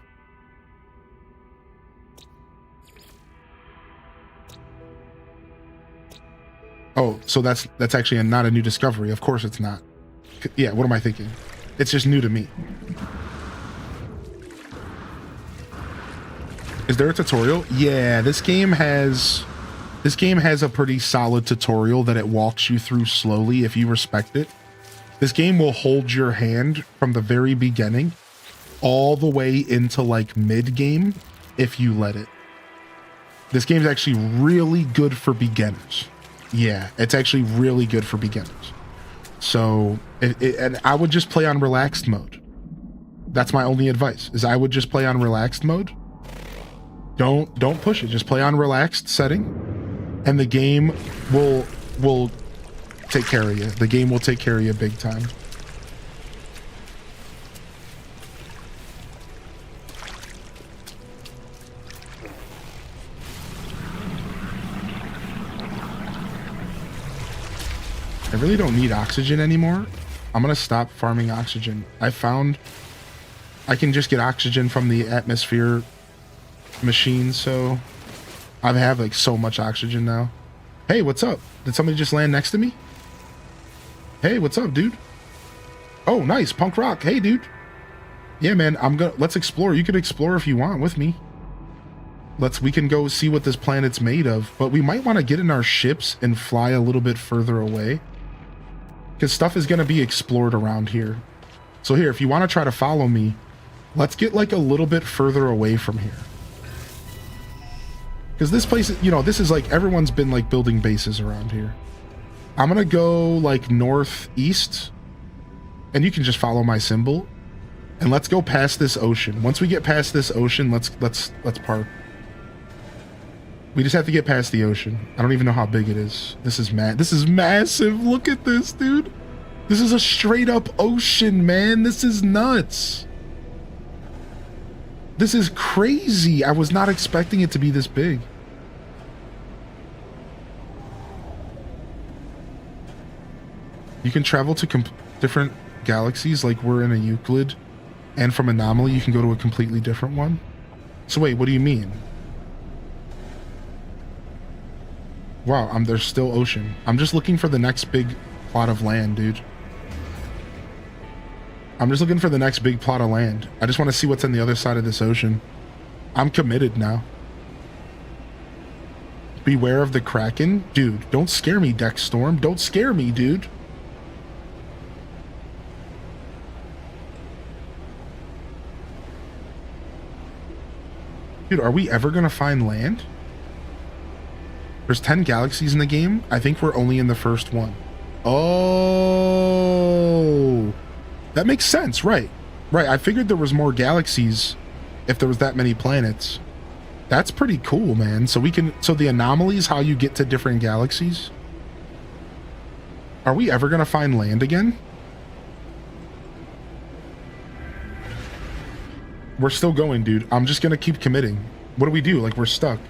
Oh, so that's actually not a new discovery. Of course it's not. Yeah, what am I thinking? It's just new to me. Is there a tutorial? Yeah, this game has a pretty solid tutorial that it walks you through slowly if you respect it. This game will hold your hand from the very beginning all the way into like mid-game if you let it. This game is actually really good for beginners. Yeah, it's actually really good for beginners. So, and I would just play on relaxed mode. That's my only advice, is I would just play on relaxed mode. Don't push it. Just play on relaxed setting, and the game will take care of you. The game will take care of you big time. I really don't need oxygen anymore. I'm gonna stop farming oxygen. I found I can just get oxygen from the atmosphere machine, so I have like so much oxygen now. Hey, what's up? Did somebody just land next to me? Hey, what's up, dude? Oh, nice, punk rock. Hey, dude. Yeah, man, let's explore. You could explore if you want with me. We can go see what this planet's made of, but we might want to get in our ships and fly a little bit further away, because stuff is going to be explored around here. So here, if you want to try to follow me, let's get like a little bit further away from here. Because this place, you know, this is like, everyone's been like building bases around here. I'm going to go like northeast, and you can just follow my symbol, and let's go past this ocean. Once we get past this ocean, let's park. We just have to get past the ocean. I don't even know how big it is. This is massive. Look at this, dude. This is a straight up ocean, man. This is nuts. This is crazy. I was not expecting it to be this big. You can travel to different galaxies, like we're in a Euclid, and from Anomaly you can go to a completely different one. So wait, what do you mean? Wow, there's still ocean. I'm just looking for the next big plot of land, dude. I'm just looking for the next big plot of land. I just want to see what's on the other side of this ocean. I'm committed now. Beware of the Kraken? Dude, don't scare me, Dexstorm. Don't scare me, dude. Dude, are we ever gonna find land? There's 10 galaxies in the game. I think we're only in the first one. Oh, that makes sense, right? Right, I figured there was more galaxies if there was that many planets. That's pretty cool, man. So the anomaly is how you get to different galaxies. Are we ever gonna find land again? We're still going, dude. I'm just gonna keep committing. What do we do? Like, we're stuck.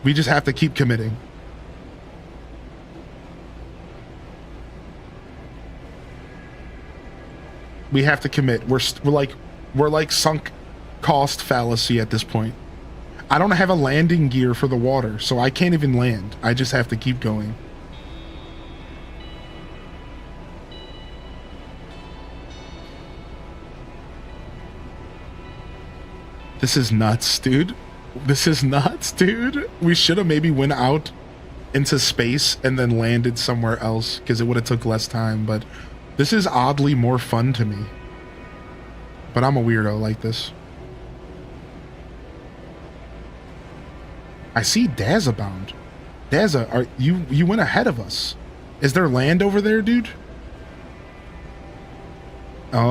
We just have to keep committing. We have to commit. We're like sunk cost fallacy at this point. I don't have a landing gear for the water, so I can't even land. I just have to keep going. This is nuts, dude. This is nuts, dude. We should have maybe went out into space and then landed somewhere else, because it would have took less time, but this is oddly more fun to me. But I'm a weirdo like this. I see Dazabound. Daza, you went ahead of us. Is there land over there, dude? Oh,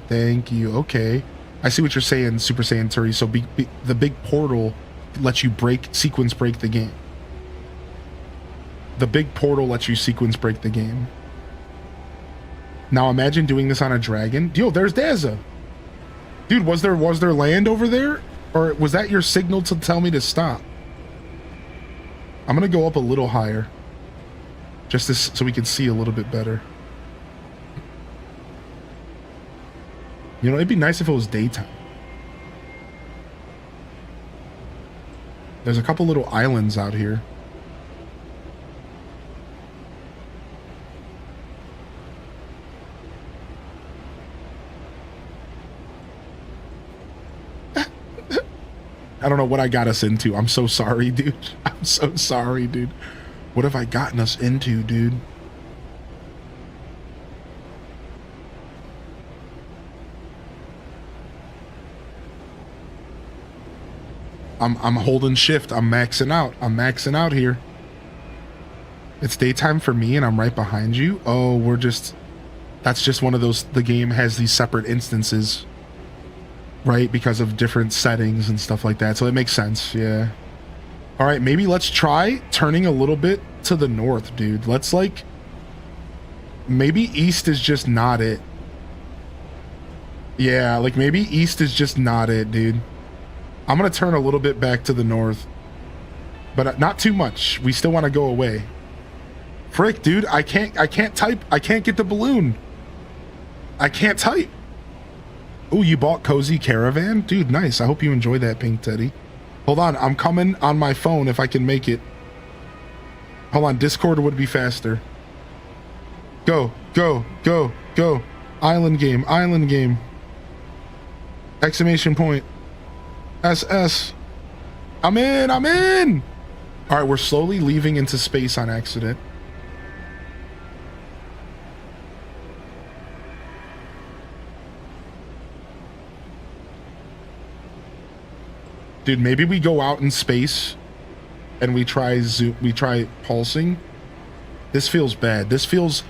thank you. Okay. I see what you're saying, Super Saiyan Turi. So the big portal lets you sequence break the game. The big portal lets you sequence break the game. Now imagine doing this on a dragon. Yo, there's Daza. Dude, was there land over there? Or was that your signal to tell me to stop? I'm gonna go up a little higher. Just so we can see a little bit better. You know, it'd be nice if it was daytime. There's a couple little islands out here. I don't know what I got us into. I'm so sorry, dude. I'm so sorry, dude. What have I gotten us into, dude? I'm holding shift. I'm maxing out. I'm maxing out here. It's daytime for me and I'm right behind you. Oh, that's just one of those, the game has these separate instances, right? Because of different settings and stuff like that. So it makes sense. Yeah. All right. Maybe let's try turning a little bit to the north, dude. Let's like, maybe east is just not it. Yeah. Like maybe east is just not it, dude. I'm going to turn a little bit back to the north, but not too much. We still want to go away. Frick, dude. I can't type. I can't get the balloon. I can't type. Oh, you bought Cozy Caravan? Dude, nice. I hope you enjoy that, Pink Teddy. Hold on. I'm coming on my phone if I can make it. Hold on. Discord would be faster. Go, go, go, go. Island game, island game. Exclamation point. SS. I'm in, I'm in. All right, we're slowly leaving into space on accident. Dude, maybe we go out in space and we try pulsing. This feels bad. This feels,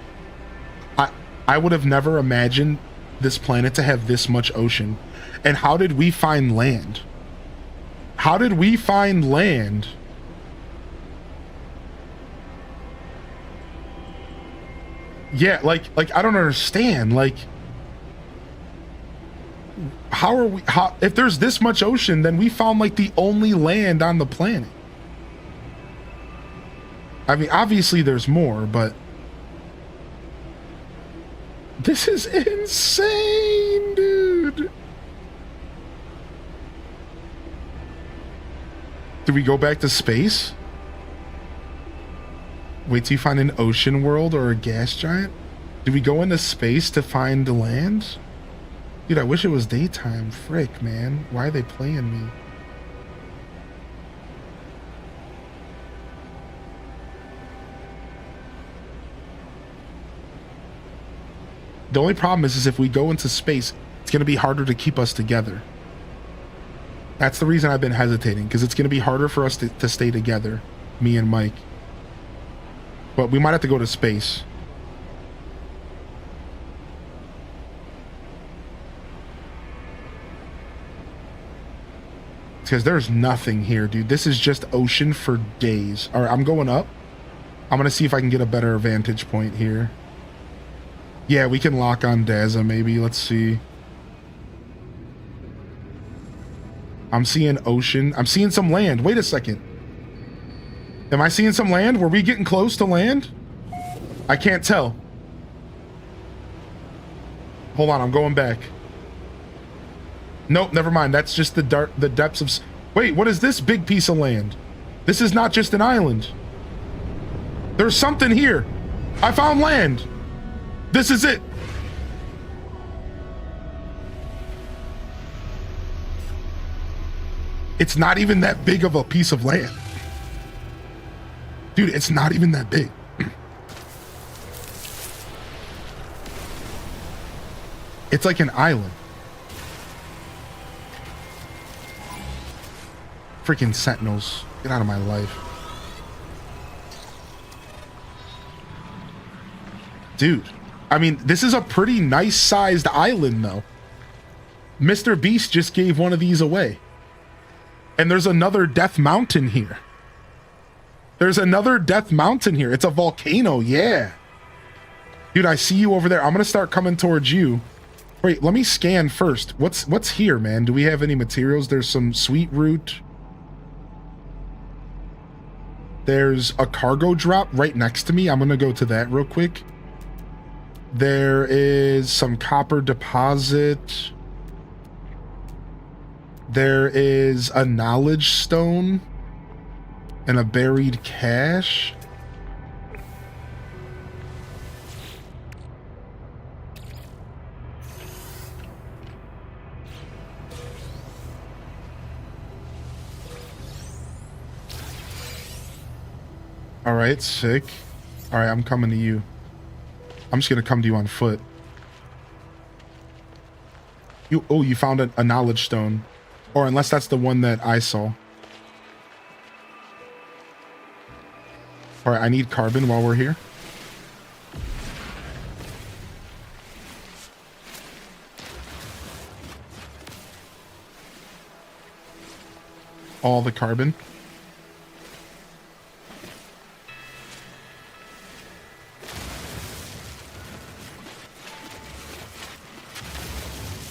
I would have never imagined this planet to have this much ocean. And how did we find land? How did we find land? Yeah, like I don't understand. Like, how are we, if there's this much ocean, then we found like the only land on the planet. I mean, obviously there's more, but this is insane, dude. Do we go back to space? Wait till you find an ocean world or a gas giant? Do we go into space to find the land? Dude, I wish it was daytime. Frick, man. Why are they playing me? The only problem is if we go into space, it's going to be harder to keep us together. That's the reason I've been hesitating, because it's going to be harder for us to stay together, me and Mike. But we might have to go to space. Because there's nothing here, dude. This is just ocean for days. All right, I'm going up. I'm going to see if I can get a better vantage point here. Yeah, we can lock on Daza, maybe. Let's see. I'm seeing ocean. I'm seeing some land. Wait a second. Am I seeing some land? Were we getting close to land? I can't tell. Hold on, I'm going back. Nope, never mind. That's just the depths of... Wait, what is this big piece of land? This is not just an island. There's something here. I found land. This is it. It's not even that big of a piece of land. Dude, it's not even that big. It's like an island. Freaking sentinels. Get out of my life. Dude, I mean, this is a pretty nice sized island though. Mr. Beast just gave one of these away. And there's another Death Mountain here. There's another Death Mountain here. It's a volcano, yeah. Dude, I see you over there. I'm gonna start coming towards you. Wait, let me scan first. What's here, man? Do we have any materials? There's some sweet root. There's a cargo drop right next to me. I'm gonna go to that real quick. There is some copper deposit. There is a knowledge stone. And a buried cache. All right, sick. All right, I'm coming to you. I'm just gonna come to you on foot. You found a knowledge stone. Or unless that's the one that I saw. All right, I need carbon while we're here. All the carbon.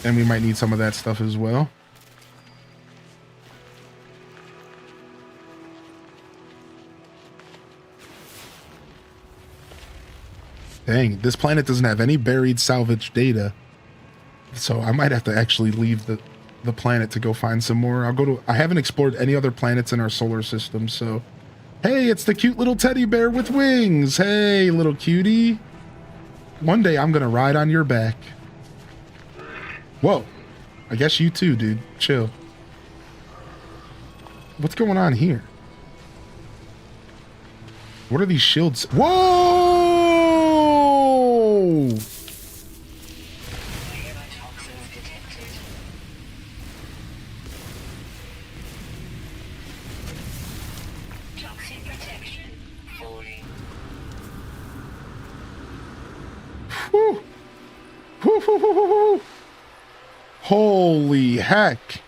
And we might need some of that stuff as well. Dang, this planet doesn't have any buried salvage data. So I might have to actually leave the planet to go find some more. I haven't explored any other planets in our solar system, so. Hey, it's the cute little teddy bear with wings. Hey, little cutie. One day I'm gonna ride on your back. Whoa. I guess you too, dude. Chill. What's going on here? What are these shields? Whoa! Whew. Whew, whew, whew, whew, whew. Holy heck.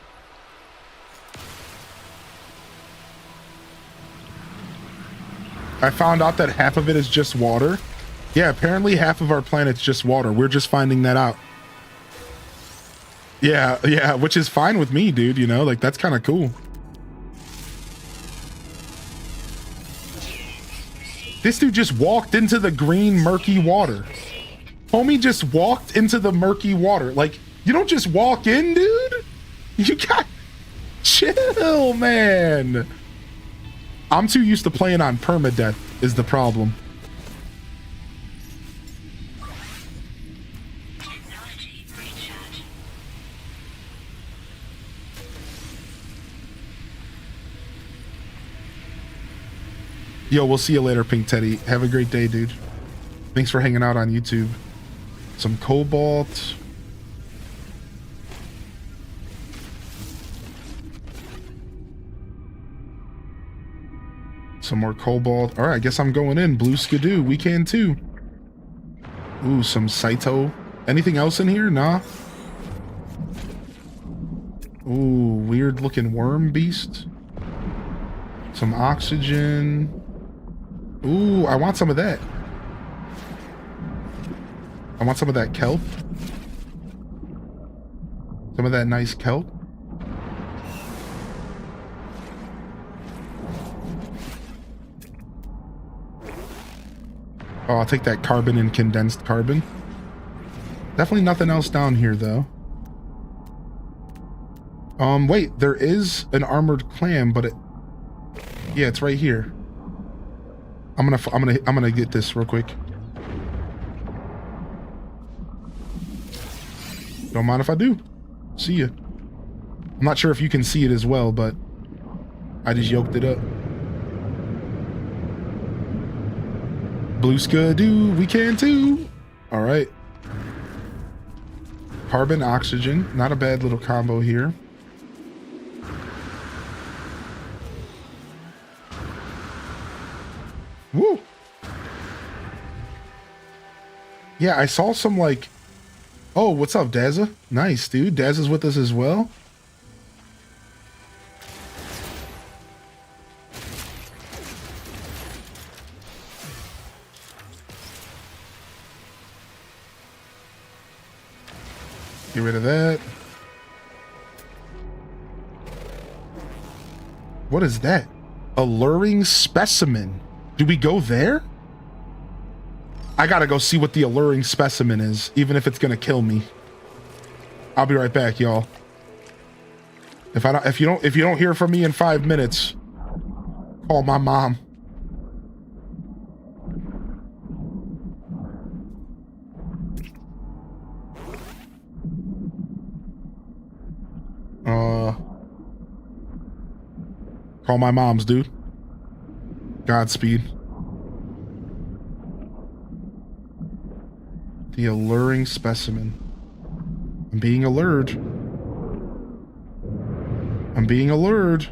I found out that half of it is just water. Yeah, apparently half of our planet's just water. We're just finding that out. Yeah, which is fine with me, dude, you know? Like, that's kind of cool. This dude just walked into the green, murky water. Homie just walked into the murky water. Like, you don't just walk in, dude. You got... Chill, man. I'm too used to playing on permadeath is the problem. Yo, we'll see you later, Pink Teddy. Have a great day, dude. Thanks for hanging out on YouTube. Some cobalt. Some more cobalt. All right, I guess I'm going in. Blue skidoo. We can too. Ooh, some Saito. Anything else in here? Nah. Ooh, weird looking worm beast. Some oxygen. Ooh, I want some of that. I want some of that kelp. Some of that nice kelp. Oh, I'll take that carbon and condensed carbon. Definitely nothing else down here, though. Wait, there is an armored clam, but it... Yeah, it's right here. I'm gonna get this real quick. Don't mind if I do. See ya. I'm not sure if you can see it as well, but I just yoked it up. Blue skidoo, we can too. All right. Carbon, oxygen, not a bad little combo here. Woo. Yeah, I saw some like... Oh, what's up, Dazza? Nice, dude. Dazza's with us as well. Get rid of that. What is that? Alluring specimen. Do we go there? I gotta go see what the alluring specimen is, even if it's gonna kill me. I'll be right back, y'all. If you don't hear from me in 5 minutes, Call my mom. Call my mom's, dude. Godspeed. The alluring specimen. I'm being allured. I'm being allured.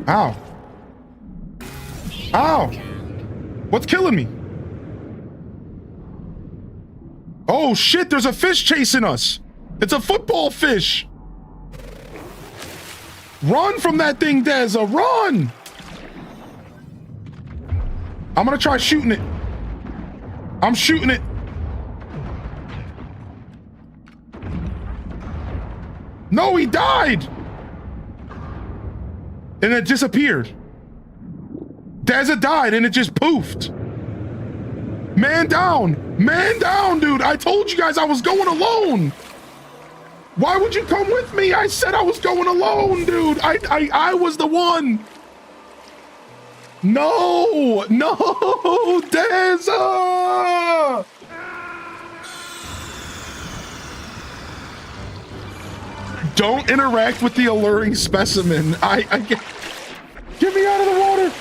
Ow. Ow! What's killing me? Oh shit, there's a fish chasing us! It's a football fish! Run from that thing, Deza! Run! I'm gonna try shooting it. I'm shooting it. No, he died! And it disappeared. Deza died and it just poofed. Man down! Man down, dude! I told you guys I was going alone! Why would you come with me? I said I was going alone, dude! I was the one! No! No! Deza! Don't interact with the alluring specimen. Get me out of the water!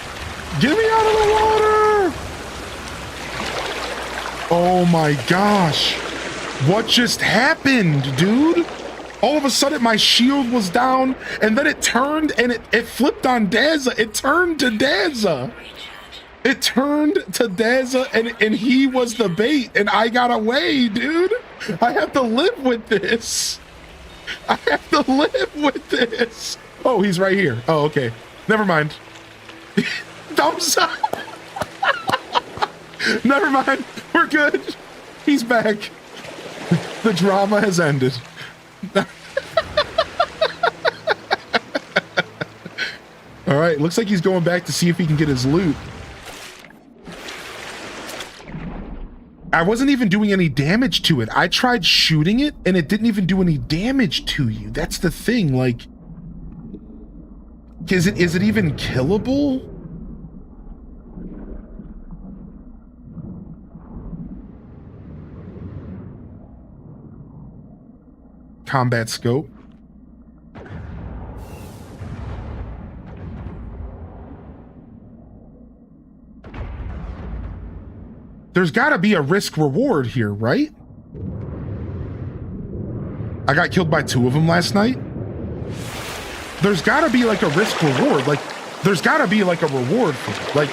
Get me out of the water! Oh my gosh. What just happened, dude? All of a sudden my shield was down and then it turned and it flipped on Deza. It turned to Deza. It turned to Deza and he was the bait and I got away, dude. I have to live with this. I have to live with this. Oh, he's right here. Oh, okay. Never mind. Thumbs up. Never mind. We're good. He's back. The drama has ended. All right. Looks like he's going back to see if he can get his loot. I wasn't even doing any damage to it. I tried shooting it and it didn't even do any damage to you. That's the thing. Like, is it even killable? Combat scope. There's got to be a risk reward here, right? I got killed by 2 of them last night. There's got to be like a risk reward. Like, there's got to be like a reward for it. Like,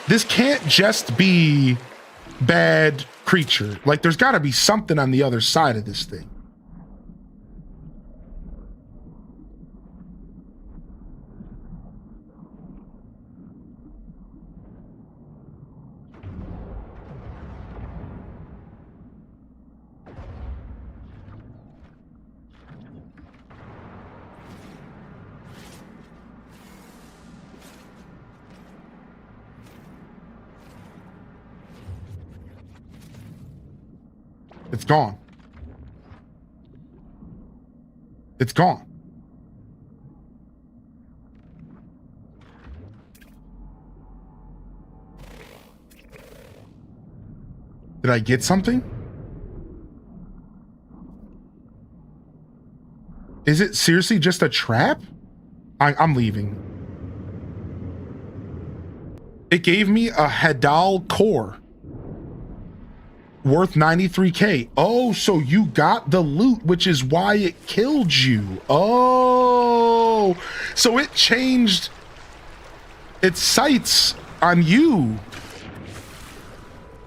this can't just be bad creature. Like, there's got to be something on the other side of this thing. It's gone. It's gone. Did I get something? Is it seriously just a trap? I'm leaving. It gave me a Hadal core. Worth 93k. Oh, so you got the loot, which is why it killed you. Oh, so it changed its sights on you.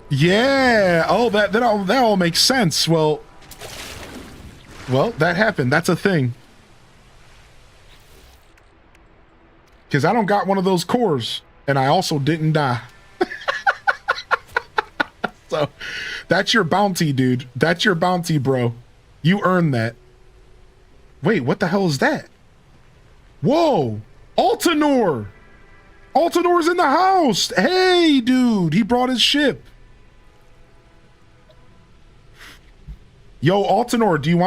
Yeah. Oh, that all makes sense. Well, that happened. That's a thing. Because I don't got one of those cores, and I also didn't die. So that's your bounty, dude. That's your bounty, bro. You earned that. Wait, what the hell is that? Whoa! Altanor! Altanor's in the house. Hey, dude, he brought his ship. Yo, Altanor, do you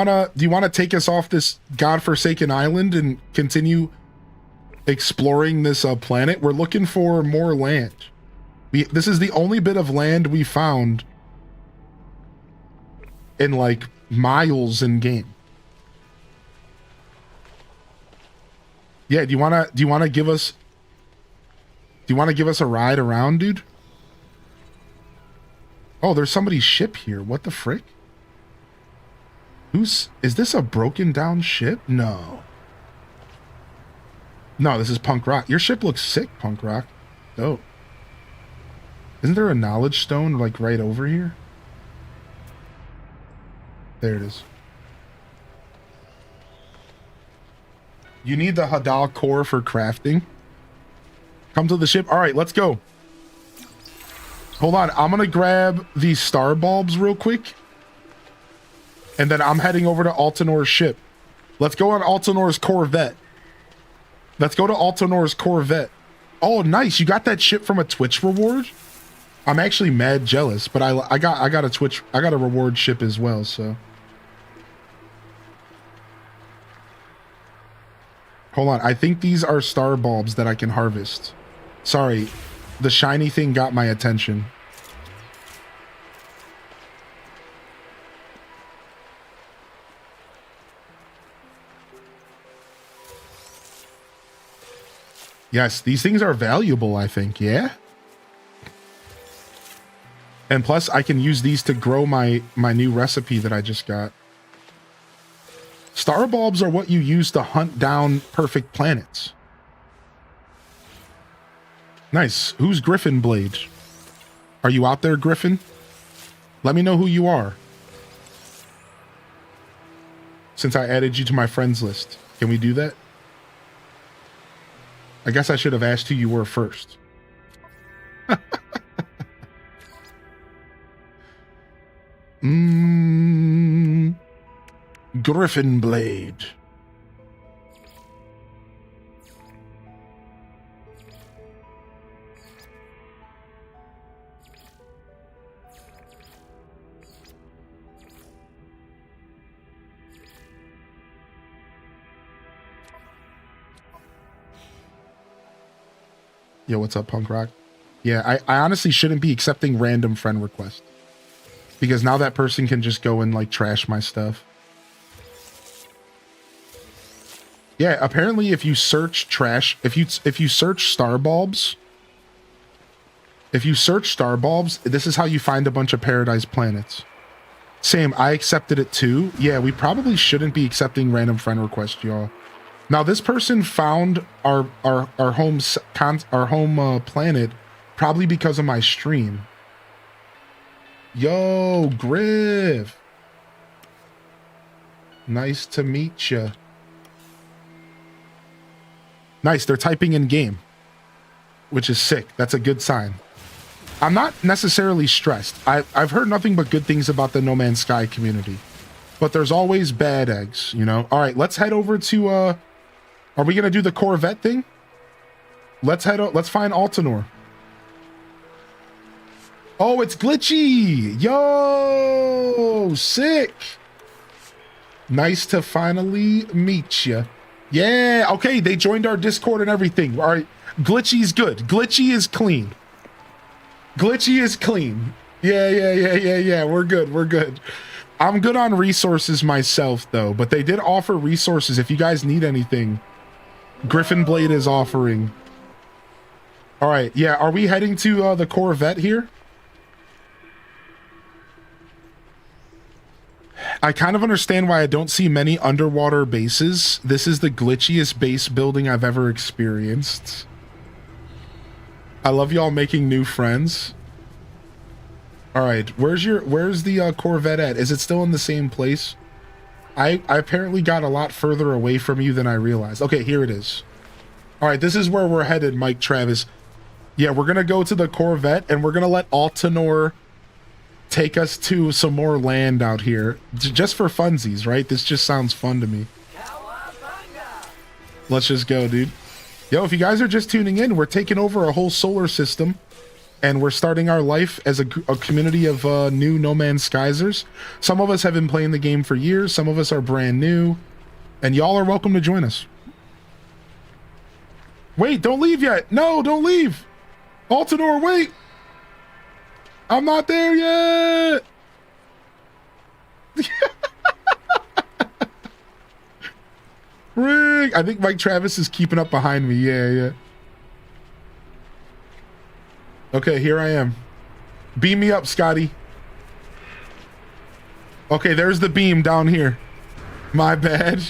wanna take us off this godforsaken island and continue exploring this planet? We're looking for more land. This is the only bit of land we found in like miles in game. Yeah, do you wanna give us a ride around, dude? Oh, there's somebody's ship here. What the frick? Is this a broken down ship? No. No, this is Punk Rock. Your ship looks sick, Punk Rock. Dope. Isn't there a knowledge stone like right over here? There it is. You need the Hadal core for crafting. Come to the ship. All right, let's go. Hold on. I'm going to grab these star bulbs real quick. And then I'm heading over to Altanor's ship. Let's go on Altanor's Corvette. Let's go to Altanor's Corvette. Oh, nice. You got that ship from a Twitch reward? I'm actually mad jealous, but I got a reward ship as well, so. Hold on. I think these are star bulbs that I can harvest. Sorry. The shiny thing got my attention. Yes, these things are valuable, I think, yeah? And plus, I can use these to grow my new recipe that I just got. Star bulbs are what you use to hunt down perfect planets. Nice. Who's Griffin Blade? Are you out there, Griffin? Let me know who you are. Since I added you to my friends list. Can we do that? I guess I should have asked who you were first. Griffin Blade. Yo, what's up, Punk Rock? Yeah, I honestly shouldn't be accepting random friend requests. Because now that person can just go and like trash my stuff. Yeah, apparently if you search trash, if you search star bulbs, this is how you find a bunch of paradise planets. Same, I accepted it too. Yeah, we probably shouldn't be accepting random friend requests, y'all. Now this person found our home planet probably because of my stream. Yo, Griff. Nice to meet you. Nice, they're typing in game, which is sick. That's a good sign. I'm not necessarily stressed. I've heard nothing but good things about the No Man's Sky community, but there's always bad eggs, you know? All right, let's head over to, are we going to do the Corvette thing? Let's find Altanor. Oh, it's glitchy. Yo, sick. Nice to finally meet you. Yeah, okay, they joined our Discord and everything. All right, glitchy's good. Glitchy is clean. Glitchy is clean. Yeah, we're good. I'm good on resources myself, though, but they did offer resources if you guys need anything. Griffin Blade is offering. All right, yeah, are we heading to the Corvette here? I kind of understand why I don't see many underwater bases. This is the glitchiest base building I've ever experienced. I love y'all making new friends. All right, where's the Corvette at? Is it still in the same place? I apparently got a lot further away from you than I realized. Okay, here it is. All right, this is where we're headed, Mike Travis. Yeah, we're gonna go to the Corvette and we're gonna let Altanor take us to some more land out here, just for funsies, right? This just sounds fun to me. Let's just go, dude. Yo, if you guys are just tuning in, we're taking over a whole solar system, and we're starting our life as a community of new No Man's Skysers. Some of us have been playing the game for years. Some of us are brand new, and y'all are welcome to join us. Wait, don't leave yet. No, don't leave. Altador, wait. I'm not there yet. Rick, I think Mike Travis is keeping up behind me. Yeah. Okay, here I am. Beam me up, Scotty. Okay, there's the beam down here. My bad.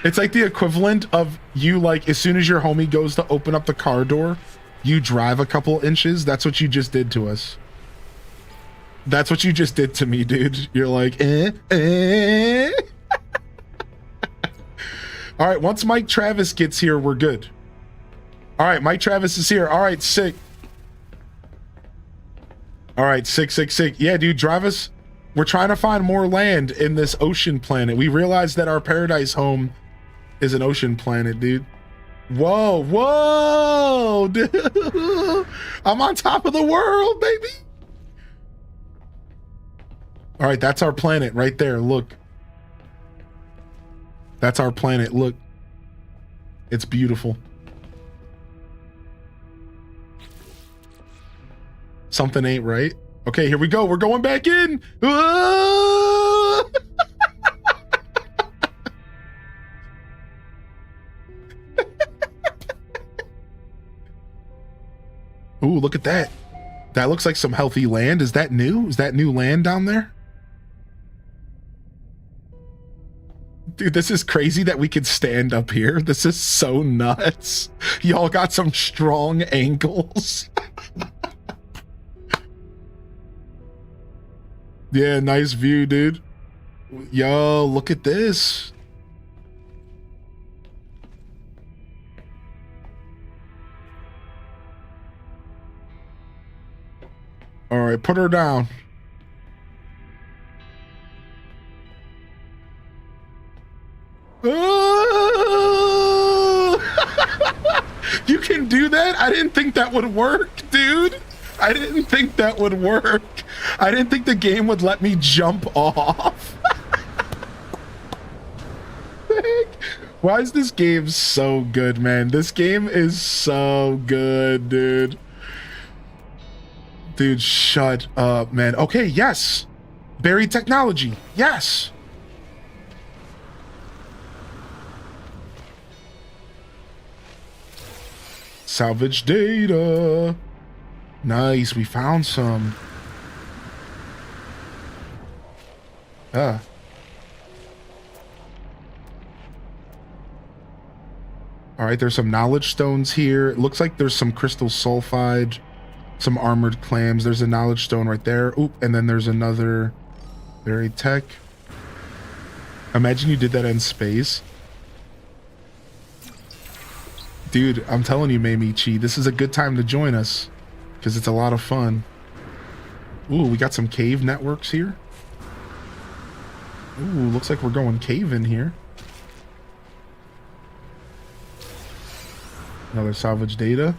It's like the equivalent of you, like, as soon as your homie goes to open up the car door, you drive a couple inches. That's what you just did to us. That's what you just did to me, dude. You're like, eh. All right, once Mike Travis gets here, we're good. All right, Mike Travis is here. All right, sick. All right, sick. Yeah, dude, drive us. We're trying to find more land in this ocean planet. We realized that our paradise home is an ocean planet, dude. Whoa, dude. I'm on top of the world, baby. All right, that's our planet right there. Look. That's our planet. Look. It's beautiful. Something ain't right. Okay, here we go. We're going back in. Ah! Ooh, look at that. That looks like some healthy land. Is that new? Is that new land down there? Dude, this is crazy that we could stand up here. This is so nuts. Y'all got some strong ankles. Yeah, nice view, dude. Yo, look at this. All right, put her down. You can do that? I didn't think that would work, dude. I didn't think that would work. I didn't think the game would let me jump off. Why is this game so good, man? This game is so good, dude. Dude, shut up, man. Okay, yes. Buried technology. Yes. Salvaged data. Nice, we found some. All right, there's some knowledge stones here. It looks like there's some crystal sulfide, some armored clams. There's a knowledge stone right there. Oop, and then there's another buried tech. Imagine you did that in space. Dude, I'm telling you, Meimichi, this is a good time to join us because it's a lot of fun. Ooh, we got some cave networks here. Ooh, looks like we're going cave in here. Another salvage data.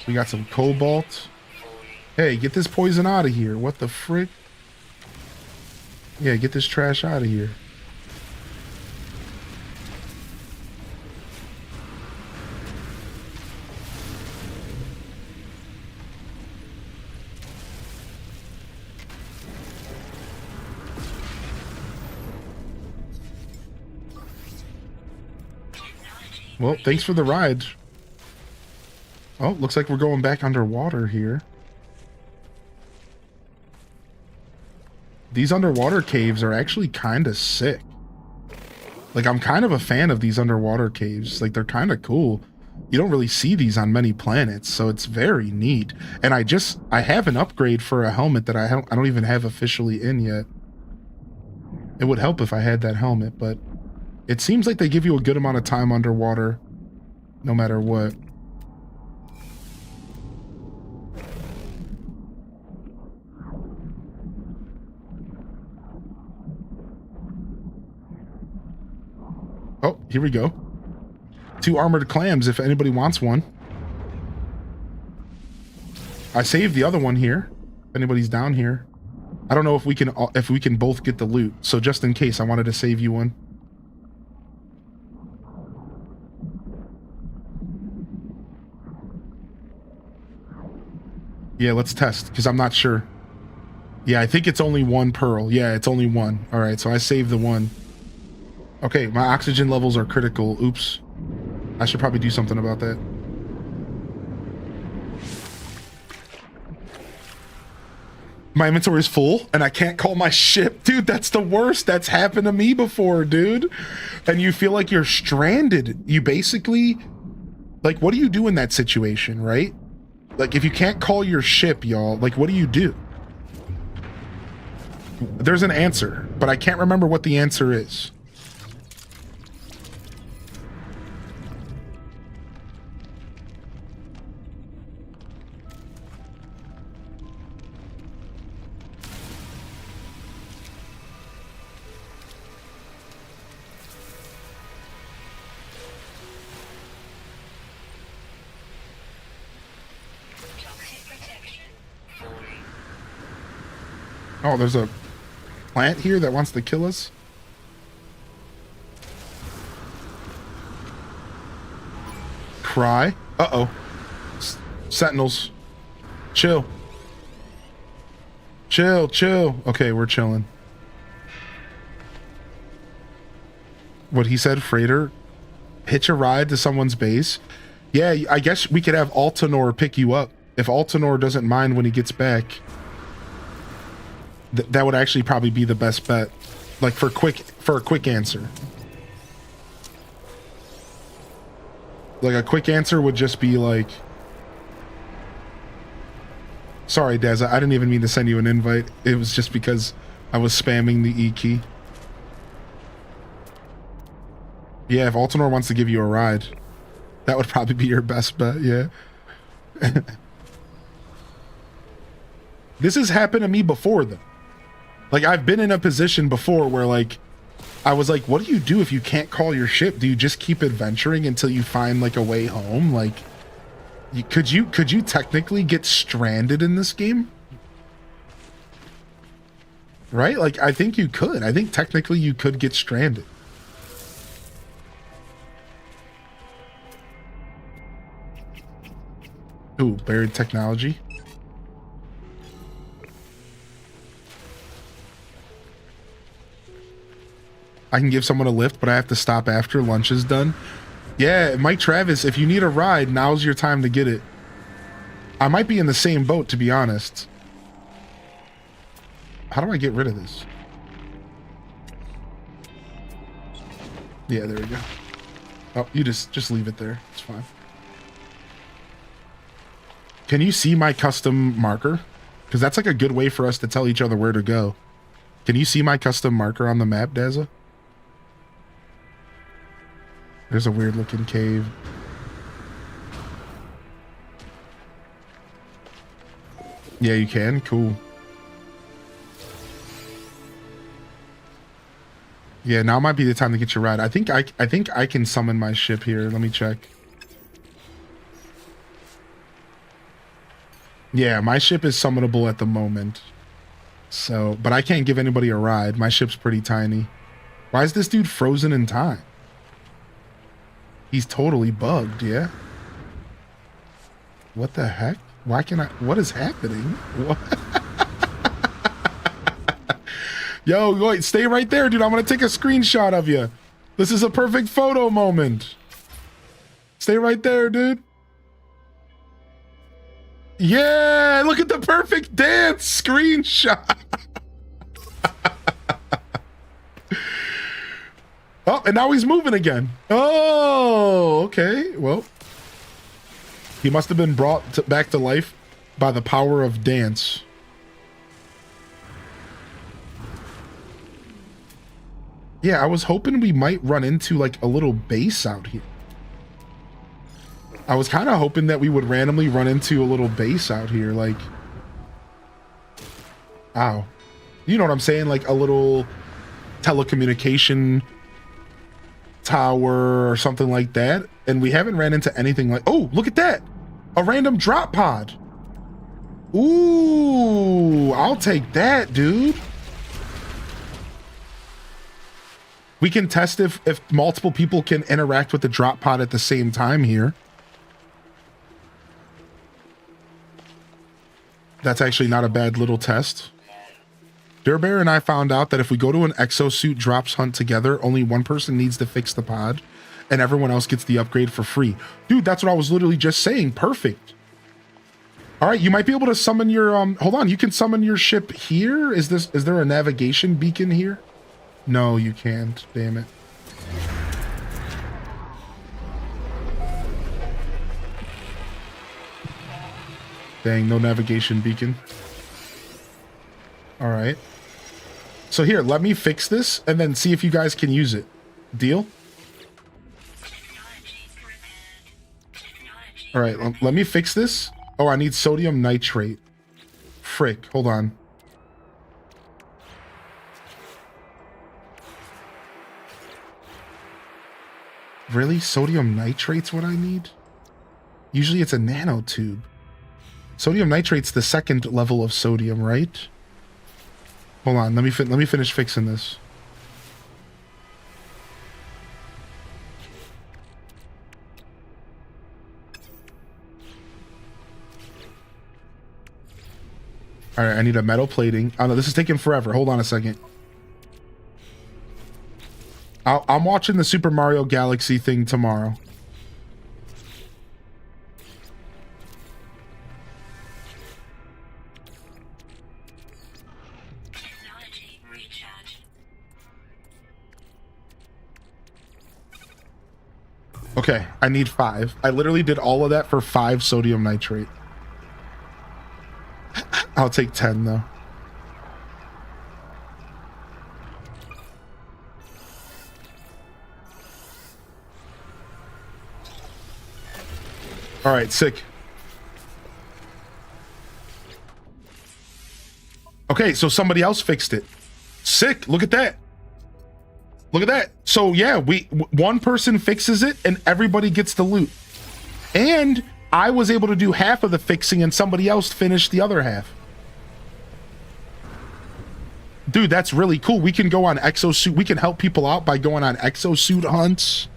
We got some cobalt. Hey, get this poison out of here. What the frick? Yeah, get this trash out of here. Well, thanks for the ride. Oh, looks like we're going back underwater here. These underwater caves are actually kind of sick. Like, I'm kind of a fan of these underwater caves. Like, they're kind of cool. You don't really see these on many planets, so it's very neat. And I have an upgrade for a helmet that I don't even have officially in yet. It would help if I had that helmet, but It seems like they give you a good amount of time underwater, no matter what. Oh, here we go. 2 armored clams if anybody wants one. I saved the other one here. If anybody's down here. I don't know if we can both get the loot. So just in case, I wanted to save you one. Yeah, let's test because I'm not sure. Yeah, I think it's only 1 pearl. Yeah, it's only 1. All right, so I saved the 1. Okay, my oxygen levels are critical. Oops. I should probably do something about that. My inventory is full and I can't call my ship. Dude, that's the worst. That's happened to me before, dude. And you feel like you're stranded. You basically, like, what do you do in that situation, right? Like, if you can't call your ship, y'all, like, what do you do? There's an answer, but I can't remember what the answer is. Oh, there's a plant here that wants to kill us. Cry. Uh-oh. Sentinels. Chill. Chill, chill. Okay, we're chilling. What he said, freighter. Hitch a ride to someone's base. Yeah, I guess we could have Altanor pick you up. If Altanor doesn't mind when he gets back. That would actually probably be the best bet, like for a quick answer. Like a quick answer would just be like, sorry Daz, I didn't even mean to send you an invite. It was just because I was spamming the E key. Yeah, if Altanor wants to give you a ride, that would probably be your best bet. Yeah. This has happened to me before though. Like, I've been in a position before where, like, I was like, what do you do if you can't call your ship? Do you just keep adventuring until you find, like, a way home? Like, could you technically get stranded in this game? Right? Like, I think you could. I think technically you could get stranded. Ooh, buried technology. I can give someone a lift, but I have to stop after lunch is done. Yeah, Mike Travis, if you need a ride, now's your time to get it. I might be in the same boat, to be honest. How do I get rid of this? Yeah, there we go. Oh, you just leave it there. It's fine. Can you see my custom marker? Because that's like a good way for us to tell each other where to go. Can you see my custom marker on the map, Dazza? There's a weird looking cave. Yeah, you can. Cool. Yeah, now might be the time to get your ride. I think I can summon my ship here. Let me check. Yeah, my ship is summonable at the moment. So, but I can't give anybody a ride. My ship's pretty tiny. Why is this dude frozen in time? He's totally bugged, yeah? What the heck? Why can I... What is happening? What? Yo, wait, stay right there, dude. I'm gonna take a screenshot of you. This is a perfect photo moment. Stay right there, dude. Yeah, look at the perfect dance screenshot. Oh, and now he's moving again. Oh, okay. Well, he must have been brought back to life by the power of dance. Yeah, I was hoping we might run into like a little base out here. I was kind of hoping that we would randomly run into a little base out here, like, ow. You know what I'm saying? Like a little telecommunication tower or something like that. And we haven't ran into anything like, oh, look at that. A random drop pod. Ooh, I'll take that, dude. We can test if multiple people can interact with the drop pod at the same time here. That's actually not a bad little test. Bear Bear and I found out that if we go to an exosuit drops hunt together, only one person needs to fix the pod and everyone else gets the upgrade for free. Dude, that's what I was literally just saying. Perfect. All right, you might be able to summon your hold on, you can summon your ship here. Is there a navigation beacon here? No, you can't. Damn it. Dang, no navigation beacon. All right. So here, let me fix this and then see if you guys can use it. Deal? All right, let me fix this. Oh, I need sodium nitrate. Frick, hold on. Really? Sodium nitrate's what I need? Usually it's a nanotube. Sodium nitrate's the second level of sodium, right? Hold on, let me finish fixing this. All right, I need a metal plating. Oh no, this is taking forever. Hold on a second. I'm watching the Super Mario Galaxy thing tomorrow. Okay, I need 5. I literally did all of that for 5 sodium nitrate. I'll take 10 though. All right, sick. Okay, so somebody else fixed it. Sick, look at that. Look at that. So yeah, one person fixes it and everybody gets the loot. And I was able to do half of the fixing and somebody else finished the other half. Dude, that's really cool. We can go on exosuit. We can help people out by going on exosuit hunts.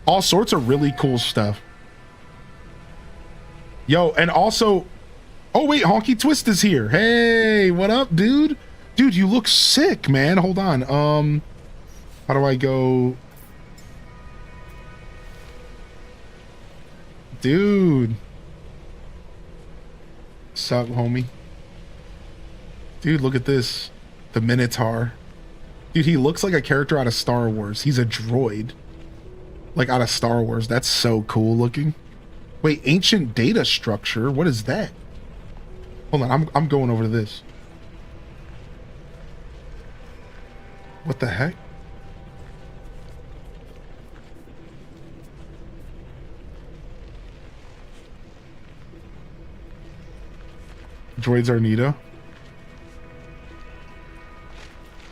All sorts of really cool stuff. Yo, and also, oh wait, Honky Twist is here. Hey, what up, dude? Dude, you look sick, man. Hold on. How do I go? Dude. Sup, homie? Dude, look at this. The Minotaur. Dude, he looks like a character out of Star Wars. He's a droid. Like out of Star Wars. That's so cool looking. Wait, ancient data structure? What is that? Hold on, I'm going over to this. What the heck? Droids Arnita.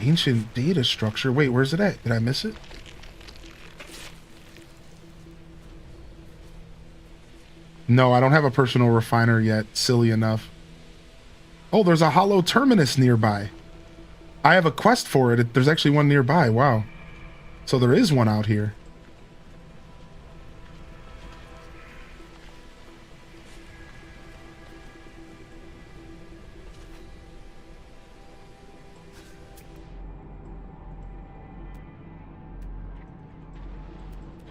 Ancient data structure. Wait, where's it at? Did I miss it? No, I don't have a personal refiner yet. Silly enough. Oh, there's a hollow terminus nearby. I have a quest for it. There's actually one nearby. Wow. So there is one out here.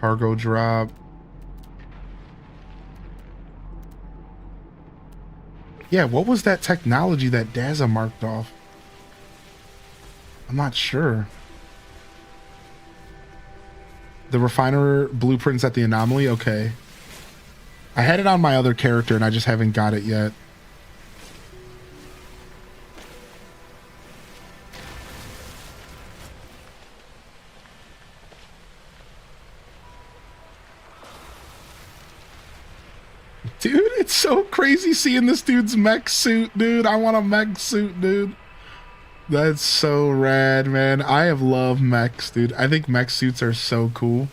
Cargo drop. Yeah, what was that technology that Daza marked off? I'm not sure. The refiner blueprints at the anomaly? Okay. I had it on my other character and I just haven't got it yet. Dude, it's so crazy seeing this dude's mech suit, dude. I want a mech suit, dude. That's so rad, man. I have loved mechs, dude. I think mech suits are so cool.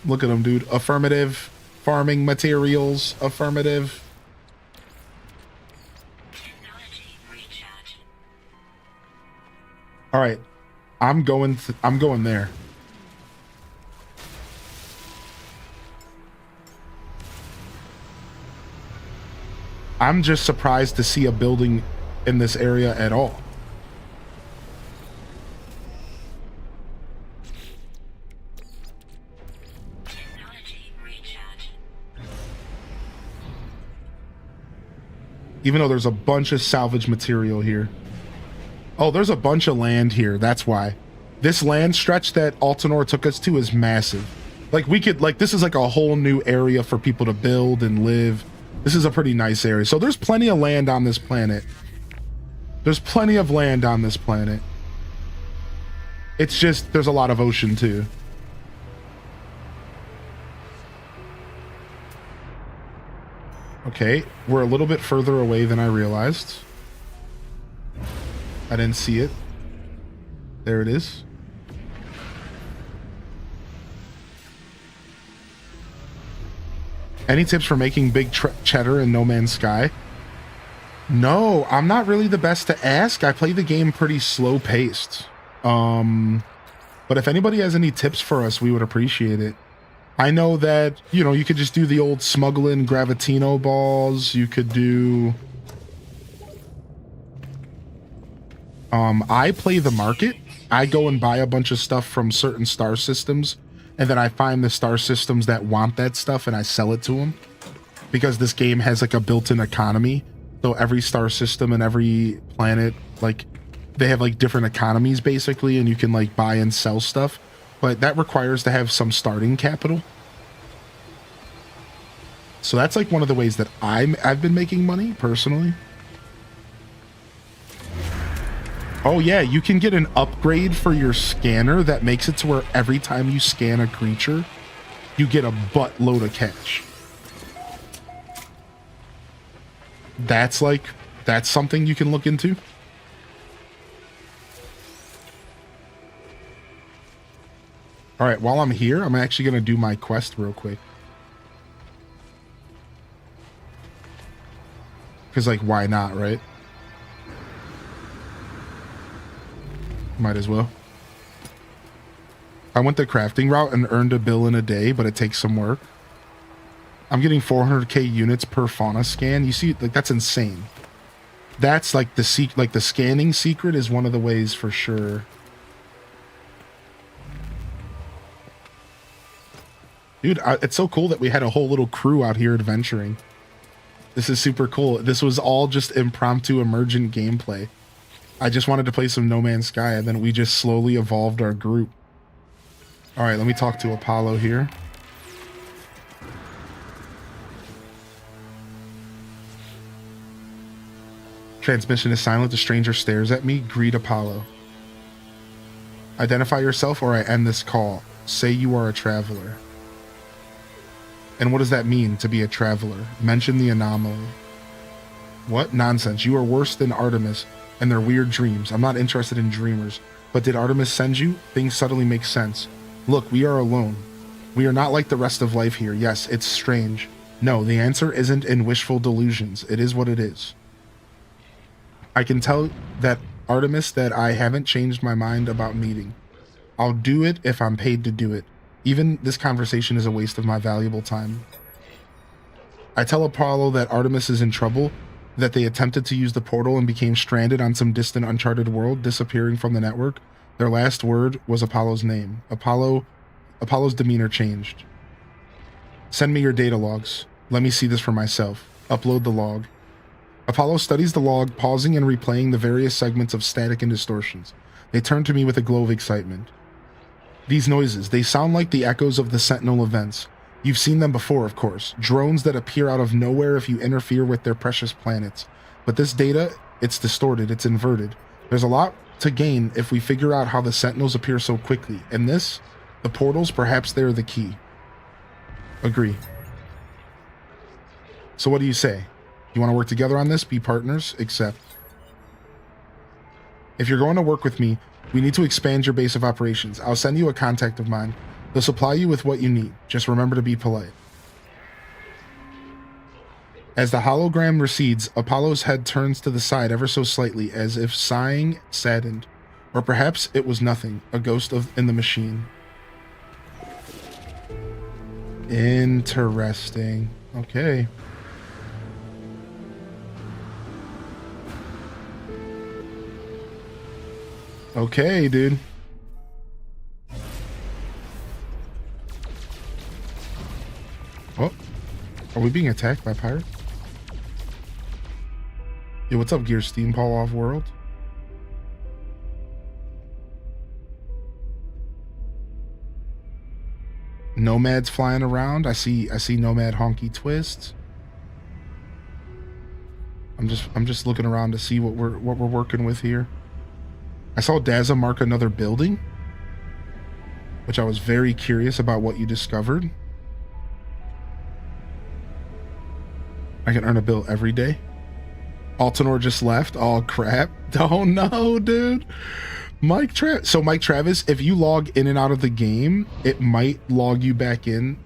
Look at them, dude. Affirmative. Farming materials. Affirmative. All right. I'm going there. I'm just surprised to see a building in this area at all. Even though there's a bunch of salvage material here. Oh, there's a bunch of land here. That's why. This land stretch that Altanor took us to is massive. Like, we could, like, this is like a whole new area for people to build and live. This is a pretty nice area. So there's plenty of land on this planet. There's plenty of land on this planet. It's just, there's a lot of ocean too. Okay, we're a little bit further away than I realized. I didn't see it. There it is. Any tips for making big cheddar in No Man's Sky? No, I'm not really the best to ask. I play the game pretty slow paced. But if anybody has any tips for us, we would appreciate it. I know that, you know, you could just do the old smuggling Gravitino balls. You could do... I play the market. I go and buy a bunch of stuff from certain star systems, and then I find the star systems that want that stuff and I sell it to them. Because this game has like a built-in economy. So every star system and every planet, like, they have like different economies basically, and you can like buy and sell stuff. But that requires to have some starting capital. So that's like one of the ways that I've been making money personally. Oh yeah, you can get an upgrade for your scanner that makes it to where every time you scan a creature, you get a buttload of cash. That's something you can look into. All right, while I'm here, I'm actually going to do my quest real quick. Because, like, why not, right? Might as well. I went the crafting route and earned a bill in a day, but it takes some work. I'm getting 400k units per fauna scan. You see, like, that's insane. That's like the scanning secret is one of the ways for sure. Dude, it's so cool that we had a whole little crew out here adventuring. This is super cool. This was all just impromptu emergent gameplay. I just wanted to play some No Man's Sky, and then we just slowly evolved our group. All right, let me talk to Apollo here. Transmission is silent. The stranger stares at me. Greet Apollo. Identify yourself or I end this call. Say you are a traveler. And what does that mean, to be a traveler? Mention the anomaly. What? Nonsense. You are worse than Artemis and their weird dreams. I'm not interested in dreamers. But did Artemis send you? Things suddenly make sense. Look, we are alone. We are not like the rest of life here. Yes, it's strange. No, the answer isn't in wishful delusions. It is what it is. I can tell that Artemis that I haven't changed my mind about meeting. I'll do it if I'm paid to do it. Even this conversation is a waste of my valuable time. I tell Apollo that Artemis is in trouble, that they attempted to use the portal and became stranded on some distant uncharted world, disappearing from the network. Their last word was Apollo's name. Apollo's demeanor changed. Send me your data logs. Let me see this for myself. Upload the log. Apollo studies the log, pausing and replaying the various segments of static and distortions. They turn to me with a glow of excitement. These noises, they sound like the echoes of the Sentinel events. You've seen them before, of course. Drones that appear out of nowhere if you interfere with their precious planets. But this data, it's distorted, it's inverted. There's a lot to gain if we figure out how the Sentinels appear so quickly. And this, the portals, perhaps they're the key. Agree. So what do you say? You want to work together on this? Be partners? Accept. If you're going to work with me, we need to expand your base of operations. I'll send you a contact of mine. They'll supply you with what you need. Just remember to be polite. As the hologram recedes, Apollo's head turns to the side ever so slightly, as if sighing, saddened. Or perhaps it was nothing, a ghost in the machine. Interesting. Okay. Okay, dude. Oh, are we being attacked by pirates? Yo, what's up, Gear Steampole Off-World? Nomads flying around. I see Nomad Honky Twist. I'm just looking around to see what we're working with here. I saw Daza mark another building, which I was very curious about what you discovered. I can earn a bill every day. Altanor just left. Oh crap. Oh no, dude. Mike Travis, if you log in and out of the game, it might log you back in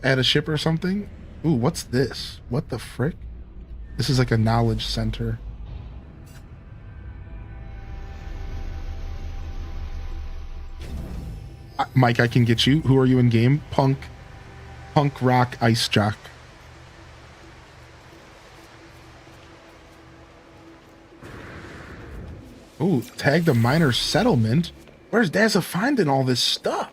at a ship or something. Ooh, what's this? What the frick? This is like a knowledge center. Mike, I can get you. Who are you in game? Punk Rock Ice Jock. Ooh, tagged a minor settlement. Where's Daza finding all this stuff?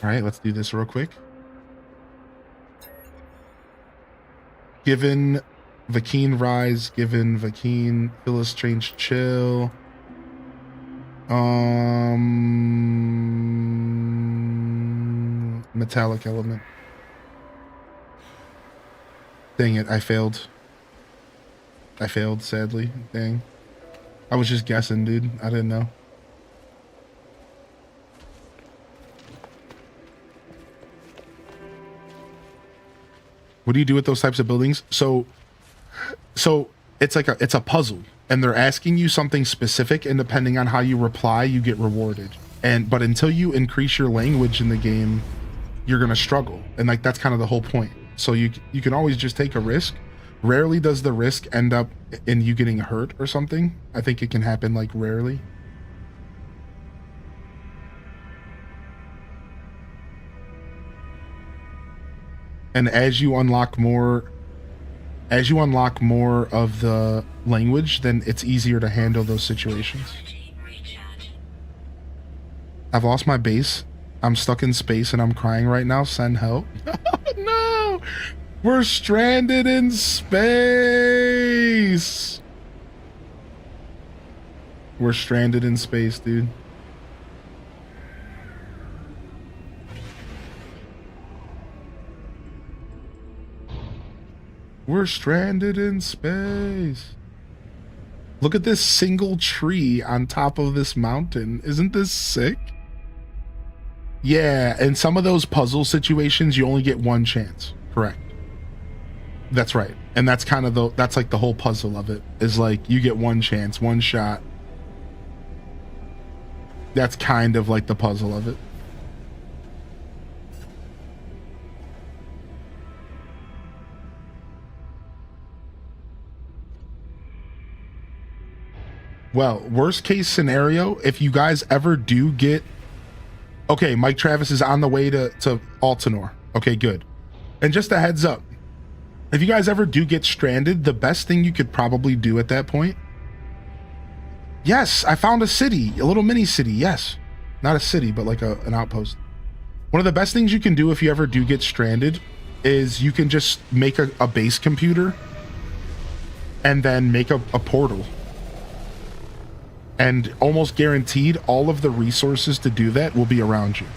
All right, let's do this real quick. Given Vakeen Rise, given Vakeen Phyllis Strange Chill. Metallic element. Dang it, I failed. Sadly. Dang. I was just guessing, dude. I didn't know. What do you do with those types of buildings? So it's like it's a puzzle, and they're asking you something specific, and depending on how you reply, you get rewarded. But until you increase your language in the game, you're gonna struggle, and like that's kind of the whole point. So you can always just take a risk. Rarely does the risk end up in you getting hurt or something. I think it can happen like rarely. And as you unlock more of the language, then it's easier to handle those situations. I've lost my base. I'm stuck in space and I'm crying right now. Send help. No! We're stranded in space! We're stranded in space, dude. We're stranded in space. Look at this single tree on top of this mountain. Isn't this sick? Yeah, in some of those puzzle situations, you only get one chance. Correct. That's right. And that's kind of that's like the whole puzzle of it, is like you get one chance, one shot. That's kind of like the puzzle of it. Well, worst case scenario, if you guys ever do get... Okay, Mike Travis is on the way to Altanor. Okay, good. And just a heads up, if you guys ever do get stranded, the best thing you could probably do at that point... Yes, I found a city, a little mini city, yes. Not a city, but like an outpost. One of the best things you can do if you ever do get stranded is you can just make a base computer and then make a portal. And almost guaranteed all of the resources to do that will be around you.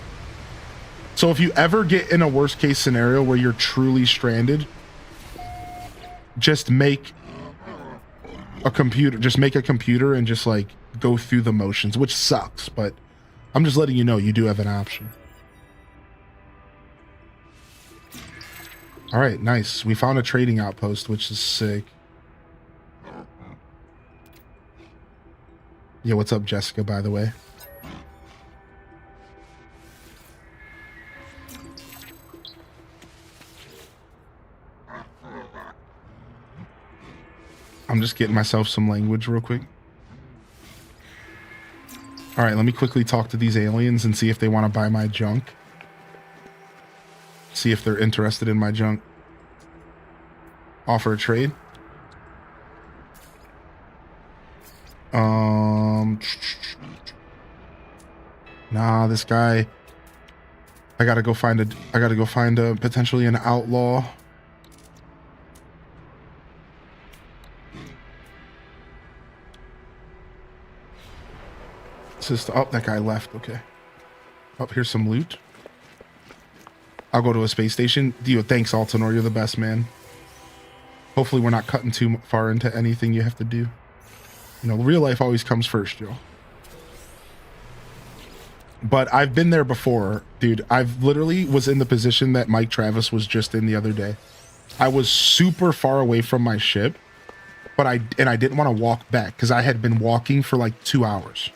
So if you ever get in a worst case scenario where you're truly stranded, just make a computer, just make a computer and just like go through the motions, which sucks, but I'm just letting you know you do have an option. All right, nice. We found a trading outpost, which is sick. Yeah, what's up, Jessica, by the way? I'm just getting myself some language real quick. All right, let me quickly talk to these aliens and see if they want to buy my junk. See if they're interested in my junk. Offer a trade. Nah, this guy. I gotta go find a potentially an outlaw. Oh, that guy left. Okay. Oh, here's some loot. I'll go to a space station. Dio, thanks, Altanor. You're the best, man. Hopefully we're not cutting too far into anything you have to do. You know, real life always comes first, Joe. But I've been there before, dude. I've literally was in the position that Mike Travis was just in the other day. I was super far away from my ship, but I didn't want to walk back because I had been walking for like 2 hours.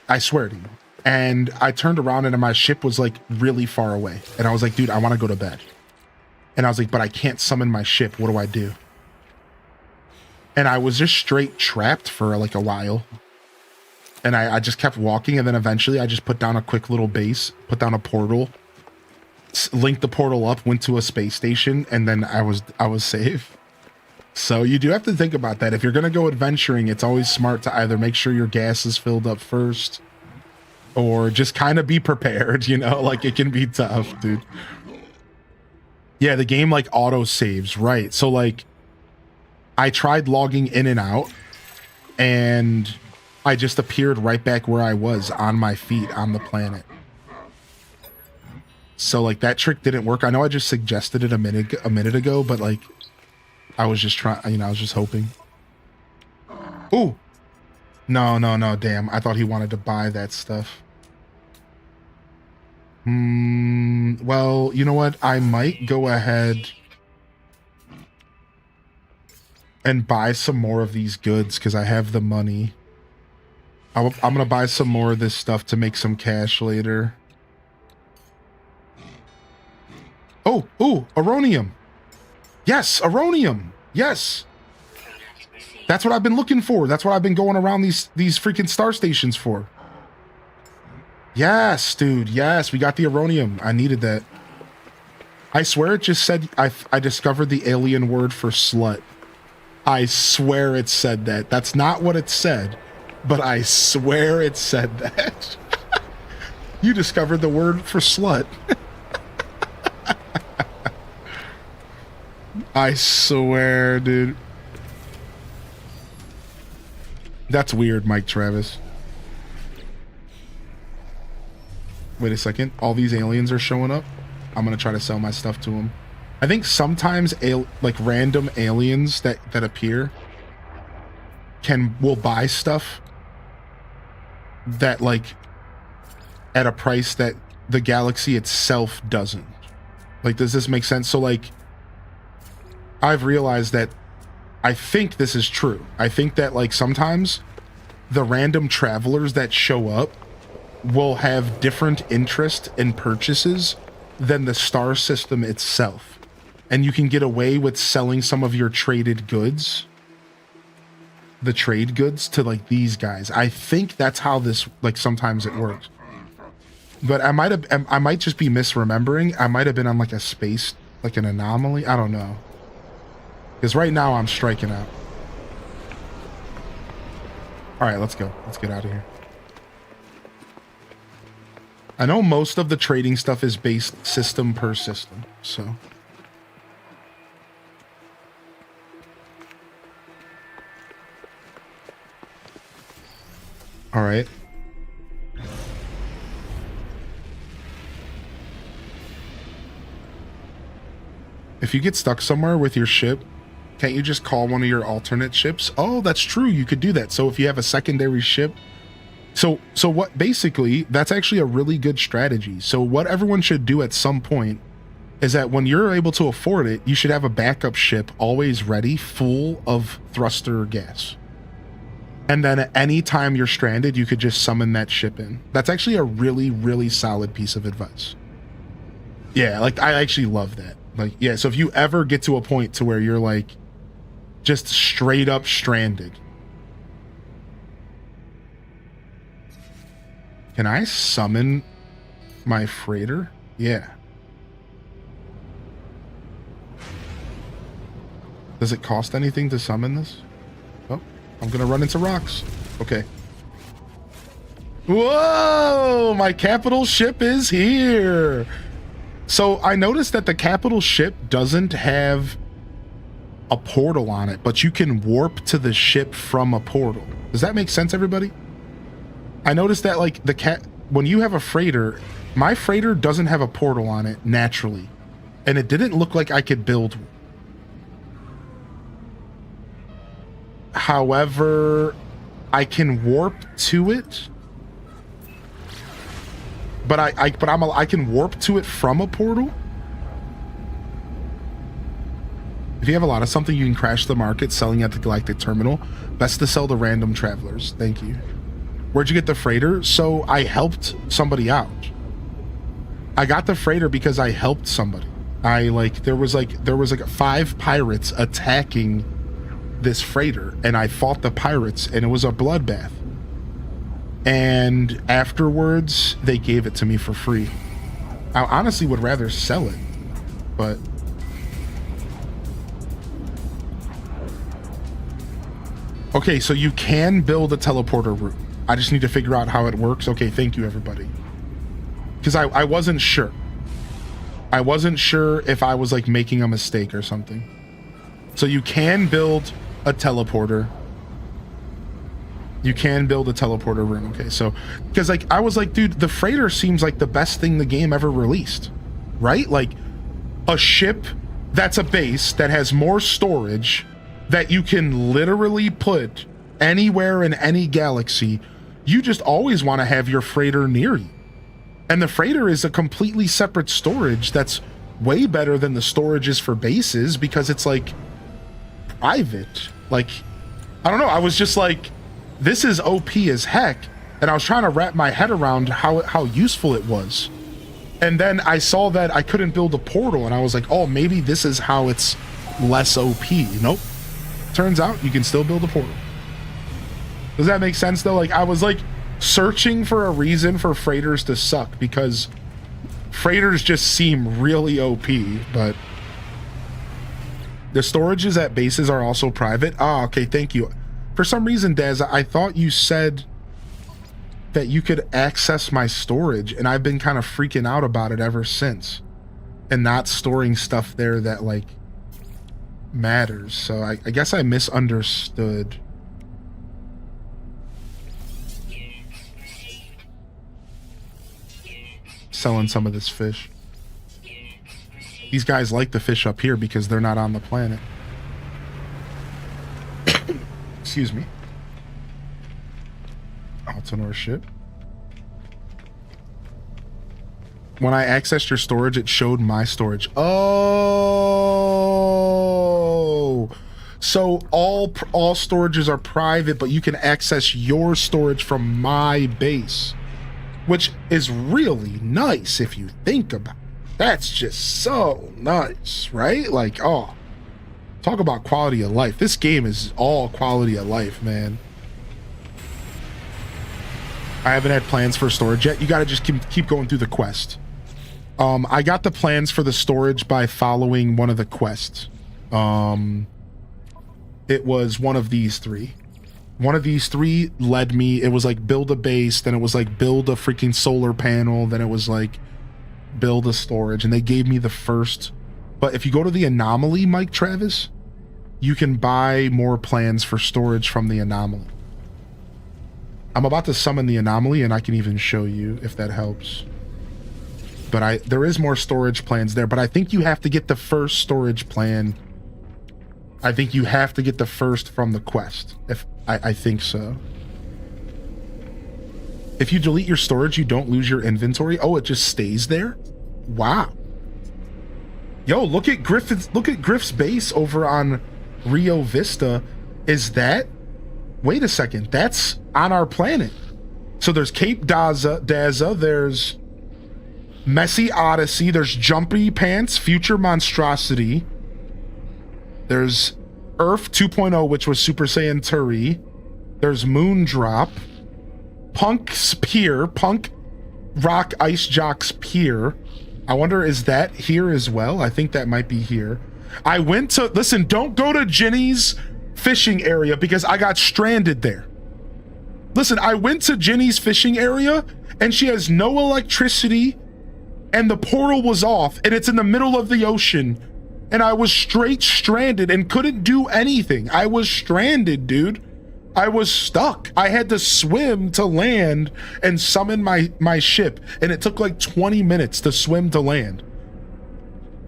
I swear to you. And I turned around and my ship was like really far away. And I was like, dude, I want to go to bed. And I was like, but I can't summon my ship. What do I do? And I was just straight trapped for like a while. And I just kept walking. And then eventually I just put down a quick little base, put down a portal, linked the portal up, went to a space station. And then I was safe. So you do have to think about that. If you're going to go adventuring, it's always smart to either make sure your gas is filled up first or just kind of be prepared, you know, like it can be tough, dude. Yeah, the game like auto saves, right? So like I tried logging in and out and I just appeared right back where I was on my feet on the planet. So like that trick didn't work. I know I just suggested it a minute ago, but like I was just trying, you know, I was just hoping. Ooh. No, damn. I thought he wanted to buy that stuff. Well, you know what? I might go ahead and buy some more of these goods because I have the money. I'm going to buy some more of this stuff to make some cash later. Oh, Aronium. Yes, Aronium. Yes. That's what I've been looking for. That's what I've been going around these freaking star stations for. Yes, dude. Yes, we got the Aronium. I needed that. I swear it just said I discovered the alien word for slut. I swear it said that. That's not what it said, but I swear it said that. You discovered the word for slut. I swear, dude. That's weird, Mike Travis. Wait a second. All these aliens are showing up. I'm gonna try to sell my stuff to them. I think sometimes like random aliens that appear will buy stuff that like at a price that the galaxy itself doesn't. Like, does this make sense? So like I've realized that I think this is true. I think that like sometimes the random travelers that show up will have different interest in purchases than the star system itself. And you can get away with selling some of your traded goods, the trade goods, to like these guys. I think that's how this, like, sometimes it works. But I might just be misremembering. I might have been on like a space, like an anomaly. I don't know. Because right now I'm striking out. All right, let's go. Let's get out of here. I know most of the trading stuff is based system per system, so. All right. If you get stuck somewhere with your ship, Can't you just call one of your alternate ships? Oh, that's true. You could do that. So if you have a secondary ship. So what basically, that's actually a really good strategy. So what everyone should do at some point is that when you're able to afford it, you should have a backup ship always ready, full of thruster gas. And then at any time you're stranded, you could just summon that ship in. That's actually a really, really solid piece of advice. Yeah, like I actually love that. Like, yeah, so if you ever get to a point to where you're like just straight up stranded. Can I summon my freighter? Yeah. Does it cost anything to summon this? Oh, I'm gonna run into rocks. Okay. Whoa! My capital ship is here! So I noticed that the capital ship doesn't have a portal on it, but you can warp to the ship from a portal. Does that make sense, everybody? I noticed that like when you have a freighter, my freighter doesn't have a portal on it naturally, and it didn't look like I could build one. However, I can warp to it, but I can warp to it from a portal. If you have a lot of something, you can crash the market selling at the Galactic Terminal. Best to sell to random travelers. Thank you. Where'd you get the freighter? So I helped somebody out. I got the freighter because I helped somebody. There was like 5 pirates attacking this freighter, and I fought the pirates, and it was a bloodbath. And afterwards, they gave it to me for free. I honestly would rather sell it, but okay, so you can build a teleporter route. I just need to figure out how it works. Okay, thank you, everybody. Because I wasn't sure. I wasn't sure if I was like making a mistake or something. So you can build a teleporter. You can build a teleporter room. Okay, so because like I was like, dude, the freighter seems like the best thing the game ever released, right? Like a ship that's a base that has more storage that you can literally put anywhere in any galaxy. You just always want to have your freighter near you. And the freighter is a completely separate storage that's way better than the storages for bases because it's like private. Like, I don't know. I was just like, this is OP as heck. And I was trying to wrap my head around how useful it was. And then I saw that I couldn't build a portal and I was like, oh, maybe this is how it's less OP. Nope. Turns out you can still build a portal. Does that make sense though? Like I was like searching for a reason for freighters to suck because freighters just seem really OP, but the storages at bases are also private. Ah, okay, thank you. For some reason, Dez, I thought you said that you could access my storage, and I've been kind of freaking out about it ever since and not storing stuff there that like matters. So I guess I misunderstood. Selling some of this fish. These guys like the fish up here because they're not on the planet. Excuse me. Altanor ship. When I accessed your storage, it showed my storage. Oh, so all storages are private, but you can access your storage from my base, which is really nice if you think about it. That's just so nice, right? Like, oh, talk about quality of life. This game is all quality of life, man. I haven't had plans for storage yet. You got to just keep going through the quest. I got the plans for the storage by following one of the quests. It was one of these 3. One of these 3 led me. It was like build a base, then it was like build a freaking solar panel, then it was like build a storage, and they gave me the first. But if you go to the anomaly, Mike Travis, you can buy more plans for storage from the anomaly. I'm about to summon the anomaly, and I can even show you if that helps. But there is more storage plans there, but I think you have to get the first storage plan. I think you have to get the first from the quest. I think so. If you delete your storage, you don't lose your inventory. Oh, it just stays there? Wow. Yo, look at Griff's base over on Rio Vista. Is that? Wait a second. That's on our planet. So there's Cape Daza, there's Messy Odyssey, there's Jumpy Pants, Future Monstrosity. There's Earth 2.0, which was Super Saiyan Turi. There's Moondrop. Punk's Pier, Punk Rock Ice Jocks Pier. I wonder, is that here as well? I think that might be here. I went to, listen, don't go to Ginny's fishing area because I got stranded there. Listen, I went to Ginny's fishing area and she has no electricity and the portal was off and it's in the middle of the ocean and I was straight stranded and couldn't do anything. I was stranded, dude. I was stuck. I had to swim to land and summon my ship, and it took like 20 minutes to swim to land.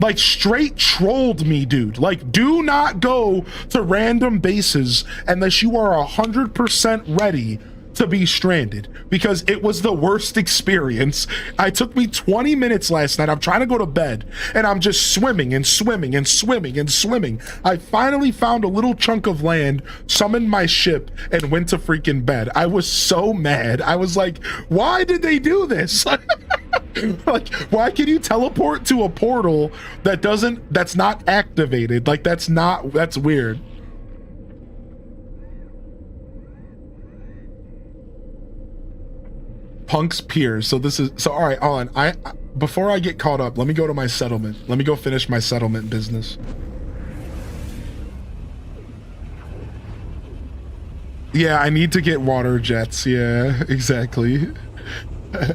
Like, straight trolled me, dude. Like, do not go to random bases unless you are 100% ready to be stranded, because it was the worst experience. It took me 20 minutes last night. I'm trying to go to bed and I'm just swimming and swimming and swimming and swimming. I finally found a little chunk of land, summoned my ship, and went to freaking bed. I was so mad. I was like, why did they do this? Like, why can you teleport to a portal that's not activated? Like, that's weird. Punk's Pier. So all right, hold on. Before I get caught up, let me go to my settlement. Let me go finish my settlement business. Yeah, I need to get water jets. Yeah, exactly.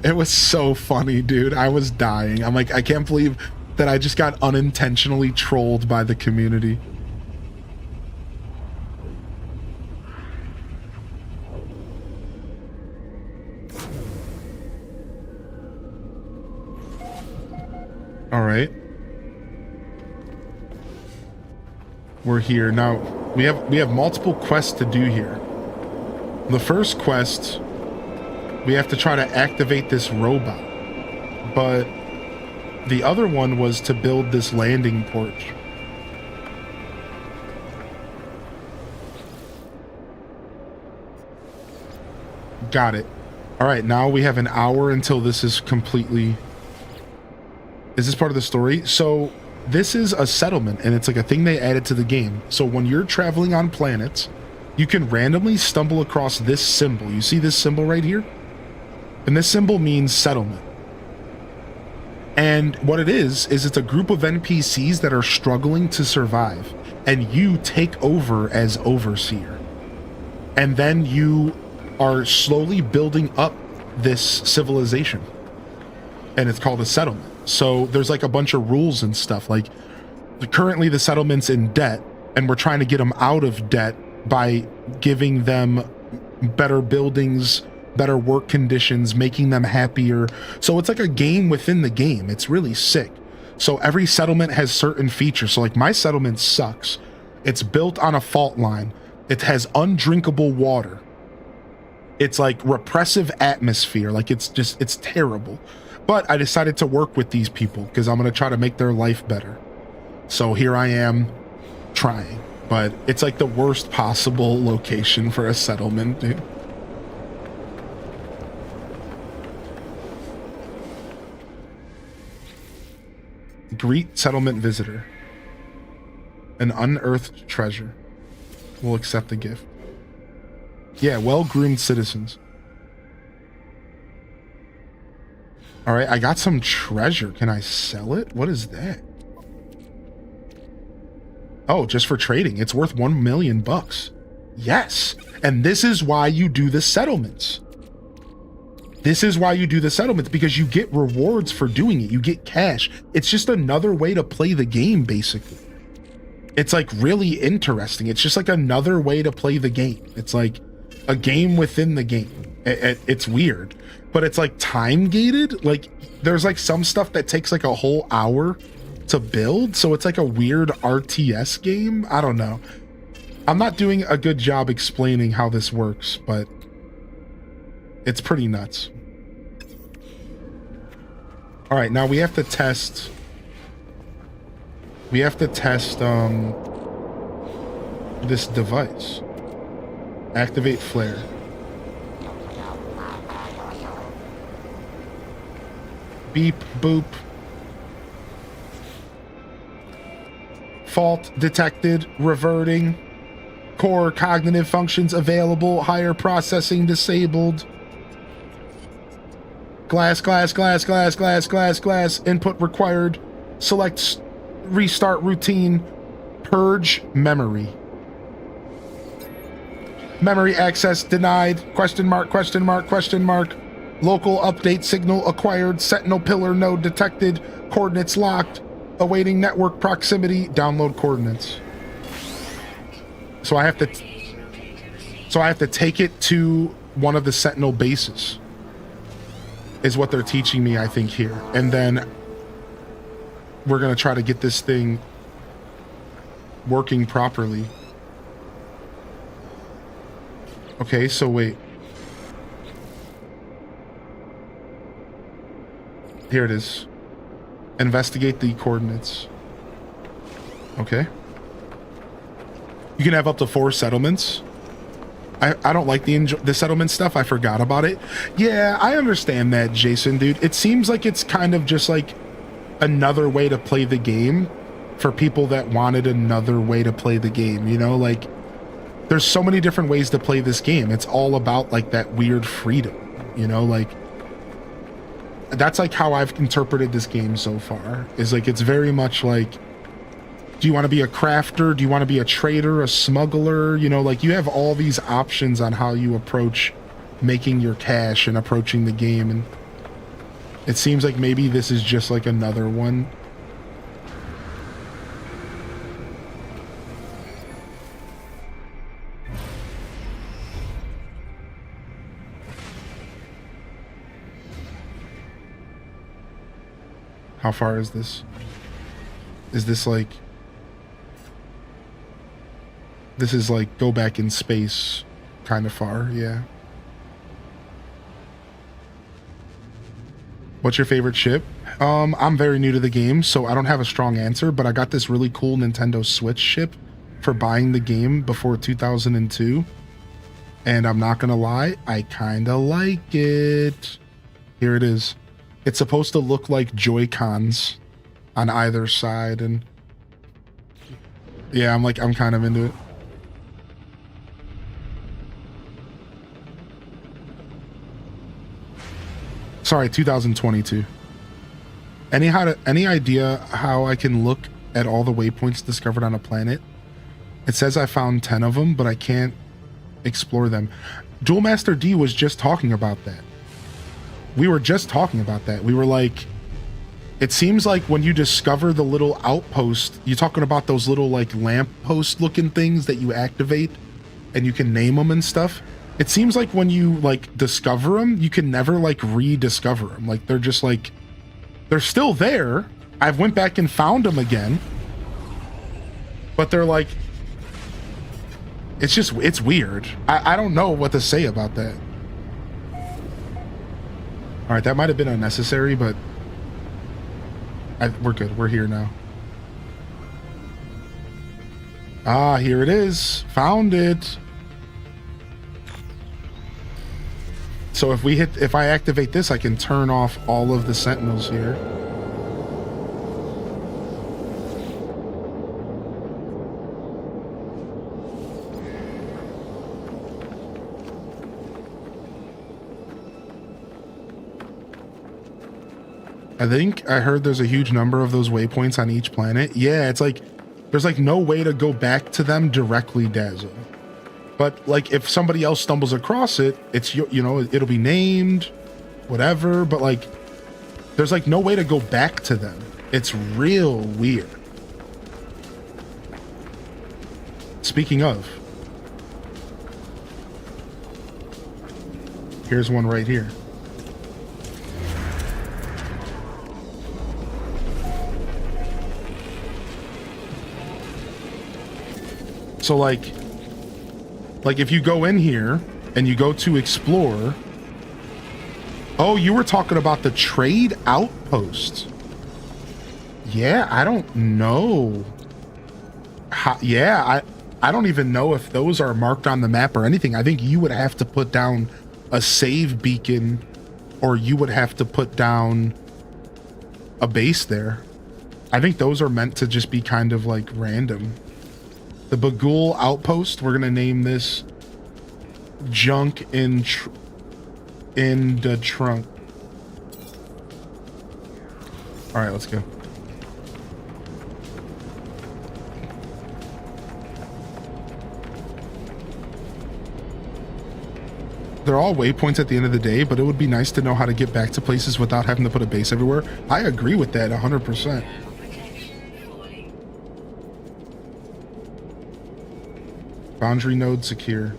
It was so funny, dude. I was dying. I'm like, I can't believe that I just got unintentionally trolled by the community. All right. We're here. Now, we have multiple quests to do here. The first quest, we have to try to activate this robot. But the other one was to build this landing porch. Got it. All right, now we have an hour until this is completely... Is this part of the story? So this is a settlement, and it's like a thing they added to the game. So when you're traveling on planets, you can randomly stumble across this symbol. You see this symbol right here? And this symbol means settlement. And what it is it's a group of NPCs that are struggling to survive, and you take over as overseer. And then you are slowly building up this civilization. And it's called a settlement. So there's like a bunch of rules and stuff. Like, currently the settlement's in debt, and we're trying to get them out of debt by giving them better buildings, better work conditions, making them happier. So it's like a game within the game. It's really sick. So every settlement has certain features. So like, my settlement sucks. It's built on a fault line. It has undrinkable water. It's like repressive atmosphere. Like, it's terrible. But I decided to work with these people because I'm going to try to make their life better. So here I am trying. But it's like the worst possible location for a settlement, dude. Greet settlement visitor. An unearthed treasure. We'll accept the gift. Yeah, well-groomed citizens. All right, I got some treasure. Can I sell it? What is that? Oh, just for trading. It's worth 1 million bucks. Yes. And this is why you do the settlements. This is why you do the settlements, because you get rewards for doing it. You get cash. It's just another way to play the game, basically. It's like really interesting. It's just like another way to play the game. It's like a game within the game. It's weird, but it's like time gated. Like, there's like some stuff that takes like a whole hour to build. So it's like a weird RTS game. I don't know. I'm not doing a good job explaining how this works, but it's pretty nuts. All right, now we have to test. We have to test this device. Activate flare. Beep, boop. Fault detected, reverting. Core cognitive functions available, higher processing disabled. Glass, glass, glass, glass, glass, glass, glass. Input required. Select restart routine. Purge memory. Memory access denied. Question mark, question mark, question mark. Local update signal acquired. Sentinel pillar node detected. Coordinates locked. Awaiting network proximity. Download coordinates. So I have to take it to one of the Sentinel bases. Is what they're teaching me, I think, here. And then we're going to try to get this thing working properly. Okay, so wait. Here it is. Investigate the coordinates. Okay. You can have up to 4 settlements. I don't like the settlement stuff. I forgot about it. Yeah, I understand that, Jason, dude. It seems like it's kind of just like another way to play the game for people that wanted another way to play the game, you know? Like, there's so many different ways to play this game. It's all about like that weird freedom, you know? Like, that's like how I've interpreted this game so far. Is like, it's very much like, do you want to be a crafter? Do you want to be a trader, a smuggler? You know, like, you have all these options on how you approach making your cash and approaching the game. And it seems like maybe this is just like another one. How far is this? Is this like... This is like go back in space kind of far, yeah. What's your favorite ship? I'm very new to the game, so I don't have a strong answer, but I got this really cool Nintendo Switch ship for buying the game before 2002. And I'm not gonna lie, I kinda like it. Here it is. It's supposed to look like Joy-Cons on either side, and yeah, I'm kind of into it. Sorry, 2022. Any idea how I can look at all the waypoints discovered on a planet? It says I found 10 of them, but I can't explore them. Duel Master D was just talking about that. We were just talking about that. We were like, it seems like when you discover the little outpost, you're talking about those little like lamppost looking things that you activate and you can name them and stuff. It seems like when you like discover them, you can never like rediscover them. Like they're just like, they're still there. I went back and found them again, but they're like, it's weird. I don't know what to say about that. All right, that might have been unnecessary, but we're good. We're here now. Ah, here it is. Found it. So if I activate this, I can turn off all of the sentinels here. I think I heard there's a huge number of those waypoints on each planet. Yeah, it's like there's like no way to go back to them directly, Dazzle. But like if somebody else stumbles across it, it's, you know, it'll be named, whatever, but like there's like no way to go back to them. It's real weird. Speaking of, here's one right here. So like if you go in here and you go to explore. Oh, you were talking about the trade outpost. Yeah, I don't know. I don't even know if those are marked on the map or anything. I think you would have to put down a save beacon, or you would have to put down a base there. I think those are meant to just be kind of like random. The Bagul outpost, we're gonna name this junk in the trunk. All right, let's go. They're all waypoints at the end of the day, but it would be nice to know how to get back to places without having to put a base everywhere. I agree with that 100%. Boundary node secure.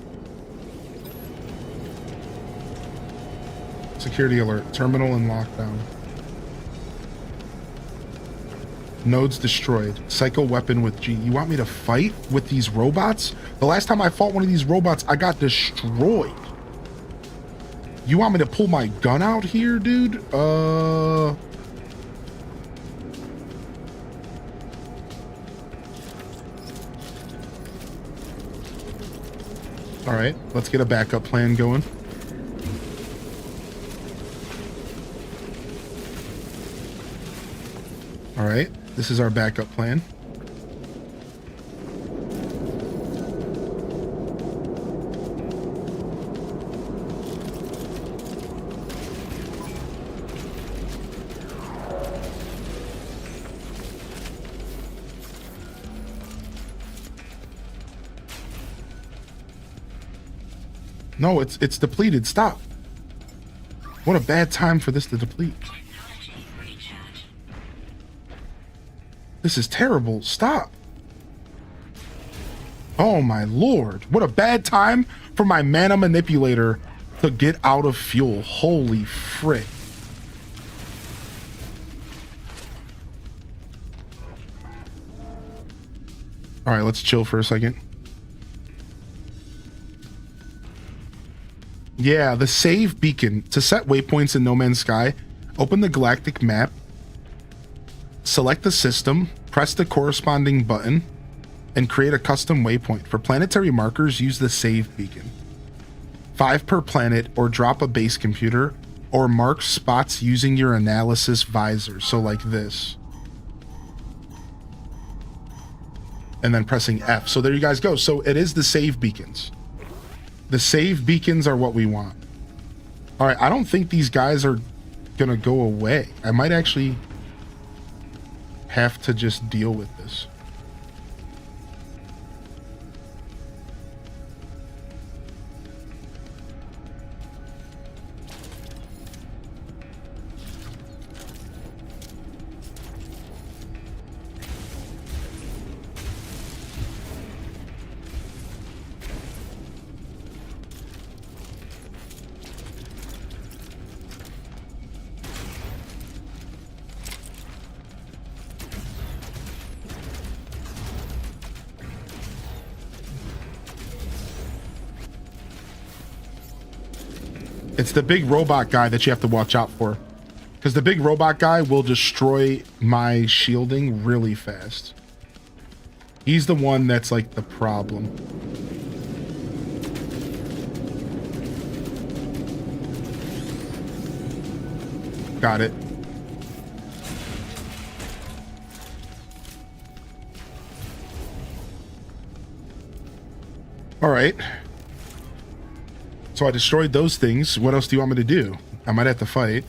Security alert. Terminal in lockdown. Nodes destroyed. Psycho weapon with G. You want me to fight with these robots? The last time I fought one of these robots, I got destroyed. You want me to pull my gun out here, dude? All right, let's get a backup plan going. All right, this is our backup plan. No, it's depleted. Stop. What a bad time for this to deplete. This is terrible. Stop. Oh my lord. What a bad time for my mana manipulator to get out of fuel. Holy frick. All right, let's chill for a second. Yeah, the save beacon. To set waypoints in No Man's Sky, open the galactic map, select the system, press the corresponding button, and create a custom waypoint. For planetary markers, use the save beacon. 5 per planet, or drop a base computer, or mark spots using your analysis visor. So like this. And then pressing F. So there you guys go. So it is the save beacons. The save beacons are what we want. All right, I don't think these guys are gonna go away. I might actually have to just deal with this. It's the big robot guy that you have to watch out for. Because the big robot guy will destroy my shielding really fast. He's the one that's like the problem. Got it. All right. So I destroyed those things. What else do you want me to do? I might have to fight.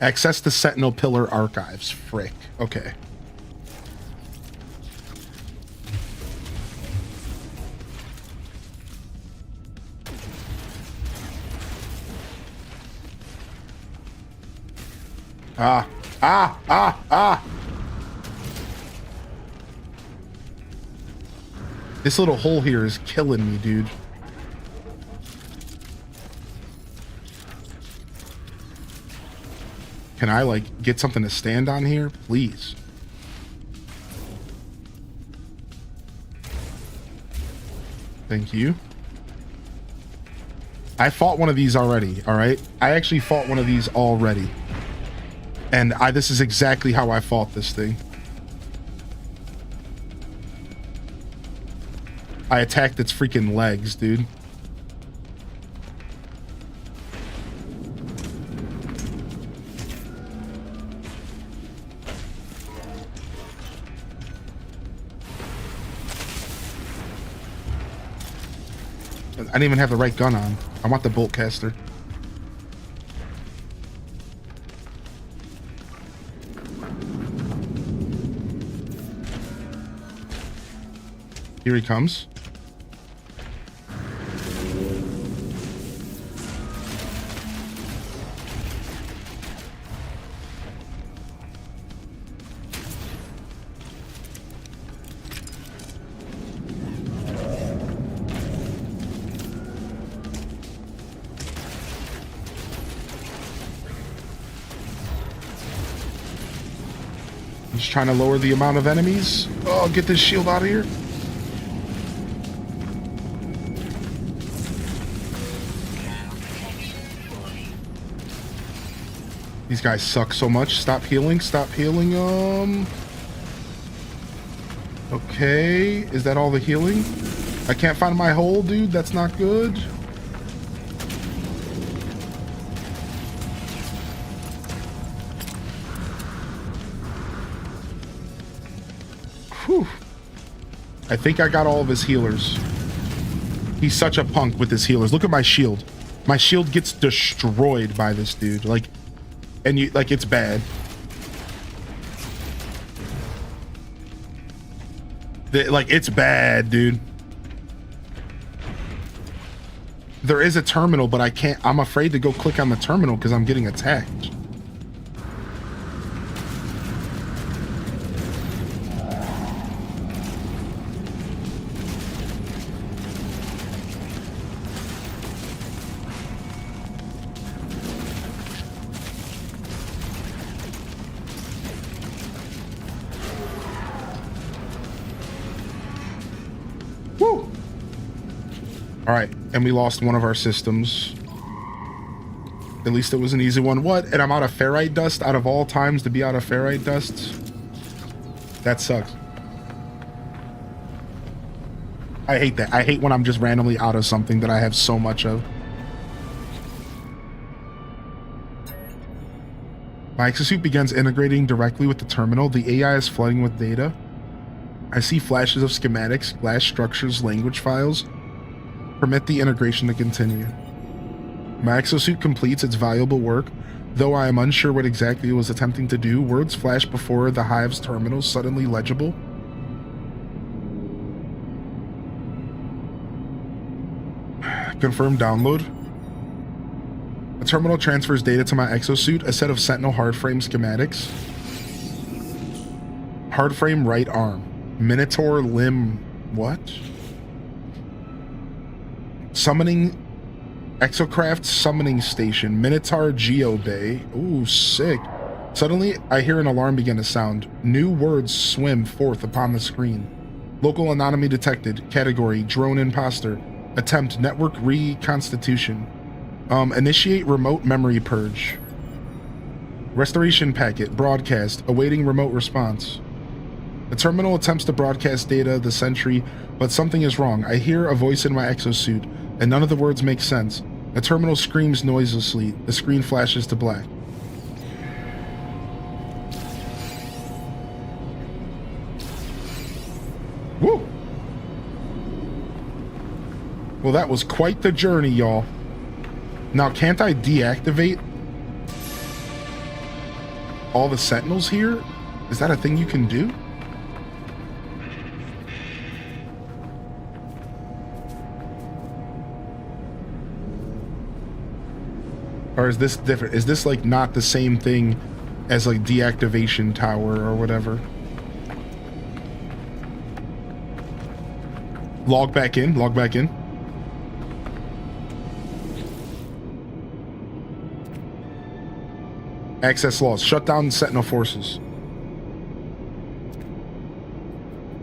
Access the Sentinel Pillar archives. Frick. Okay. Ah. This little hole here is killing me, dude. Can I like get something to stand on here, please? Thank you. I fought one of these already, all right? I actually fought one of these already. And this is exactly how I fought this thing. I attacked its freaking legs, dude. I didn't even have the right gun on. I want the bolt caster. Here he comes. Just trying to lower the amount of enemies. Oh, get this shield out of here. These guys suck so much. Stop healing. Stop healing. Okay. Is that all the healing? I can't find my hole, dude. That's not good. Whew. I think I got all of his healers. He's such a punk with his healers. Look at my shield. My shield gets destroyed by this dude. Like, and you like, it's bad. Like, it's bad, dude. There is a terminal, but I can't. I'm afraid to go click on the terminal because I'm getting attacked. All right, and we lost one of our systems. At least it was an easy one. What? And I'm out of ferrite dust out of all times to be out of ferrite dust? That sucks. I hate that. I hate when I'm just randomly out of something that I have so much of. My exosuit begins integrating directly with the terminal. The AI is flooding with data. I see flashes of schematics, glass structures, language files. Permit the integration to continue. My exosuit completes its valuable work, though I am unsure what exactly it was attempting to do. Words flash before the Hive's terminal, suddenly legible. Confirm download. The terminal transfers data to my exosuit, a set of Sentinel hardframe schematics. Hardframe right arm. Minotaur limb. What? Summoning Exocraft summoning station. Minotaur Geo Bay. Ooh, sick. Suddenly, I hear an alarm begin to sound. New words swim forth upon the screen. Local anomaly detected. Category drone imposter. Attempt network reconstitution. Initiate remote memory purge. Restoration packet. Broadcast. Awaiting remote response. The terminal attempts to broadcast data the sentry, but something is wrong. I hear a voice in my exosuit, and none of the words make sense. The terminal screams noiselessly. The screen flashes to black. Woo! Well, that was quite the journey, y'all. Now, can't I deactivate all the sentinels here? Is that a thing you can do? Or is this different? Is this like not the same thing as like deactivation tower or whatever? Log back in, log back in. Access laws. Shut down Sentinel forces.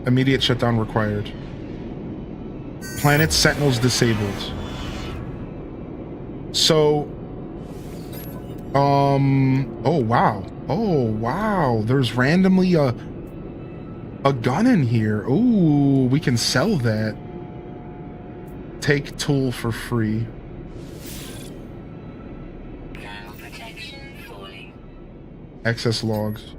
Immediate shutdown required. Planet Sentinels disabled. So, oh wow. Oh wow. There's randomly a gun in here. Ooh, we can sell that. Take tool for free. Access logs.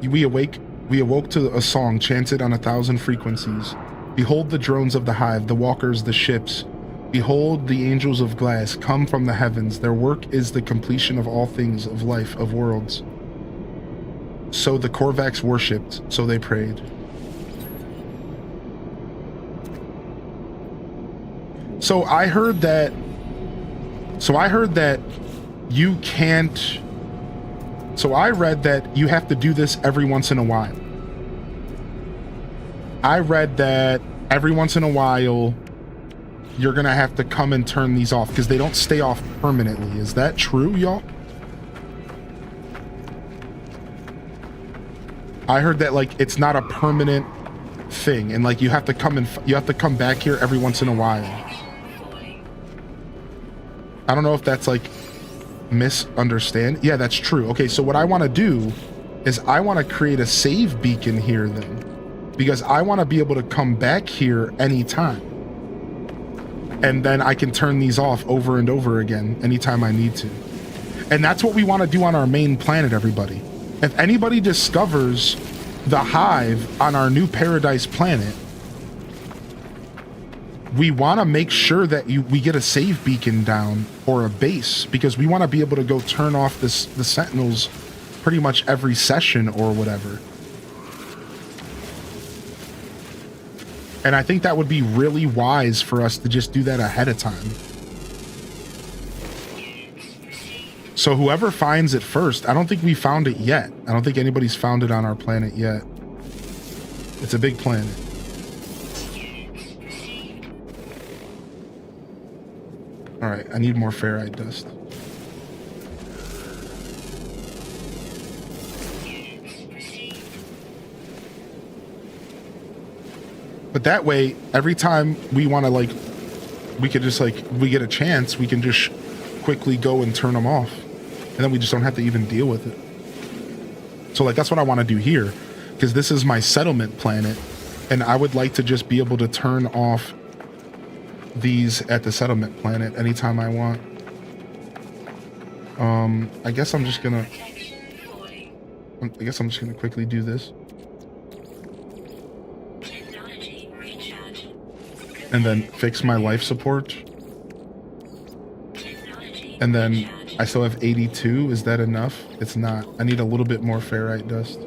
We awoke to a song chanted on 1,000 frequencies. Behold the drones of the hive, the walkers, the ships. Behold the angels of glass come from the heavens. Their work is the completion of all things, of life, of worlds. So the Korvax worshipped, so they prayed. So I heard that you can't. So I read that you have to do this every once in a while. I read that every once in a while you're gonna have to come and turn these off because they don't stay off permanently. Is that true, y'all? I heard that like it's not a permanent thing, and like you have to come back here every once in a while. I don't know if that's like misunderstand. Yeah, that's true. Okay, so what I want to do is I want to create a save beacon here then, because I want to be able to come back here anytime, and then I can turn these off over and over again anytime I need to. And that's what we want to do on our main planet, everybody. If anybody discovers the hive on our new paradise planet, we want to make sure that we get a save beacon down or a base, because we want to be able to go turn off the sentinels pretty much every session or whatever. And I think that would be really wise for us to just do that ahead of time. So whoever finds it first, I don't think we found it yet. I don't think anybody's found it on our planet yet. It's a big planet. All right, I need more ferrite dust. But that way, every time we want to like, we could just like, we get a chance, we can just quickly go and turn them off. And then we just don't have to even deal with it. So like, that's what I want to do here, because this is my settlement planet. And I would like to just be able to turn off these at the settlement planet anytime I want. I guess I'm just gonna quickly do this. And then fix my life support. And then I still have 82. Is that enough? It's not. I need a little bit more ferrite dust.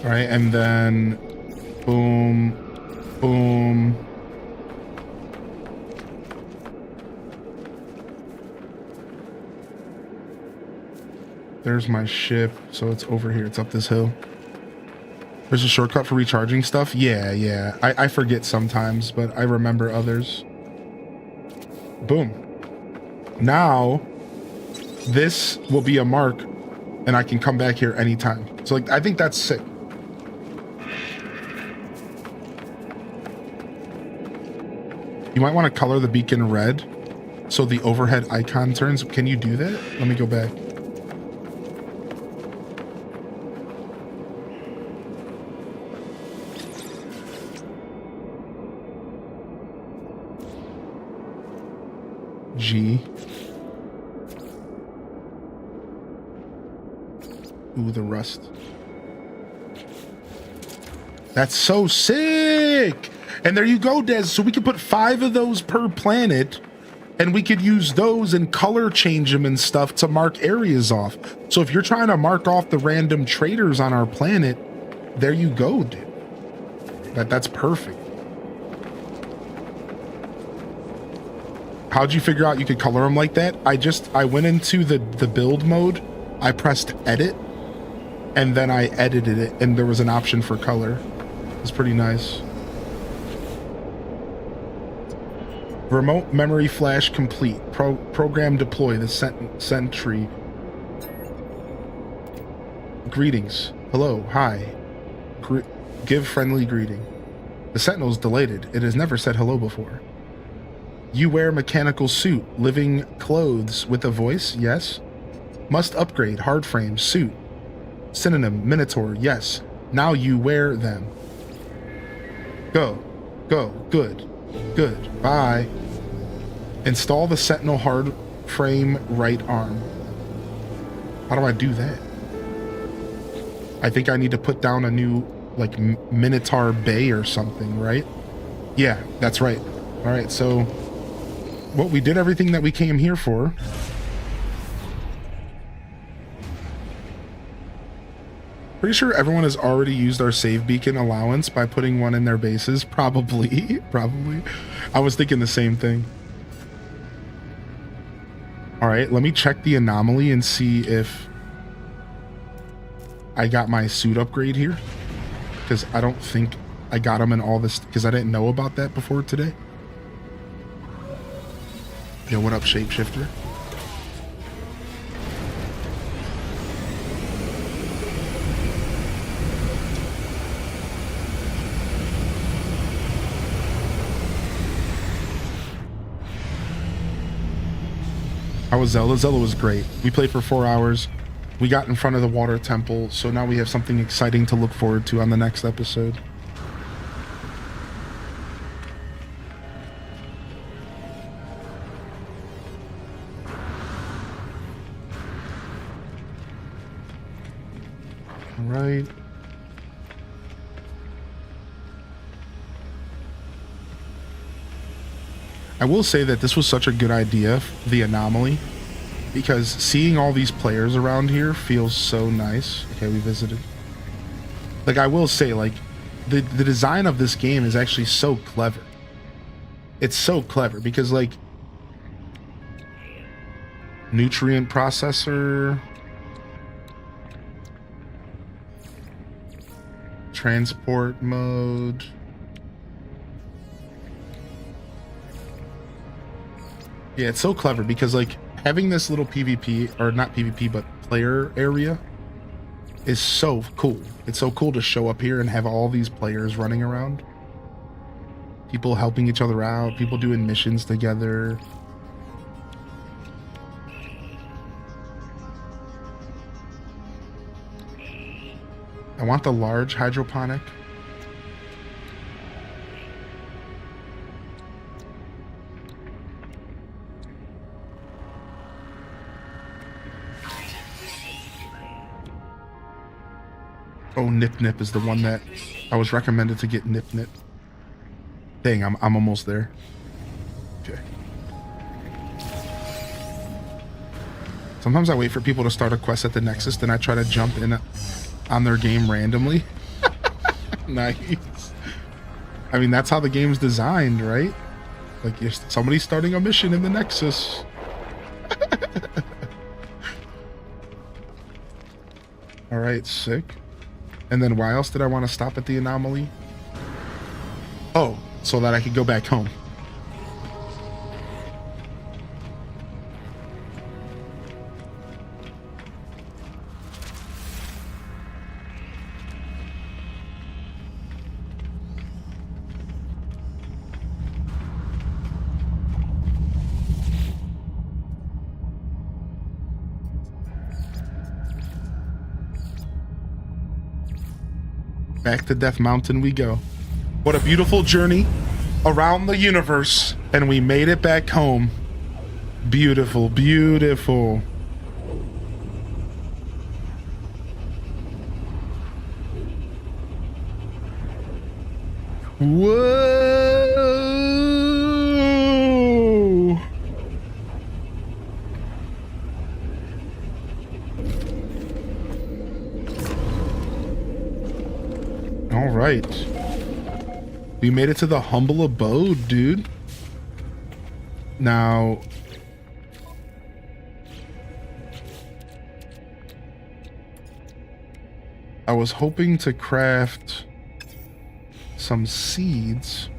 All right, and then boom, boom. There's my ship, so it's over here. It's up this hill. There's a shortcut for recharging stuff. Yeah. I forget sometimes, but I remember others. Boom. Now, this will be a mark, and I can come back here anytime. So, like, I think that's sick. You might want to color the beacon red so the overhead icon turns. Can you do that? Let me go back. G. Ooh, the rust. That's so sick! And there you go, Des. So we can put 5 of those per planet, and we could use those and color change them and stuff to mark areas off. So if you're trying to mark off the random traders on our planet, there you go, dude. That's perfect. how'd you figure out you could color them like that? I went into the build mode, I pressed edit, and then I edited it, and there was an option for color. It's pretty nice. Remote memory flash complete. Program deploy the sentry. Greetings. Hello. Hi. Give friendly greeting. The sentinel's delighted. It has never said hello before. You wear mechanical suit. Living clothes with a voice? Yes. Must upgrade. Hard frame. Suit. Synonym. Minotaur. Yes. Now you wear them. Go. Go. Good. Good. Bye. Install the sentinel hard frame right arm. How do I do that? I think I need to put down a new, like, Minotaur Bay or something, right? Yeah, that's right. All right, so what we did everything that we came here for. Pretty sure everyone has already used our save beacon allowance by putting one in their bases. Probably. Probably. I was thinking the same thing. All right, let me check the anomaly and see if I got my suit upgrade here. Because I don't think I got them in all this, because I didn't know about that before today. Yo, what up, shapeshifter? How was Zelda? Zelda was great. We played for 4 hours. We got in front of the water temple, so now we have something exciting to look forward to on the next episode. All right. I will say that this was such a good idea, the anomaly, because seeing all these players around here feels so nice. Okay, we visited. Like, I will say, like, the design of this game is actually so clever. It's so clever because, like, nutrient processor, transport mode. Yeah, it's so clever because, like, having this little PvP, or not PvP, but player area is so cool. It's so cool to show up here and have all these players running around. People helping each other out, people doing missions together. I want the large hydroponic. Oh, Nip Nip is the one that I was recommended to get. Nip Nip. Dang, I'm almost there. Okay. Sometimes I wait for people to start a quest at the Nexus, then I try to jump in on their game randomly. Nice. I mean, that's how the game's designed, right? Like, if somebody's starting a mission in the Nexus. All right, sick. And then why else did I want to stop at the anomaly? Oh, so that I could go back home. Back to Death Mountain we go. What a beautiful journey around the universe, and we made it back home. Beautiful, beautiful. Whoa! All right. We made it to the humble abode, dude. Now, I was hoping to craft some seeds,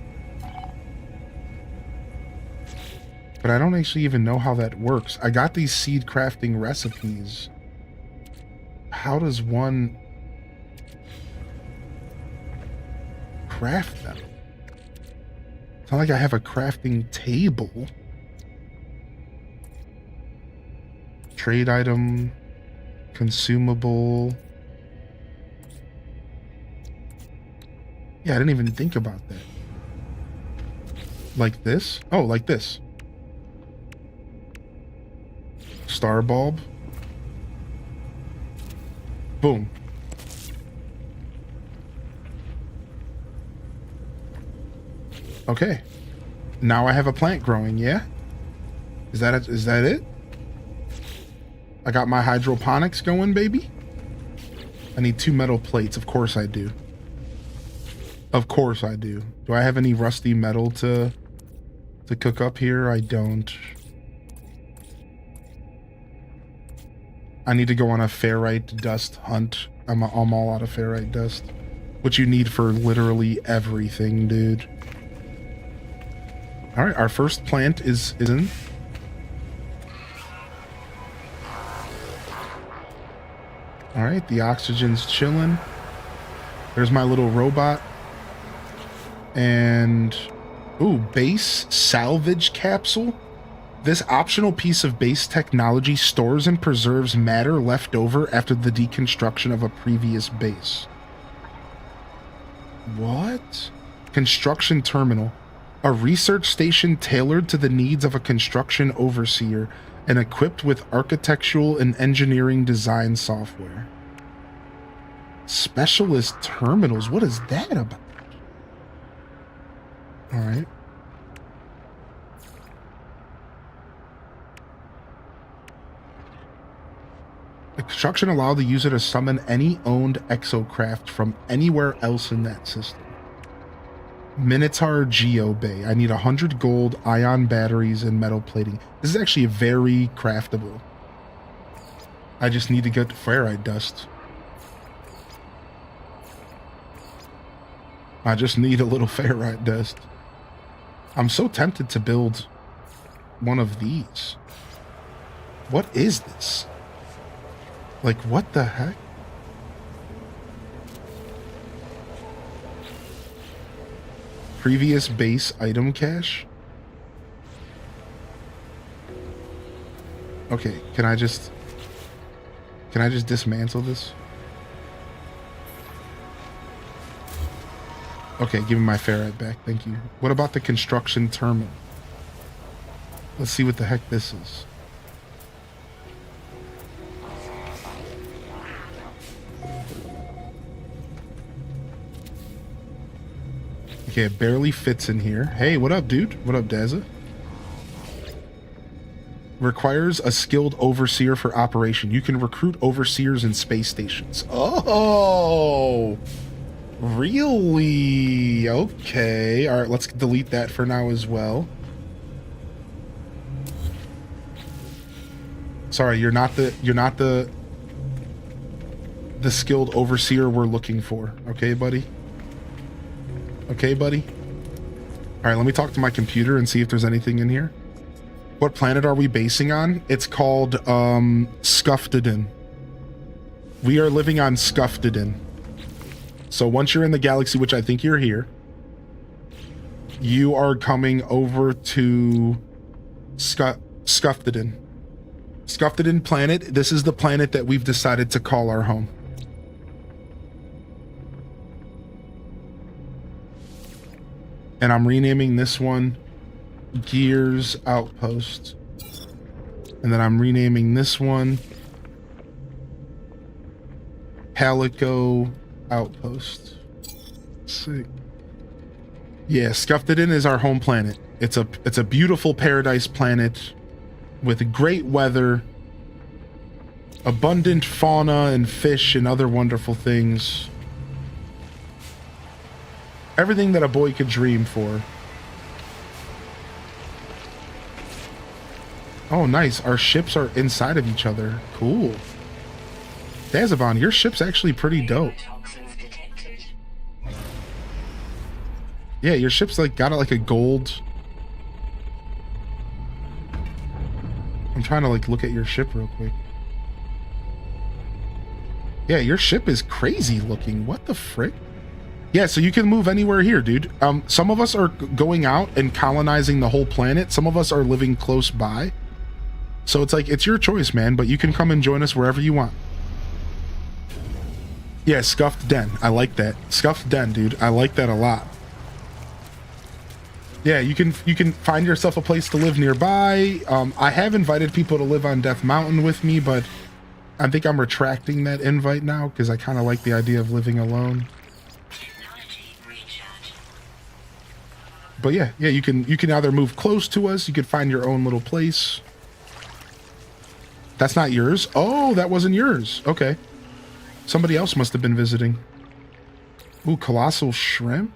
but I don't actually even know how that works. I got these seed crafting recipes. How does one craft them? It's not like I have a crafting table. Trade item, consumable. Yeah, I didn't even think about that. Like this? Oh, like this. Star bulb. Boom. Okay. Now I have a plant growing, yeah? Is that it? I got my hydroponics going, baby? I need 2 metal plates. Of course I do. Of course I do. Do I have any rusty metal to cook up here? I don't. I need to go on a ferrite dust hunt. I'm all out of ferrite dust. Which you need for literally everything, dude. Alright, our first plant is in. Alright, the oxygen's chilling. There's my little robot. And, ooh, base salvage capsule. This optional piece of base technology stores and preserves matter left over after the deconstruction of a previous base. What? Construction terminal. A research station tailored to the needs of a construction overseer and equipped with architectural and engineering design software. Specialist terminals. What is that about? All right. The construction allowed the user to summon any owned exocraft from anywhere else in that system. Minotaur Geo Bay. I need 100 gold, ion batteries, and metal plating. This is actually very craftable. I just need to get ferrite dust. I just need a little ferrite dust. I'm so tempted to build one of these. What is this? Like, what the heck? Previous base item cache? Okay, can I just dismantle this? Okay, give me my ferrite back, thank you. What about the construction terminal? Let's see what the heck this is. Okay, it barely fits in here. Hey, what up, dude? What up, Daza? Requires a skilled overseer for operation. You can recruit overseers in space stations. Oh, really? Okay. All right, let's delete that for now as well. Sorry, you're not the skilled overseer we're looking for. Okay, buddy? Okay, buddy? All right, let me talk to my computer and see if there's anything in here. What planet are we basing on? It's called Scuftedin. We are living on Scuftedin. So once you're in the galaxy, which I think you're here, you are coming over to Scuftedin. Scuftedin planet. This is the planet that we've decided to call our home. And I'm renaming this one Gears Outpost. And then I'm renaming this one Palico Outpost. Let's see. Yeah, Scuftedin is our home planet. It's a beautiful paradise planet with great weather, abundant fauna and fish and other wonderful things. Everything that a boy could dream for. Oh, nice. Our ships are inside of each other. Cool. Dazabon, your ship's actually pretty dope. Yeah, your ship's like got like a gold. I'm trying to like look at your ship real quick. Yeah, your ship is crazy looking. What the frick? Yeah, so you can move anywhere here, dude. Some of us are going out and colonizing the whole planet. Some of us are living close by. So it's like, it's your choice, man, but you can come and join us wherever you want. Yeah, Scuffed Den. I like that. Scuffed Den, dude. I like that a lot. Yeah, you can find yourself a place to live nearby. I have invited people to live on Death Mountain with me, but I think I'm retracting that invite now because I kind of like the idea of living alone. But yeah, you can either move close to us, you could find your own little place. That's not yours? Oh, that wasn't yours. Okay. Somebody else must have been visiting. Ooh, colossal shrimp.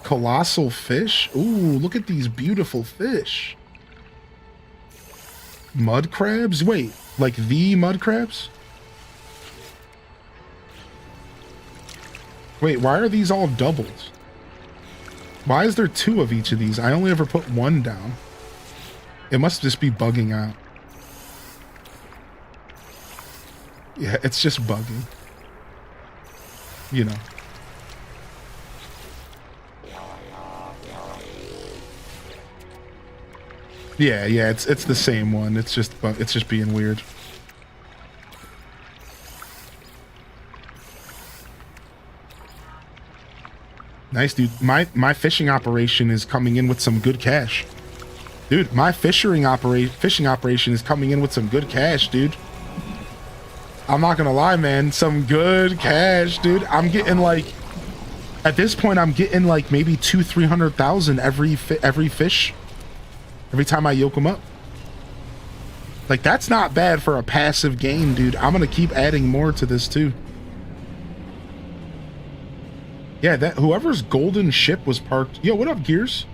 Colossal fish. Ooh, look at these beautiful fish. Mud crabs? Wait, like the mud crabs? Wait, why are these all doubled? Why is there 2 of each of these? I only ever put 1 down. It must just be bugging out. Yeah, it's just bugging. You know. Yeah, it's the same one. It's just being weird. Nice, dude. My fishing operation is coming in with some good cash. Dude, my fishing operation is coming in with some good cash, dude. I'm not gonna lie, man. Some good cash, dude. I'm getting like, at this point, I'm getting like maybe 200,000-300,000 every fish. Every time I yoke them up. Like, that's not bad for a passive game, dude. I'm gonna keep adding more to this too. Yeah, that whoever's golden ship was parked. Yo, what up, Gears?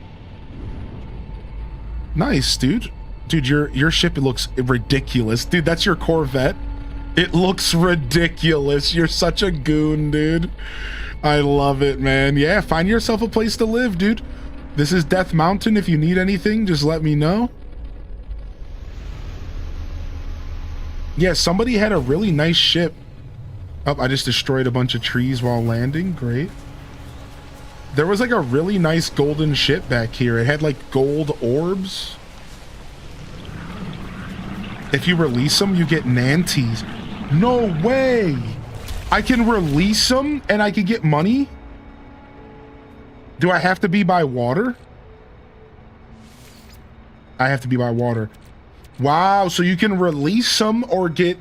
Nice, dude. Dude, your ship, it looks ridiculous. Dude, that's your Corvette. It looks ridiculous. You're such a goon, dude. I love it, man. Yeah, find yourself a place to live, dude. This is Death Mountain. If you need anything, just let me know. Yeah, somebody had a really nice ship. Oh, I just destroyed a bunch of trees while landing. Great. There was like a really nice golden ship back here. It had like gold orbs. If you release them, you get nanties. No way! I can release them and I can get money? Do I have to be by water? I have to be by water. Wow, so you can release some or get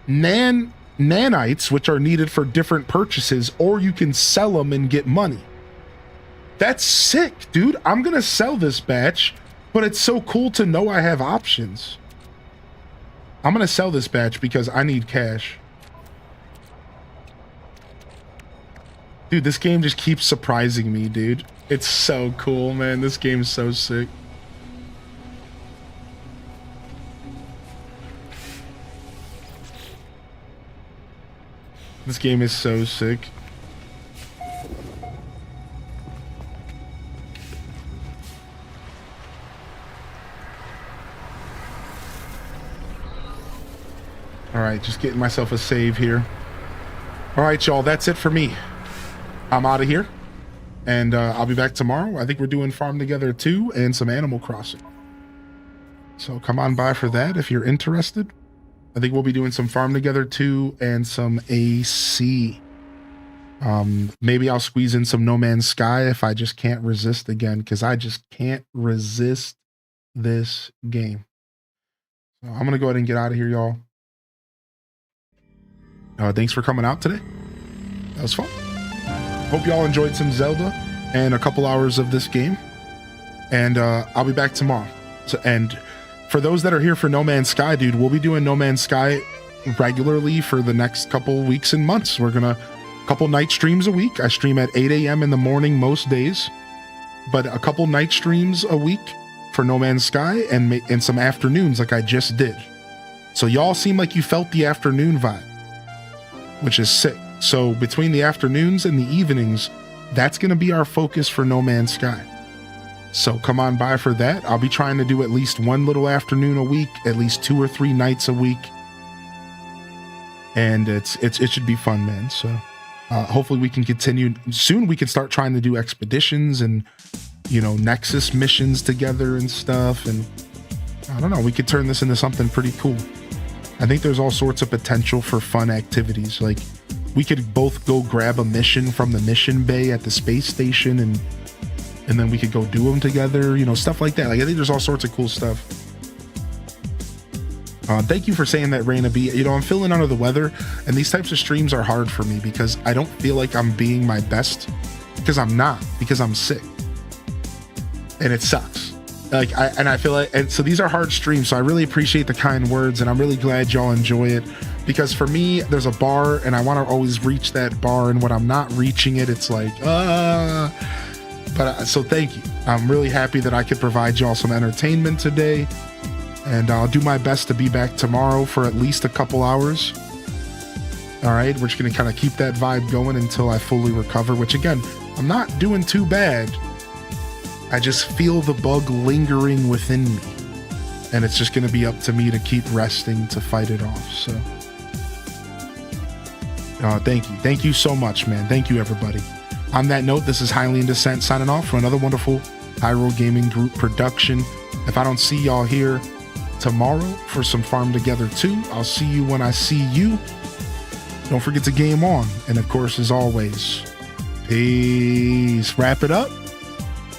nanites, which are needed for different purchases, or you can sell them and get money. That's sick, dude. I'm gonna sell this batch, but it's so cool to know I have options. I'm gonna sell this batch because I need cash. Dude, this game just keeps surprising me, dude. It's so cool, man. This game's so sick. This game is so sick. Alright, just getting myself a save here. Alright, y'all, that's it for me. I'm out of here, and I'll be back tomorrow. I think we're doing Farm Together 2 and some Animal Crossing. So come on by for that if you're interested. I think we'll be doing some Farm Together 2 and some AC. Maybe I'll squeeze in some No Man's Sky if I just can't resist again, because I just can't resist this game. So I'm going to go ahead and get out of here, y'all. Thanks for coming out today. That was fun. Hope y'all enjoyed some Zelda and a couple hours of this game. And I'll be back tomorrow. So, and for those that are here for No Man's Sky, dude, we'll be doing No Man's Sky regularly for the next couple weeks and months. We're gonna couple night streams a week. I stream at 8 a.m. in the morning most days, but a couple night streams a week for No Man's Sky and some afternoons like I just did. So y'all seem like you felt the afternoon vibe, which is sick. So between the afternoons and the evenings, that's going to be our focus for No Man's Sky. So come on by for that. I'll be trying to do at least one little afternoon a week, at least 2 or 3 nights a week. And it should be fun, man. So hopefully we can continue. Soon we can start trying to do expeditions and, you know, Nexus missions together and stuff. And I don't know, we could turn this into something pretty cool. I think there's all sorts of potential for fun activities. Like we could both go grab a mission from the mission bay at the space station and then we could go do them together, you know, stuff like that. Like I think there's all sorts of cool stuff. Thank you for saying that, Raina B. You know, I'm feeling under the weather, and these types of streams are hard for me because I don't feel like I'm being my best, because I'm not, because I'm sick. And it sucks. Like I feel like, and so these are hard streams, so I really appreciate the kind words, and I'm really glad y'all enjoy it, because for me, there's a bar and I want to always reach that bar, and when I'm not reaching it, it's like, so thank you. I'm really happy that I could provide y'all some entertainment today, and I'll do my best to be back tomorrow for at least a couple hours. All right, we're just gonna kind of keep that vibe going until I fully recover, which again, I'm not doing too bad. I just feel the bug lingering within me, and it's just gonna be up to me to keep resting to fight it off. So thank you so much, man. Thank you, everybody. On that note, this is Highly in Descent signing off for another wonderful Hyrule Gaming Group production. If I don't see y'all here tomorrow for some Farm Together 2, I'll see you when I see you. Don't forget to game on. And of course, as always, peace. Wrap it up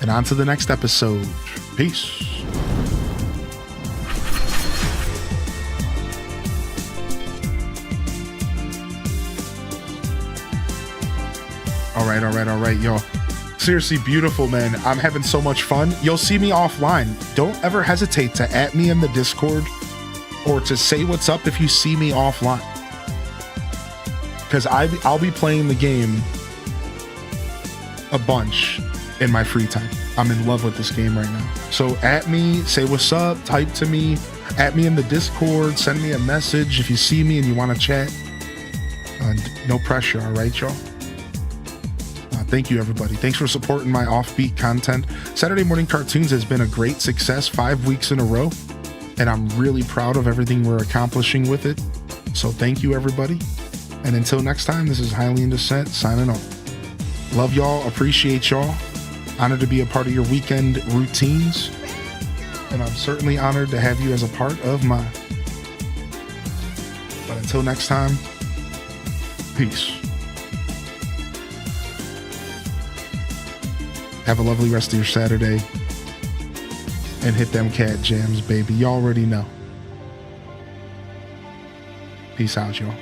and on to the next episode. Peace. All right, y'all. Seriously, beautiful, man. I'm having so much fun. You'll see me offline. Don't ever hesitate to @, me in the Discord or to say what's up if you see me offline. Because I'll be playing the game a bunch in my free time. I'm in love with this game right now. So @ me, say what's up, type to me, @ me in the Discord, send me a message if you see me and you want to chat. No pressure, all right, y'all? Thank you, everybody. Thanks for supporting my offbeat content. Saturday Morning Cartoons has been a great success 5 weeks in a row, and I'm really proud of everything we're accomplishing with it. So thank you, everybody. And until next time, this is Highly in Descent signing off. Love y'all, appreciate y'all. Honored to be a part of your weekend routines, and I'm certainly honored to have you as a part of mine. But until next time, peace. Have a lovely rest of your Saturday. And hit them cat jams, baby. You already know. Peace out, y'all.